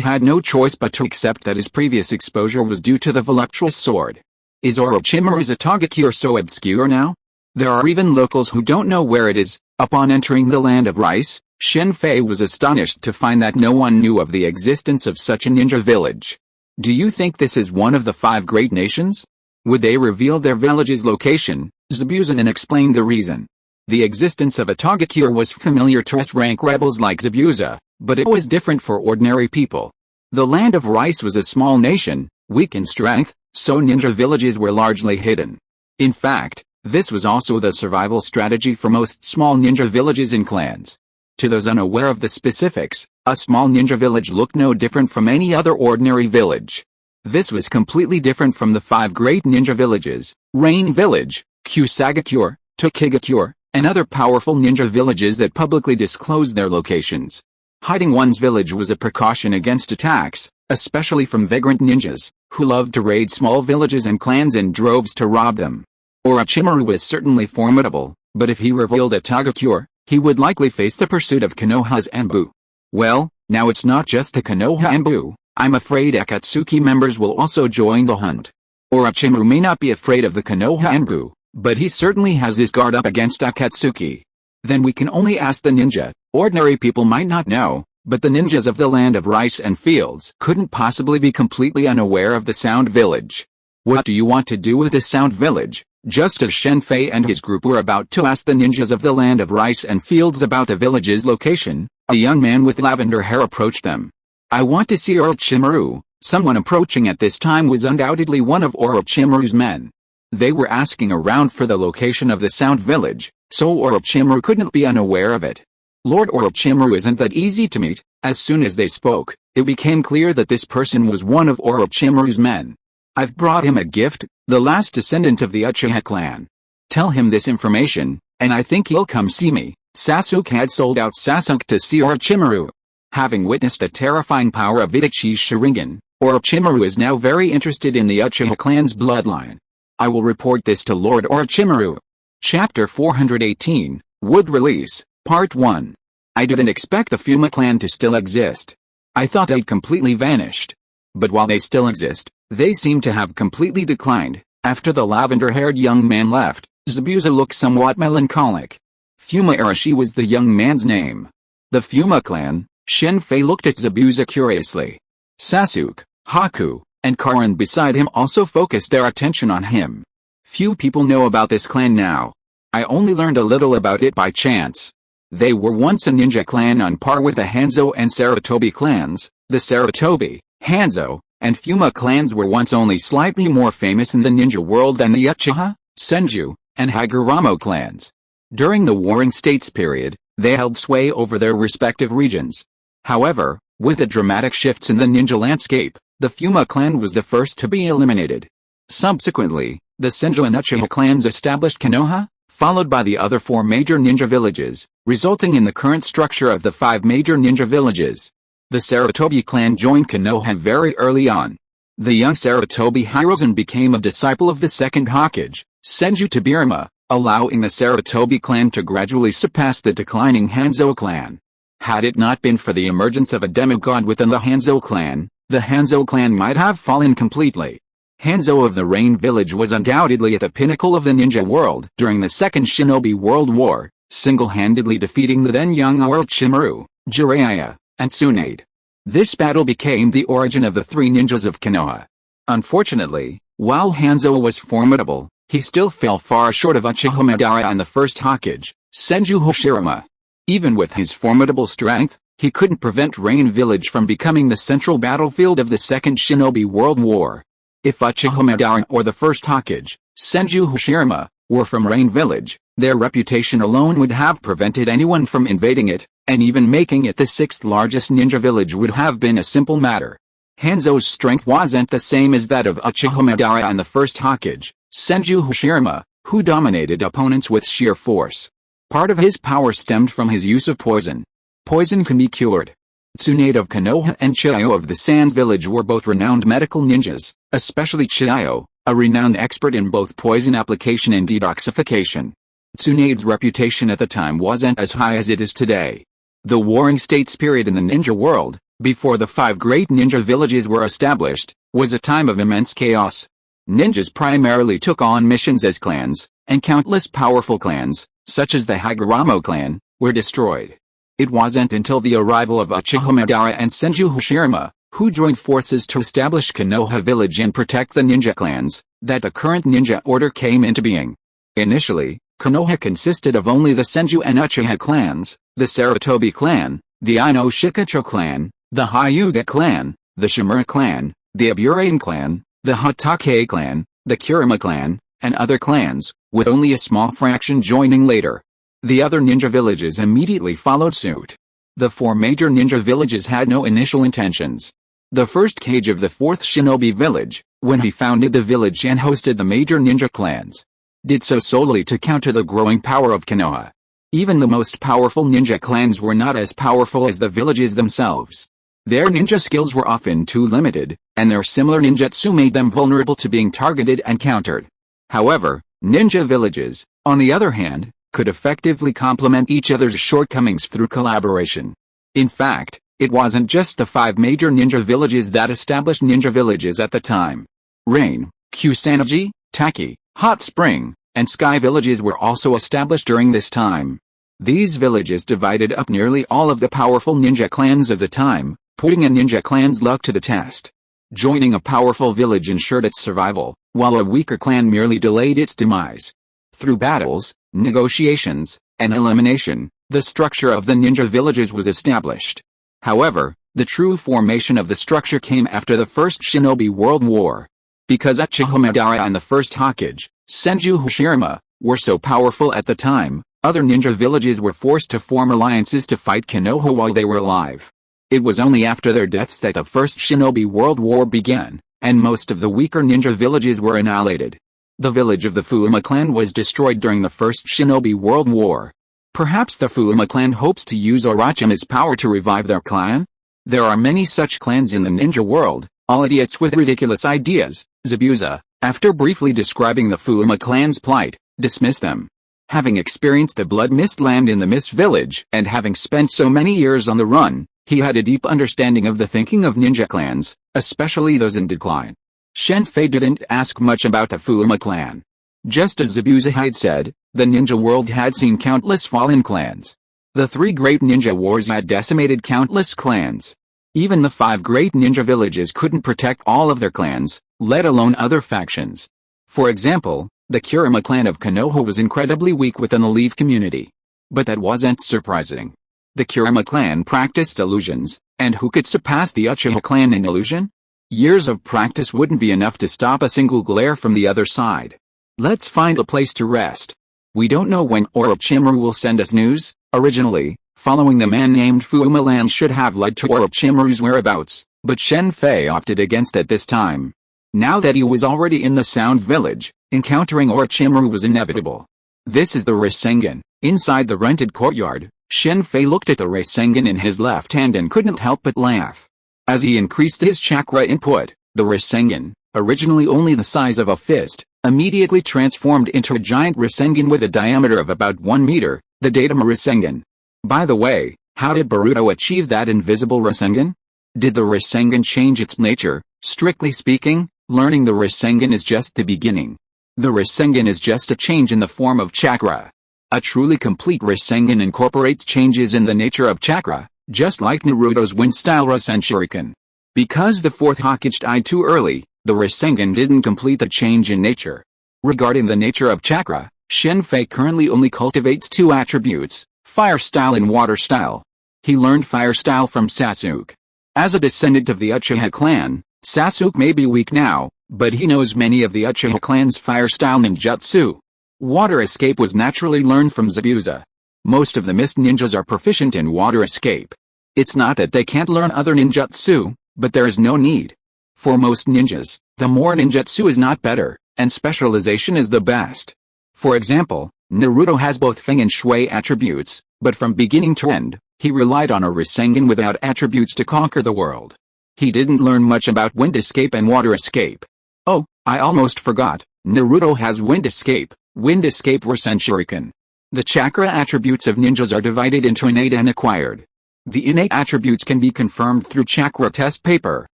had no choice but to accept that his previous exposure was due to the voluptuous sword. Is Orochimaru's Atogakure so obscure now? There are even locals who don't know where it is. Upon entering the land of rice, Shen Fei was astonished to find that no one knew of the existence of such a ninja village. Do you think this is one of the 5 great nations? Would they reveal their village's location? Zabuza then explained the reason. The existence of Atogakure was familiar to S-rank rebels like Zabuza, but it was different for ordinary people. The land of rice was a small nation, weak in strength, so ninja villages were largely hidden. In fact, this was also the survival strategy for most small ninja villages and clans. To those unaware of the specifics, a small ninja village looked no different from any other ordinary village. This was completely different from the 5 great ninja villages, Rain Village, Kusagakure, Tokigakure, and other powerful ninja villages that publicly disclosed their locations. Hiding one's village was a precaution against attacks, especially from vagrant ninjas, who loved to raid small villages and clans in droves to rob them. Orochimaru was certainly formidable, but if he revealed Atogakure, he would likely face the pursuit of Konoha's Anbu. Well, now it's not just the Konoha Anbu. I'm afraid Akatsuki members will also join the hunt. Orochimaru may not be afraid of the Konoha Anbu, but he certainly has his guard up against Akatsuki. Then we can only ask the ninja. Ordinary people might not know, but the ninjas of the land of rice and fields couldn't possibly be completely unaware of the Sound Village. What do you want to do with the Sound Village? Just as Shen Fei and his group were about to ask the ninjas of the land of rice and fields about the village's location, a young man with lavender hair approached them. I want to see Orochimaru. Someone approaching at this time was undoubtedly one of Orochimaru's men. They were asking around for the location of the Sound Village, so Orochimaru couldn't be unaware of it. Lord Orochimaru isn't that easy to meet. As soon as they spoke, it became clear that this person was one of Orochimaru's men. I've brought him a gift, the last descendant of the Uchiha clan. Tell him this information, and I think he'll come see me. Sasuke had sold out Sasuke to see Orochimaru. Having witnessed a terrifying power of Itachi's Sharingan, Orochimaru is now very interested in the Uchiha clan's bloodline. I will report this to Lord Orochimaru. Chapter 418, Wood Release. Part 1. I didn't expect the Fuma clan to still exist. I thought they'd completely vanished. But while they still exist, they seem to have completely declined. After the lavender-haired young man left, Zabuza looked somewhat melancholic. Fuma Arashi was the young man's name. The Fuma clan, Shen Fei looked at Zabuza curiously. Sasuke, Haku, and Karin beside him also focused their attention on him. Few people know about this clan now. I only learned a little about it by chance. They were once a ninja clan on par with the Hanzo and Sarutobi clans. The Sarutobi, Hanzo, and Fuma clans were once only slightly more famous in the ninja world than the Uchiha, Senju, and Haguramo clans. During the Warring States period, they held sway over their respective regions. However, with the dramatic shifts in the ninja landscape, the Fuma clan was the first to be eliminated. Subsequently, the Senju and Uchiha clans established Konoha, followed by the other 4 major ninja villages, resulting in the current structure of the 5 major ninja villages. The Sarutobi clan joined Konoha very early on. The young Sarutobi Hirozen became a disciple of the second Hokage, Senju Tobirama, allowing the Sarutobi clan to gradually surpass the declining Hanzo clan. Had it not been for the emergence of a demigod within the Hanzo clan, the Hanzo clan might have fallen completely. Hanzo of the Rain Village was undoubtedly at the pinnacle of the ninja world during the Second Shinobi World War, single-handedly defeating the then young Orochimaru, Jiraiya, and Tsunade. This battle became the origin of the 3 ninjas of Konoha. Unfortunately, while Hanzo was formidable, he still fell far short of Uchiha Madara and the first Hokage, Senju Hashirama. Even with his formidable strength, he couldn't prevent Rain Village from becoming the central battlefield of the Second Shinobi World War. If Uchiha Madara or the first Hokage, Senju Hashirama, were from Rain Village, their reputation alone would have prevented anyone from invading it, and even making it the 6th largest ninja village would have been a simple matter. Hanzo's strength wasn't the same as that of Uchiha Madara and the first Hokage, Senju Hashirama, who dominated opponents with sheer force. Part of his power stemmed from his use of poison. Poison can be cured. Tsunade of Konoha and Chiyo of the Sands village were both renowned medical ninjas, especially Chiyo, a renowned expert in both poison application and detoxification. Tsunade's reputation at the time wasn't as high as it is today. The Warring States period in the ninja world, before the 5 great ninja villages were established, was a time of immense chaos. Ninjas primarily took on missions as clans, and countless powerful clans, such as the Haguramo clan, were destroyed. It wasn't until the arrival of Uchiha Madara and Senju Hashirama, who joined forces to establish Konoha village and protect the ninja clans, that the current ninja order came into being. Initially, Konoha consisted of only the Senju and Uchiha clans, the Sarutobi clan, the Ino Shikacho clan, the Hyuga clan, the Shimura clan, the Aburane clan, the Hatake clan, the Kurama clan, and other clans, with only a small fraction joining later. The other ninja villages immediately followed suit. The 4 major ninja villages had no initial intentions. The first Kage of the 4th Shinobi village, when he founded the village and hosted the major ninja clans, did so solely to counter the growing power of Konoha. Even the most powerful ninja clans were not as powerful as the villages themselves. Their ninja skills were often too limited, and their similar ninjutsu made them vulnerable to being targeted and countered. However, ninja villages, on the other hand, could effectively complement each other's shortcomings through collaboration. In fact, it wasn't just the 5 major ninja villages that established ninja villages at the time. Rain, Kusanagi, Taki, Hot Spring, and Sky villages were also established during this time. These villages divided up nearly all of the powerful ninja clans of the time, putting a ninja clan's luck to the test. Joining a powerful village ensured its survival, while a weaker clan merely delayed its demise. Through battles, negotiations, and elimination, the structure of the ninja villages was established. However, the true formation of the structure came after the First Shinobi World War. Because Uchiha Madara and the first Hokage, Senju Hashirama, were so powerful at the time, other ninja villages were forced to form alliances to fight Konoha while they were alive. It was only after their deaths that the First Shinobi World War began, and most of the weaker ninja villages were annihilated. The village of the Fuma clan was destroyed during the First Shinobi World War. Perhaps the Fuma clan hopes to use Orochimaru's power to revive their clan? There are many such clans in the ninja world, all idiots with ridiculous ideas. Zabuza, after briefly describing the Fuma clan's plight, dismissed them. Having experienced the blood mist land in the Mist Village, and having spent so many years on the run, he had a deep understanding of the thinking of ninja clans, especially those in decline. Shen Fei didn't ask much about the Fuma clan. Just as Zabuza had said, the ninja world had seen countless fallen clans. The 3 great ninja wars had decimated countless clans. Even the 5 great ninja villages couldn't protect all of their clans, let alone other factions. For example, the Kurama clan of Konoha was incredibly weak within the Leaf community. But that wasn't surprising. The Kurama clan practiced illusions, and who could surpass the Uchiha clan in illusion? Years of practice wouldn't be enough to stop a single glare from the other side. Let's find a place to rest. We don't know when Orochimaru will send us news. Originally, following the man named Fuma Land should have led to Orochimaru's whereabouts, but Shen Fei opted against it this time. Now that he was already in the Sound Village, encountering Orochimaru was inevitable. This is the Rasengan. Inside the rented courtyard, Shen Fei looked at the Rasengan in his left hand and couldn't help but laugh. As he increased his chakra input, the Rasengan, originally only the size of a fist, immediately transformed into a giant Rasengan with a diameter of about 1 meter, the Datum Rasengan. By the way, how did Boruto achieve that invisible Rasengan? Did the Rasengan change its nature? Strictly speaking, learning the Rasengan is just the beginning. The Rasengan is just a change in the form of chakra. A truly complete Rasengan incorporates changes in the nature of chakra, just like Naruto's wind-style Rasen Shuriken. Because the 4th Hokage died too early, the Rasengan didn't complete the change in nature. Regarding the nature of chakra, Shen Fei currently only cultivates 2 attributes, fire style and water style. He learned fire style from Sasuke. As a descendant of the Uchiha clan, Sasuke may be weak now, but he knows many of the Uchiha clan's fire style ninjutsu. Water escape was naturally learned from Zabuza. Most of the Mist ninjas are proficient in water escape. It's not that they can't learn other ninjutsu, but there is no need. For most ninjas, the more ninjutsu is not better, and specialization is the best. For example, Naruto has both Feng and Shui attributes, but from beginning to end, he relied on a Rasengan without attributes to conquer the world. He didn't learn much about wind escape and water escape. Oh, I almost forgot, Naruto has wind escape Rasen Shuriken. The chakra attributes of ninjas are divided into innate and acquired. The innate attributes can be confirmed through chakra test paper.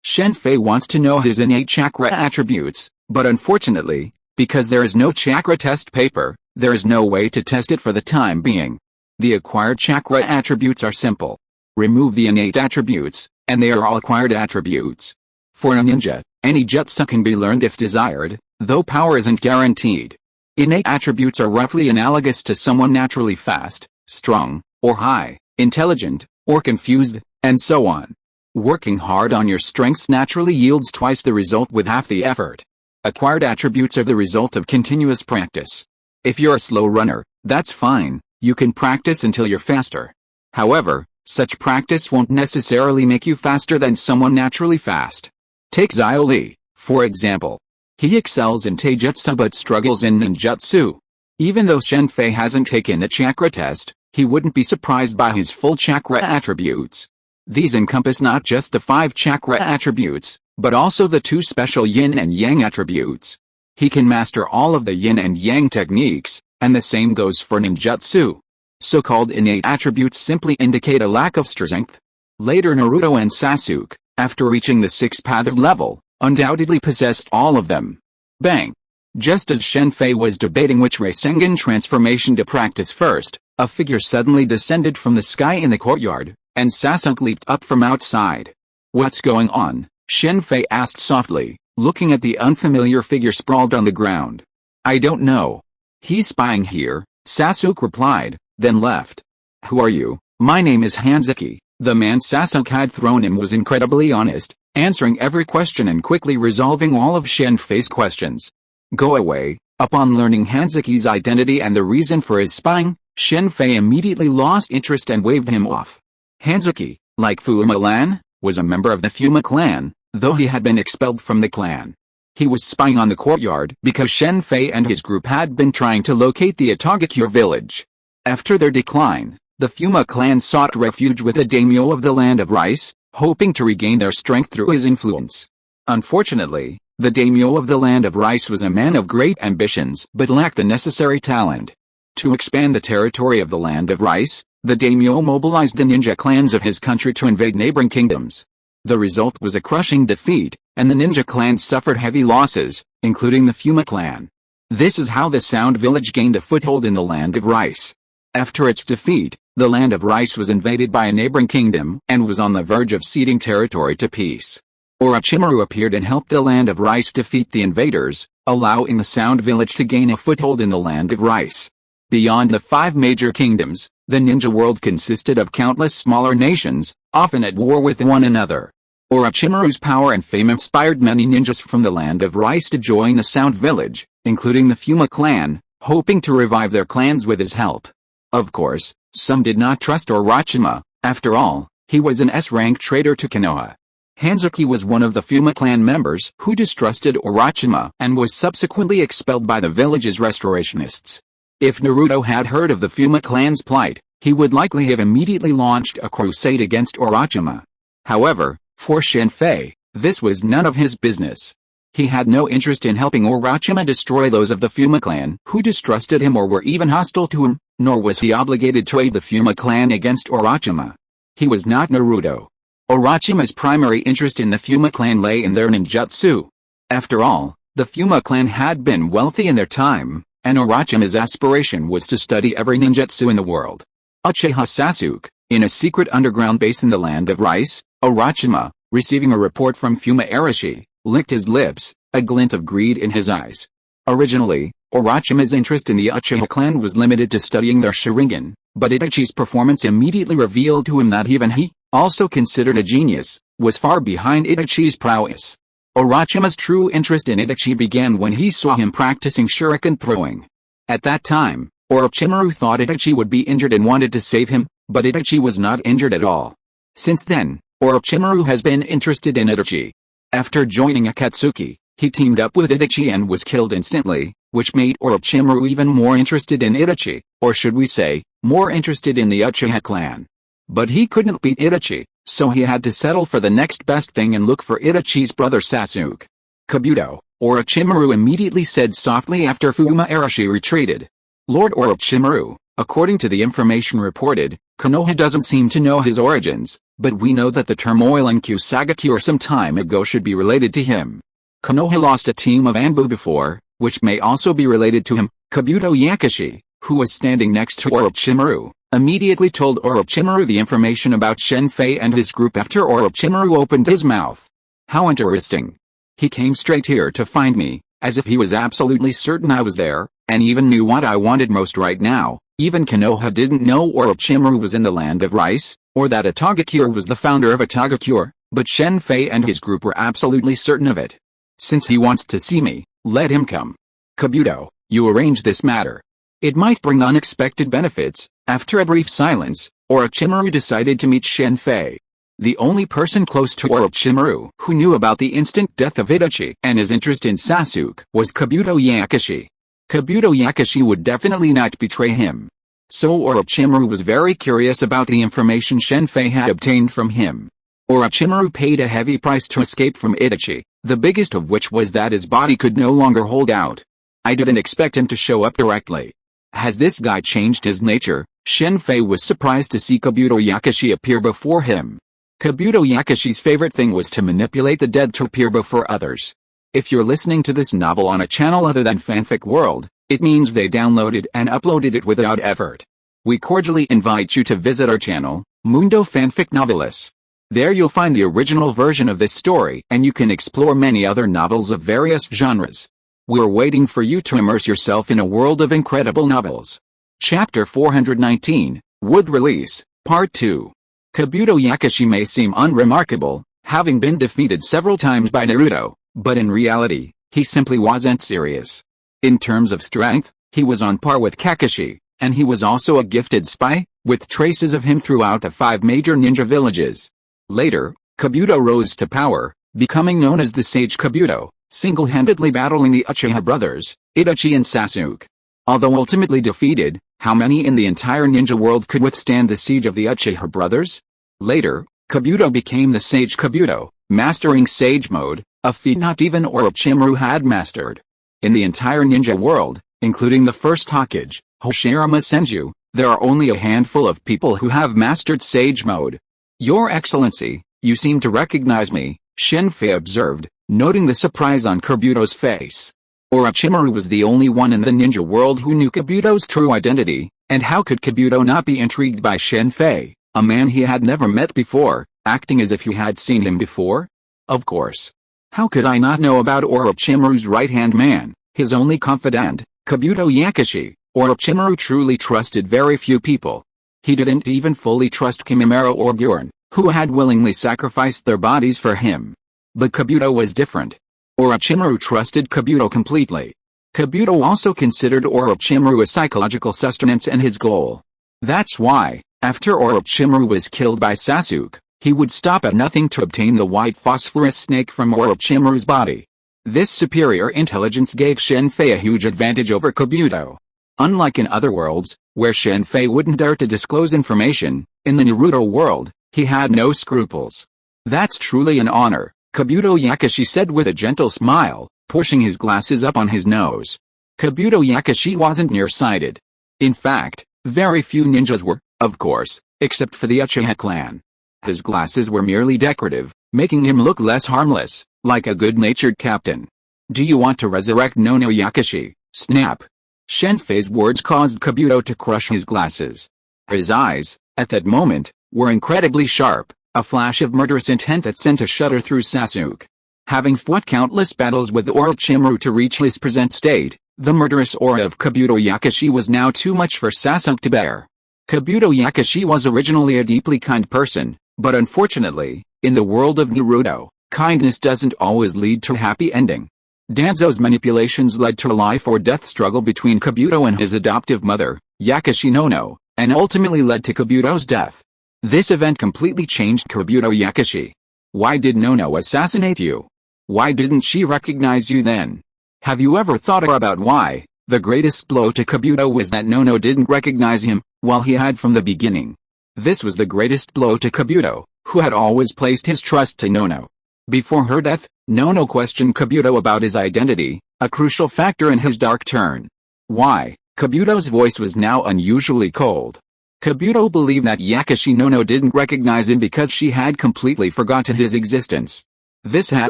Shen Fei wants to know his innate chakra attributes, but unfortunately, because there is no chakra test paper, there is no way to test it for the time being. The acquired chakra attributes are simple. Remove the innate attributes, and they are all acquired attributes. For a ninja, any jutsu can be learned if desired, though power isn't guaranteed. Innate attributes are roughly analogous to someone naturally fast, strong, or high, intelligent, or confused, and so on. Working hard on your strengths naturally yields twice the result with half the effort. Acquired attributes are the result of continuous practice. If you're a slow runner, that's fine, you can practice until you're faster. However, such practice won't necessarily make you faster than someone naturally fast. Take S.H.I.E.L.D, for example. He excels in taijutsu but struggles in ninjutsu. Even though Shen Fei hasn't taken a chakra test, he wouldn't be surprised by his full chakra attributes. These encompass not just the 5 chakra attributes, but also the 2 special yin and yang attributes. He can master all of the yin and yang techniques, and the same goes for ninjutsu. So-called innate attributes simply indicate a lack of strength. Later Naruto and Sasuke, after reaching the 6 paths level, undoubtedly possessed all of them. Bang! Just as Shen Fei was debating which Rasengan transformation to practice first, a figure suddenly descended from the sky in the courtyard, and Sasuke leaped up from outside. What's going on? Shen Fei asked softly, looking at the unfamiliar figure sprawled on the ground. I don't know. He's spying here, Sasuke replied, then left. Who are you? My name is Hanzuki. The man Sasuke had thrown him was incredibly honest, answering every question and quickly resolving all of Shen Fei's questions. Go away. Upon learning Hanzuki's identity and the reason for his spying, Shen Fei immediately lost interest and waved him off. Hanzuki, like Fuma-lan, was a member of the Fuma clan, though he had been expelled from the clan. He was spying on the courtyard because Shen Fei and his group had been trying to locate the Itagakure village. After their decline, the Fuma clan sought refuge with the daimyo of the Land of Rice, hoping to regain their strength through his influence. Unfortunately, the daimyo of the Land of Rice was a man of great ambitions but lacked the necessary talent. To expand the territory of the Land of Rice, the daimyo mobilized the ninja clans of his country to invade neighboring kingdoms. The result was a crushing defeat, and the ninja clans suffered heavy losses, including the Fuma clan. This is how the Sound Village gained a foothold in the Land of Rice. After its defeat, the Land of Rice was invaded by a neighboring kingdom and was on the verge of ceding territory to peace. Orochimaru appeared and helped the Land of Rice defeat the invaders, allowing the Sound Village to gain a foothold in the Land of Rice. Beyond the 5 major kingdoms, the ninja world consisted of countless smaller nations, often at war with one another. Orochimaru's power and fame inspired many ninjas from the Land of Rice to join the Sound Village, including the Fuma clan, hoping to revive their clans with his help. Of course, some did not trust Orochima. After all, he was an S-rank traitor to Konoha. Hanzuki was one of the Fuma clan members who distrusted Orochima and was subsequently expelled by the village's restorationists. If Naruto had heard of the Fuma clan's plight, he would likely have immediately launched a crusade against Orochima. However, for Shen Fei, this was none of his business. He had no interest in helping Orochima destroy those of the Fuma clan who distrusted him or were even hostile to him, nor was he obligated to aid the Fuma clan against Orochima. He was not Naruto. Orochima's primary interest in the Fuma clan lay in their ninjutsu. After all, the Fuma clan had been wealthy in their time, and Orochima's aspiration was to study every ninjutsu in the world. Uchiha Sasuke, in a secret underground base in the Land of Rice, Orochima, receiving a report from Fuma Arashi, licked his lips, a glint of greed in his eyes. Originally, Orochima's interest in the Uchiha clan was limited to studying their Sharingan, but Itachi's performance immediately revealed to him that even he, also considered a genius, was far behind Itachi's prowess. Orochima's true interest in Itachi began when he saw him practicing shuriken throwing. At that time, Orochimaru thought Itachi would be injured and wanted to save him, but Itachi was not injured at all. Since then, Orochimaru has been interested in Itachi. After joining Akatsuki, he teamed up with Itachi and was killed instantly, which made Orochimaru even more interested in Itachi, or should we say, more interested in the Uchiha clan. But he couldn't beat Itachi, so he had to settle for the next best thing and look for Itachi's brother Sasuke. Kabuto, Orochimaru immediately said softly after Fuma Arashi retreated. Lord Orochimaru, according to the information reported, Konoha doesn't seem to know his origins, but we know that the turmoil in Kusagaki some time ago should be related to him. Konoha lost a team of Anbu before, which may also be related to him. Kabuto Yakashi, who was standing next to Orochimaru, immediately told Orochimaru the information about Shen Fei and his group after Orochimaru opened his mouth. How interesting. He came straight here to find me, as if he was absolutely certain I was there, and even knew what I wanted most right now. Even Konoha didn't know Orochimaru was in the Land of Rice, or that Atagakure was the founder of Atagakure, but Shen Fei and his group were absolutely certain of it. Since he wants to see me, let him come. Kabuto, you arrange this matter. It might bring unexpected benefits. After a brief silence, Orochimaru decided to meet Shen Fei. The only person close to Orochimaru who knew about the instant death of Itachi and his interest in Sasuke was Kabuto Yakashi. Kabuto Yakashi would definitely not betray him. So Orochimaru was very curious about the information Shen Fei had obtained from him. Orochimaru paid a heavy price to escape from Itachi, the biggest of which was that his body could no longer hold out. I didn't expect him to show up directly. Has this guy changed his nature? Shen Fei was surprised to see Kabuto Yakashi appear before him. Kabuto Yakashi's favorite thing was to manipulate the dead to appear before others. If you're listening to this novel on a channel other than Fanfic World, it means they downloaded and uploaded it without effort. We cordially invite you to visit our channel, Mundo Fanfic Novelis. There you'll find the original version of this story and you can explore many other novels of various genres. We're waiting for you to immerse yourself in a world of incredible novels. Chapter 419, Wood Release, Part 2. Kabuto Yakashi may seem unremarkable, having been defeated several times by Naruto, but in reality, he simply wasn't serious. In terms of strength, he was on par with Kakashi, and he was also a gifted spy, with traces of him throughout the 5 major ninja villages. Later, Kabuto rose to power, becoming known as the Sage Kabuto, single-handedly battling the Uchiha brothers, Itachi and Sasuke. Although ultimately defeated, how many in the entire ninja world could withstand the siege of the Uchiha brothers? Later, Kabuto became the Sage Kabuto, mastering Sage Mode, a feat not even Orochimaru had mastered. In the entire ninja world, including the first Hokage, Hoshirama Senju. There are only a handful of people who have mastered Sage Mode. Your Excellency, you seem to recognize me, Shen Fei observed, noting the surprise on Kabuto's face. Orochimaru was the only one in the ninja world who knew Kabuto's true identity, and how could Kabuto not be intrigued by Shen Fei, a man he had never met before, acting as if he had seen him before? Of course. How could I not know about Orochimaru's right-hand man, his only confidant, Kabuto Yakashi? Orochimaru truly trusted very few people. He didn't even fully trust Kimimaro or Bjorn, who had willingly sacrificed their bodies for him. But Kabuto was different. Orochimaru trusted Kabuto completely. Kabuto also considered Orochimaru a psychological sustenance and his goal. That's why, after Orochimaru was killed by Sasuke, he would stop at nothing to obtain the white phosphorus snake from Orochimaru's body. This superior intelligence gave Shen Fei a huge advantage over Kabuto. Unlike in other worlds, where Shen Fei wouldn't dare to disclose information, in the Naruto world, he had no scruples. That's truly an honor, Kabuto Yakashi said with a gentle smile, pushing his glasses up on his nose. Kabuto Yakashi wasn't nearsighted. In fact, very few ninjas were, of course, except for the Uchiha clan. His glasses were merely decorative, making him look less harmless, like a good-natured captain. Do you want to resurrect Nono Yakashi? Snap. Shen Fei's words caused Kabuto to crush his glasses. His eyes, at that moment, were incredibly sharp, a flash of murderous intent that sent a shudder through Sasuke. Having fought countless battles with Orochimaru to reach his present state, the murderous aura of Kabuto Yakashi was now too much for Sasuke to bear. Kabuto Yakashi was originally a deeply kind person, but unfortunately, in the world of Naruto, kindness doesn't always lead to a happy ending. Danzo's manipulations led to a life-or-death struggle between Kabuto and his adoptive mother, Yakashi Nono, and ultimately led to Kabuto's death. This event completely changed Kabuto Yakashi. Why did Nono assassinate you? Why didn't she recognize you then? Have you ever thought about why? The greatest blow to Kabuto was that Nono didn't recognize him, while he had from the beginning. This was the greatest blow to Kabuto, who had always placed his trust to Nono. Before her death, Nono questioned Kabuto about his identity, a crucial factor in his dark turn. Why? Kabuto's voice was now unusually cold. Kabuto believed that Yakashi Nono didn't recognize him because she had completely forgotten his existence. This had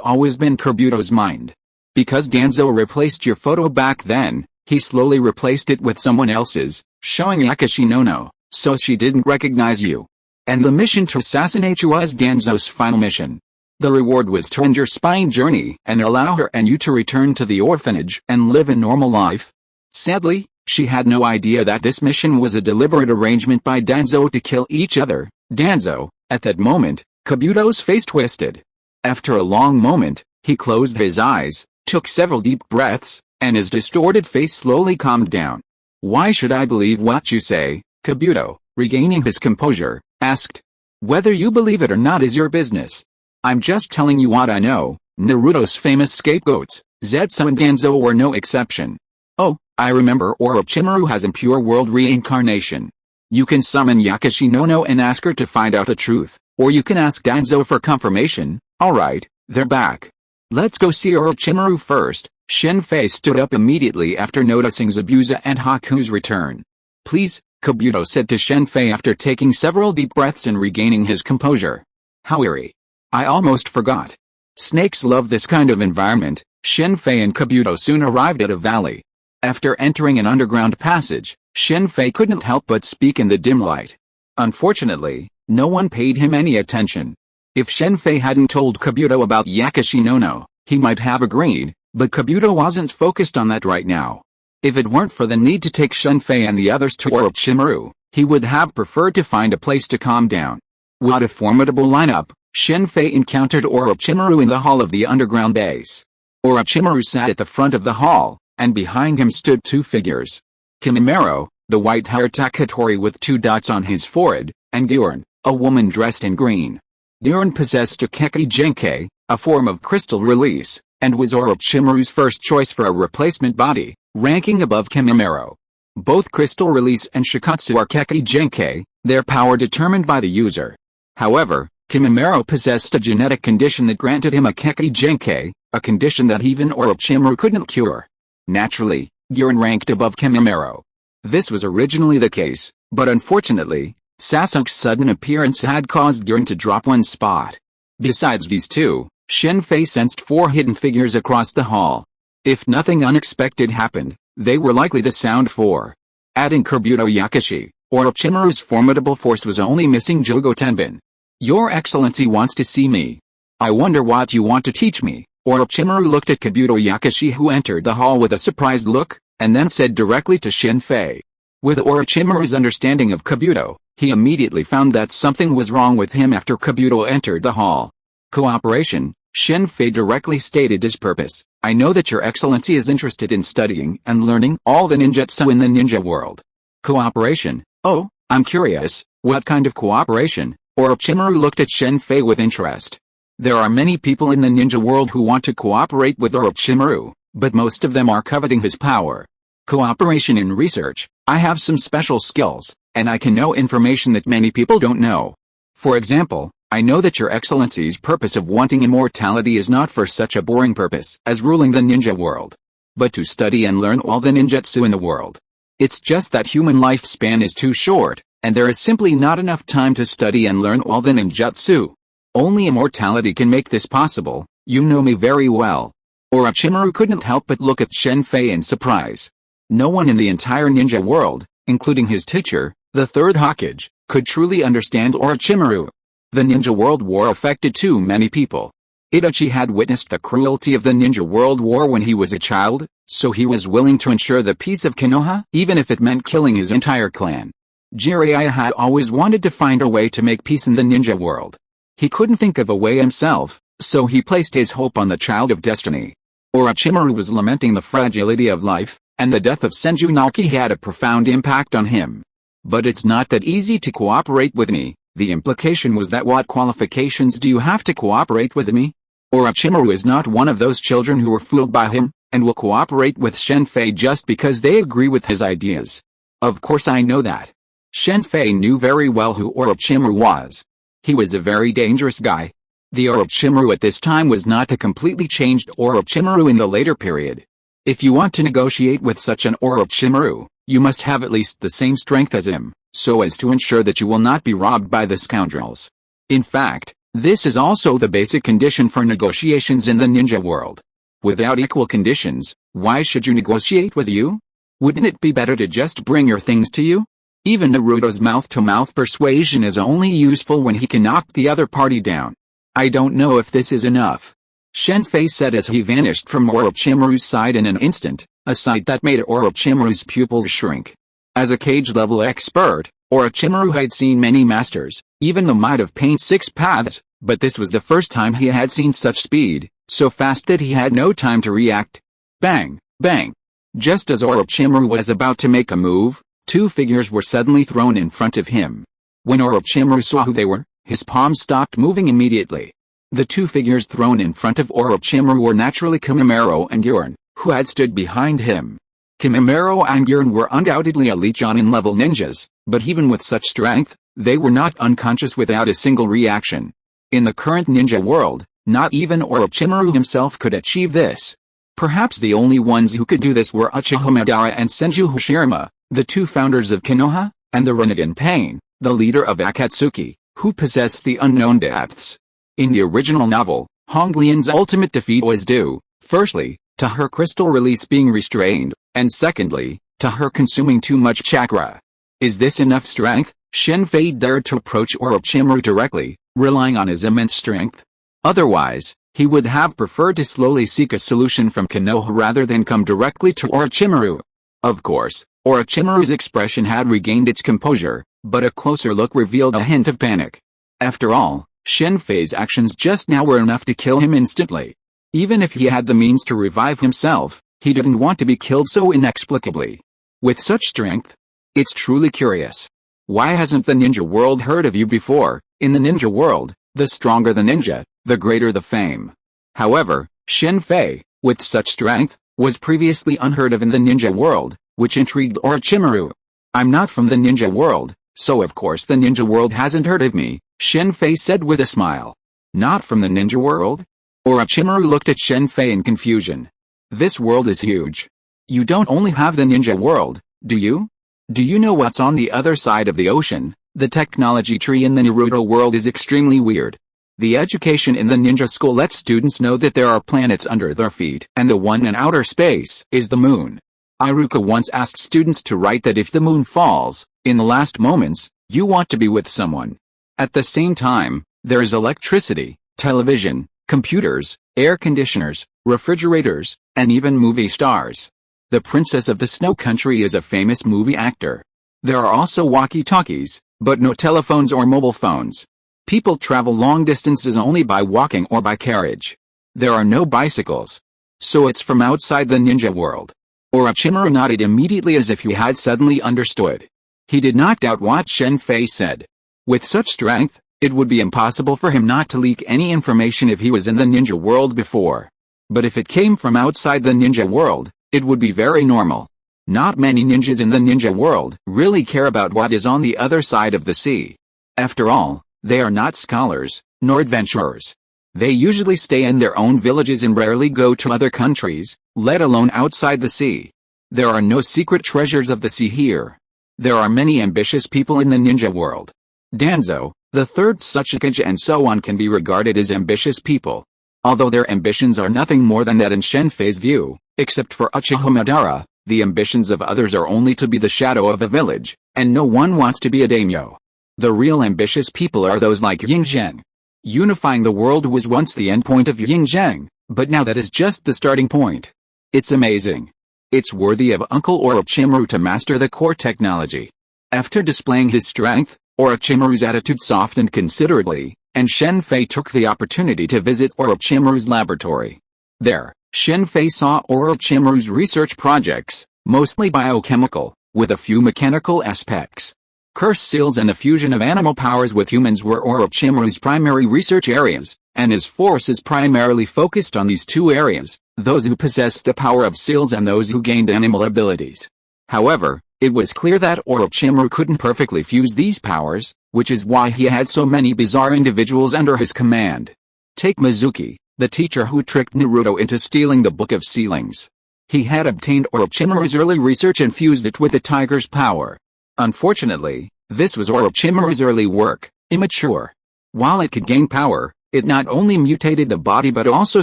always been Kabuto's mind. Because Danzo replaced your photo back then, he slowly replaced it with someone else's, showing Yakashi Nono, so she didn't recognize you. And the mission to assassinate you was Danzo's final mission. The reward was to end your spying journey and allow her and you to return to the orphanage and live a normal life. Sadly, she had no idea that this mission was a deliberate arrangement by Danzo to kill each other. Danzo, at that moment, Kabuto's face twisted. After a long moment, he closed his eyes, took several deep breaths, and his distorted face slowly calmed down. Why should I believe what you say? Kabuto, regaining his composure, asked. Whether you believe it or not is your business. I'm just telling you what I know. Naruto's famous scapegoats, Zetsu and Danzo were no exception. Oh, I remember Orochimaru has impure world reincarnation. You can summon Yakashi Nono and ask her to find out the truth, or you can ask Danzo for confirmation. Alright, they're back. Let's go see Orochimaru first. Shen Fei stood up immediately after noticing Zabuza and Haku's return. Please, Kabuto said to Shen Fei after taking several deep breaths and regaining his composure. How eerie. I almost forgot. Snakes love this kind of environment. Shen Fei and Kabuto soon arrived at a valley. After entering an underground passage, Shen Fei couldn't help but speak in the dim light. Unfortunately, no one paid him any attention. If Shen Fei hadn't told Kabuto about Yakashi Nono, he might have agreed, but Kabuto wasn't focused on that right now. If it weren't for the need to take Shen Fei and the others to Orochimaru, he would have preferred to find a place to calm down. What a formidable lineup. Shen Fei encountered Orochimaru in the hall of the underground base. Orochimaru sat at the front of the hall, and behind him stood two figures. Kimimaro, the white-haired Takatori with 2 dots on his forehead, and Bjorn, a woman dressed in green. Bjorn possessed a Keki Genkai, a form of crystal release, and was Orochimaru's first choice for a replacement body, ranking above Kimimaro. Both crystal release and Shikatsu are Keki Genkai, their power determined by the user. However, Kimimaro possessed a genetic condition that granted him a Keki Genkai, a condition that even Orochimaru couldn't cure. Naturally, Giron ranked above Kamar-Taj. This was originally the case, but unfortunately, Sasuke's sudden appearance had caused Giron to drop one spot. Besides these two, Shen Fei sensed 4 hidden figures across the hall. If nothing unexpected happened, they were likely to sound 4. Adding Kabuto Yakushi, Orochimaru's formidable force was only missing Jogo Tenbin. Your Excellency wants to see me. I wonder what you want to teach me. Orochimaru looked at Kabuto Yakushi, who entered the hall with a surprised look, and then said directly to Shen Fei. With Orochimaru's understanding of Kabuto, he immediately found that something was wrong with him after Kabuto entered the hall. Cooperation, Shen Fei directly stated his purpose. I know that your Excellency is interested in studying and learning all the ninjutsu in the ninja world. Cooperation? Oh, I'm curious, what kind of cooperation? Orochimaru looked at Shen Fei with interest. There are many people in the ninja world who want to cooperate with Orochimaru, but most of them are coveting his power. Cooperation in research, I have some special skills, and I can know information that many people don't know. For example, I know that your Excellency's purpose of wanting immortality is not for such a boring purpose as ruling the ninja world, but to study and learn all the ninjutsu in the world. It's just that human lifespan is too short, and there is simply not enough time to study and learn all the ninjutsu. Only immortality can make this possible. You know me very well. Orochimaru couldn't help but look at Shen Fei in surprise. No one in the entire ninja world, including his teacher, the third Hokage, could truly understand Orochimaru. The Ninja World War affected too many people. Itachi had witnessed the cruelty of the Ninja World War when he was a child, so he was willing to ensure the peace of Konoha, even if it meant killing his entire clan. Jiraiya had always wanted to find a way to make peace in the ninja world. He couldn't think of a way himself, so he placed his hope on the Child of Destiny. Orochimaru was lamenting the fragility of life, and the death of Senju Naki had a profound impact on him. But it's not that easy to cooperate with me. The implication was that what qualifications do you have to cooperate with me? Orochimaru is not one of those children who were fooled by him, and will cooperate with Shen Fei just because they agree with his ideas. Of course I know that. Shen Fei knew very well who Orochimaru was. He was a very dangerous guy. The Orochimaru at this time was not the completely changed Orochimaru in the later period. If you want to negotiate with such an Orochimaru, you must have at least the same strength as him, so as to ensure that you will not be robbed by the scoundrels. In fact, this is also the basic condition for negotiations in the ninja world. Without equal conditions, why should you negotiate with you? Wouldn't it be better to just bring your things to you? Even Naruto's mouth-to-mouth persuasion is only useful when he can knock the other party down. I don't know if this is enough. Shen Fei said as he vanished from Orochimaru's side in an instant, a sight that made Orochimaru's pupils shrink. As a cage-level expert, Orochimaru had seen many masters, even the might of paint 6 paths, but this was the first time he had seen such speed, so fast that he had no time to react. Bang, bang. Just as Orochimaru was about to make a move, 2 figures were suddenly thrown in front of him. When Orochimaru saw who they were, his palms stopped moving immediately. The 2 figures thrown in front of Orochimaru were naturally Kamar-Taj and Giron, who had stood behind him. Kamar-Taj and Giron were undoubtedly elite Jonin-level ninjas, but even with such strength, they were not unconscious without a single reaction. In the current ninja world, not even Orochimaru himself could achieve this. Perhaps the only ones who could do this were Uchiha Madara and Senju Hashirama, the 2 founders of Konoha, and the Rinnegan Pain, the leader of Akatsuki, who possessed the unknown depths. In the original novel, Hong Lian's ultimate defeat was due, firstly, to her crystal release being restrained, and secondly, to her consuming too much chakra. Is this enough strength? Shen Fei dared to approach Orochimaru directly, relying on his immense strength. Otherwise, he would have preferred to slowly seek a solution from Konoha rather than come directly to Orochimaru. Of course, Orochimaru's expression had regained its composure, but a closer look revealed a hint of panic. After all, Shen Fei's actions just now were enough to kill him instantly. Even if he had the means to revive himself, he didn't want to be killed so inexplicably. With such strength? It's truly curious. Why hasn't the ninja world heard of you before? In the ninja world, the stronger the ninja, the greater the fame. However, Shen Fei, with such strength, was previously unheard of in the ninja world, which intrigued Orochimaru. I'm not from the ninja world, so of course the ninja world hasn't heard of me, Shen Fei said with a smile. Not from the ninja world? Orochimaru looked at Shen Fei in confusion. This world is huge. You don't only have the ninja world, do you? Do you know what's on the other side of the ocean? The technology tree in the Naruto world is extremely weird. The education in the ninja school lets students know that there are planets under their feet, and the one in outer space is the moon. Iruka once asked students to write that if the moon falls, in the last moments, you want to be with someone. At the same time, there is electricity, television, computers, air conditioners, refrigerators, and even movie stars. The Princess of the Snow Country is a famous movie actor. There are also walkie-talkies, but no telephones or mobile phones. People travel long distances only by walking or by carriage. There are no bicycles. So it's from outside the ninja world. Orochimaru nodded immediately as if he had suddenly understood. He did not doubt what Shen Fei said. With such strength, it would be impossible for him not to leak any information if he was in the ninja world before. But if it came from outside the ninja world, it would be very normal. Not many ninjas in the ninja world really care about what is on the other side of the sea. After all, they are not scholars, nor adventurers. They usually stay in their own villages and rarely go to other countries, let alone outside the sea. There are no secret treasures of the sea here. There are many ambitious people in the ninja world. Danzo, the third Tsuchikage and so on can be regarded as ambitious people. Although their ambitions are nothing more than that in Shen Fei's view, except for Uchiha Madara, the ambitions of others are only to be the shadow of a village, and no one wants to be a daimyo. The real ambitious people are those like Ying Zheng. Unifying the world was once the endpoint of Ying Zheng, but now that is just the starting point. It's amazing. It's worthy of Uncle Orochimaru to master the core technology. After displaying his strength, Orochimaru's attitude softened considerably, and Shen Fei took the opportunity to visit Orochimaru's laboratory. There, Shen Fei saw Orochimaru's research projects, mostly biochemical, with a few mechanical aspects. Curse seals and the fusion of animal powers with humans were Orochimaru's primary research areas, and his forces primarily focused on these two areas, those who possessed the power of seals and those who gained animal abilities. However, it was clear that Orochimaru couldn't perfectly fuse these powers, which is why he had so many bizarre individuals under his command. Take Mizuki, the teacher who tricked Naruto into stealing the Book of Sealings. He had obtained Orochimaru's early research and fused it with the tiger's power. Unfortunately, this was Orochimaru's early work, immature. While it could gain power, it not only mutated the body but also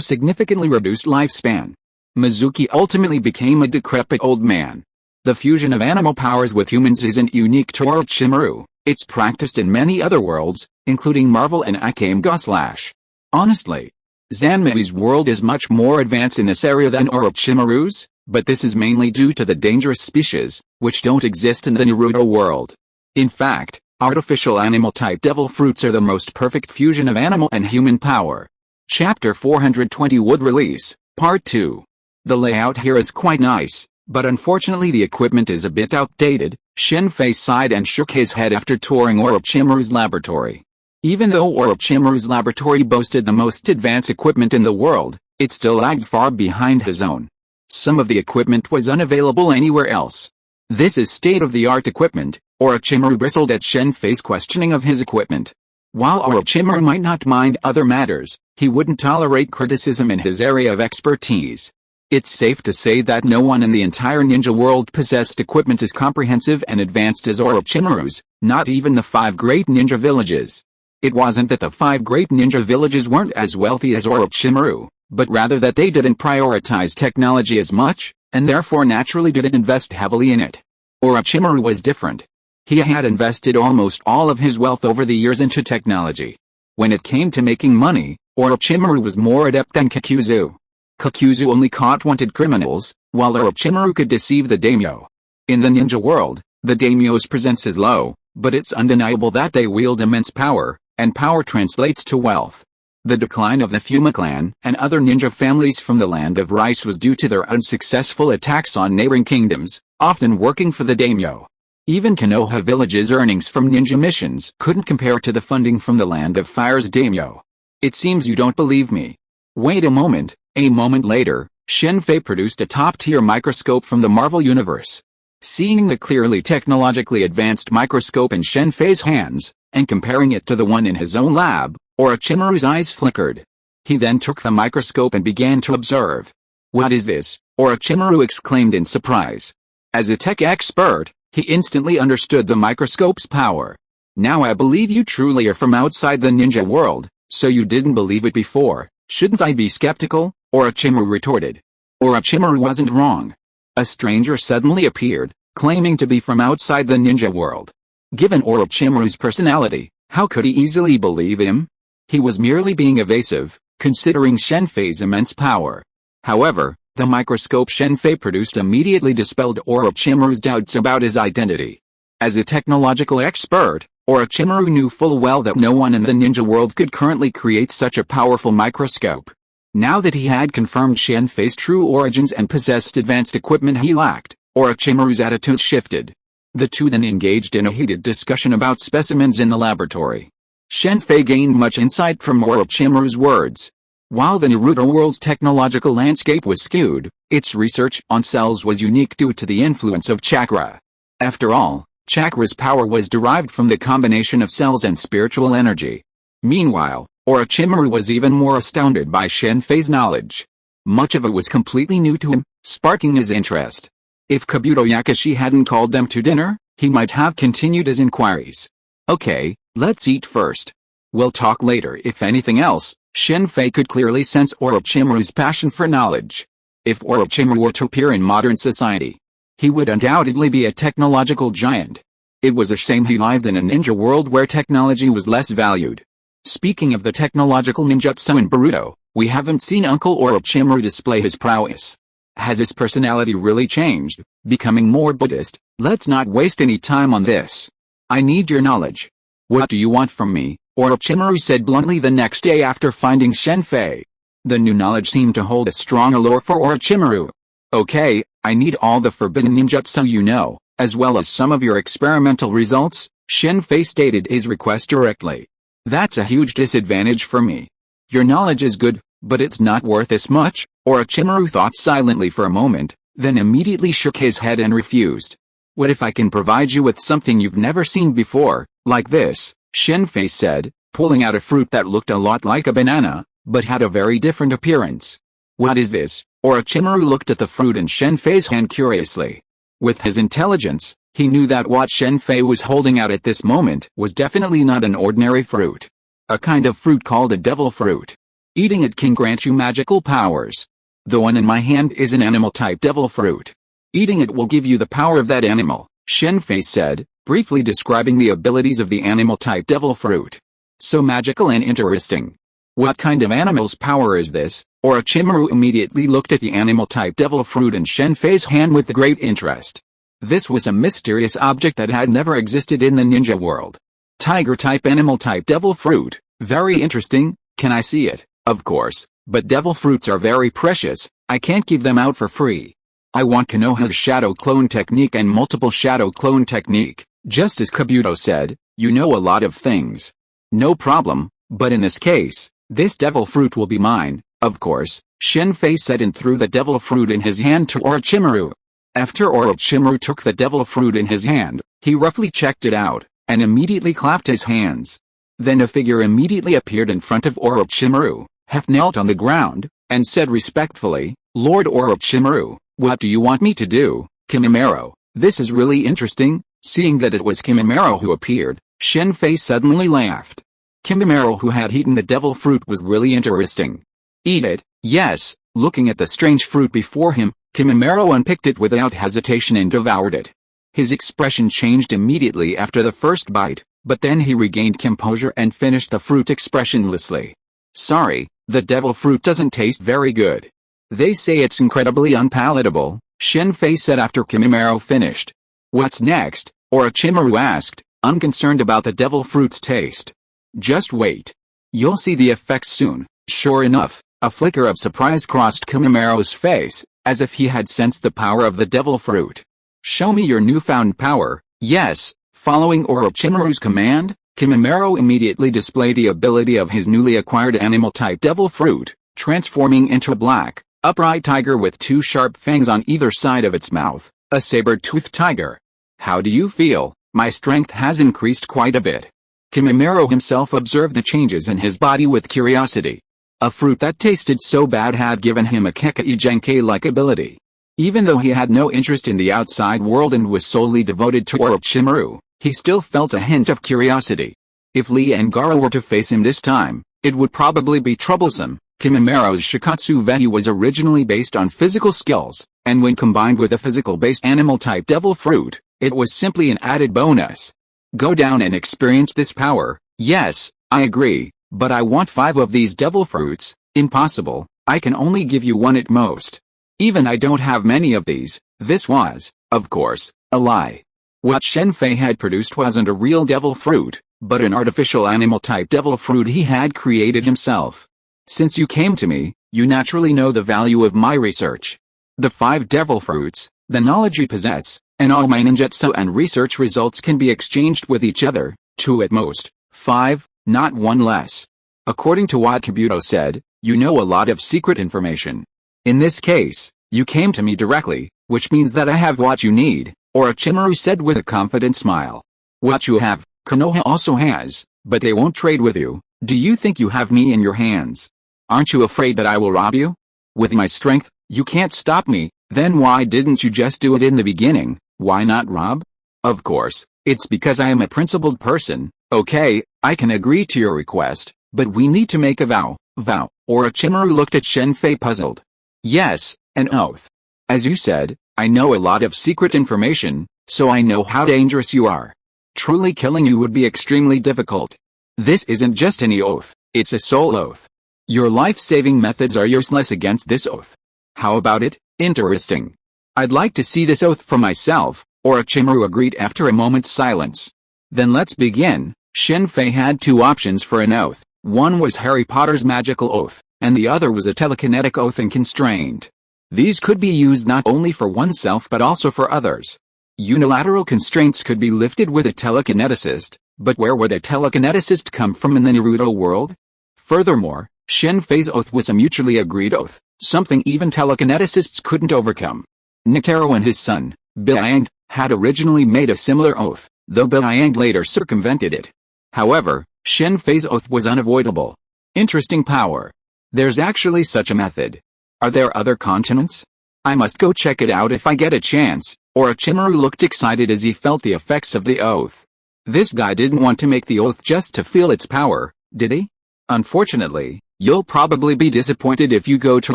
significantly reduced lifespan. Mizuki ultimately became a decrepit old man. The fusion of animal powers with humans isn't unique to Orochimaru, it's practiced in many other worlds, including Marvel and Akame-ga/. Honestly, Zanmei's world is much more advanced in this area than Orochimaru's, but this is mainly due to the dangerous species, which don't exist in the Naruto world. In fact, artificial animal-type devil fruits are the most perfect fusion of animal and human power. Chapter 420 Wood Release, Part 2. The layout here is quite nice, but unfortunately the equipment is a bit outdated. Shen Fei sighed and shook his head after touring Orochimaru's laboratory. Even though Orochimaru's laboratory boasted the most advanced equipment in the world, it still lagged far behind his own. Some of the equipment was unavailable anywhere else. This is state-of-the-art equipment. Orochimaru bristled at Shen Fei's questioning of his equipment. While Orochimaru might not mind other matters, he wouldn't tolerate criticism in his area of expertise. It's safe to say that no one in the entire ninja world possessed equipment as comprehensive and advanced as Orochimaru's, not even the 5 great ninja villages. It wasn't that the 5 great ninja villages weren't as wealthy as Orochimaru, but rather that they didn't prioritize technology as much, and therefore naturally didn't invest heavily in it. Orochimaru was different. He had invested almost all of his wealth over the years into technology. When it came to making money, Orochimaru was more adept than Kakuzu. Kakuzu only caught wanted criminals, while Orochimaru could deceive the daimyo. In the ninja world, the daimyo's presence is low, but it's undeniable that they wield immense power, and power translates to wealth. The decline of the Fuma clan and other ninja families from the Land of Rice was due to their unsuccessful attacks on neighboring kingdoms, often working for the daimyo. Even Konoha village's earnings from ninja missions couldn't compare to the funding from the Land of Fire's daimyo. It seems you don't believe me. Wait a moment. A moment later, Shen Fei produced a top-tier microscope from the Marvel Universe. Seeing the clearly technologically advanced microscope in Shen Fei's hands, and comparing it to the one in his own lab, Orochimaru's eyes flickered. He then took the microscope and began to observe. What is this? Orochimaru exclaimed in surprise. As a tech expert, he instantly understood the microscope's power. Now I believe you truly are from outside the ninja world, so you didn't believe it before, shouldn't I be skeptical? Orochimaru retorted. Orochimaru wasn't wrong. A stranger suddenly appeared, claiming to be from outside the ninja world. Given Orochimaru's personality, how could he easily believe him? He was merely being evasive, considering Shen Fei's immense power. However, the microscope Shen Fei produced immediately dispelled Orochimaru's doubts about his identity. As a technological expert, Orochimaru knew full well that no one in the ninja world could currently create such a powerful microscope. Now that he had confirmed Shen Fei's true origins and possessed advanced equipment he lacked, Orochimaru's attitude shifted. The two then engaged in a heated discussion about specimens in the laboratory. Shen Fei gained much insight from Orochimaru's words. While the Naruto world's technological landscape was skewed, its research on cells was unique due to the influence of chakra. After all, chakra's power was derived from the combination of cells and spiritual energy. Meanwhile, Orochimaru was even more astounded by Shen Fei's knowledge. Much of it was completely new to him, sparking his interest. If Kabuto Yakashi hadn't called them to dinner, he might have continued his inquiries. Okay, let's eat first. We'll talk later. If anything else, Shen Fei could clearly sense Orochimaru's passion for knowledge. If Orochimaru were to appear in modern society, he would undoubtedly be a technological giant. It was a shame he lived in a ninja world where technology was less valued. Speaking of the technological ninjutsu in Boruto, we haven't seen Uncle Orochimaru display his prowess. Has his personality really changed, becoming more Buddhist? Let's not waste any time on this. I need your knowledge. What do you want from me? Orochimaru said bluntly the next day after finding Shen Fei. The new knowledge seemed to hold a strong allure for Orochimaru. Okay, I need all the forbidden ninjutsu you know, as well as some of your experimental results, Shen Fei stated his request directly. That's a huge disadvantage for me. Your knowledge is good, but it's not worth this much. Orochimaru thought silently for a moment, then immediately shook his head and refused. What if I can provide you with something you've never seen before, like this? Shen Fei said, pulling out a fruit that looked a lot like a banana, but had a very different appearance. What is this? Orochimaru looked at the fruit in Shen Fei's hand curiously. With his intelligence, he knew that what Shen Fei was holding out at this moment was definitely not an ordinary fruit. A kind of fruit called a devil fruit. Eating it can grant you magical powers. The one in my hand is an animal-type devil fruit. Eating it will give you the power of that animal, Shen Fei said, briefly describing the abilities of the animal-type devil fruit. So magical and interesting. What kind of animal's power is this? Orochimaru immediately looked at the animal-type devil fruit in Shen Fei's hand with great interest. This was a mysterious object that had never existed in the ninja world. Tiger-type animal-type devil fruit, very interesting. Can I see it? Of course, but devil fruits are very precious, I can't give them out for free. I want Konoha's shadow clone technique and multiple shadow clone technique. Just as Kabuto said, you know a lot of things. No problem, but in this case, this devil fruit will be mine, of course, Shen Fei said and threw the devil fruit in his hand to Orochimaru. After Orochimaru took the devil fruit in his hand, he roughly checked it out, and immediately clapped his hands. Then a figure immediately appeared in front of Orochimaru, half knelt on the ground, and said respectfully, Lord Orochimaru, what do you want me to do? Kimimaro, this is really interesting. Seeing that it was Kimimaro who appeared, Shen Fei suddenly laughed. Kimimaro who had eaten the devil fruit was really interesting. Eat it, yes. Looking at the strange fruit before him, Kimimaro unpicked it without hesitation and devoured it. His expression changed immediately after the first bite, but then he regained composure and finished the fruit expressionlessly. Sorry, the devil fruit doesn't taste very good. They say it's incredibly unpalatable, Shen Fei said after Kimimaro finished. What's next? Orochimaru asked, unconcerned about the devil fruit's taste. Just wait. You'll see the effects soon. Sure enough, a flicker of surprise crossed Kimimaro's face, as if he had sensed the power of the devil fruit. Show me your newfound power. Yes. Following Orochimaru's command, Kimimaro immediately displayed the ability of his newly acquired animal-type devil fruit, transforming into a black, upright tiger with two sharp fangs on either side of its mouth, a saber-toothed tiger. How do you feel? My strength has increased quite a bit. Kimimaro himself observed the changes in his body with curiosity. A fruit that tasted so bad had given him a Kekkei-Genkai-like ability. Even though he had no interest in the outside world and was solely devoted to Orochimaru, he still felt a hint of curiosity. If Lee and Gaara were to face him this time, it would probably be troublesome. Kimimura's Shikatsu Vehi was originally based on physical skills, and when combined with a physical-based animal-type devil fruit, it was simply an added bonus. Go down and experience this power. Yes, I agree, but I want 5 of these devil fruits. Impossible, I can only give you 1 at most. Even I don't have many of these. This was, of course, a lie. What Shen Fei had produced wasn't a real devil fruit, but an artificial animal-type devil fruit he had created himself. Since you came to me, you naturally know the value of my research. The 5 devil fruits, the knowledge you possess, and all my ninjutsu and research results can be exchanged with each other, 2 at most, 5, not 1 less. According to what Kabuto said, you know a lot of secret information. In this case, you came to me directly, which means that I have what you need, Orochimaru said with a confident smile. What you have, Konoha also has, but they won't trade with you. Do you think you have me in your hands? Aren't you afraid that I will rob you? With my strength, you can't stop me. Then why didn't you just do it in the beginning? Why not rob? Of course, it's because I am a principled person. Okay, I can agree to your request, but we need to make a vow. Vow. Orochimaru looked at Shen Fei puzzled. Yes, an oath. As you said, I know a lot of secret information, so I know how dangerous you are. Truly killing you would be extremely difficult. This isn't just any oath, it's a soul oath. Your life-saving methods are useless against this oath. How about it? Interesting. I'd like to see this oath for myself, Orochimaru agreed after a moment's silence. Then let's begin. Shen Fei had 2 options for an oath. One was Harry Potter's magical oath, and the other was a telekinetic oath and constraint. These could be used not only for oneself but also for others. Unilateral constraints could be lifted with a telekineticist, but where would a telekineticist come from in the Naruto world? Furthermore, Shen Fei's oath was a mutually agreed oath, something even telekineticists couldn't overcome. Nitaro and his son, Bilyang, had originally made a similar oath, though Bilyang later circumvented it. However, Shen Fei's oath was unavoidable. Interesting power. There's actually such a method. Are there other continents? I must go check it out if I get a chance. Orochimaru looked excited as he felt the effects of the oath. This guy didn't want to make the oath just to feel its power, did he? Unfortunately, you'll probably be disappointed if you go to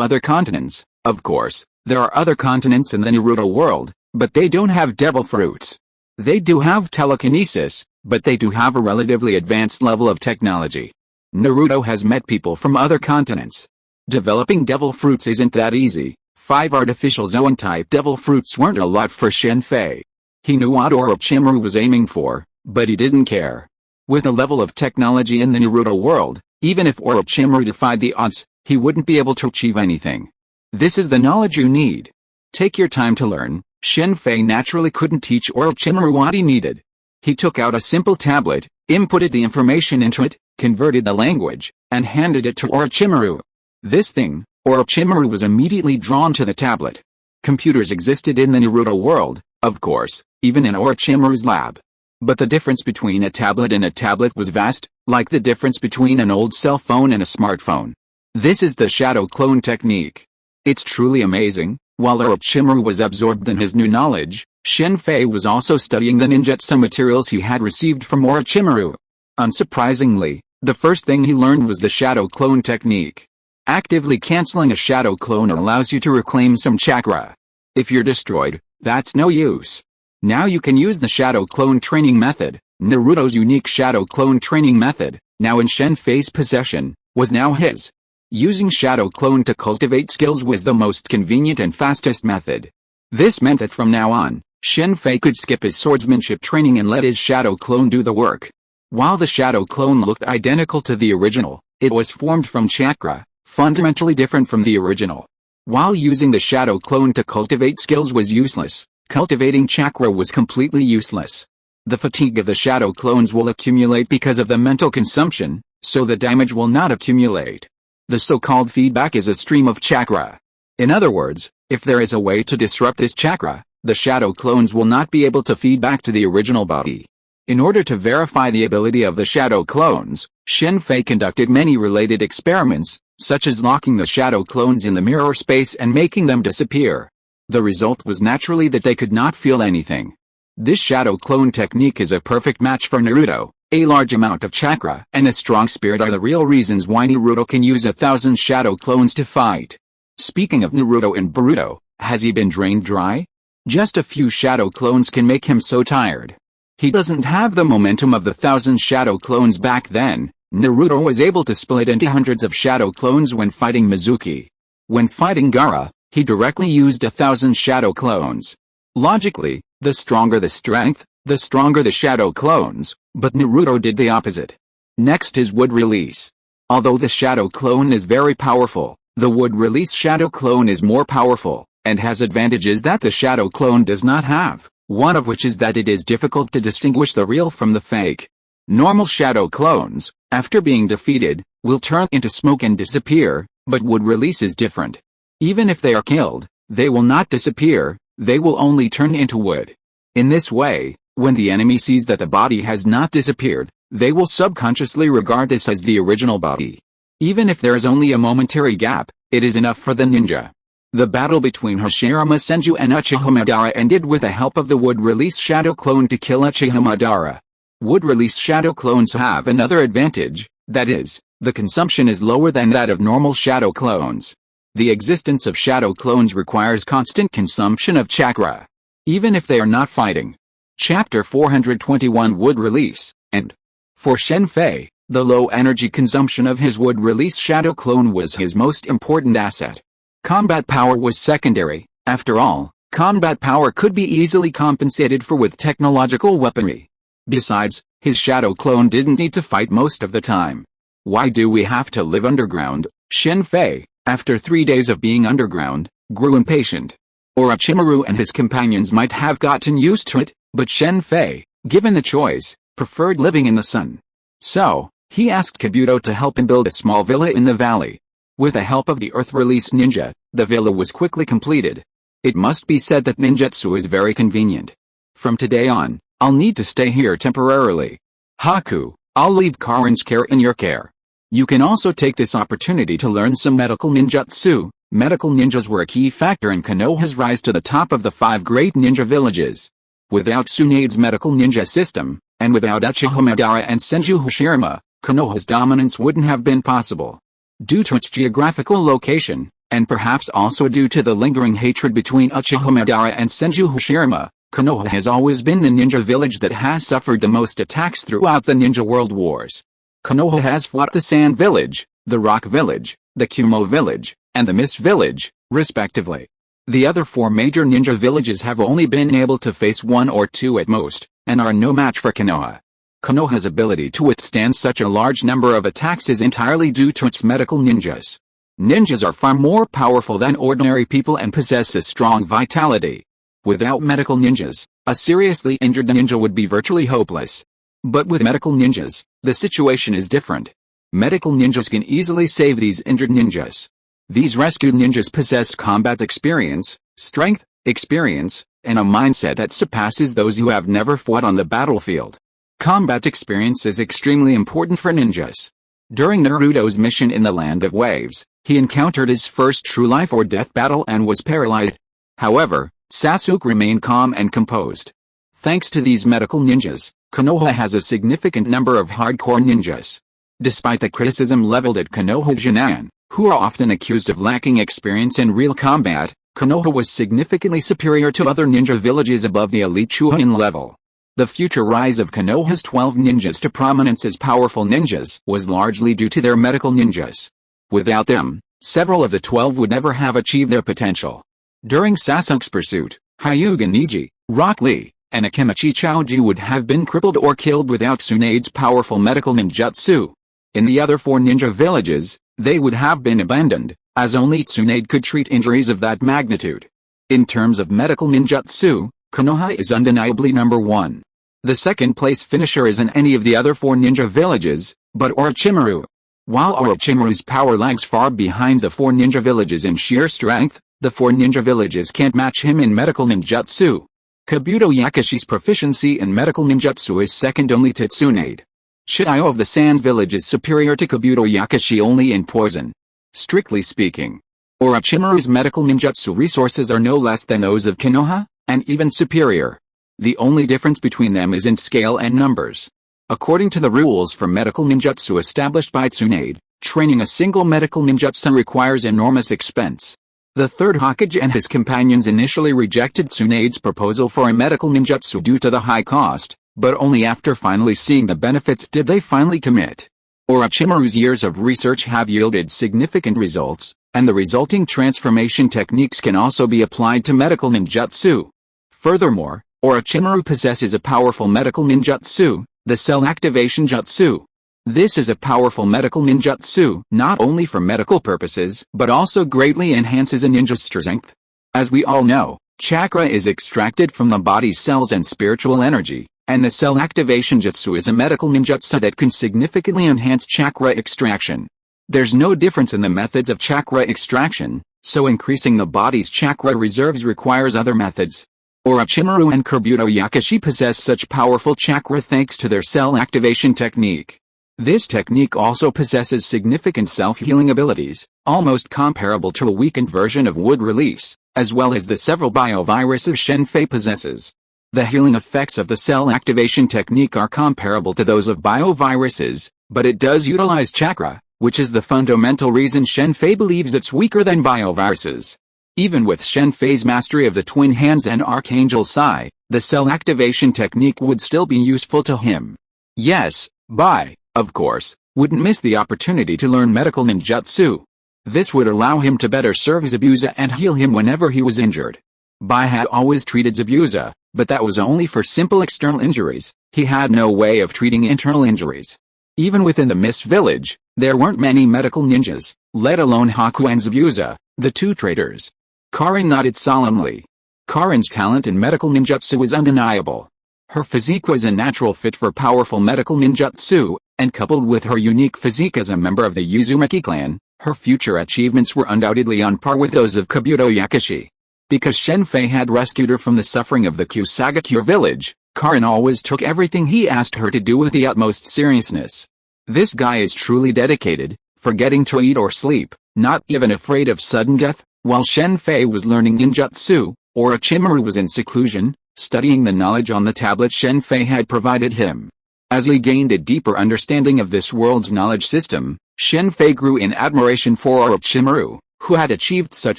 other continents. Of course, there are other continents in the Naruto world, but they don't have devil fruits. They do have telekinesis, but they do have a relatively advanced level of technology. Naruto has met people from other continents. Developing devil fruits isn't that easy. 5 artificial Zoan-type devil fruits weren't a lot for Shen Fei. He knew what Orochimaru was aiming for, but he didn't care. With a level of technology in the Naruto world, even if Orochimaru defied the odds, he wouldn't be able to achieve anything. This is the knowledge you need. Take your time to learn. Shen Fei naturally couldn't teach Orochimaru what he needed. He took out a simple tablet, inputted the information into it, converted the language, and handed it to Orochimaru. This thing, Orochimaru was immediately drawn to the tablet. Computers existed in the Naruto world, of course, even in Orochimaru's lab. But the difference between a tablet and a tablet was vast, like the difference between an old cell phone and a smartphone. This is the shadow clone technique. It's truly amazing. While Orochimaru was absorbed in his new knowledge, Shen Fei was also studying the ninjutsu materials he had received from Orochimaru. Unsurprisingly, the first thing he learned was the shadow clone technique. Actively canceling a shadow clone allows you to reclaim some chakra. If you're destroyed, that's no use. Now you can use the shadow clone training method. Naruto's unique shadow clone training method, now in Shen Fei's possession, was now his. Using shadow clone to cultivate skills was the most convenient and fastest method. This meant that from now on, Shen Fei could skip his swordsmanship training and let his shadow clone do the work. While the shadow clone looked identical to the original, it was formed from chakra, fundamentally different from the original. While using the shadow clone to cultivate skills was useless, cultivating chakra was completely useless. The fatigue of the shadow clones will accumulate because of the mental consumption, so the damage will not accumulate. The so-called feedback is a stream of chakra. In other words, if there is a way to disrupt this chakra, the shadow clones will not be able to feed back to the original body. In order to verify the ability of the shadow clones, Shen Fei conducted many related experiments, such as locking the shadow clones in the mirror space and making them disappear. The result was naturally that they could not feel anything. This shadow clone technique is a perfect match for Naruto. A large amount of chakra and a strong spirit are the real reasons why Naruto can use 1,000 shadow clones to fight. Speaking of Naruto and Boruto, has he been drained dry? Just a few shadow clones can make him so tired. He doesn't have the momentum of the 1,000 shadow clones back then. Naruto was able to split into hundreds of shadow clones when fighting Mizuki. When fighting Gaara, he directly used 1,000 shadow clones. Logically, the stronger the strength, the stronger the shadow clones, but Naruto did the opposite. Next is wood release. Although the shadow clone is very powerful, the wood release shadow clone is more powerful, and has advantages that the shadow clone does not have, one of which is that it is difficult to distinguish the real from the fake. Normal shadow clones, after being defeated, will turn into smoke and disappear, but wood release is different. Even if they are killed, they will not disappear, they will only turn into wood. In this way, when the enemy sees that the body has not disappeared, they will subconsciously regard this as the original body. Even if there is only a momentary gap, it is enough for the ninja. The battle between Hashirama Senju and Uchiha Madara ended with the help of the wood release shadow clone to kill Uchiha Madara. Wood release shadow clones have another advantage, that is, the consumption is lower than that of normal shadow clones. The existence of shadow clones requires constant consumption of chakra, even if they are not fighting. Chapter 421 Wood Release, and for Shen Fei, the low energy consumption of his wood release shadow clone was his most important asset. Combat power was secondary. After all, combat power could be easily compensated for with technological weaponry. Besides, his shadow clone didn't need to fight most of the time. Why do we have to live underground? Shen Fei, after 3 days of being underground, grew impatient. Orochimaru and his companions might have gotten used to it, but Shen Fei, given the choice, preferred living in the sun. So, he asked Kabuto to help him build a small villa in the valley. With the help of the earth-release ninja, the villa was quickly completed. It must be said that ninjutsu is very convenient. From today on, I'll need to stay here temporarily. Haku, I'll leave Karin's care in your care. You can also take this opportunity to learn some medical ninjutsu. Medical ninjas were a key factor in Konoha's rise to the top of the 5 great ninja villages. Without Tsunade's medical ninja system, and without Uchiha Madara and Senju Hashirama, Konoha's dominance wouldn't have been possible. Due to its geographical location, and perhaps also due to the lingering hatred between Uchiha Madara and Senju Hashirama, Konoha has always been the ninja village that has suffered the most attacks throughout the Ninja World Wars. Konoha has fought the Sand Village, the Rock Village, the Kumo Village, and the Mist Village, respectively. The other 4 major ninja villages have only been able to face 1 or 2 at most, and are no match for Konoha. Konoha's ability to withstand such a large number of attacks is entirely due to its medical ninjas. Ninjas are far more powerful than ordinary people and possess a strong vitality. Without medical ninjas, a seriously injured ninja would be virtually hopeless. But with medical ninjas, the situation is different. Medical ninjas can easily save these injured ninjas. These rescued ninjas possess combat experience, strength, experience, and a mindset that surpasses those who have never fought on the battlefield. Combat experience is extremely important for ninjas. During Naruto's mission in the Land of Waves, he encountered his first true life or death battle and was paralyzed. However, Sasuke remained calm and composed. Thanks to these medical ninjas, Konoha has a significant number of hardcore ninjas. Despite the criticism leveled at Konoha's Junin, who are often accused of lacking experience in real combat, Konoha was significantly superior to other ninja villages above the elite Chunin level. The future rise of Konoha's 12 ninjas to prominence as powerful ninjas was largely due to their medical ninjas. Without them, several of the 12 would never have achieved their potential. During Sasuke's pursuit, Hyuga Neji, Rock Lee, and Akimichi Choji would have been crippled or killed without Tsunade's powerful medical ninjutsu. In the other 4 ninja villages, they would have been abandoned, as only Tsunade could treat injuries of that magnitude. In terms of medical ninjutsu, Konoha is undeniably number 1. The second place finisher isn't any of the other 4 ninja villages, but Orochimaru. While Orochimaru's power lags far behind the 4 ninja villages in sheer strength, the 4 ninja villages can't match him in medical ninjutsu. Kabuto Yakashi's proficiency in medical ninjutsu is second only to Tsunade. Shio of the Sands Village is superior to Kabuto Yakashi only in poison. Strictly speaking, Orochimaru's medical ninjutsu resources are no less than those of Konoha, and even superior. The only difference between them is in scale and numbers. According to the rules for medical ninjutsu established by Tsunade, training a single medical ninjutsu requires enormous expense. The third Hokage and his companions initially rejected Tsunade's proposal for a medical ninjutsu due to the high cost, but only after finally seeing the benefits did they finally commit. Orochimaru's years of research have yielded significant results, and the resulting transformation techniques can also be applied to medical ninjutsu. Furthermore, Orochimaru possesses a powerful medical ninjutsu, the cell activation jutsu. This is a powerful medical ninjutsu, not only for medical purposes, but also greatly enhances a ninja's strength. As we all know, chakra is extracted from the body's cells and spiritual energy, and the cell activation jutsu is a medical ninjutsu that can significantly enhance chakra extraction. There's no difference in the methods of chakra extraction, so increasing the body's chakra reserves requires other methods. Orochimaru and Kabuto Yakushi possess such powerful chakra thanks to their cell activation technique. This technique also possesses significant self-healing abilities, almost comparable to a weakened version of wood release, as well as the several bioviruses Shen Fei possesses. The healing effects of the cell activation technique are comparable to those of bioviruses, but it does utilize chakra, which is the fundamental reason Shen Fei believes it's weaker than bioviruses. Even with Shen Fei's mastery of the Twin Hands and Archangel S.H.I.E.L.D, the cell activation technique would still be useful to him. Yes, Bai, of course, wouldn't miss the opportunity to learn medical ninjutsu. This would allow him to better serve Zabuza and heal him whenever he was injured. Bai had always treated Zabuza, but that was only for simple external injuries. He had no way of treating internal injuries. Even within the Mist Village, there weren't many medical ninjas, let alone Haku and Zabuza, the two traitors. Karin nodded solemnly. Karin's talent in medical ninjutsu was undeniable. Her physique was a natural fit for powerful medical ninjutsu, and coupled with her unique physique as a member of the Uzumaki clan, her future achievements were undoubtedly on par with those of Kabuto Yakushi. Because Shen Fei had rescued her from the suffering of the Kusagakure village, Karin always took everything he asked her to do with the utmost seriousness. This guy is truly dedicated, forgetting to eat or sleep, not even afraid of sudden death. While Shen Fei was learning ninjutsu, Orochimaru was in seclusion, studying the knowledge on the tablet Shen Fei had provided him. As he gained a deeper understanding of this world's knowledge system, Shen Fei grew in admiration for Orochimaru, who had achieved such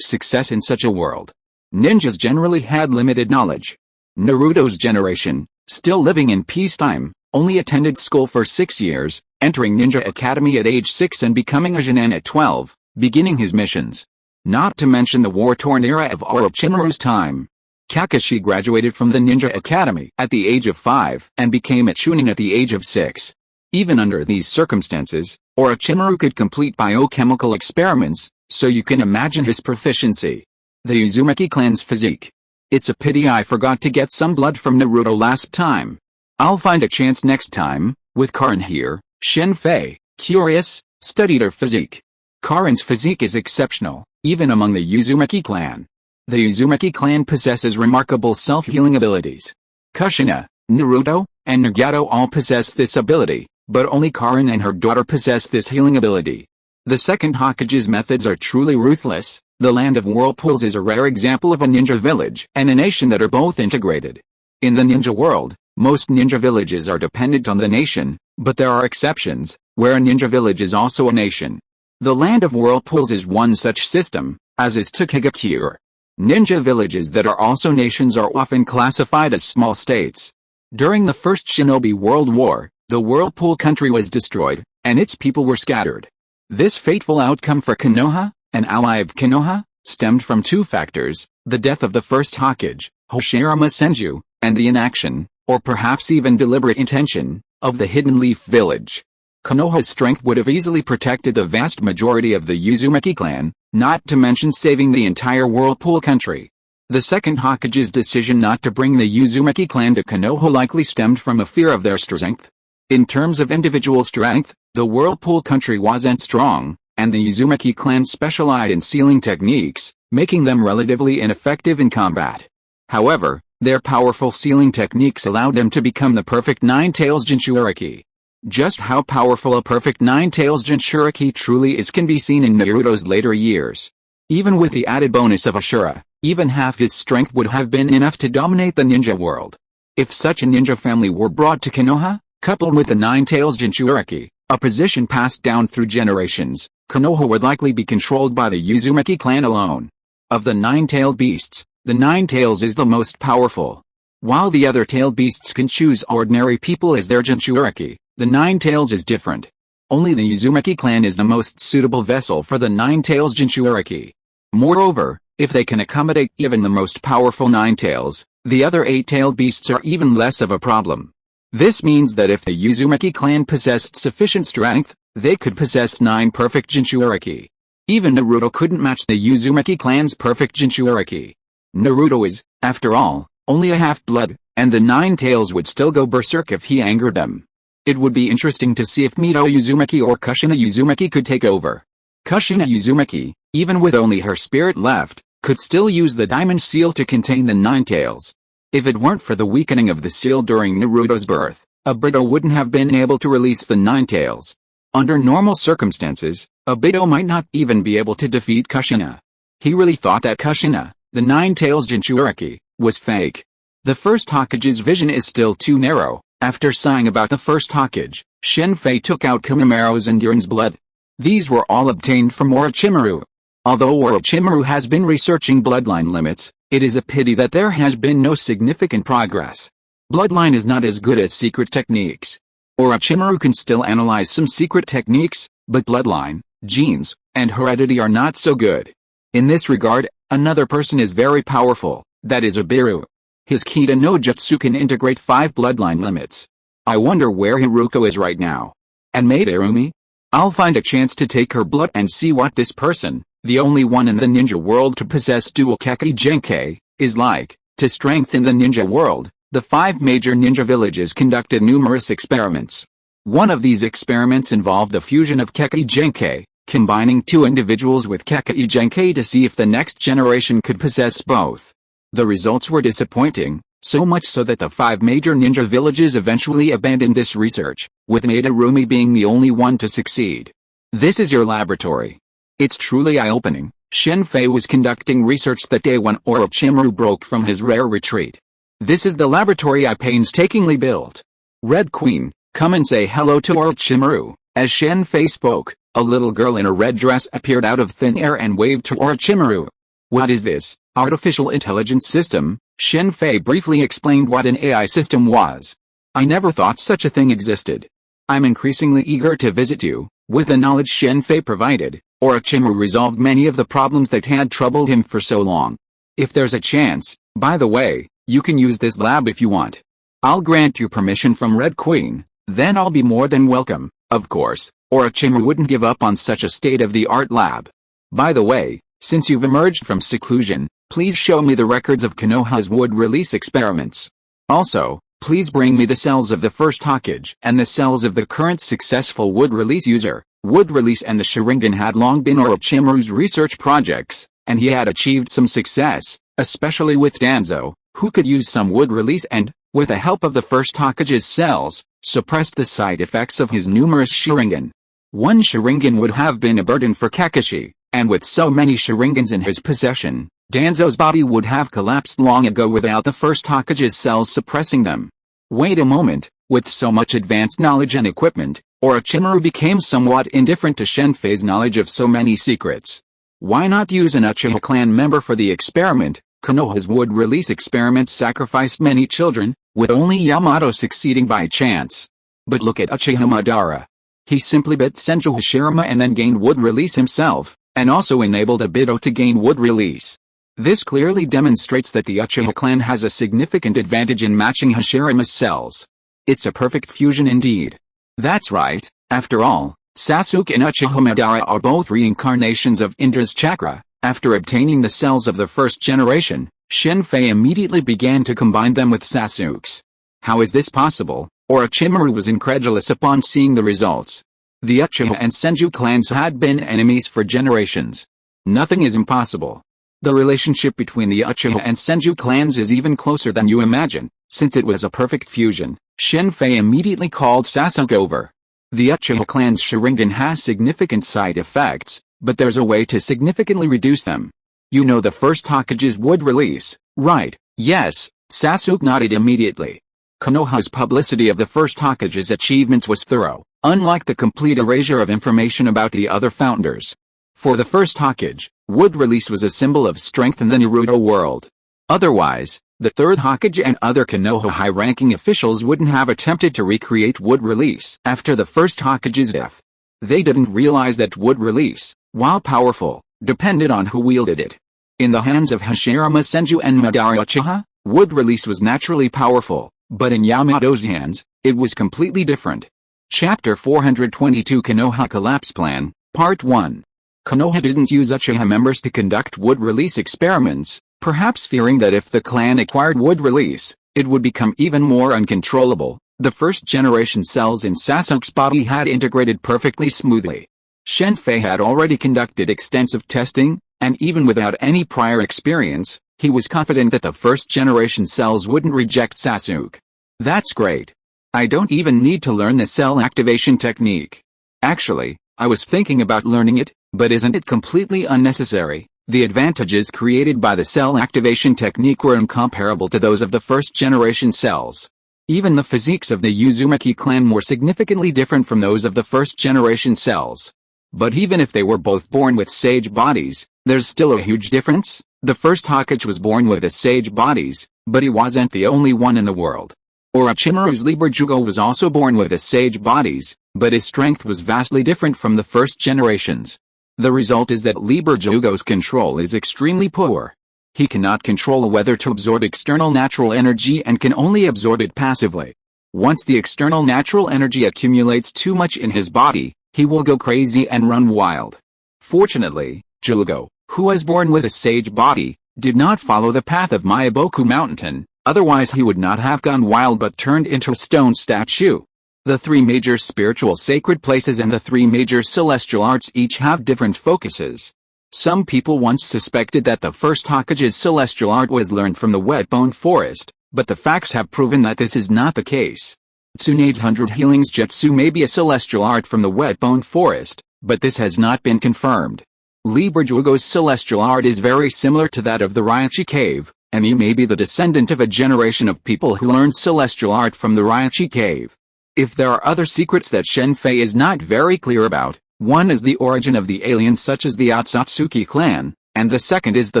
success in such a world. Ninjas generally had limited knowledge. Naruto's generation, still living in peacetime, only attended school for 6 years, entering Ninja Academy at age 6 and becoming a Jonin at 12, beginning his missions. Not to mention the war-torn era of Orochimaru's time. Kakashi graduated from the Ninja Academy at the age of 5 and became a Chunin at the age of 6. Even under these circumstances, Orochimaru could complete biochemical experiments, so you can imagine his proficiency. The Uzumaki clan's physique. It's a pity I forgot to get some blood from Naruto last time. I'll find a chance next time. With Karin here, Shen Fei, curious, studied her physique. Karin's physique is exceptional, even among the Uzumaki clan. The Uzumaki clan possesses remarkable self-healing abilities. Kushina, Naruto, and Nagato all possess this ability, but only Karin and her daughter possess this healing ability. The second Hokage's methods are truly ruthless. The land of whirlpools is a rare example of a ninja village and a nation that are both integrated. In the ninja world, most ninja villages are dependent on the nation, but there are exceptions, where a ninja village is also a nation. The land of whirlpools is one such system, as is Tokigakure. Ninja villages that are also nations are often classified as small states. During the First Shinobi World War, the Whirlpool country was destroyed, and its people were scattered. This fateful outcome for Konoha, an ally of Konoha, stemmed from two factors: the death of the first Hokage, Hoshirama Senju, and the inaction, or perhaps even deliberate intention, of the Hidden Leaf village. Konoha's strength would have easily protected the vast majority of the Uzumaki clan, not to mention saving the entire Whirlpool country. The second Hokage's decision not to bring the Uzumaki clan to Konoha likely stemmed from a fear of their strength. In terms of individual strength, the Whirlpool country wasn't strong, and the Uzumaki clan specialized in sealing techniques, making them relatively ineffective in combat. However, their powerful sealing techniques allowed them to become the perfect Nine-Tails Jinchuriki. Just how powerful a perfect nine-tails Jinchuriki truly is can be seen in Naruto's later years. Even with the added bonus of Ashura, even half his strength would have been enough to dominate the ninja world. If such a ninja family were brought to Konoha, coupled with the nine-tails Jinchuriki, a position passed down through generations, Konoha would likely be controlled by the Uzumaki clan alone. Of the nine-tailed beasts, the nine-tails is the most powerful. While the other tailed beasts can choose ordinary people as their Jinchuriki, the nine-tails is different. Only the Uzumaki clan is the most suitable vessel for the nine-tails Jinchuriki. Moreover, if they can accommodate even the most powerful nine-tails, the other eight-tailed beasts are even less of a problem. This means that if the Uzumaki clan possessed sufficient strength, they could possess 9 perfect Jinchuriki. Even Naruto couldn't match the Uzumaki clan's perfect Jinchuriki. Naruto is, after all, only a half-blood, and the nine-tails would still go berserk if he angered them. It would be interesting to see if Mito Uzumaki or Kushina Uzumaki could take over. Kushina Uzumaki, even with only her spirit left, could still use the diamond seal to contain the nine-tails. If it weren't for the weakening of the seal during Naruto's birth, Obito wouldn't have been able to release the nine-tails. Under normal circumstances, Obito might not even be able to defeat Kushina. He really thought that Kushina, the nine-tails Jinchuriki, was fake. The first Hokage's vision is still too narrow. After sighing about the first Hokage, Shen Fei took out Kamamaro's and Yurin's blood. These were all obtained from Orochimaru. Although Orochimaru has been researching bloodline limits, it is a pity that there has been no significant progress. Bloodline is not as good as secret techniques. Orochimaru can still analyze some secret techniques, but bloodline, genes, and heredity are not so good. In this regard, another person is very powerful, that is Ibiru. His Kita no Jutsu can integrate 5 bloodline limits. I wonder where Haruko is right now. And Madarumi? I'll find a chance to take her blood and see what this person, the only one in the ninja world to possess dual Kekkei Genkai, is like. To strengthen the ninja world, the 5 major ninja villages conducted numerous experiments. One of these experiments involved the fusion of Kekkei Genkai, combining 2 individuals with Kekkei Genkai to see if the next generation could possess both. The results were disappointing, so much so that the 5 major ninja villages eventually abandoned this research, with Madarumi being the only one to succeed. This is your laboratory. It's truly eye-opening. Shen Fei was conducting research that day when Orochimaru broke from his rare retreat. This is the laboratory I painstakingly built. Red Queen, come and say hello to Orochimaru. As Shen Fei spoke, a little girl in a red dress appeared out of thin air and waved to Orochimaru. What is this? Artificial intelligence system? Shen Fei briefly explained what an AI system was. I never thought such a thing existed. I'm increasingly eager to visit you. With the knowledge Shen Fei provided, Orochimaru resolved many of the problems that had troubled him for so long. If there's a chance, by the way, you can use this lab if you want. I'll grant you permission from Red Queen, then I'll be more than welcome. Of course, Orochimaru wouldn't give up on such a state-of-the-art lab. By the way, since you've emerged from seclusion, please show me the records of Konoha's wood release experiments. Also, please bring me the cells of the first Hokage and the cells of the current successful wood release user. Wood release and the Sharingan had long been Orochimaru's research projects, and he had achieved some success, especially with Danzo, who could use some wood release and, with the help of the first Hokage's cells, suppressed the side effects of his numerous Sharingan. One Sharingan would have been a burden for Kakashi, and with so many Sharingans in his possession, Danzo's body would have collapsed long ago without the first Hokage's cells suppressing them. Wait a moment, with so much advanced knowledge and equipment, Orochimaru became somewhat indifferent to Shen Fei's knowledge of so many secrets. Why not use an Uchiha clan member for the experiment? Konoha's wood release experiments sacrificed many children, with only Yamato succeeding by chance. But look at Uchiha Madara. He simply bit Senju Hashirama and then gained wood release himself, and also enabled Obito to gain wood release. This clearly demonstrates that the Uchiha clan has a significant advantage in matching Hashirama's cells. It's a perfect fusion indeed. That's right, after all, Sasuke and Uchiha Madara are both reincarnations of Indra's chakra. After obtaining the cells of the first generation, Shen Fei immediately began to combine them with Sasuke's. How is this possible? Orochimaru was incredulous upon seeing the results. The Uchiha and Senju clans had been enemies for generations. Nothing is impossible. The relationship between the Uchiha and Senju clans is even closer than you imagine. Since it was a perfect fusion, Shen Fei immediately called Sasuke over. The Uchiha clan's Sharingan has significant side effects, but there's a way to significantly reduce them. You know the first Hokage's wood release, right? Yes, Sasuke nodded immediately. Konoha's publicity of the first Hokage's achievements was thorough, unlike the complete erasure of information about the other founders. For the first Hokage, wood release was a symbol of strength in the Naruto world. Otherwise, the third Hokage and other Konoha high-ranking officials wouldn't have attempted to recreate wood release after the first Hokage's death. They didn't realize that wood release, while powerful, depended on who wielded it. In the hands of Hashirama Senju and Madara Uchiha, wood release was naturally powerful, but in Yamato's hands, it was completely different. Chapter 422 Konoha Collapse Plan, Part 1. Konoha didn't use Uchiha members to conduct wood release experiments, perhaps fearing that if the clan acquired wood release, it would become even more uncontrollable. The first-generation cells in Sasuke's body had integrated perfectly smoothly. Shen Fei had already conducted extensive testing, and even without any prior experience, he was confident that the first-generation cells wouldn't reject Sasuke. That's great. I don't even need to learn the cell activation technique. Actually, I was thinking about learning it, but isn't it completely unnecessary? The advantages created by the cell activation technique were incomparable to those of the first-generation cells. Even the physiques of the Uzumaki clan were significantly different from those of the first-generation cells. But even if they were both born with sage bodies, there's still a huge difference. The first Hokage was born with the sage bodies, but he wasn't the only one in the world. Orochimaru's Liber Jugo was also born with the sage bodies, but his strength was vastly different from the first generations. The result is that Liber Jugo's control is extremely poor. He cannot control whether to absorb external natural energy and can only absorb it passively. Once the external natural energy accumulates too much in his body, he will go crazy and run wild. Fortunately, Jugo, who was born with a sage body, did not follow the path of Myaboku Mountain, otherwise he would not have gone wild but turned into a stone statue. The three major spiritual sacred places and the three major celestial arts each have different focuses. Some people once suspected that the first Hokage's celestial art was learned from the Whetbone Forest, but the facts have proven that this is not the case. Tsunade's 100 Healings Jutsu may be a celestial art from the Whetbone Forest, but this has not been confirmed. Liber Jugo's celestial art is very similar to that of the Raichi Cave, and he may be the descendant of a generation of people who learned celestial art from the Raichi Cave. If there are other secrets that Shen Fei is not very clear about, one is the origin of the aliens such as the Otsutsuki clan, and the second is the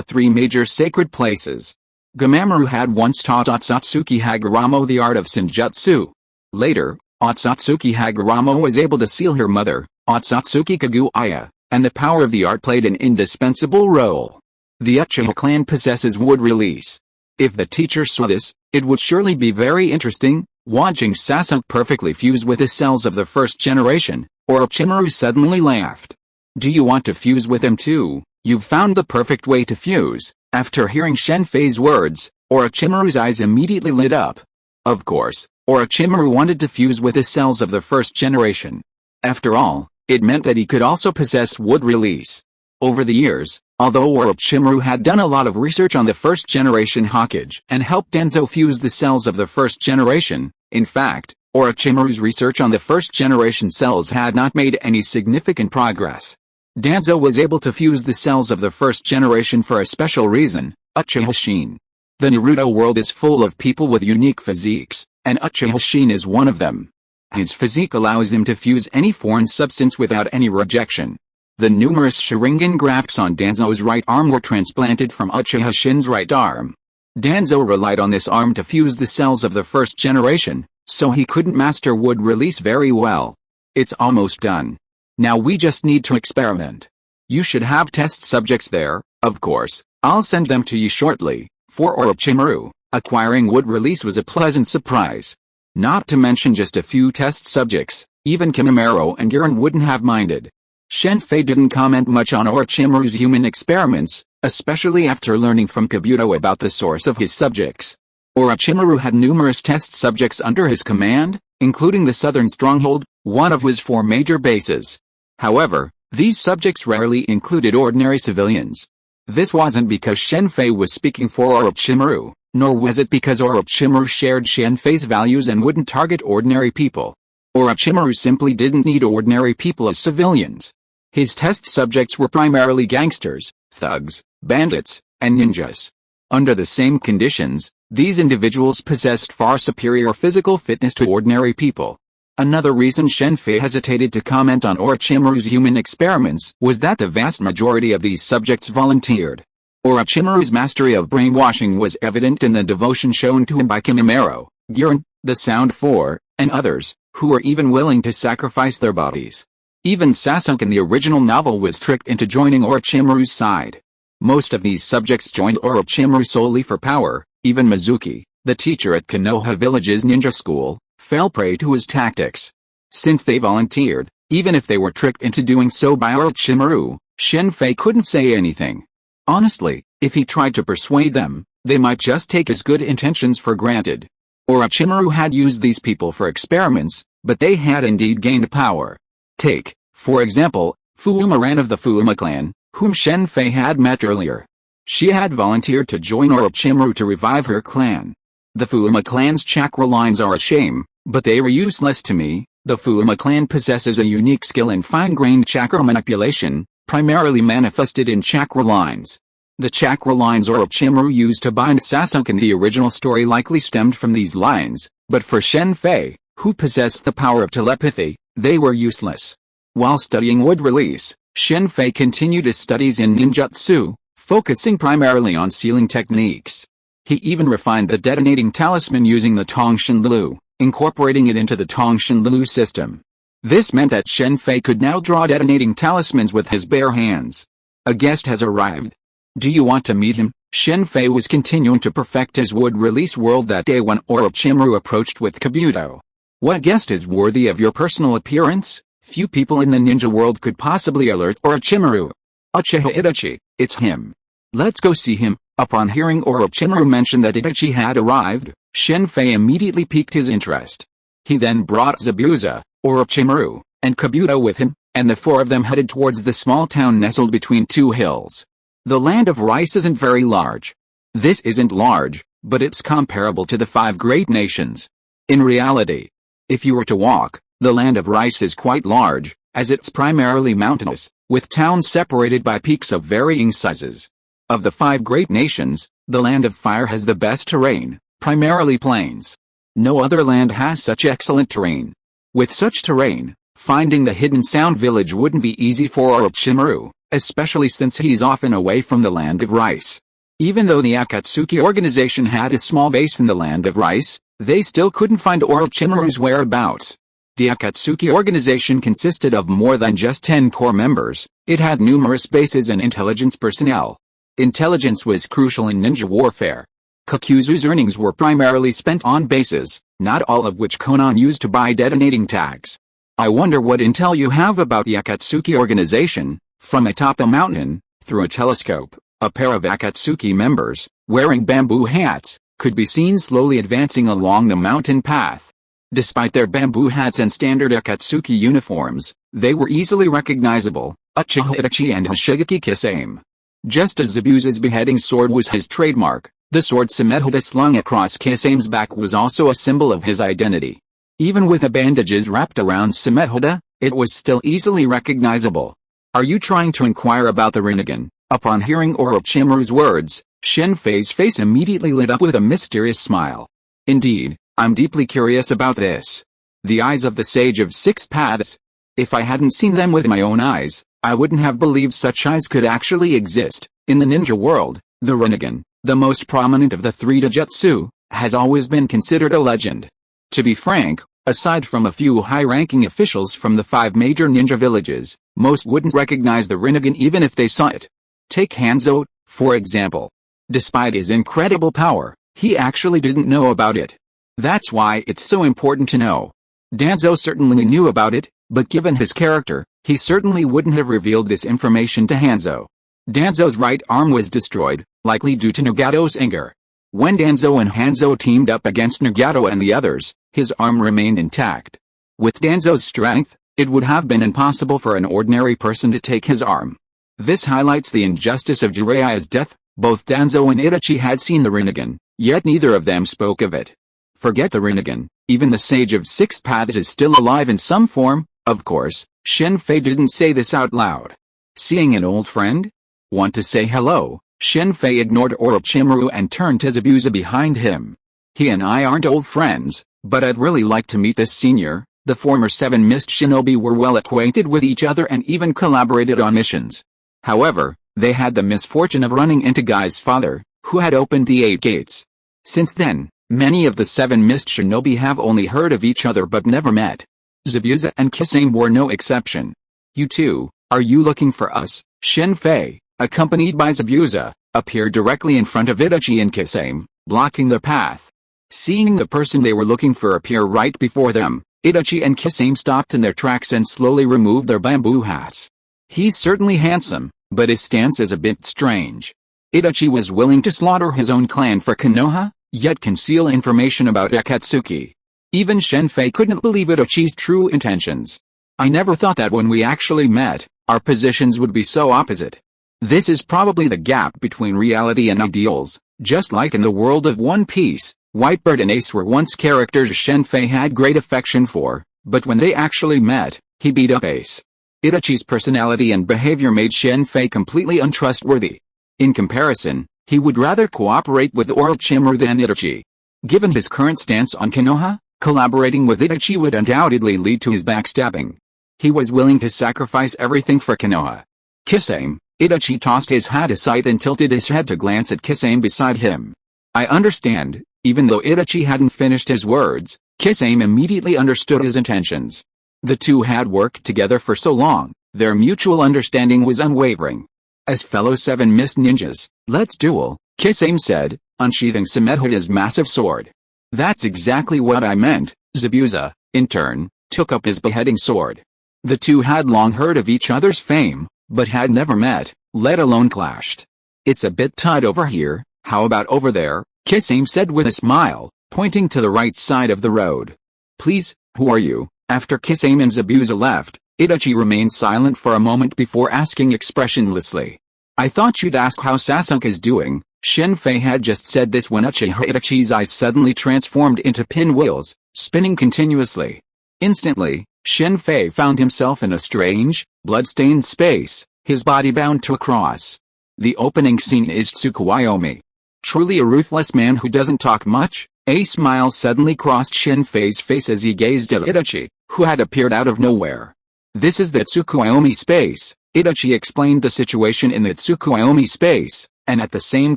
three major sacred places. Gamamaru had once taught Otsutsuki Hagoromo the art of Senjutsu. Later, Otsutsuki Hagoromo was able to seal her mother, Otsutsuki Kaguya, and the power of the art played an indispensable role. The Uchiha clan possesses wood release. If the teacher saw this, it would surely be very interesting, watching Sasuke perfectly fuse with the cells of the first generation. Orochimaru suddenly laughed. Do you want to fuse with him too? You've found the perfect way to fuse. After hearing Shen Fei's words, Orochimaru's eyes immediately lit up. Of course, Orochimaru wanted to fuse with the cells of the first generation. After all, it meant that he could also possess wood release. Over the years, although Orochimaru had done a lot of research on the first generation Hokage and helped Danzo fuse the cells of the first generation, in fact, Orochimaru's research on the first-generation cells had not made any significant progress. Danzo was able to fuse the cells of the first generation for a special reason, Uchiha Shin. The Naruto world is full of people with unique physiques, and Uchiha Shin is one of them. His physique allows him to fuse any foreign substance without any rejection. The numerous Sharingan grafts on Danzo's right arm were transplanted from Uchiha Shin's right arm. Danzo relied on this arm to fuse the cells of the first generation, so he couldn't master wood release very well. It's almost done. Now we just need to experiment. You should have test subjects there, of course. I'll send them to you shortly. For Orochimaru, acquiring wood release was a pleasant surprise. Not to mention just a few test subjects, even Kimimaro and Giran wouldn't have minded. Shen Fei didn't comment much on Orochimaru's human experiments, especially after learning from Kabuto about the source of his subjects. Orochimaru had numerous test subjects under his command, including the southern stronghold, one of his 4 major bases. However, these subjects rarely included ordinary civilians. This wasn't because Shen Fei was speaking for Orochimaru, nor was it because Orochimaru shared Shen Fei's values and wouldn't target ordinary people. Orochimaru simply didn't need ordinary people as civilians. His test subjects were primarily gangsters, thugs, bandits, and ninjas. Under the same conditions, these individuals possessed far superior physical fitness to ordinary people. Another reason Shen Fei hesitated to comment on Orochimaru's human experiments was that the vast majority of these subjects volunteered. Orochimaru's mastery of brainwashing was evident in the devotion shown to him by Kimimaro, Giran, the Sound Four, and others, who were even willing to sacrifice their bodies. Even Sasuke in the original novel was tricked into joining Orochimaru's side. Most of these subjects joined Orochimaru solely for power. Even Mizuki, the teacher at Konoha Village's ninja school, fell prey to his tactics. Since they volunteered, even if they were tricked into doing so by Orochimaru, Shen Fei couldn't say anything. Honestly, if he tried to persuade them, they might just take his good intentions for granted. Orochimaru had used these people for experiments, but they had indeed gained power. Take, for example, Fuma Ran of the Fuma clan, whom Shen Fei had met earlier. She had volunteered to join Orochimaru to revive her clan. The Fuma clan's chakra lines are a shame, but they were useless to me. The Fuma clan possesses a unique skill in fine-grained chakra manipulation, primarily manifested in chakra lines. The chakra lines Orochimaru used to bind Sasuke in the original story likely stemmed from these lines, but for Shen Fei, who possessed the power of telepathy, they were useless. While studying wood release, Shen Fei continued his studies in ninjutsu, focusing primarily on sealing techniques. He even refined the detonating talisman using the Tongshin Lu, incorporating it into the Tongshin Lu system. This meant that Shen Fei could now draw detonating talismans with his bare hands. A guest has arrived. Do you want to meet him? Shen Fei was continuing to perfect his wood release world that day when Orochimaru approached with Kabuto. What guest is worthy of your personal appearance? Few people in the ninja world could possibly alert Orochimaru. Uchiha Itachi, it's him. Let's go see him. Upon hearing Orochimaru mention that Itachi had arrived, Shen Fei immediately piqued his interest. He then brought Zabuza, Orochimaru, and Kabuto with him, and the four of them headed towards the small town nestled between two hills. The land of rice isn't very large. This isn't large, but it's comparable to the 5 great nations. In reality, if you were to walk, the land of rice is quite large, as it's primarily mountainous, with towns separated by peaks of varying sizes. Of the 5 great nations, the land of fire has the best terrain, primarily plains. No other land has such excellent terrain. With such terrain, finding the hidden sound village wouldn't be easy for Orochimaru, especially since he's often away from the land of rice. Even though the Akatsuki organization had a small base in the land of rice, they still couldn't find Orochimaru's whereabouts. The Akatsuki organization consisted of more than just 10 core members. It had numerous bases and intelligence personnel. Intelligence was crucial in ninja warfare. Kakuzu's earnings were primarily spent on bases, not all of which Konan used to buy detonating tags. I wonder what intel you have about the Akatsuki organization. From atop a mountain, through a telescope, a pair of Akatsuki members, wearing bamboo hats, could be seen slowly advancing along the mountain path. Despite their bamboo hats and standard Akatsuki uniforms, they were easily recognizable, Uchiha Itachi and Hoshigaki Kisame. Just as Zabuza's beheading sword was his trademark, the sword Samehoda slung across Kisame's back was also a symbol of his identity. Even with the bandages wrapped around Samehoda, it was still easily recognizable. Are you trying to inquire about the Rinnegan? Upon hearing Orochimaru's words, Shen Fei's face immediately lit up with a mysterious smile. Indeed, I'm deeply curious about this. The eyes of the Sage of 6 Paths. If I hadn't seen them with my own eyes, I wouldn't have believed such eyes could actually exist. In the ninja world, the Rinnegan, the most prominent of the 3 Taijutsu, has always been considered a legend. To be frank, aside from a few high-ranking officials from the 5 major ninja villages, most wouldn't recognize the Rinnegan even if they saw it. Take Hanzo, for example. Despite his incredible power, he actually didn't know about it. That's why it's so important to know. Danzo certainly knew about it, but given his character, he certainly wouldn't have revealed this information to Hanzo. Danzo's right arm was destroyed, likely due to Nagato's anger. When Danzo and Hanzo teamed up against Nagato and the others, his arm remained intact. With Danzo's strength, it would have been impossible for an ordinary person to take his arm. This highlights the injustice of Jiraiya's death. Both Danzo and Itachi had seen the Rinnegan, yet neither of them spoke of it. Forget the Rinnegan, even the Sage of Six Paths is still alive in some form, of course. Shen Fei didn't say this out loud. Seeing an old friend? Want to say hello? Shen Fei ignored Orochimaru and turned to Zabuza behind him. He and I aren't old friends, but I'd really like to meet this senior. The former 7 Mist Shinobi were well acquainted with each other and even collaborated on missions. However, they had the misfortune of running into Guy's father, who had opened the 8 gates. Since then, many of the 7 Mist Shinobi have only heard of each other but never met. Zabuza and Kisame were no exception. You two, are you looking for us? Shen Fei, accompanied by Zabuza, appeared directly in front of Itachi and Kisame, blocking their path. Seeing the person they were looking for appear right before them, Itachi and Kisame stopped in their tracks and slowly removed their bamboo hats. He's certainly handsome, but his stance is a bit strange. Itachi was willing to slaughter his own clan for Konoha, yet conceal information about Akatsuki. Even Shen Fei couldn't believe Itachi's true intentions. I never thought that when we actually met, our positions would be so opposite. This is probably the gap between reality and ideals, just like in the world of One Piece. Whitebird and Ace were once characters Shen Fei had great affection for, but when they actually met, he beat up Ace. Itachi's personality and behavior made Shen Fei completely untrustworthy. In comparison, he would rather cooperate with Orochimaru than Itachi. Given his current stance on Konoha, collaborating with Itachi would undoubtedly lead to his backstabbing. He was willing to sacrifice everything for Konoha. Kisame, Itachi tossed his hat aside and tilted his head to glance at Kisame beside him. I understand. Even though Itachi hadn't finished his words, Kisame immediately understood his intentions. The two had worked together for so long, their mutual understanding was unwavering. As fellow 7 Mist ninjas, let's duel, Kisame said, unsheathing Samedhota's massive sword. That's exactly what I meant. Zabuza, in turn, took up his beheading sword. The two had long heard of each other's fame, but had never met, let alone clashed. It's a bit tight over here, how about over there? Kisame said with a smile, pointing to the right side of the road. Please, who are you? After Kisame and Zabuza left, Itachi remained silent for a moment before asking expressionlessly. I thought you'd ask how Sasuke's doing. Shen Fei had just said this when Itachi's eyes suddenly transformed into pinwheels, spinning continuously. Instantly, Shen Fei found himself in a strange, blood-stained space, his body bound to a cross. The opening scene is Tsukuyomi. Truly a ruthless man who doesn't talk much. A smile suddenly crossed Shen Fei's face as he gazed at Itachi, who had appeared out of nowhere. This is the Tsukuyomi space. Itachi explained the situation in the Tsukuyomi space, and at the same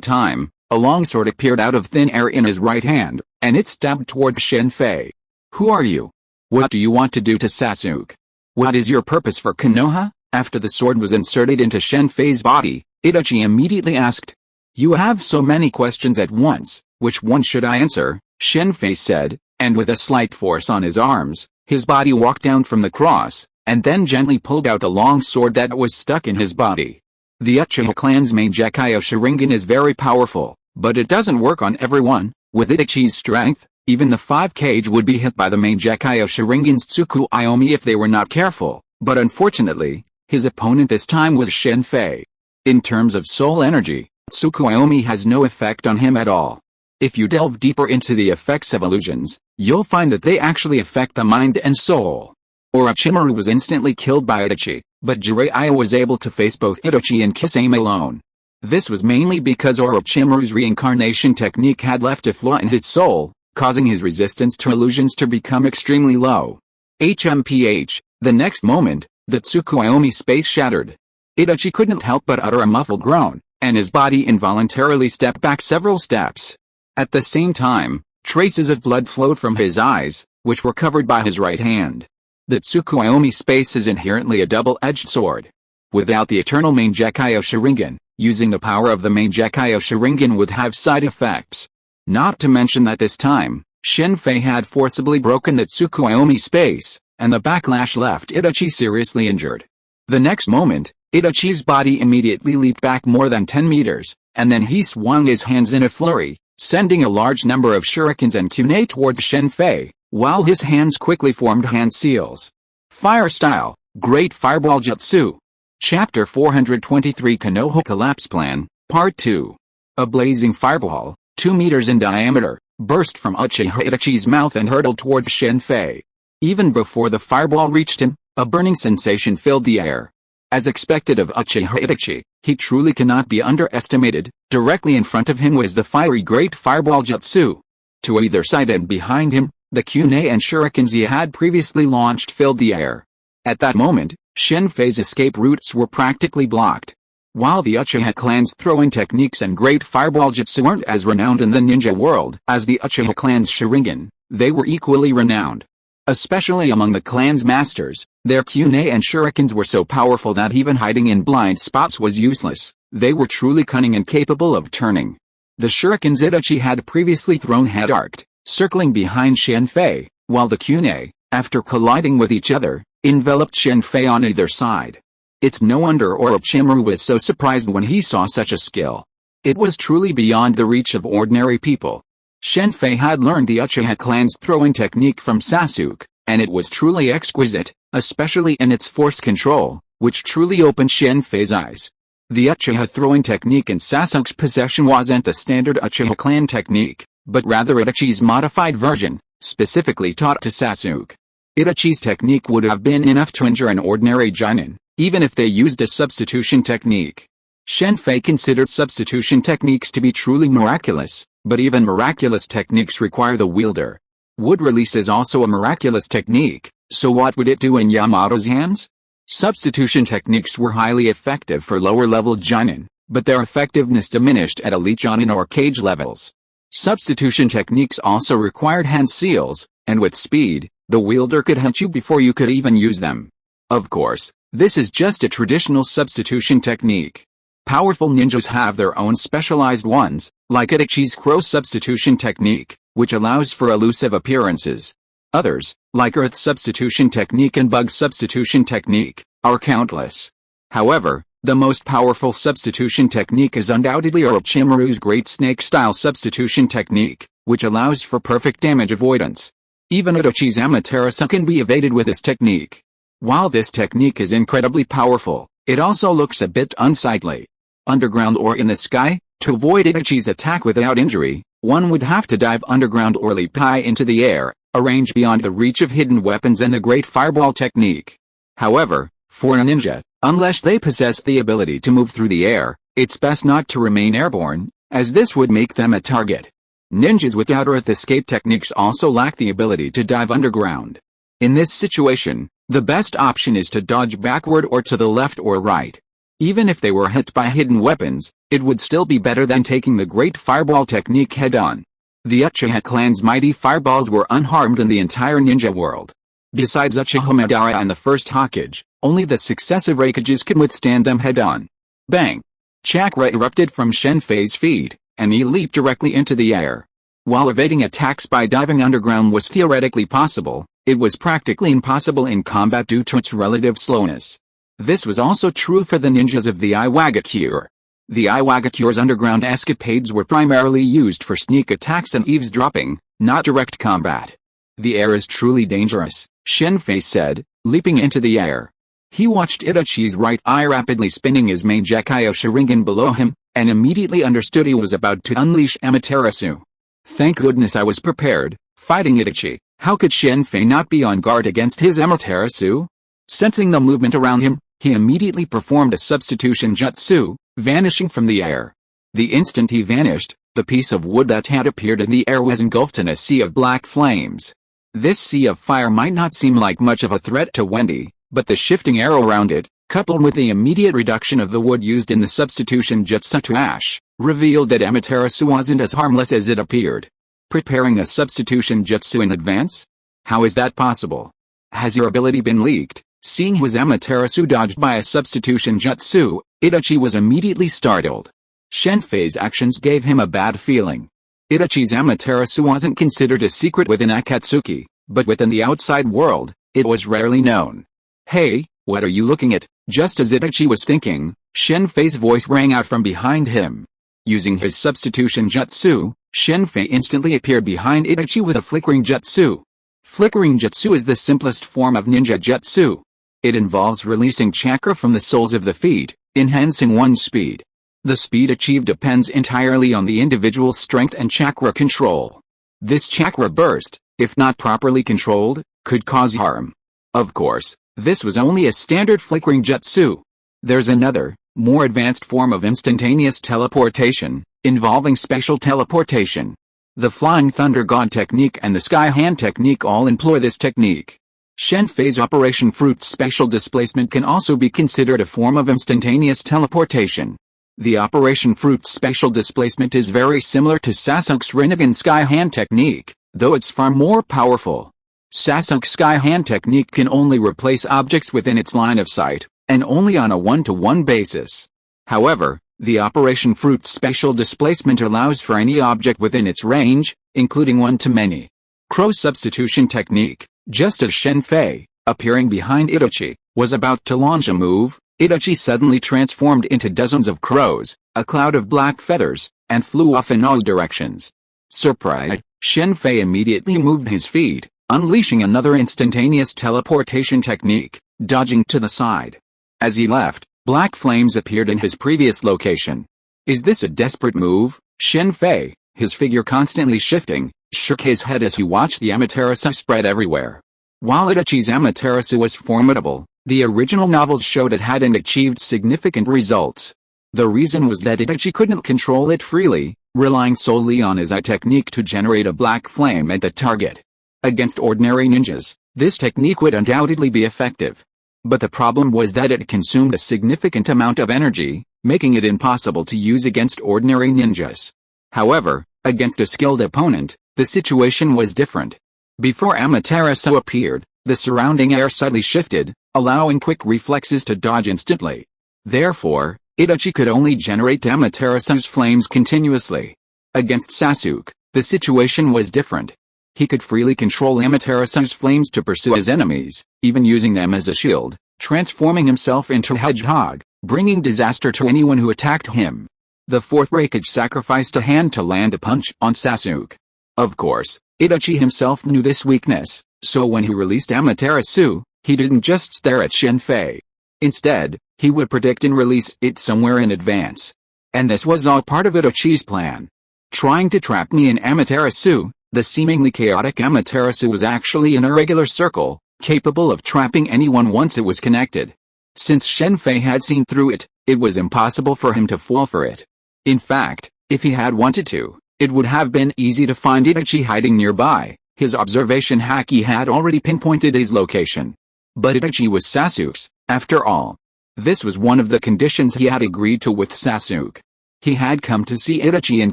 time, a long sword appeared out of thin air in his right hand, and it stabbed towards Shen Fei. Who are you? What do you want to do to Sasuke? What is your purpose for Konoha? After the sword was inserted into Shen Fei's body, Itachi immediately asked. You have so many questions at once, which one should I answer? Shen Fei said, and with a slight force on his arms, his body walked down from the cross, and then gently pulled out the long sword that was stuck in his body. The Uchiha clan's main Mangekyou Sharingan is very powerful, but it doesn't work on everyone. With Itachi's strength, even the 5 would be hit by the main Mangekyou Sharingan's Tsukuyomi if they were not careful, but unfortunately, his opponent this time was Shen Fei. In terms of soul energy, Tsukuyomi has no effect on him at all. If you delve deeper into the effects of illusions, you'll find that they actually affect the mind and soul. Orochimaru was instantly killed by Itachi, but Jiraiya was able to face both Itachi and Kisame alone. This was mainly because Orochimaru's reincarnation technique had left a flaw in his soul, causing his resistance to illusions to become extremely low. HMPH, the next moment, the Tsukuyomi space shattered. Itachi couldn't help but utter a muffled groan, and his body involuntarily stepped back several steps. At the same time, traces of blood flowed from his eyes, which were covered by his right hand. The Tsukuyomi space is inherently a double-edged sword. Without the eternal Mangekyou Sharingan, using the power of the Mangekyou Sharingan would have side effects. Not to mention that this time, Shen Fei had forcibly broken the Tsukuyomi space, and the backlash left Itachi seriously injured. The next moment, Itachi's body immediately leaped back more than 10 meters, and then he swung his hands in a flurry, sending a large number of shurikens and kunai towards Shen Fei, while his hands quickly formed hand seals. Fire Style, Great Fireball Jutsu. Chapter 423 Konoha Collapse Plan, Part 2. A blazing fireball, 2 meters in diameter, burst from Uchiha Itachi's mouth and hurtled towards Shen Fei. Even before the fireball reached him, a burning sensation filled the air. As expected of Uchiha Itachi, he truly cannot be underestimated. Directly in front of him was the fiery great fireball jutsu. To either side and behind him, the kunai and shurikens he had previously launched filled the air. At that moment, Shen Fei's escape routes were practically blocked. While the Uchiha clan's throwing techniques and great fireball jutsu weren't as renowned in the ninja world as the Uchiha clan's Sharingan, they were equally renowned. Especially among the clan's masters, their kunai and shurikens were so powerful that even hiding in blind spots was useless. They were truly cunning and capable of turning. The shurikens Itachi had previously thrown had arced, circling behind Shen Fei, while the kunai, after colliding with each other, enveloped Shen Fei on either side. It's no wonder Orochimaru was so surprised when he saw such a skill. It was truly beyond the reach of ordinary people. Shen Fei had learned the Uchiha clan's throwing technique from Sasuke, and it was truly exquisite, especially in its force control, which truly opened Shen Fei's eyes. The Uchiha throwing technique in Sasuke's possession wasn't the standard Uchiha clan technique, but rather Itachi's modified version, specifically taught to Sasuke. Itachi's technique would have been enough to injure an ordinary Jonin, even if they used a substitution technique. Shen Fei considered substitution techniques to be truly miraculous, but even miraculous techniques require the wielder. Wood release is also a miraculous technique, so what would it do in Yamato's hands? Substitution techniques were highly effective for lower-level Jonin, but their effectiveness diminished at elite Jonin or cage levels. Substitution techniques also required hand seals, and with speed, the wielder could hit you before you could even use them. Of course, this is just a traditional substitution technique. Powerful ninjas have their own specialized ones, like Itachi's crow substitution technique, which allows for elusive appearances. Others, like earth substitution technique and bug substitution technique, are countless. However, the most powerful substitution technique is undoubtedly Orochimaru's great snake-style substitution technique, which allows for perfect damage avoidance. Even Itachi's Amaterasu can be evaded with this technique. While this technique is incredibly powerful, it also looks a bit unsightly. Underground or in the sky, to avoid Itachi's attack without injury, one would have to dive underground or leap high into the air, a range beyond the reach of hidden weapons and the great fireball technique. However, for a ninja, unless they possess the ability to move through the air, it's best not to remain airborne, as this would make them a target. Ninjas without earth escape techniques also lack the ability to dive underground. In this situation, the best option is to dodge backward or to the left or right. Even if they were hit by hidden weapons, it would still be better than taking the great fireball technique head-on. The Uchiha clan's mighty fireballs were unharmed in the entire ninja world. Besides Uchiha Madara and the first Hokage, only the successive Raikages could withstand them head-on. Bang! Chakra erupted from Shen Fei's feet, and he leaped directly into the air. While evading attacks by diving underground was theoretically possible, it was practically impossible in combat due to its relative slowness. This was also true for the ninjas of the Iwagakure. The Iwagakure's underground escapades were primarily used for sneak attacks and eavesdropping, not direct combat. The air is truly dangerous, Shen Fei said, leaping into the air. He watched Itachi's right eye rapidly spinning his main Gekyo Sharingan below him, and immediately understood he was about to unleash Amaterasu. Thank goodness I was prepared. Fighting Itachi, how could Shen Fei not be on guard against his Amaterasu? Sensing the movement around him, he immediately performed a substitution jutsu, vanishing from the air. The instant he vanished, the piece of wood that had appeared in the air was engulfed in a sea of black flames. This sea of fire might not seem like much of a threat to Wendy, but the shifting air around it, coupled with the immediate reduction of the wood used in the substitution jutsu to ash, revealed that Amaterasu wasn't as harmless as it appeared. Preparing a substitution jutsu in advance? How is that possible? Has your ability been leaked? Seeing his Amaterasu dodged by a substitution jutsu, Itachi was immediately startled. Shen Fei's actions gave him a bad feeling. Itachi's Amaterasu wasn't considered a secret within Akatsuki, but within the outside world, it was rarely known. Hey, what are you looking at? Just as Itachi was thinking, Shen Fei's voice rang out from behind him. Using his substitution jutsu, Shen Fei instantly appeared behind Itachi with a flickering jutsu. Flickering jutsu is the simplest form of ninja jutsu. It involves releasing chakra from the soles of the feet, enhancing one's speed. The speed achieved depends entirely on the individual's strength and chakra control. This chakra burst, if not properly controlled, could cause harm. Of course, this was only a standard flickering jutsu. There's another, more advanced form of instantaneous teleportation, involving special teleportation. The Flying Thunder God technique and the Sky Hand technique all employ this technique. Shen Fei's Operation Fruit's special displacement can also be considered a form of instantaneous teleportation. The Operation Fruit's special displacement is very similar to Sasuke's Rinnegan Sky Hand technique, though it's far more powerful. Sasuke's Sky Hand technique can only replace objects within its line of sight, and only on a one-to-one basis. However, the Operation Fruit's special displacement allows for any object within its range, including one-to-many. Crow substitution technique. Just as Shen Fei, appearing behind Itachi, was about to launch a move, Itachi suddenly transformed into dozens of crows, a cloud of black feathers, and flew off in all directions. Surprised, Shen Fei immediately moved his feet, unleashing another instantaneous teleportation technique, dodging to the side. As he left, black flames appeared in his previous location. Is this a desperate move? Shen Fei, his figure constantly shifting, shook his head as he watched the Amaterasu spread everywhere. While Itachi's Amaterasu was formidable, the original novels showed it hadn't achieved significant results. The reason was that Itachi couldn't control it freely, relying solely on his eye technique to generate a black flame at the target. Against ordinary ninjas, this technique would undoubtedly be effective. But the problem was that it consumed a significant amount of energy, making it impossible to use against ordinary ninjas. However, against a skilled opponent, the situation was different. Before Amaterasu appeared, the surrounding air suddenly shifted, allowing quick reflexes to dodge instantly. Therefore, Itachi could only generate Amaterasu's flames continuously. Against Sasuke, the situation was different. He could freely control Amaterasu's flames to pursue his enemies, even using them as a shield, transforming himself into a hedgehog, bringing disaster to anyone who attacked him. The fourth breakage sacrificed a hand to land a punch on Sasuke. Of course, Itachi himself knew this weakness, so when he released Amaterasu, he didn't just stare at Shen Fei. Instead, he would predict and release it somewhere in advance. And this was all part of Itachi's plan. Trying to trap me in Amaterasu, the seemingly chaotic Amaterasu was actually an irregular circle, capable of trapping anyone once it was connected. Since Shen Fei had seen through it, it was impossible for him to fall for it. In fact, if he had wanted to, it would have been easy to find Itachi hiding nearby. His observation haki had already pinpointed his location. But Itachi was Sasuke's, after all. This was one of the conditions he had agreed to with Sasuke. He had come to see Itachi and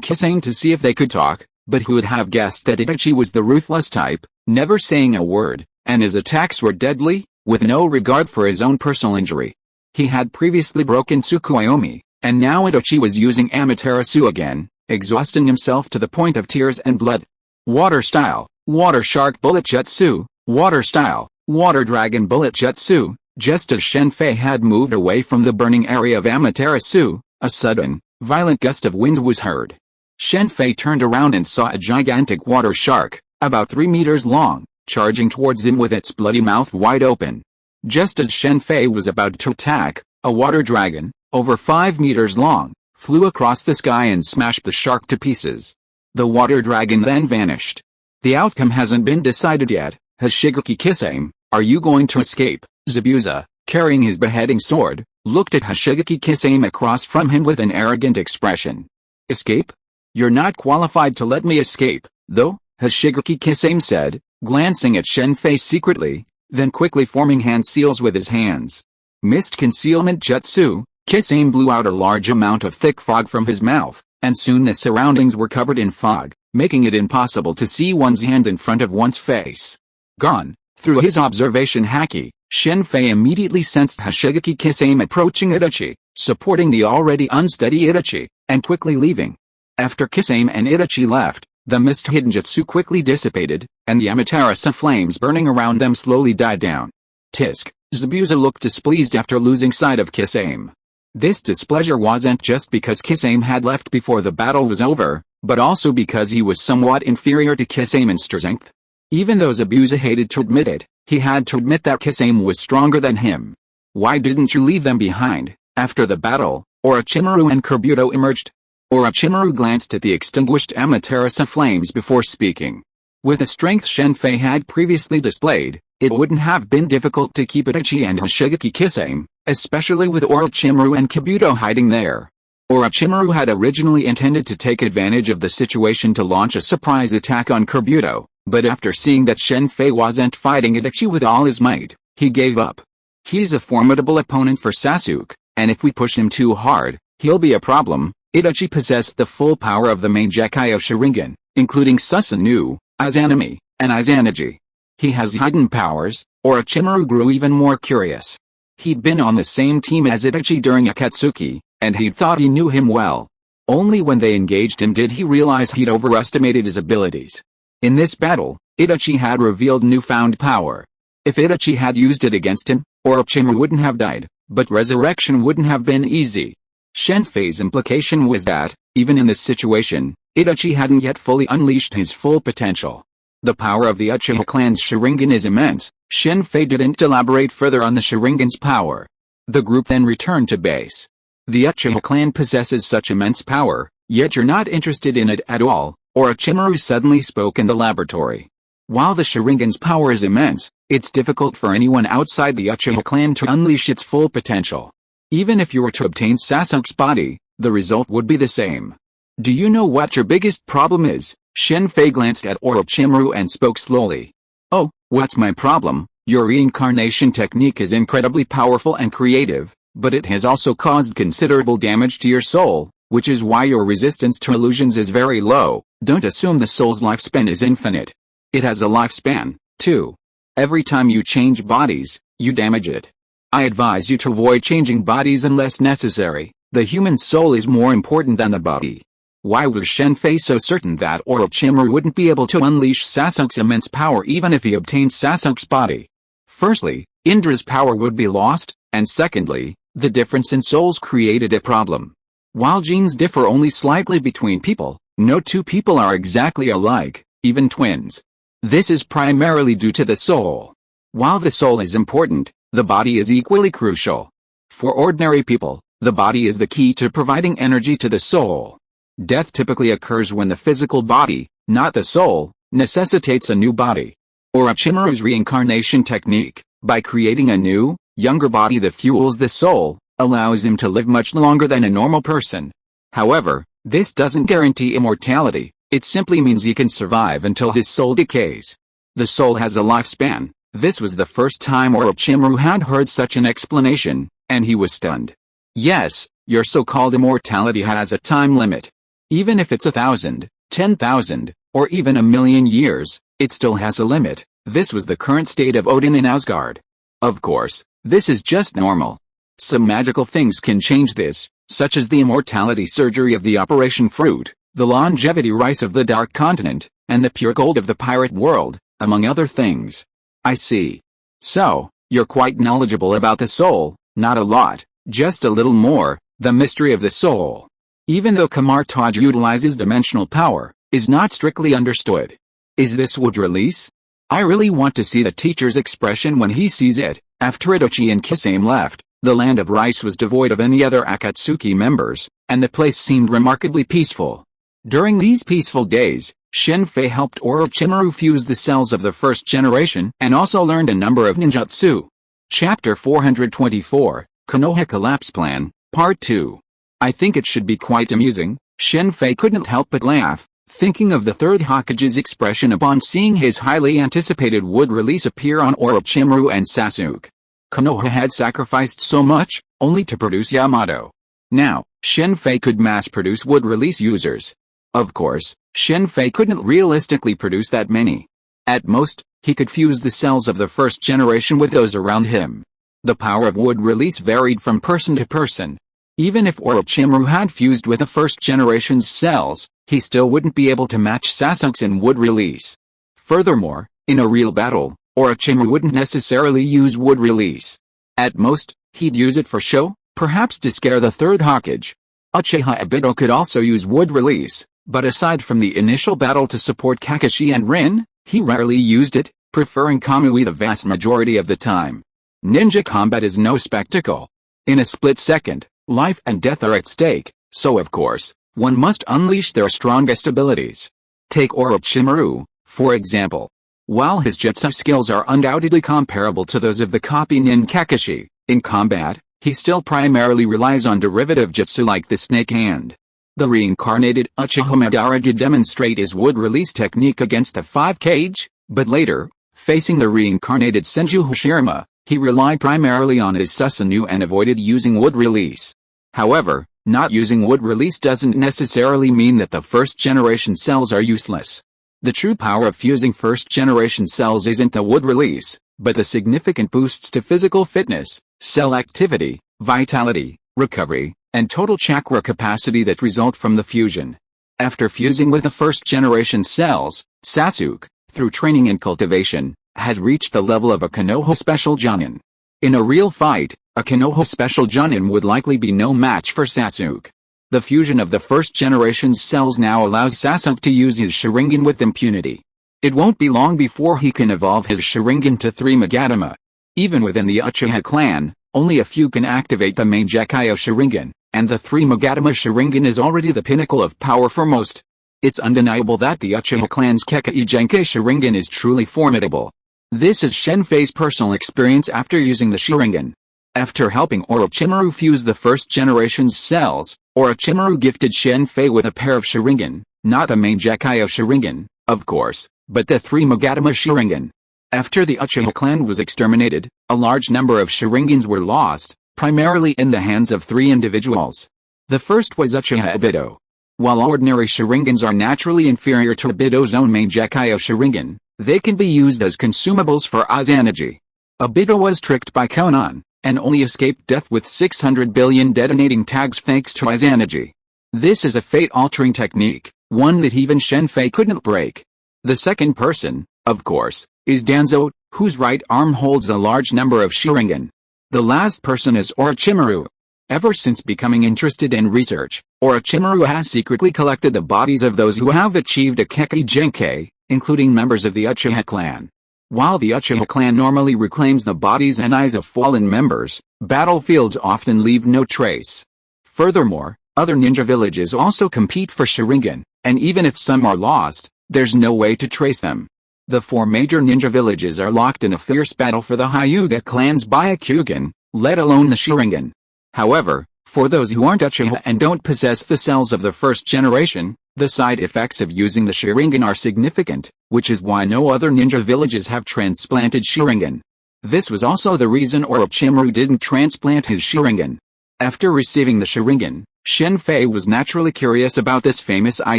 Kisame to see if they could talk, but who would have guessed that Itachi was the ruthless type, never saying a word, and his attacks were deadly, with no regard for his own personal injury. He had previously broken Tsukuyomi, and now Itachi was using Amaterasu again, exhausting himself to the point of tears and blood. Water style, water shark bullet jutsu, water style, water dragon bullet jutsu. Just as Shen Fei had moved away from the burning area of Amaterasu, a sudden, violent gust of wind was heard. Shen Fei turned around and saw a gigantic water shark, about 3 meters long, charging towards him with its bloody mouth wide open. Just as Shen Fei was about to attack, a water dragon, over 5 meters long, flew across the sky and smashed the shark to pieces. The water dragon then vanished. The outcome hasn't been decided yet. Hashigaki Kisame, are you going to escape? Zabuza, carrying his beheading sword, looked at Hashigaki Kisame across from him with an arrogant expression. Escape? You're not qualified to let me escape, though, Hashigaki Kisame said, glancing at Shen Fei secretly, then quickly forming hand seals with his hands. Mist concealment jutsu, Kisame blew out a large amount of thick fog from his mouth, and soon the surroundings were covered in fog, making it impossible to see one's hand in front of one's face. Gone. Through his observation haki, Shen Fei immediately sensed Hashigaki Kisame approaching Itachi, supporting the already unsteady Itachi, and quickly leaving. After Kisame and Itachi left, the mist hidden jutsu quickly dissipated, and the Amaterasu flames burning around them slowly died down. Tisk, Zabuza looked displeased after losing sight of Kisame. This displeasure wasn't just because Kisame had left before the battle was over, but also because he was somewhat inferior to Kisame in strength. Even though Zabuza hated to admit it, he had to admit that Kisame was stronger than him. Why didn't you leave them behind, after the battle, or Orochimaru and Kabuto emerged? Orochimaru glanced at the extinguished Amaterasu flames before speaking. With the strength Shen Fei had previously displayed, it wouldn't have been difficult to keep Itachi and Hoshigaki Kisame, especially with Orochimaru and Kabuto hiding there. Orochimaru had originally intended to take advantage of the situation to launch a surprise attack on Kabuto, but after seeing that Shen Fei wasn't fighting Itachi with all his might, he gave up. He's a formidable opponent for Sasuke, and if we push him too hard, he'll be a problem. Itachi possessed the full power of the main Gekkai Sharingan, including Susanoo, Izanami, and Izanagi. He has hidden powers. Orochimaru grew even more curious. He'd been on the same team as Itachi during Akatsuki, and he'd thought he knew him well. Only when they engaged him did he realize he'd overestimated his abilities. In this battle, Itachi had revealed newfound power. If Itachi had used it against him, Orochimaru wouldn't have died, but resurrection wouldn't have been easy. Shen Fei's implication was that, even in this situation, Itachi hadn't yet fully unleashed his full potential. The power of the Uchiha clan's Sharingan is immense. Shen Fei didn't elaborate further on the Sharingan's power. The group then returned to base. The Uchiha clan possesses such immense power, yet you're not interested in it at all, Orochimaru suddenly spoke in the laboratory. While the Sharingan's power is immense, it's difficult for anyone outside the Uchiha clan to unleash its full potential. Even if you were to obtain Sasuke's body, the result would be the same. Do you know what your biggest problem is? Shen Fei glanced at Orochimaru and spoke slowly. Oh, what's my problem? Your reincarnation technique is incredibly powerful and creative, but it has also caused considerable damage to your soul, which is why your resistance to illusions is very low. Don't assume the soul's lifespan is infinite. It has a lifespan, too. Every time you change bodies, you damage it. I advise you to avoid changing bodies unless necessary. The human soul is more important than the body. Why was Shen Fei so certain that Orochimaru wouldn't be able to unleash Sasuke's immense power even if he obtained Sasuke's body? Firstly, Indra's power would be lost, and secondly, the difference in souls created a problem. While genes differ only slightly between people, no two people are exactly alike, even twins. This is primarily due to the soul. While the soul is important, the body is equally crucial. For ordinary people, the body is the key to providing energy to the soul. Death typically occurs when the physical body, not the soul, necessitates a new body. Orochimaru's reincarnation technique, by creating a new, younger body that fuels the soul, allows him to live much longer than a normal person. However, this doesn't guarantee immortality, it simply means he can survive until his soul decays. The soul has a lifespan. This was the first time Orochimaru had heard such an explanation, and he was stunned. Yes, your so-called immortality has a time limit. Even if it's 1,000, 10,000, or even 1,000,000 years, it still has a limit. This was the current state of Odin in Asgard. Of course, this is just normal. Some magical things can change this, such as the immortality surgery of the Operation Fruit, the longevity rice of the Dark Continent, and the pure gold of the pirate world, among other things. I see. So, you're quite knowledgeable about the soul. Not a lot, just a little more. The mystery of the soul, even though Kamar-Taj utilizes dimensional power, is not strictly understood. Is this wood release? I really want to see the teacher's expression when he sees it. After Itachi and Kisame left, the land of rice was devoid of any other Akatsuki members, and the place seemed remarkably peaceful. During these peaceful days, Shen Fei helped Orochimaru fuse the cells of the first generation and also learned a number of ninjutsu. Chapter 424, Konoha Collapse Plan, Part 2. I think it should be quite amusing. Shen Fei couldn't help but laugh, thinking of the third Hokage's expression upon seeing his highly anticipated wood release appear on Orochimaru and Sasuke. Konoha had sacrificed so much, only to produce Yamato. Now, Shen Fei could mass-produce wood release users. Of course, Shen Fei couldn't realistically produce that many. At most, he could fuse the cells of the first generation with those around him. The power of wood release varied from person to person. Even if Orochimaru had fused with the first generation's cells, he still wouldn't be able to match Sasuke's in wood release. Furthermore, in a real battle, Orochimaru wouldn't necessarily use wood release. At most, he'd use it for show, perhaps to scare the third Hokage. Uchiha Obito could also use wood release, but aside from the initial battle to support Kakashi and Rin, he rarely used it, preferring Kamui the vast majority of the time. Ninja combat is no spectacle. In a split second, life and death are at stake, so of course, one must unleash their strongest abilities. Take Orochimaru, for example. While his jutsu skills are undoubtedly comparable to those of the copy nin Kakashi, in combat, he still primarily relies on derivative jutsu like the snake hand. The reincarnated Uchiha Madara could demonstrate his wood release technique against the 5 Kage, but later, facing the reincarnated Senju Hashirama, he relied primarily on his Susanoo and avoided using wood release. However, not using wood release doesn't necessarily mean that the first-generation cells are useless. The true power of fusing first-generation cells isn't the wood release, but the significant boosts to physical fitness, cell activity, vitality, recovery, and total chakra capacity that result from the fusion. After fusing with the first-generation cells, Sasuke, through training and cultivation, has reached the level of a Konoha Special Jonin. In a real fight, a Konoha Special Jonin would likely be no match for Sasuke. The fusion of the first-generation's cells now allows Sasuke to use his Sharingan with impunity. It won't be long before he can evolve his Sharingan to 3 Magatama. Even within the Uchiha clan, only a few can activate the main Gekkai Sharingan, and the 3 Magatama Sharingan is already the pinnacle of power for most. It's undeniable that the Uchiha clan's Kekkai Genkai Sharingan is truly formidable. This is Shen Fei's personal experience after using the Sharingan. After helping Orochimaru fuse the first-generation's cells, Orochimaru gifted Shen Fei with a pair of Sharingan, not the main Gekkai Sharingan, of course, but the 3 Magatama Sharingan. After the Uchiha clan was exterminated, a large number of Sharingans were lost, primarily in the hands of 3 individuals. The first was Uchiha Obito. While ordinary Sharingans are naturally inferior to Obito's own main Gekkai Sharingan, they can be used as consumables for Izanagi. Obito was tricked by Konan, and only escaped death with 600 billion detonating tags thanks to Izanagi. This is a fate-altering technique, one that even Shen Fei couldn't break. The second person, of course, is Danzo, whose right arm holds a large number of Sharingan. The last person is Orochimaru. Ever since becoming interested in research, Orochimaru has secretly collected the bodies of those who have achieved a Kekkai Genkai, including members of the Uchiha clan. While the Uchiha clan normally reclaims the bodies and eyes of fallen members, battlefields often leave no trace. Furthermore, other ninja villages also compete for Sharingan, and even if some are lost, there's no way to trace them. The 4 major ninja villages are locked in a fierce battle for the Hyuga clan's Byakugan, let alone the Sharingan. However, for those who aren't Uchiha and don't possess the cells of the first generation, the side effects of using the Sharingan are significant, which is why no other ninja villages have transplanted Sharingan. This was also the reason Orochimaru didn't transplant his Sharingan. After receiving the Sharingan, Shen Fei was naturally curious about this famous eye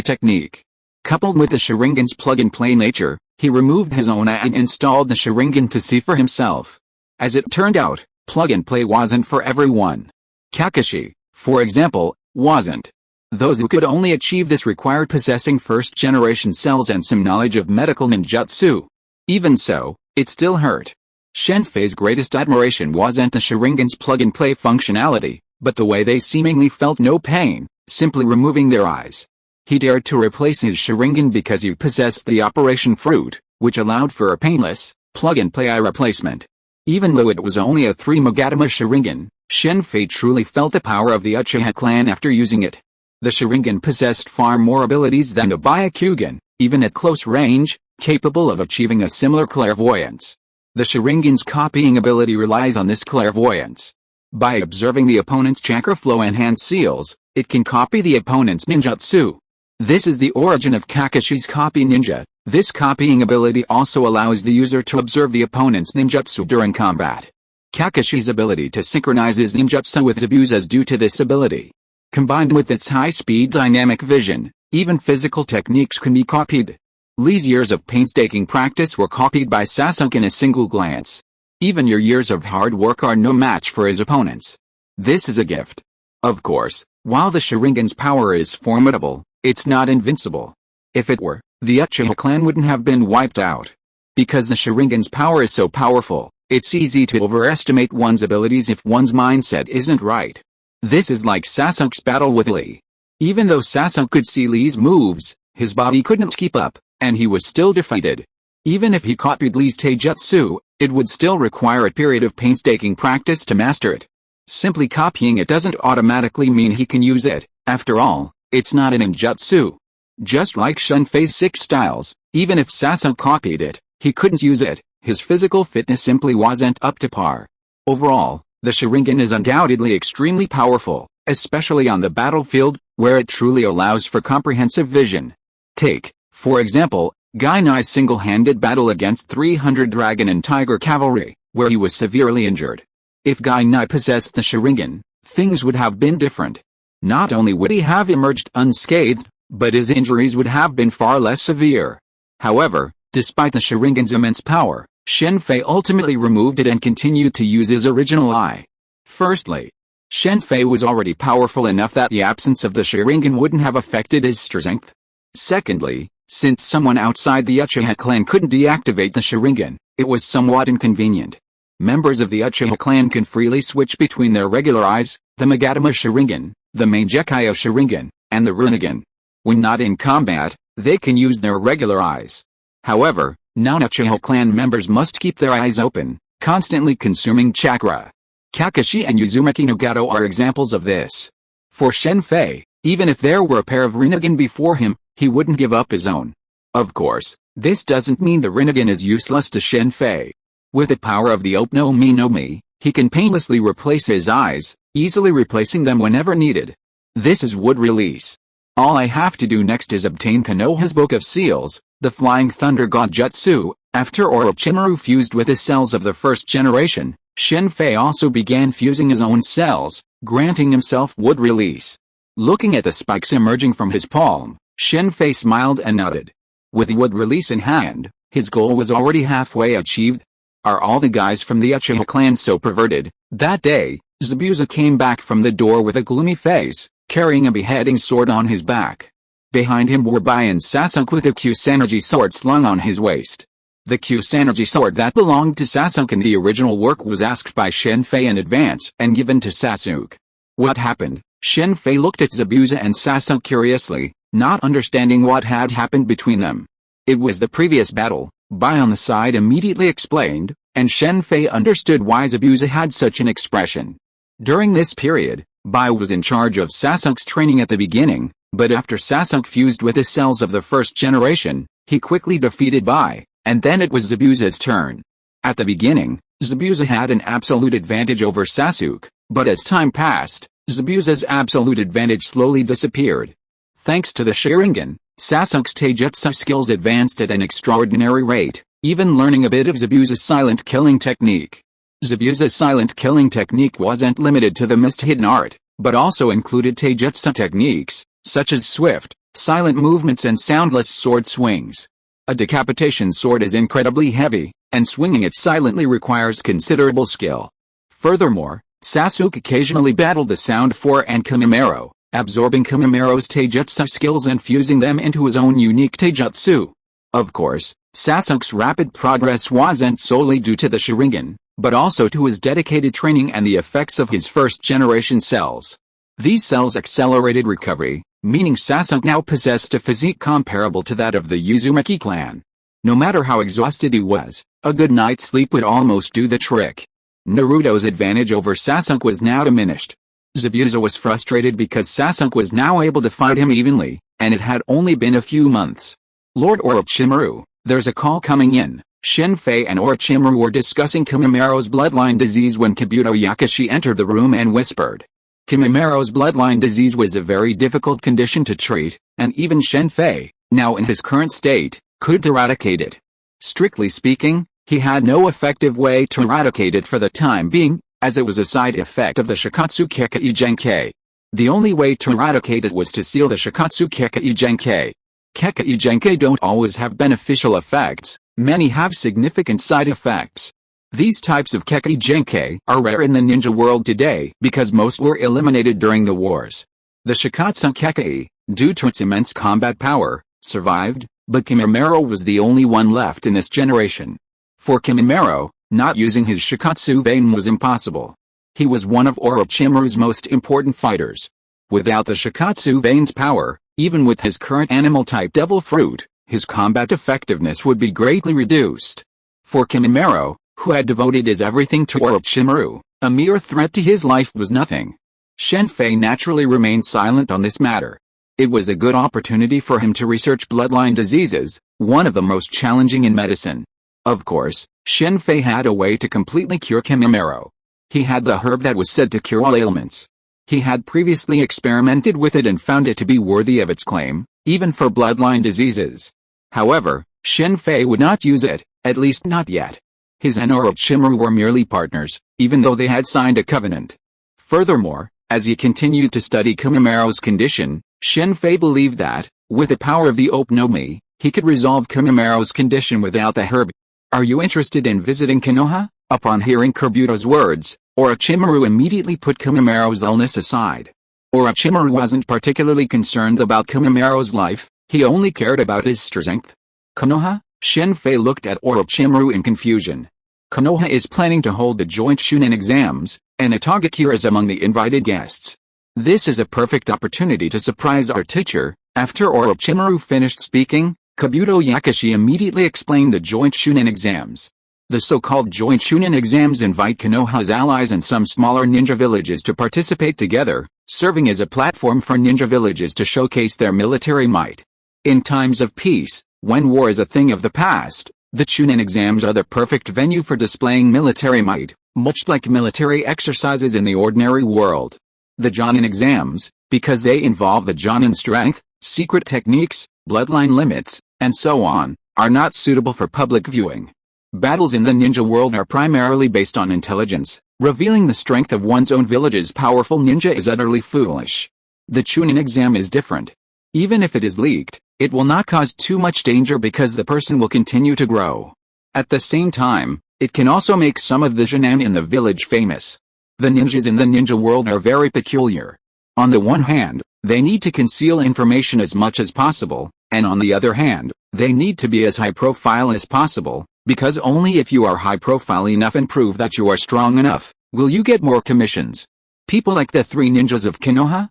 technique. Coupled with the Sharingan's plug-and-play nature, he removed his own eye and installed the Sharingan to see for himself. As it turned out, plug-and-play wasn't for everyone. Kakashi, for example, wasn't. Those who could only achieve this required possessing first-generation cells and some knowledge of medical ninjutsu. Even so, it still hurt. Shen Fei's greatest admiration wasn't the Sharingan's plug-and-play functionality, but the way they seemingly felt no pain, simply removing their eyes. He dared to replace his Sharingan because he possessed the Operation Fruit, which allowed for a painless, plug-and-play eye replacement. Even though it was only a 3 Magatama Sharingan, Shen Fei truly felt the power of the Uchiha clan after using it. The Sharingan possessed far more abilities than the Byakugan, even at close range, capable of achieving a similar clairvoyance. The Sharingan's copying ability relies on this clairvoyance. By observing the opponent's chakra flow and hand seals, it can copy the opponent's ninjutsu. This is the origin of Kakashi's copy ninja. This copying ability also allows the user to observe the opponent's ninjutsu during combat. Kakashi's ability to synchronize his ninjutsu with Zabu's is due to this ability. Combined with its high-speed dynamic vision, even physical techniques can be copied. Lee's years of painstaking practice were copied by Sasuke in a single glance. Even your years of hard work are no match for his opponents. This is a gift. Of course, while the Sharingan's power is formidable, it's not invincible. If it were, the Uchiha clan wouldn't have been wiped out. Because the Sharingan's power is so powerful, it's easy to overestimate one's abilities if one's mindset isn't right. This is like Sasuke's battle with Lee. Even though Sasuke could see Lee's moves, his body couldn't keep up, and he was still defeated. Even if he copied Lee's taijutsu, it would still require a period of painstaking practice to master it. Simply copying it doesn't automatically mean he can use it. After all, It's not an ninjutsu. Just like Shen Fei's 6 styles, even if Sasuke copied it, he couldn't use it. His physical fitness simply wasn't up to par. Overall, the Sharingan is undoubtedly extremely powerful, especially on the battlefield, where it truly allows for comprehensive vision. Take, for example, Gai Nai's single-handed battle against 300 Dragon and Tiger Cavalry, where he was severely injured. If Gai Nai possessed the Sharingan, things would have been different. Not only would he have emerged unscathed, but his injuries would have been far less severe. However, despite the Sharingan's immense power, Shen Fei ultimately removed it and continued to use his original eye. Firstly, Shen Fei was already powerful enough that the absence of the Sharingan wouldn't have affected his strength. Secondly, since someone outside the Uchiha clan couldn't deactivate the Sharingan, it was somewhat inconvenient. Members of the Uchiha clan can freely switch between their regular eyes, the Magatama Sharingan, the Mangekyo Sharingan, and the Rinnegan. When not in combat, they can use their regular eyes. However, non-Uchiha clan members must keep their eyes open, constantly consuming chakra. Kakashi and Uzumaki Nagato are examples of this. For Shen Fei, even if there were a pair of Rinnegan before him, he wouldn't give up his own. Of course, this doesn't mean the Rinnegan is useless to Shen Fei. With the power of the Ope no Mi no Mi, he can painlessly replace his eyes, easily replacing them whenever needed. This is wood release. All I have to do next is obtain Konoha's Book of Seals, the Flying Thunder God Jutsu. After Orochimaru fused with his cells of the first generation, Shen Fei also began fusing his own cells, granting himself wood release. Looking at the spikes emerging from his palm, Shen Fei smiled and nodded. With wood release in hand, his goal was already halfway achieved. Are all the guys from the Uchiha clan so perverted? That day, Zabuza came back from the door with a gloomy face, carrying a beheading sword on his back. Behind him were Bai and Sasuke with a Kusanagi sword slung on his waist. The Kusanagi sword that belonged to Sasuke in the original work was asked by Shen Fei in advance and given to Sasuke. What happened? Shen Fei looked at Zabuza and Sasuke curiously, not understanding what had happened between them. It was the previous battle, Bai on the side immediately explained, and Shen Fei understood why Zabuza had such an expression. During this period, Bai was in charge of Sasuke's training at the beginning, but after Sasuke fused with the cells of the first generation, he quickly defeated Bai, and then it was Zabuza's turn. At the beginning, Zabuza had an absolute advantage over Sasuke, but as time passed, Zabuza's absolute advantage slowly disappeared. Thanks to the Sharingan, Sasuke's taijutsu skills advanced at an extraordinary rate, even learning a bit of Zabuza's silent killing technique. Zabuza's silent killing technique wasn't limited to the mist hidden art, but also included taijutsu techniques, such as swift, silent movements and soundless sword swings. A decapitation sword is incredibly heavy, and swinging it silently requires considerable skill. Furthermore, Sasuke occasionally battled the Sound 4 and Kamimaro, absorbing Kamimaro's taijutsu skills and fusing them into his own unique taijutsu. Of course, Sasuke's rapid progress wasn't solely due to the Sharingan, but also to his dedicated training and the effects of his first-generation cells. These cells accelerated recovery, meaning Sasuke now possessed a physique comparable to that of the Uzumaki clan. No matter how exhausted he was, a good night's sleep would almost do the trick. Naruto's advantage over Sasuke was now diminished. Zabuza was frustrated because Sasuke was now able to fight him evenly, and it had only been a few months. Lord Orochimaru, there's a call coming in. Shen Fei and Orochimaru were discussing Kamimaro's bloodline disease when Kabuto Yakashi entered the room and whispered. Kamimaro's bloodline disease was a very difficult condition to treat, and even Shen Fei, now in his current state, could eradicate it. Strictly speaking, he had no effective way to eradicate it for the time being, as it was a side effect of the Shikatsu Kekkei Genkei. The only way to eradicate it was to seal the Shikatsu Kekkei Genkei. Kekkei Genkei don't always have beneficial effects, many have significant side effects. These types of Kekkei Genkei are rare in the ninja world today because most were eliminated during the wars. The Shikatsu Kekkei, due to its immense combat power, survived, but Kimimaro was the only one left in this generation. For Kimimaro, not using his Shikatsu vein was impossible. He was one of Orochimaru's most important fighters. Without the Shikatsu vein's power, even with his current animal-type devil fruit, his combat effectiveness would be greatly reduced. For Kimimaro, who had devoted his everything to Orochimaru, a mere threat to his life was nothing. Shen Fei naturally remained silent on this matter. It was a good opportunity for him to research bloodline diseases, one of the most challenging in medicine. Of course, Shen Fei had a way to completely cure Kamar-Taj. He had the herb that was said to cure all ailments. He had previously experimented with it and found it to be worthy of its claim, even for bloodline diseases. However, Shen Fei would not use it, at least not yet. His and Orochimaru were merely partners, even though they had signed a covenant. Furthermore, as he continued to study Kamar-Taj's condition, Shen Fei believed that, with the power of the Ope-no-Mi, he could resolve Kamar-Taj's condition without the herb. "Are you interested in visiting Konoha?" Upon hearing Kabuto's words, Orochimaru immediately put Kamar-Taj's illness aside. Orochimaru wasn't particularly concerned about Kamar-Taj's life, he only cared about his strength. "Konoha?" Shen Fei looked at Orochimaru in confusion. "Konoha is planning to hold the joint Chunin exams, and Itagaki is among the invited guests. This is a perfect opportunity to surprise our teacher." After Orochimaru finished speaking, Kabuto Yakushi immediately explained the joint Chunin exams. The so-called joint Chunin exams invite Konoha's allies and some smaller ninja villages to participate together, serving as a platform for ninja villages to showcase their military might. In times of peace, when war is a thing of the past, the Chunin exams are the perfect venue for displaying military might, much like military exercises in the ordinary world. The Jonin exams, because they involve the Jonin strength, secret techniques, bloodline limits, and so on, are not suitable for public viewing. Battles in the ninja world are primarily based on intelligence. Revealing the strength of one's own village's powerful ninja is utterly foolish. The Chunin exam is different. Even if it is leaked, it will not cause too much danger because the person will continue to grow. At the same time, it can also make some of the Jonin in the village famous. The ninjas in the ninja world are very peculiar. On the one hand, they need to conceal information as much as possible, and on the other hand, they need to be as high profile as possible, because only if you are high profile enough and prove that you are strong enough, will you get more commissions. People like the three ninjas of Konoha,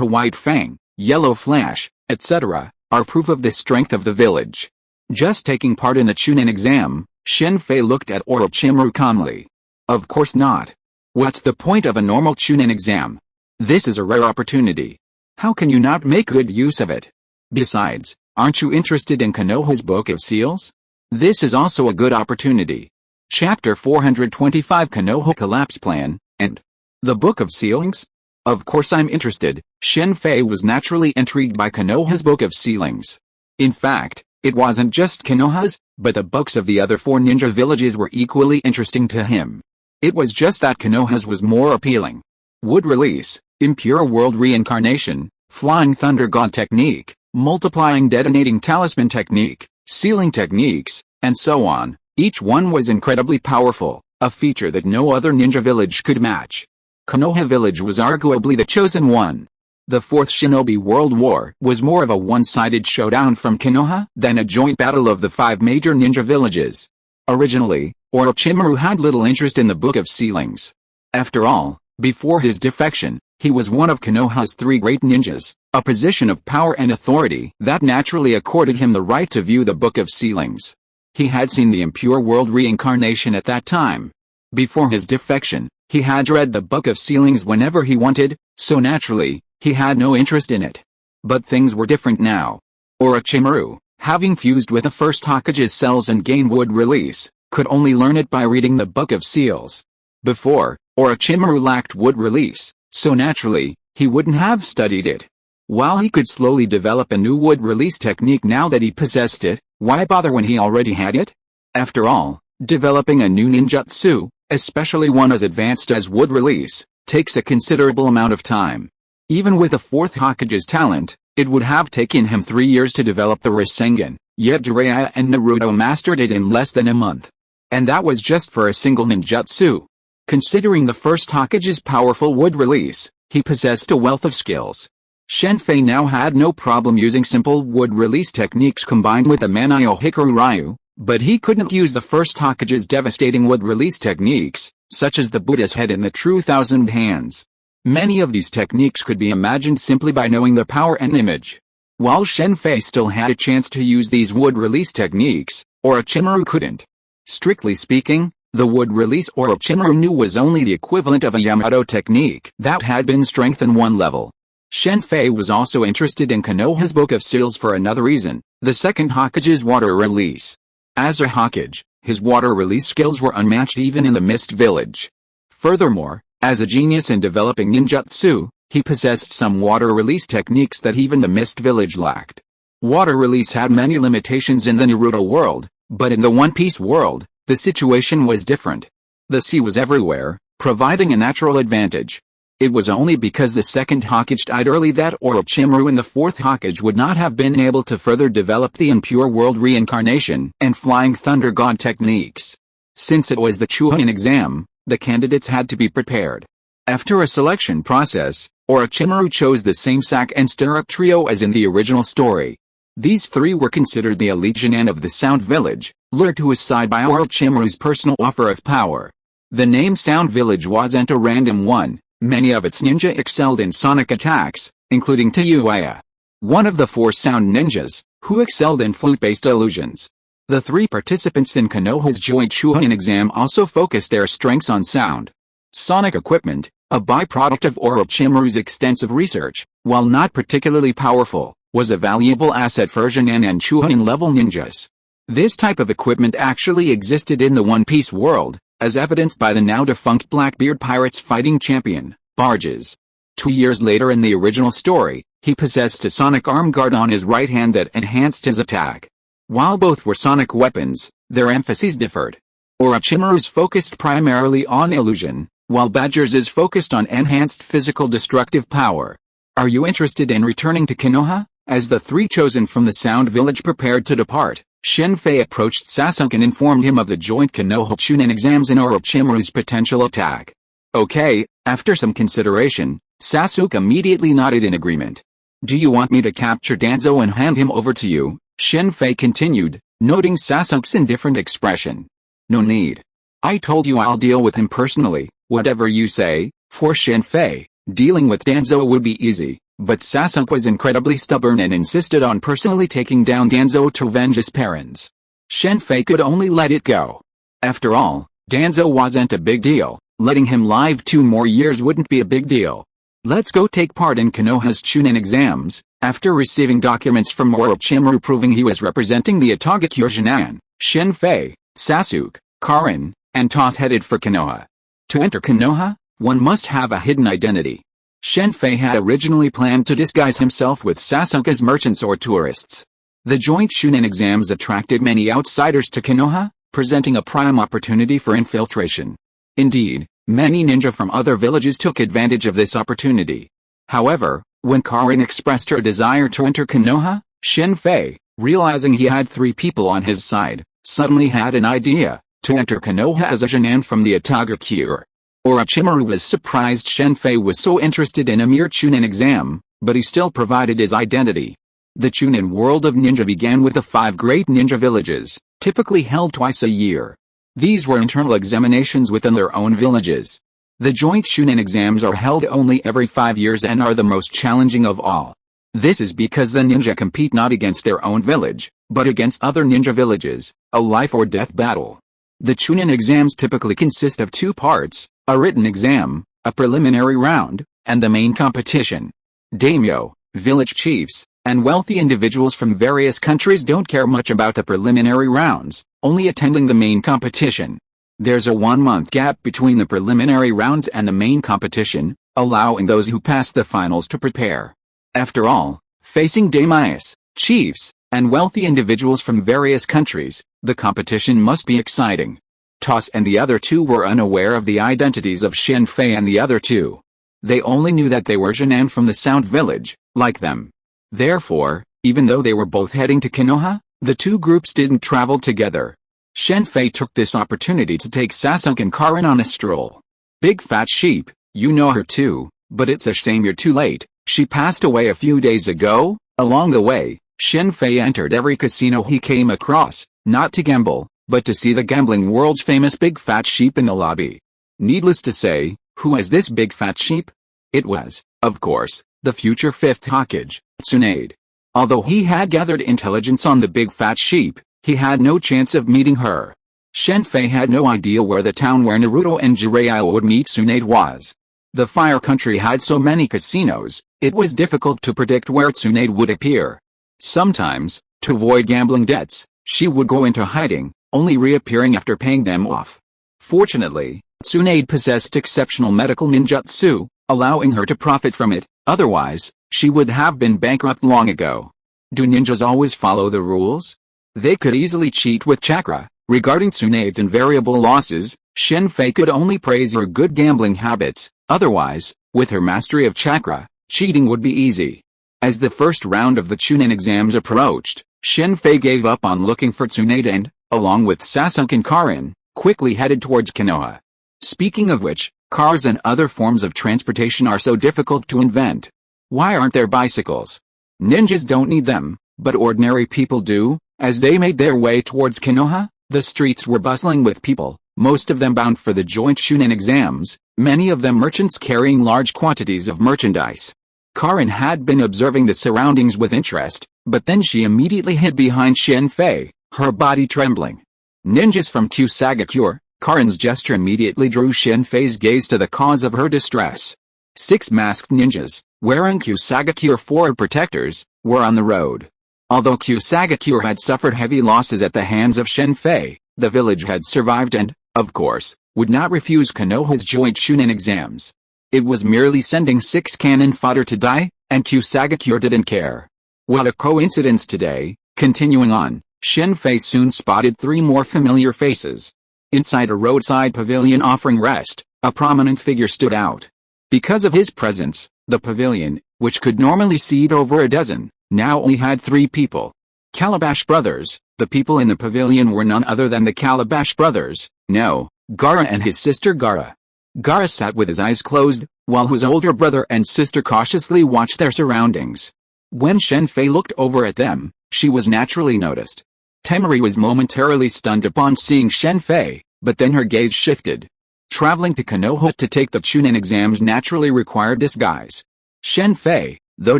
White Fang, Yellow Flash, etc., are proof of the strength of the village. Just taking part in the Chunin exam, Shen Fei looked at Orochimaru calmly. Of course not. What's the point of a normal Chunin exam? This is a rare opportunity. How can you not make good use of it? Besides, aren't you interested in Konoha's Book of Seals? This is also a good opportunity. Chapter 425 Konoha Collapse Plan, and the Book of Sealings? Of course I'm interested. Shen Fei was naturally intrigued by Konoha's Book of Sealings. In fact, it wasn't just Konoha's, but the books of the other 4 ninja villages were equally interesting to him. It was just that Konoha's was more appealing. Wood Release, Impure World Reincarnation, Flying Thunder God Technique, Multiplying Detonating Talisman Technique, Sealing Techniques, and so on. Each one was incredibly powerful, a feature that no other ninja village could match. Konoha Village was arguably the chosen one. The Fourth Shinobi World War was more of a one-sided showdown from Konoha than a joint battle of the 5 major ninja villages. Originally, Orochimaru had little interest in the Book of Sealings. After all, before his defection, he was one of Konoha's 3 great ninjas, a position of power and authority that naturally accorded him the right to view the Book of Sealings. He had seen the Impure World Reincarnation at that time. Before his defection, he had read the Book of Sealings whenever he wanted, so naturally, he had no interest in it. But things were different now. Orochimaru, having fused with the first Hokage's cells and gained Wood Release, could only learn it by reading the Book of Seals. Before, Orochimaru lacked Wood Release, so naturally, he wouldn't have studied it. While he could slowly develop a new Wood Release technique now that he possessed it, why bother when he already had it? After all, developing a new ninjutsu, especially one as advanced as Wood Release, takes a considerable amount of time. Even with the 4th Hokage's talent, it would have taken him 3 years to develop the Rasengan, yet Jiraiya and Naruto mastered it in less than a month. And that was just for a single ninjutsu. Considering the first Hokage's powerful Wood Release, he possessed a wealth of skills. Shen Fei now had no problem using simple Wood Release techniques combined with the Manio Hikaru Ryu, but he couldn't use the first Hokage's devastating Wood Release techniques, such as the Buddha's head and the True Thousand Hands. Many of these techniques could be imagined simply by knowing the power and image. While Shen Fei still had a chance to use these Wood Release techniques, Orochimaru couldn't. Strictly speaking, the Wood Release Orochimaru knew was only the equivalent of a Yamato technique that had been strengthened 1 level. Shen Fei was also interested in Konoha's Book of Seals for another reason, the second Hokage's water release. As a Hokage, his water release skills were unmatched even in the Mist Village. Furthermore, as a genius in developing ninjutsu, he possessed some water release techniques that even the Mist Village lacked. Water release had many limitations in the Naruto world, but in the One Piece world, the situation was different. The sea was everywhere, providing a natural advantage. It was only because the second Hokage died early that Orochimaru and the fourth Hokage would not have been able to further develop the impure world reincarnation and flying thunder god techniques. Since it was the Chunin exam, the candidates had to be prepared. After a selection process, Orochimaru chose the same sack and stirrup trio as in the original story. These three were considered the elite Genin of the Sound Village, lured to his side by Orochimaru's personal offer of power. The name Sound Village wasn't a random one. Many of its ninja excelled in sonic attacks, including Tayuya, one of the 4 sound ninjas, who excelled in flute-based illusions. The 3 participants in Konoha's joint Chunin exam also focused their strengths on sound. Sonic equipment, a byproduct of Orochimaru's extensive research, while not particularly powerful, was a valuable asset for Genin and Chunin-level ninjas. This type of equipment actually existed in the One Piece world, as evidenced by the now-defunct Blackbeard Pirates fighting champion, Barges. 2 years later in the original story, he possessed a sonic arm guard on his right hand that enhanced his attack. While both were sonic weapons, their emphases differed. Orochimaru's focused primarily on illusion, while Badger's focused on enhanced physical destructive power. Are you interested in returning to Konoha? As the 3 chosen from the Sound Village prepared to depart, Shen Fei approached Sasuke and informed him of the joint Konoha Chunin exams and Orochimaru's potential attack. Okay, after some consideration, Sasuke immediately nodded in agreement. Do you want me to capture Danzo and hand him over to you? Shen Fei continued, noting Sasuke's indifferent expression. No need. I told you I'll deal with him personally, whatever you say. For Shen Fei, dealing with Danzo would be easy. But Sasuke was incredibly stubborn and insisted on personally taking down Danzo to avenge his parents. Shen Fei could only let it go. After all, Danzo wasn't a big deal, letting him live 2 more years wouldn't be a big deal. Let's go take part in Konoha's Chunin exams. After receiving documents from Orochimaru proving he was representing the Itagakure Genin, Shen Fei, Sasuke, Karin, and Toss headed for Konoha. To enter Konoha, one must have a hidden identity. Shen Fei had originally planned to disguise himself with Sasuke as merchants or tourists. The joint Chunin exams attracted many outsiders to Konoha, presenting a prime opportunity for infiltration. Indeed, many ninja from other villages took advantage of this opportunity. However, when Karin expressed her desire to enter Konoha, Shen Fei, realizing he had 3 people on his side, suddenly had an idea, to enter Konoha as a Genin from the Itagakure. Orochimaru was surprised Shen Fei was so interested in a mere Chunin exam, but he still provided his identity. The Chunin world of ninja began with the 5 great ninja villages, typically held twice a year. These were internal examinations within their own villages. The joint Chunin exams are held only every 5 years and are the most challenging of all. This is because the ninja compete not against their own village, but against other ninja villages, a life or death battle. The Chunin exams typically consist of 2 parts, a written exam, a preliminary round, and the main competition. Daimyo, village chiefs, and wealthy individuals from various countries don't care much about the preliminary rounds, only attending the main competition. There's a 1-month gap between the preliminary rounds and the main competition, allowing those who pass the finals to prepare. After all, facing daimyos, chiefs, and wealthy individuals from various countries, the competition must be exciting. Toss and the other 2 were unaware of the identities of Shen Fei and the other 2. They only knew that they were Genin from the Sound Village, like them. Therefore, even though they were both heading to Konoha, the 2 groups didn't travel together. Shen Fei took this opportunity to take Sasuke and Karin on a stroll. Big fat sheep, you know her too, but it's a shame you're too late. She passed away a few days ago. Along the way, Shen Fei entered every casino he came across, not to gamble, but to see the gambling world's famous big fat sheep in the lobby. Needless to say, who is this big fat sheep? It was, of course, the future 5th Hokage, Tsunade. Although he had gathered intelligence on the big fat sheep, he had no chance of meeting her. Shen Fei had no idea where the town where Naruto and Jiraiya would meet Tsunade was. The Fire Country had so many casinos, It was difficult to predict where Tsunade would appear. Sometimes, to avoid gambling debts, she would go into hiding, only reappearing after paying them off. Fortunately, Tsunade possessed exceptional medical ninjutsu, allowing her to profit from it, otherwise, she would have been bankrupt long ago. Do ninjas always follow the rules? They could easily cheat with chakra. Regarding Tsunade's invariable losses, Shen Fei could only praise her good gambling habits, otherwise, with her mastery of chakra, cheating would be easy. As the first round of the Chunin exams approached, Shen Fei gave up on looking for Tsunade and, along with Sasuke and Karin, quickly headed towards Konoha. Speaking of which, cars and other forms of transportation are so difficult to invent. Why aren't there bicycles? Ninjas don't need them, but ordinary people do. As they made their way towards Konoha, the streets were bustling with people, most of them bound for the joint Chunin exams, many of them merchants carrying large quantities of merchandise. Karin had been observing the surroundings with interest, but then she immediately hid behind Shen Fei, her body trembling. Ninjas from Kusagakure, Karin's gesture immediately drew Shen Fei's gaze to the cause of her distress. 6 masked ninjas, wearing Kusagakure forward protectors, were on the road. Although Kusagakure had suffered heavy losses at the hands of Shen Fei, the village had survived and, of course, would not refuse Konoha's joint Chunin exams. It was merely sending 6 cannon fodder to die, and Kusagakure didn't care. What a coincidence today. Continuing on, Shen Fei soon spotted 3 more familiar faces. Inside a roadside pavilion offering rest, a prominent figure stood out. Because of his presence, the pavilion, which could normally seat over a dozen, now only had 3 people. Calabash brothers. The people in the pavilion were none other than the Calabash brothers, no, Gaara and his sister Gaara. Gaara sat with his eyes closed, while his older brother and sister cautiously watched their surroundings. When Shen Fei looked over at them, she was naturally noticed. Temari was momentarily stunned upon seeing Shen Fei, but then her gaze shifted. Traveling to Konoha to take the Chunin exams naturally required disguise. Shen Fei, though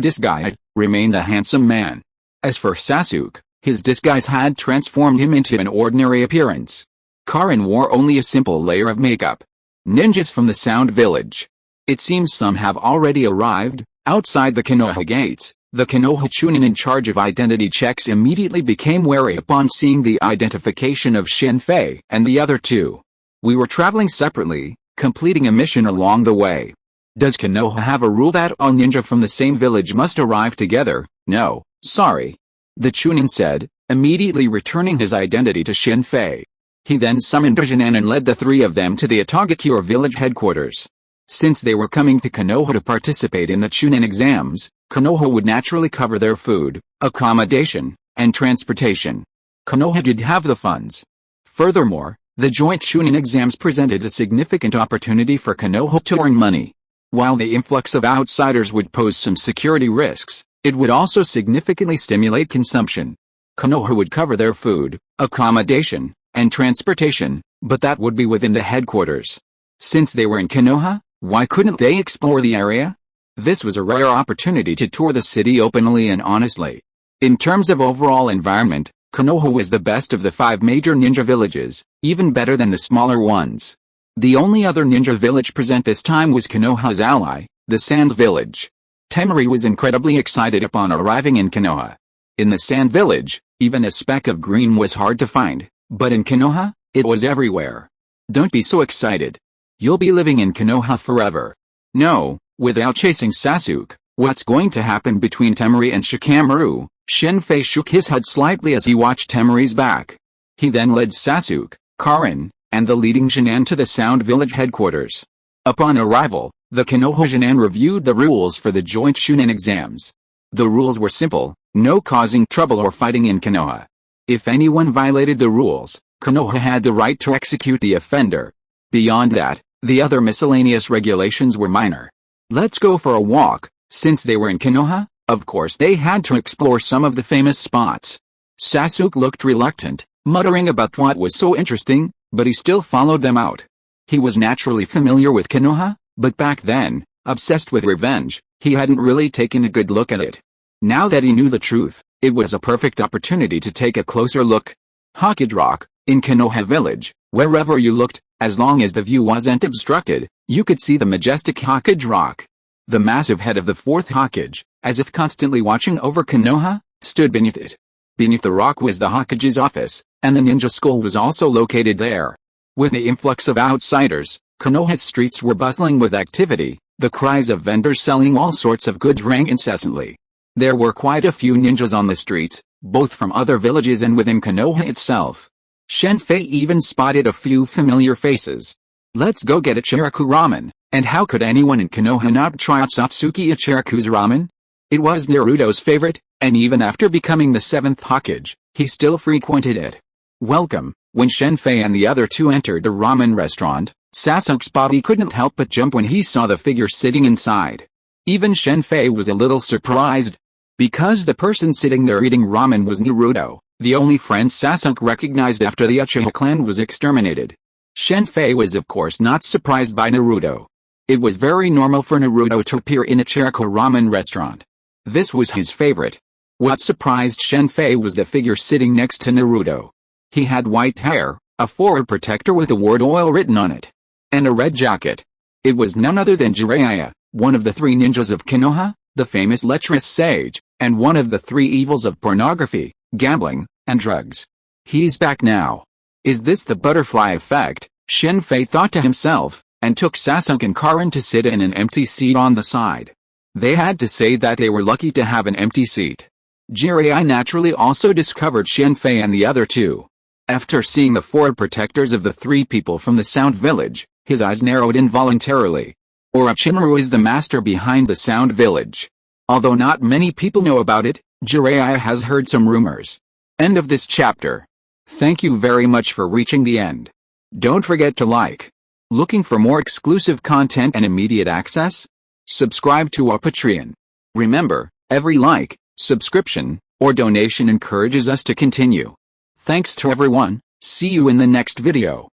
disguised, remained a handsome man. As for Sasuke, his disguise had transformed him into an ordinary appearance. Karin wore only a simple layer of makeup. Ninjas from the Sound Village. It seems some have already arrived. Outside the Konoha gates, the Konoha Chunin in charge of identity checks immediately became wary upon seeing the identification of Shen Fei and the other 2. We were traveling separately, completing a mission along the way. Does Konoha have a rule that all ninja from the same village must arrive together? No, sorry. The Chunin said, immediately returning his identity to Shen Fei. He then summoned Jinan and led the 3 of them to the Itagakure village headquarters. Since they were coming to Konoha to participate in the Chunin exams, Konoha would naturally cover their food, accommodation, and transportation. Konoha did have the funds. Furthermore, the joint Chunin exams presented a significant opportunity for Konoha to earn money. While the influx of outsiders would pose some security risks, it would also significantly stimulate consumption. Konoha would cover their food, accommodation, and transportation, but that would be within the headquarters. Since they were in Konoha, why couldn't they explore the area? This was a rare opportunity to tour the city openly and honestly. In terms of overall environment, Konoha was the best of the 5 major ninja villages, even better than the smaller ones. The only other ninja village present this time was Konoha's ally, the Sand Village. Temari was incredibly excited upon arriving in Konoha. In the Sand Village, even a speck of green was hard to find, but in Konoha, it was everywhere. Don't be so excited. You'll be living in Konoha forever. No, without chasing Sasuke, what's going to happen between Temari and Shikamaru? Shen Fei shook his head slightly as he watched Temari's back. He then led Sasuke, Karin, and the leading Jinan to the Sound Village headquarters. Upon arrival, the Konoha Jinan reviewed the rules for the joint Chunin exams. The rules were simple, no causing trouble or fighting in Konoha. If anyone violated the rules, Konoha had the right to execute the offender. Beyond that, the other miscellaneous regulations were minor. Let's go for a walk. Since they were in Konoha, of course they had to explore some of the famous spots. Sasuke looked reluctant, muttering about what was so interesting, but he still followed them out. He was naturally familiar with Konoha, but back then, obsessed with revenge, he hadn't really taken a good look at it. Now that he knew the truth, it was a perfect opportunity to take a closer look. Hokage Rock, in Konoha Village, wherever you looked, as long as the view wasn't obstructed, you could see the majestic Hokage Rock. The massive head of the fourth Hokage, as if constantly watching over Konoha, stood beneath it. Beneath the rock was the Hokage's office, and the ninja school was also located there. With the influx of outsiders, Konoha's streets were bustling with activity. The cries of vendors selling all sorts of goods rang incessantly. There were quite a few ninjas on the streets, both from other villages and within Konoha itself. Shen Fei even spotted a few familiar faces. Let's go get Ichiraku ramen, and how could anyone in Konoha not try out Satsuki Ichiraku's ramen? It was Naruto's favorite, and even after becoming the 7th Hokage, he still frequented it. Welcome. When Shen Fei and the other two entered the ramen restaurant, Sasuke's body couldn't help but jump when he saw the figure sitting inside. Even Shen Fei was a little surprised. Because the person sitting there eating ramen was Naruto, the only friend Sasuke recognized after the Uchiha clan was exterminated. Shen Fei was of course not surprised by Naruto. It was very normal for Naruto to appear in a Ichiraku ramen restaurant. This was his favorite. What surprised Shen Fei was the figure sitting next to Naruto. He had white hair, a forward protector with the word oil written on it, and a red jacket. It was none other than Jiraiya, one of the 3 ninjas of Konoha, the famous lecherous sage, and one of the 3 evils of pornography, gambling, and drugs. He's back now. Is this the butterfly effect? Shen Fei thought to himself, and took Sasuke and Karin to sit in an empty seat on the side. They had to say that they were lucky to have an empty seat. Jiraiya naturally also discovered Shen Fei and the other two. After seeing the 4 protectors of the 3 people from the Sound Village, his eyes narrowed involuntarily. Orochimaru is the master behind the Sound Village. Although not many people know about it, Jiraiya has heard some rumors. End of this chapter. Thank you very much for reaching the end. Don't forget to like. Looking for more exclusive content and immediate access? Subscribe to our Patreon. Remember, every like, subscription, or donation encourages us to continue. Thanks to everyone. See you in the next video.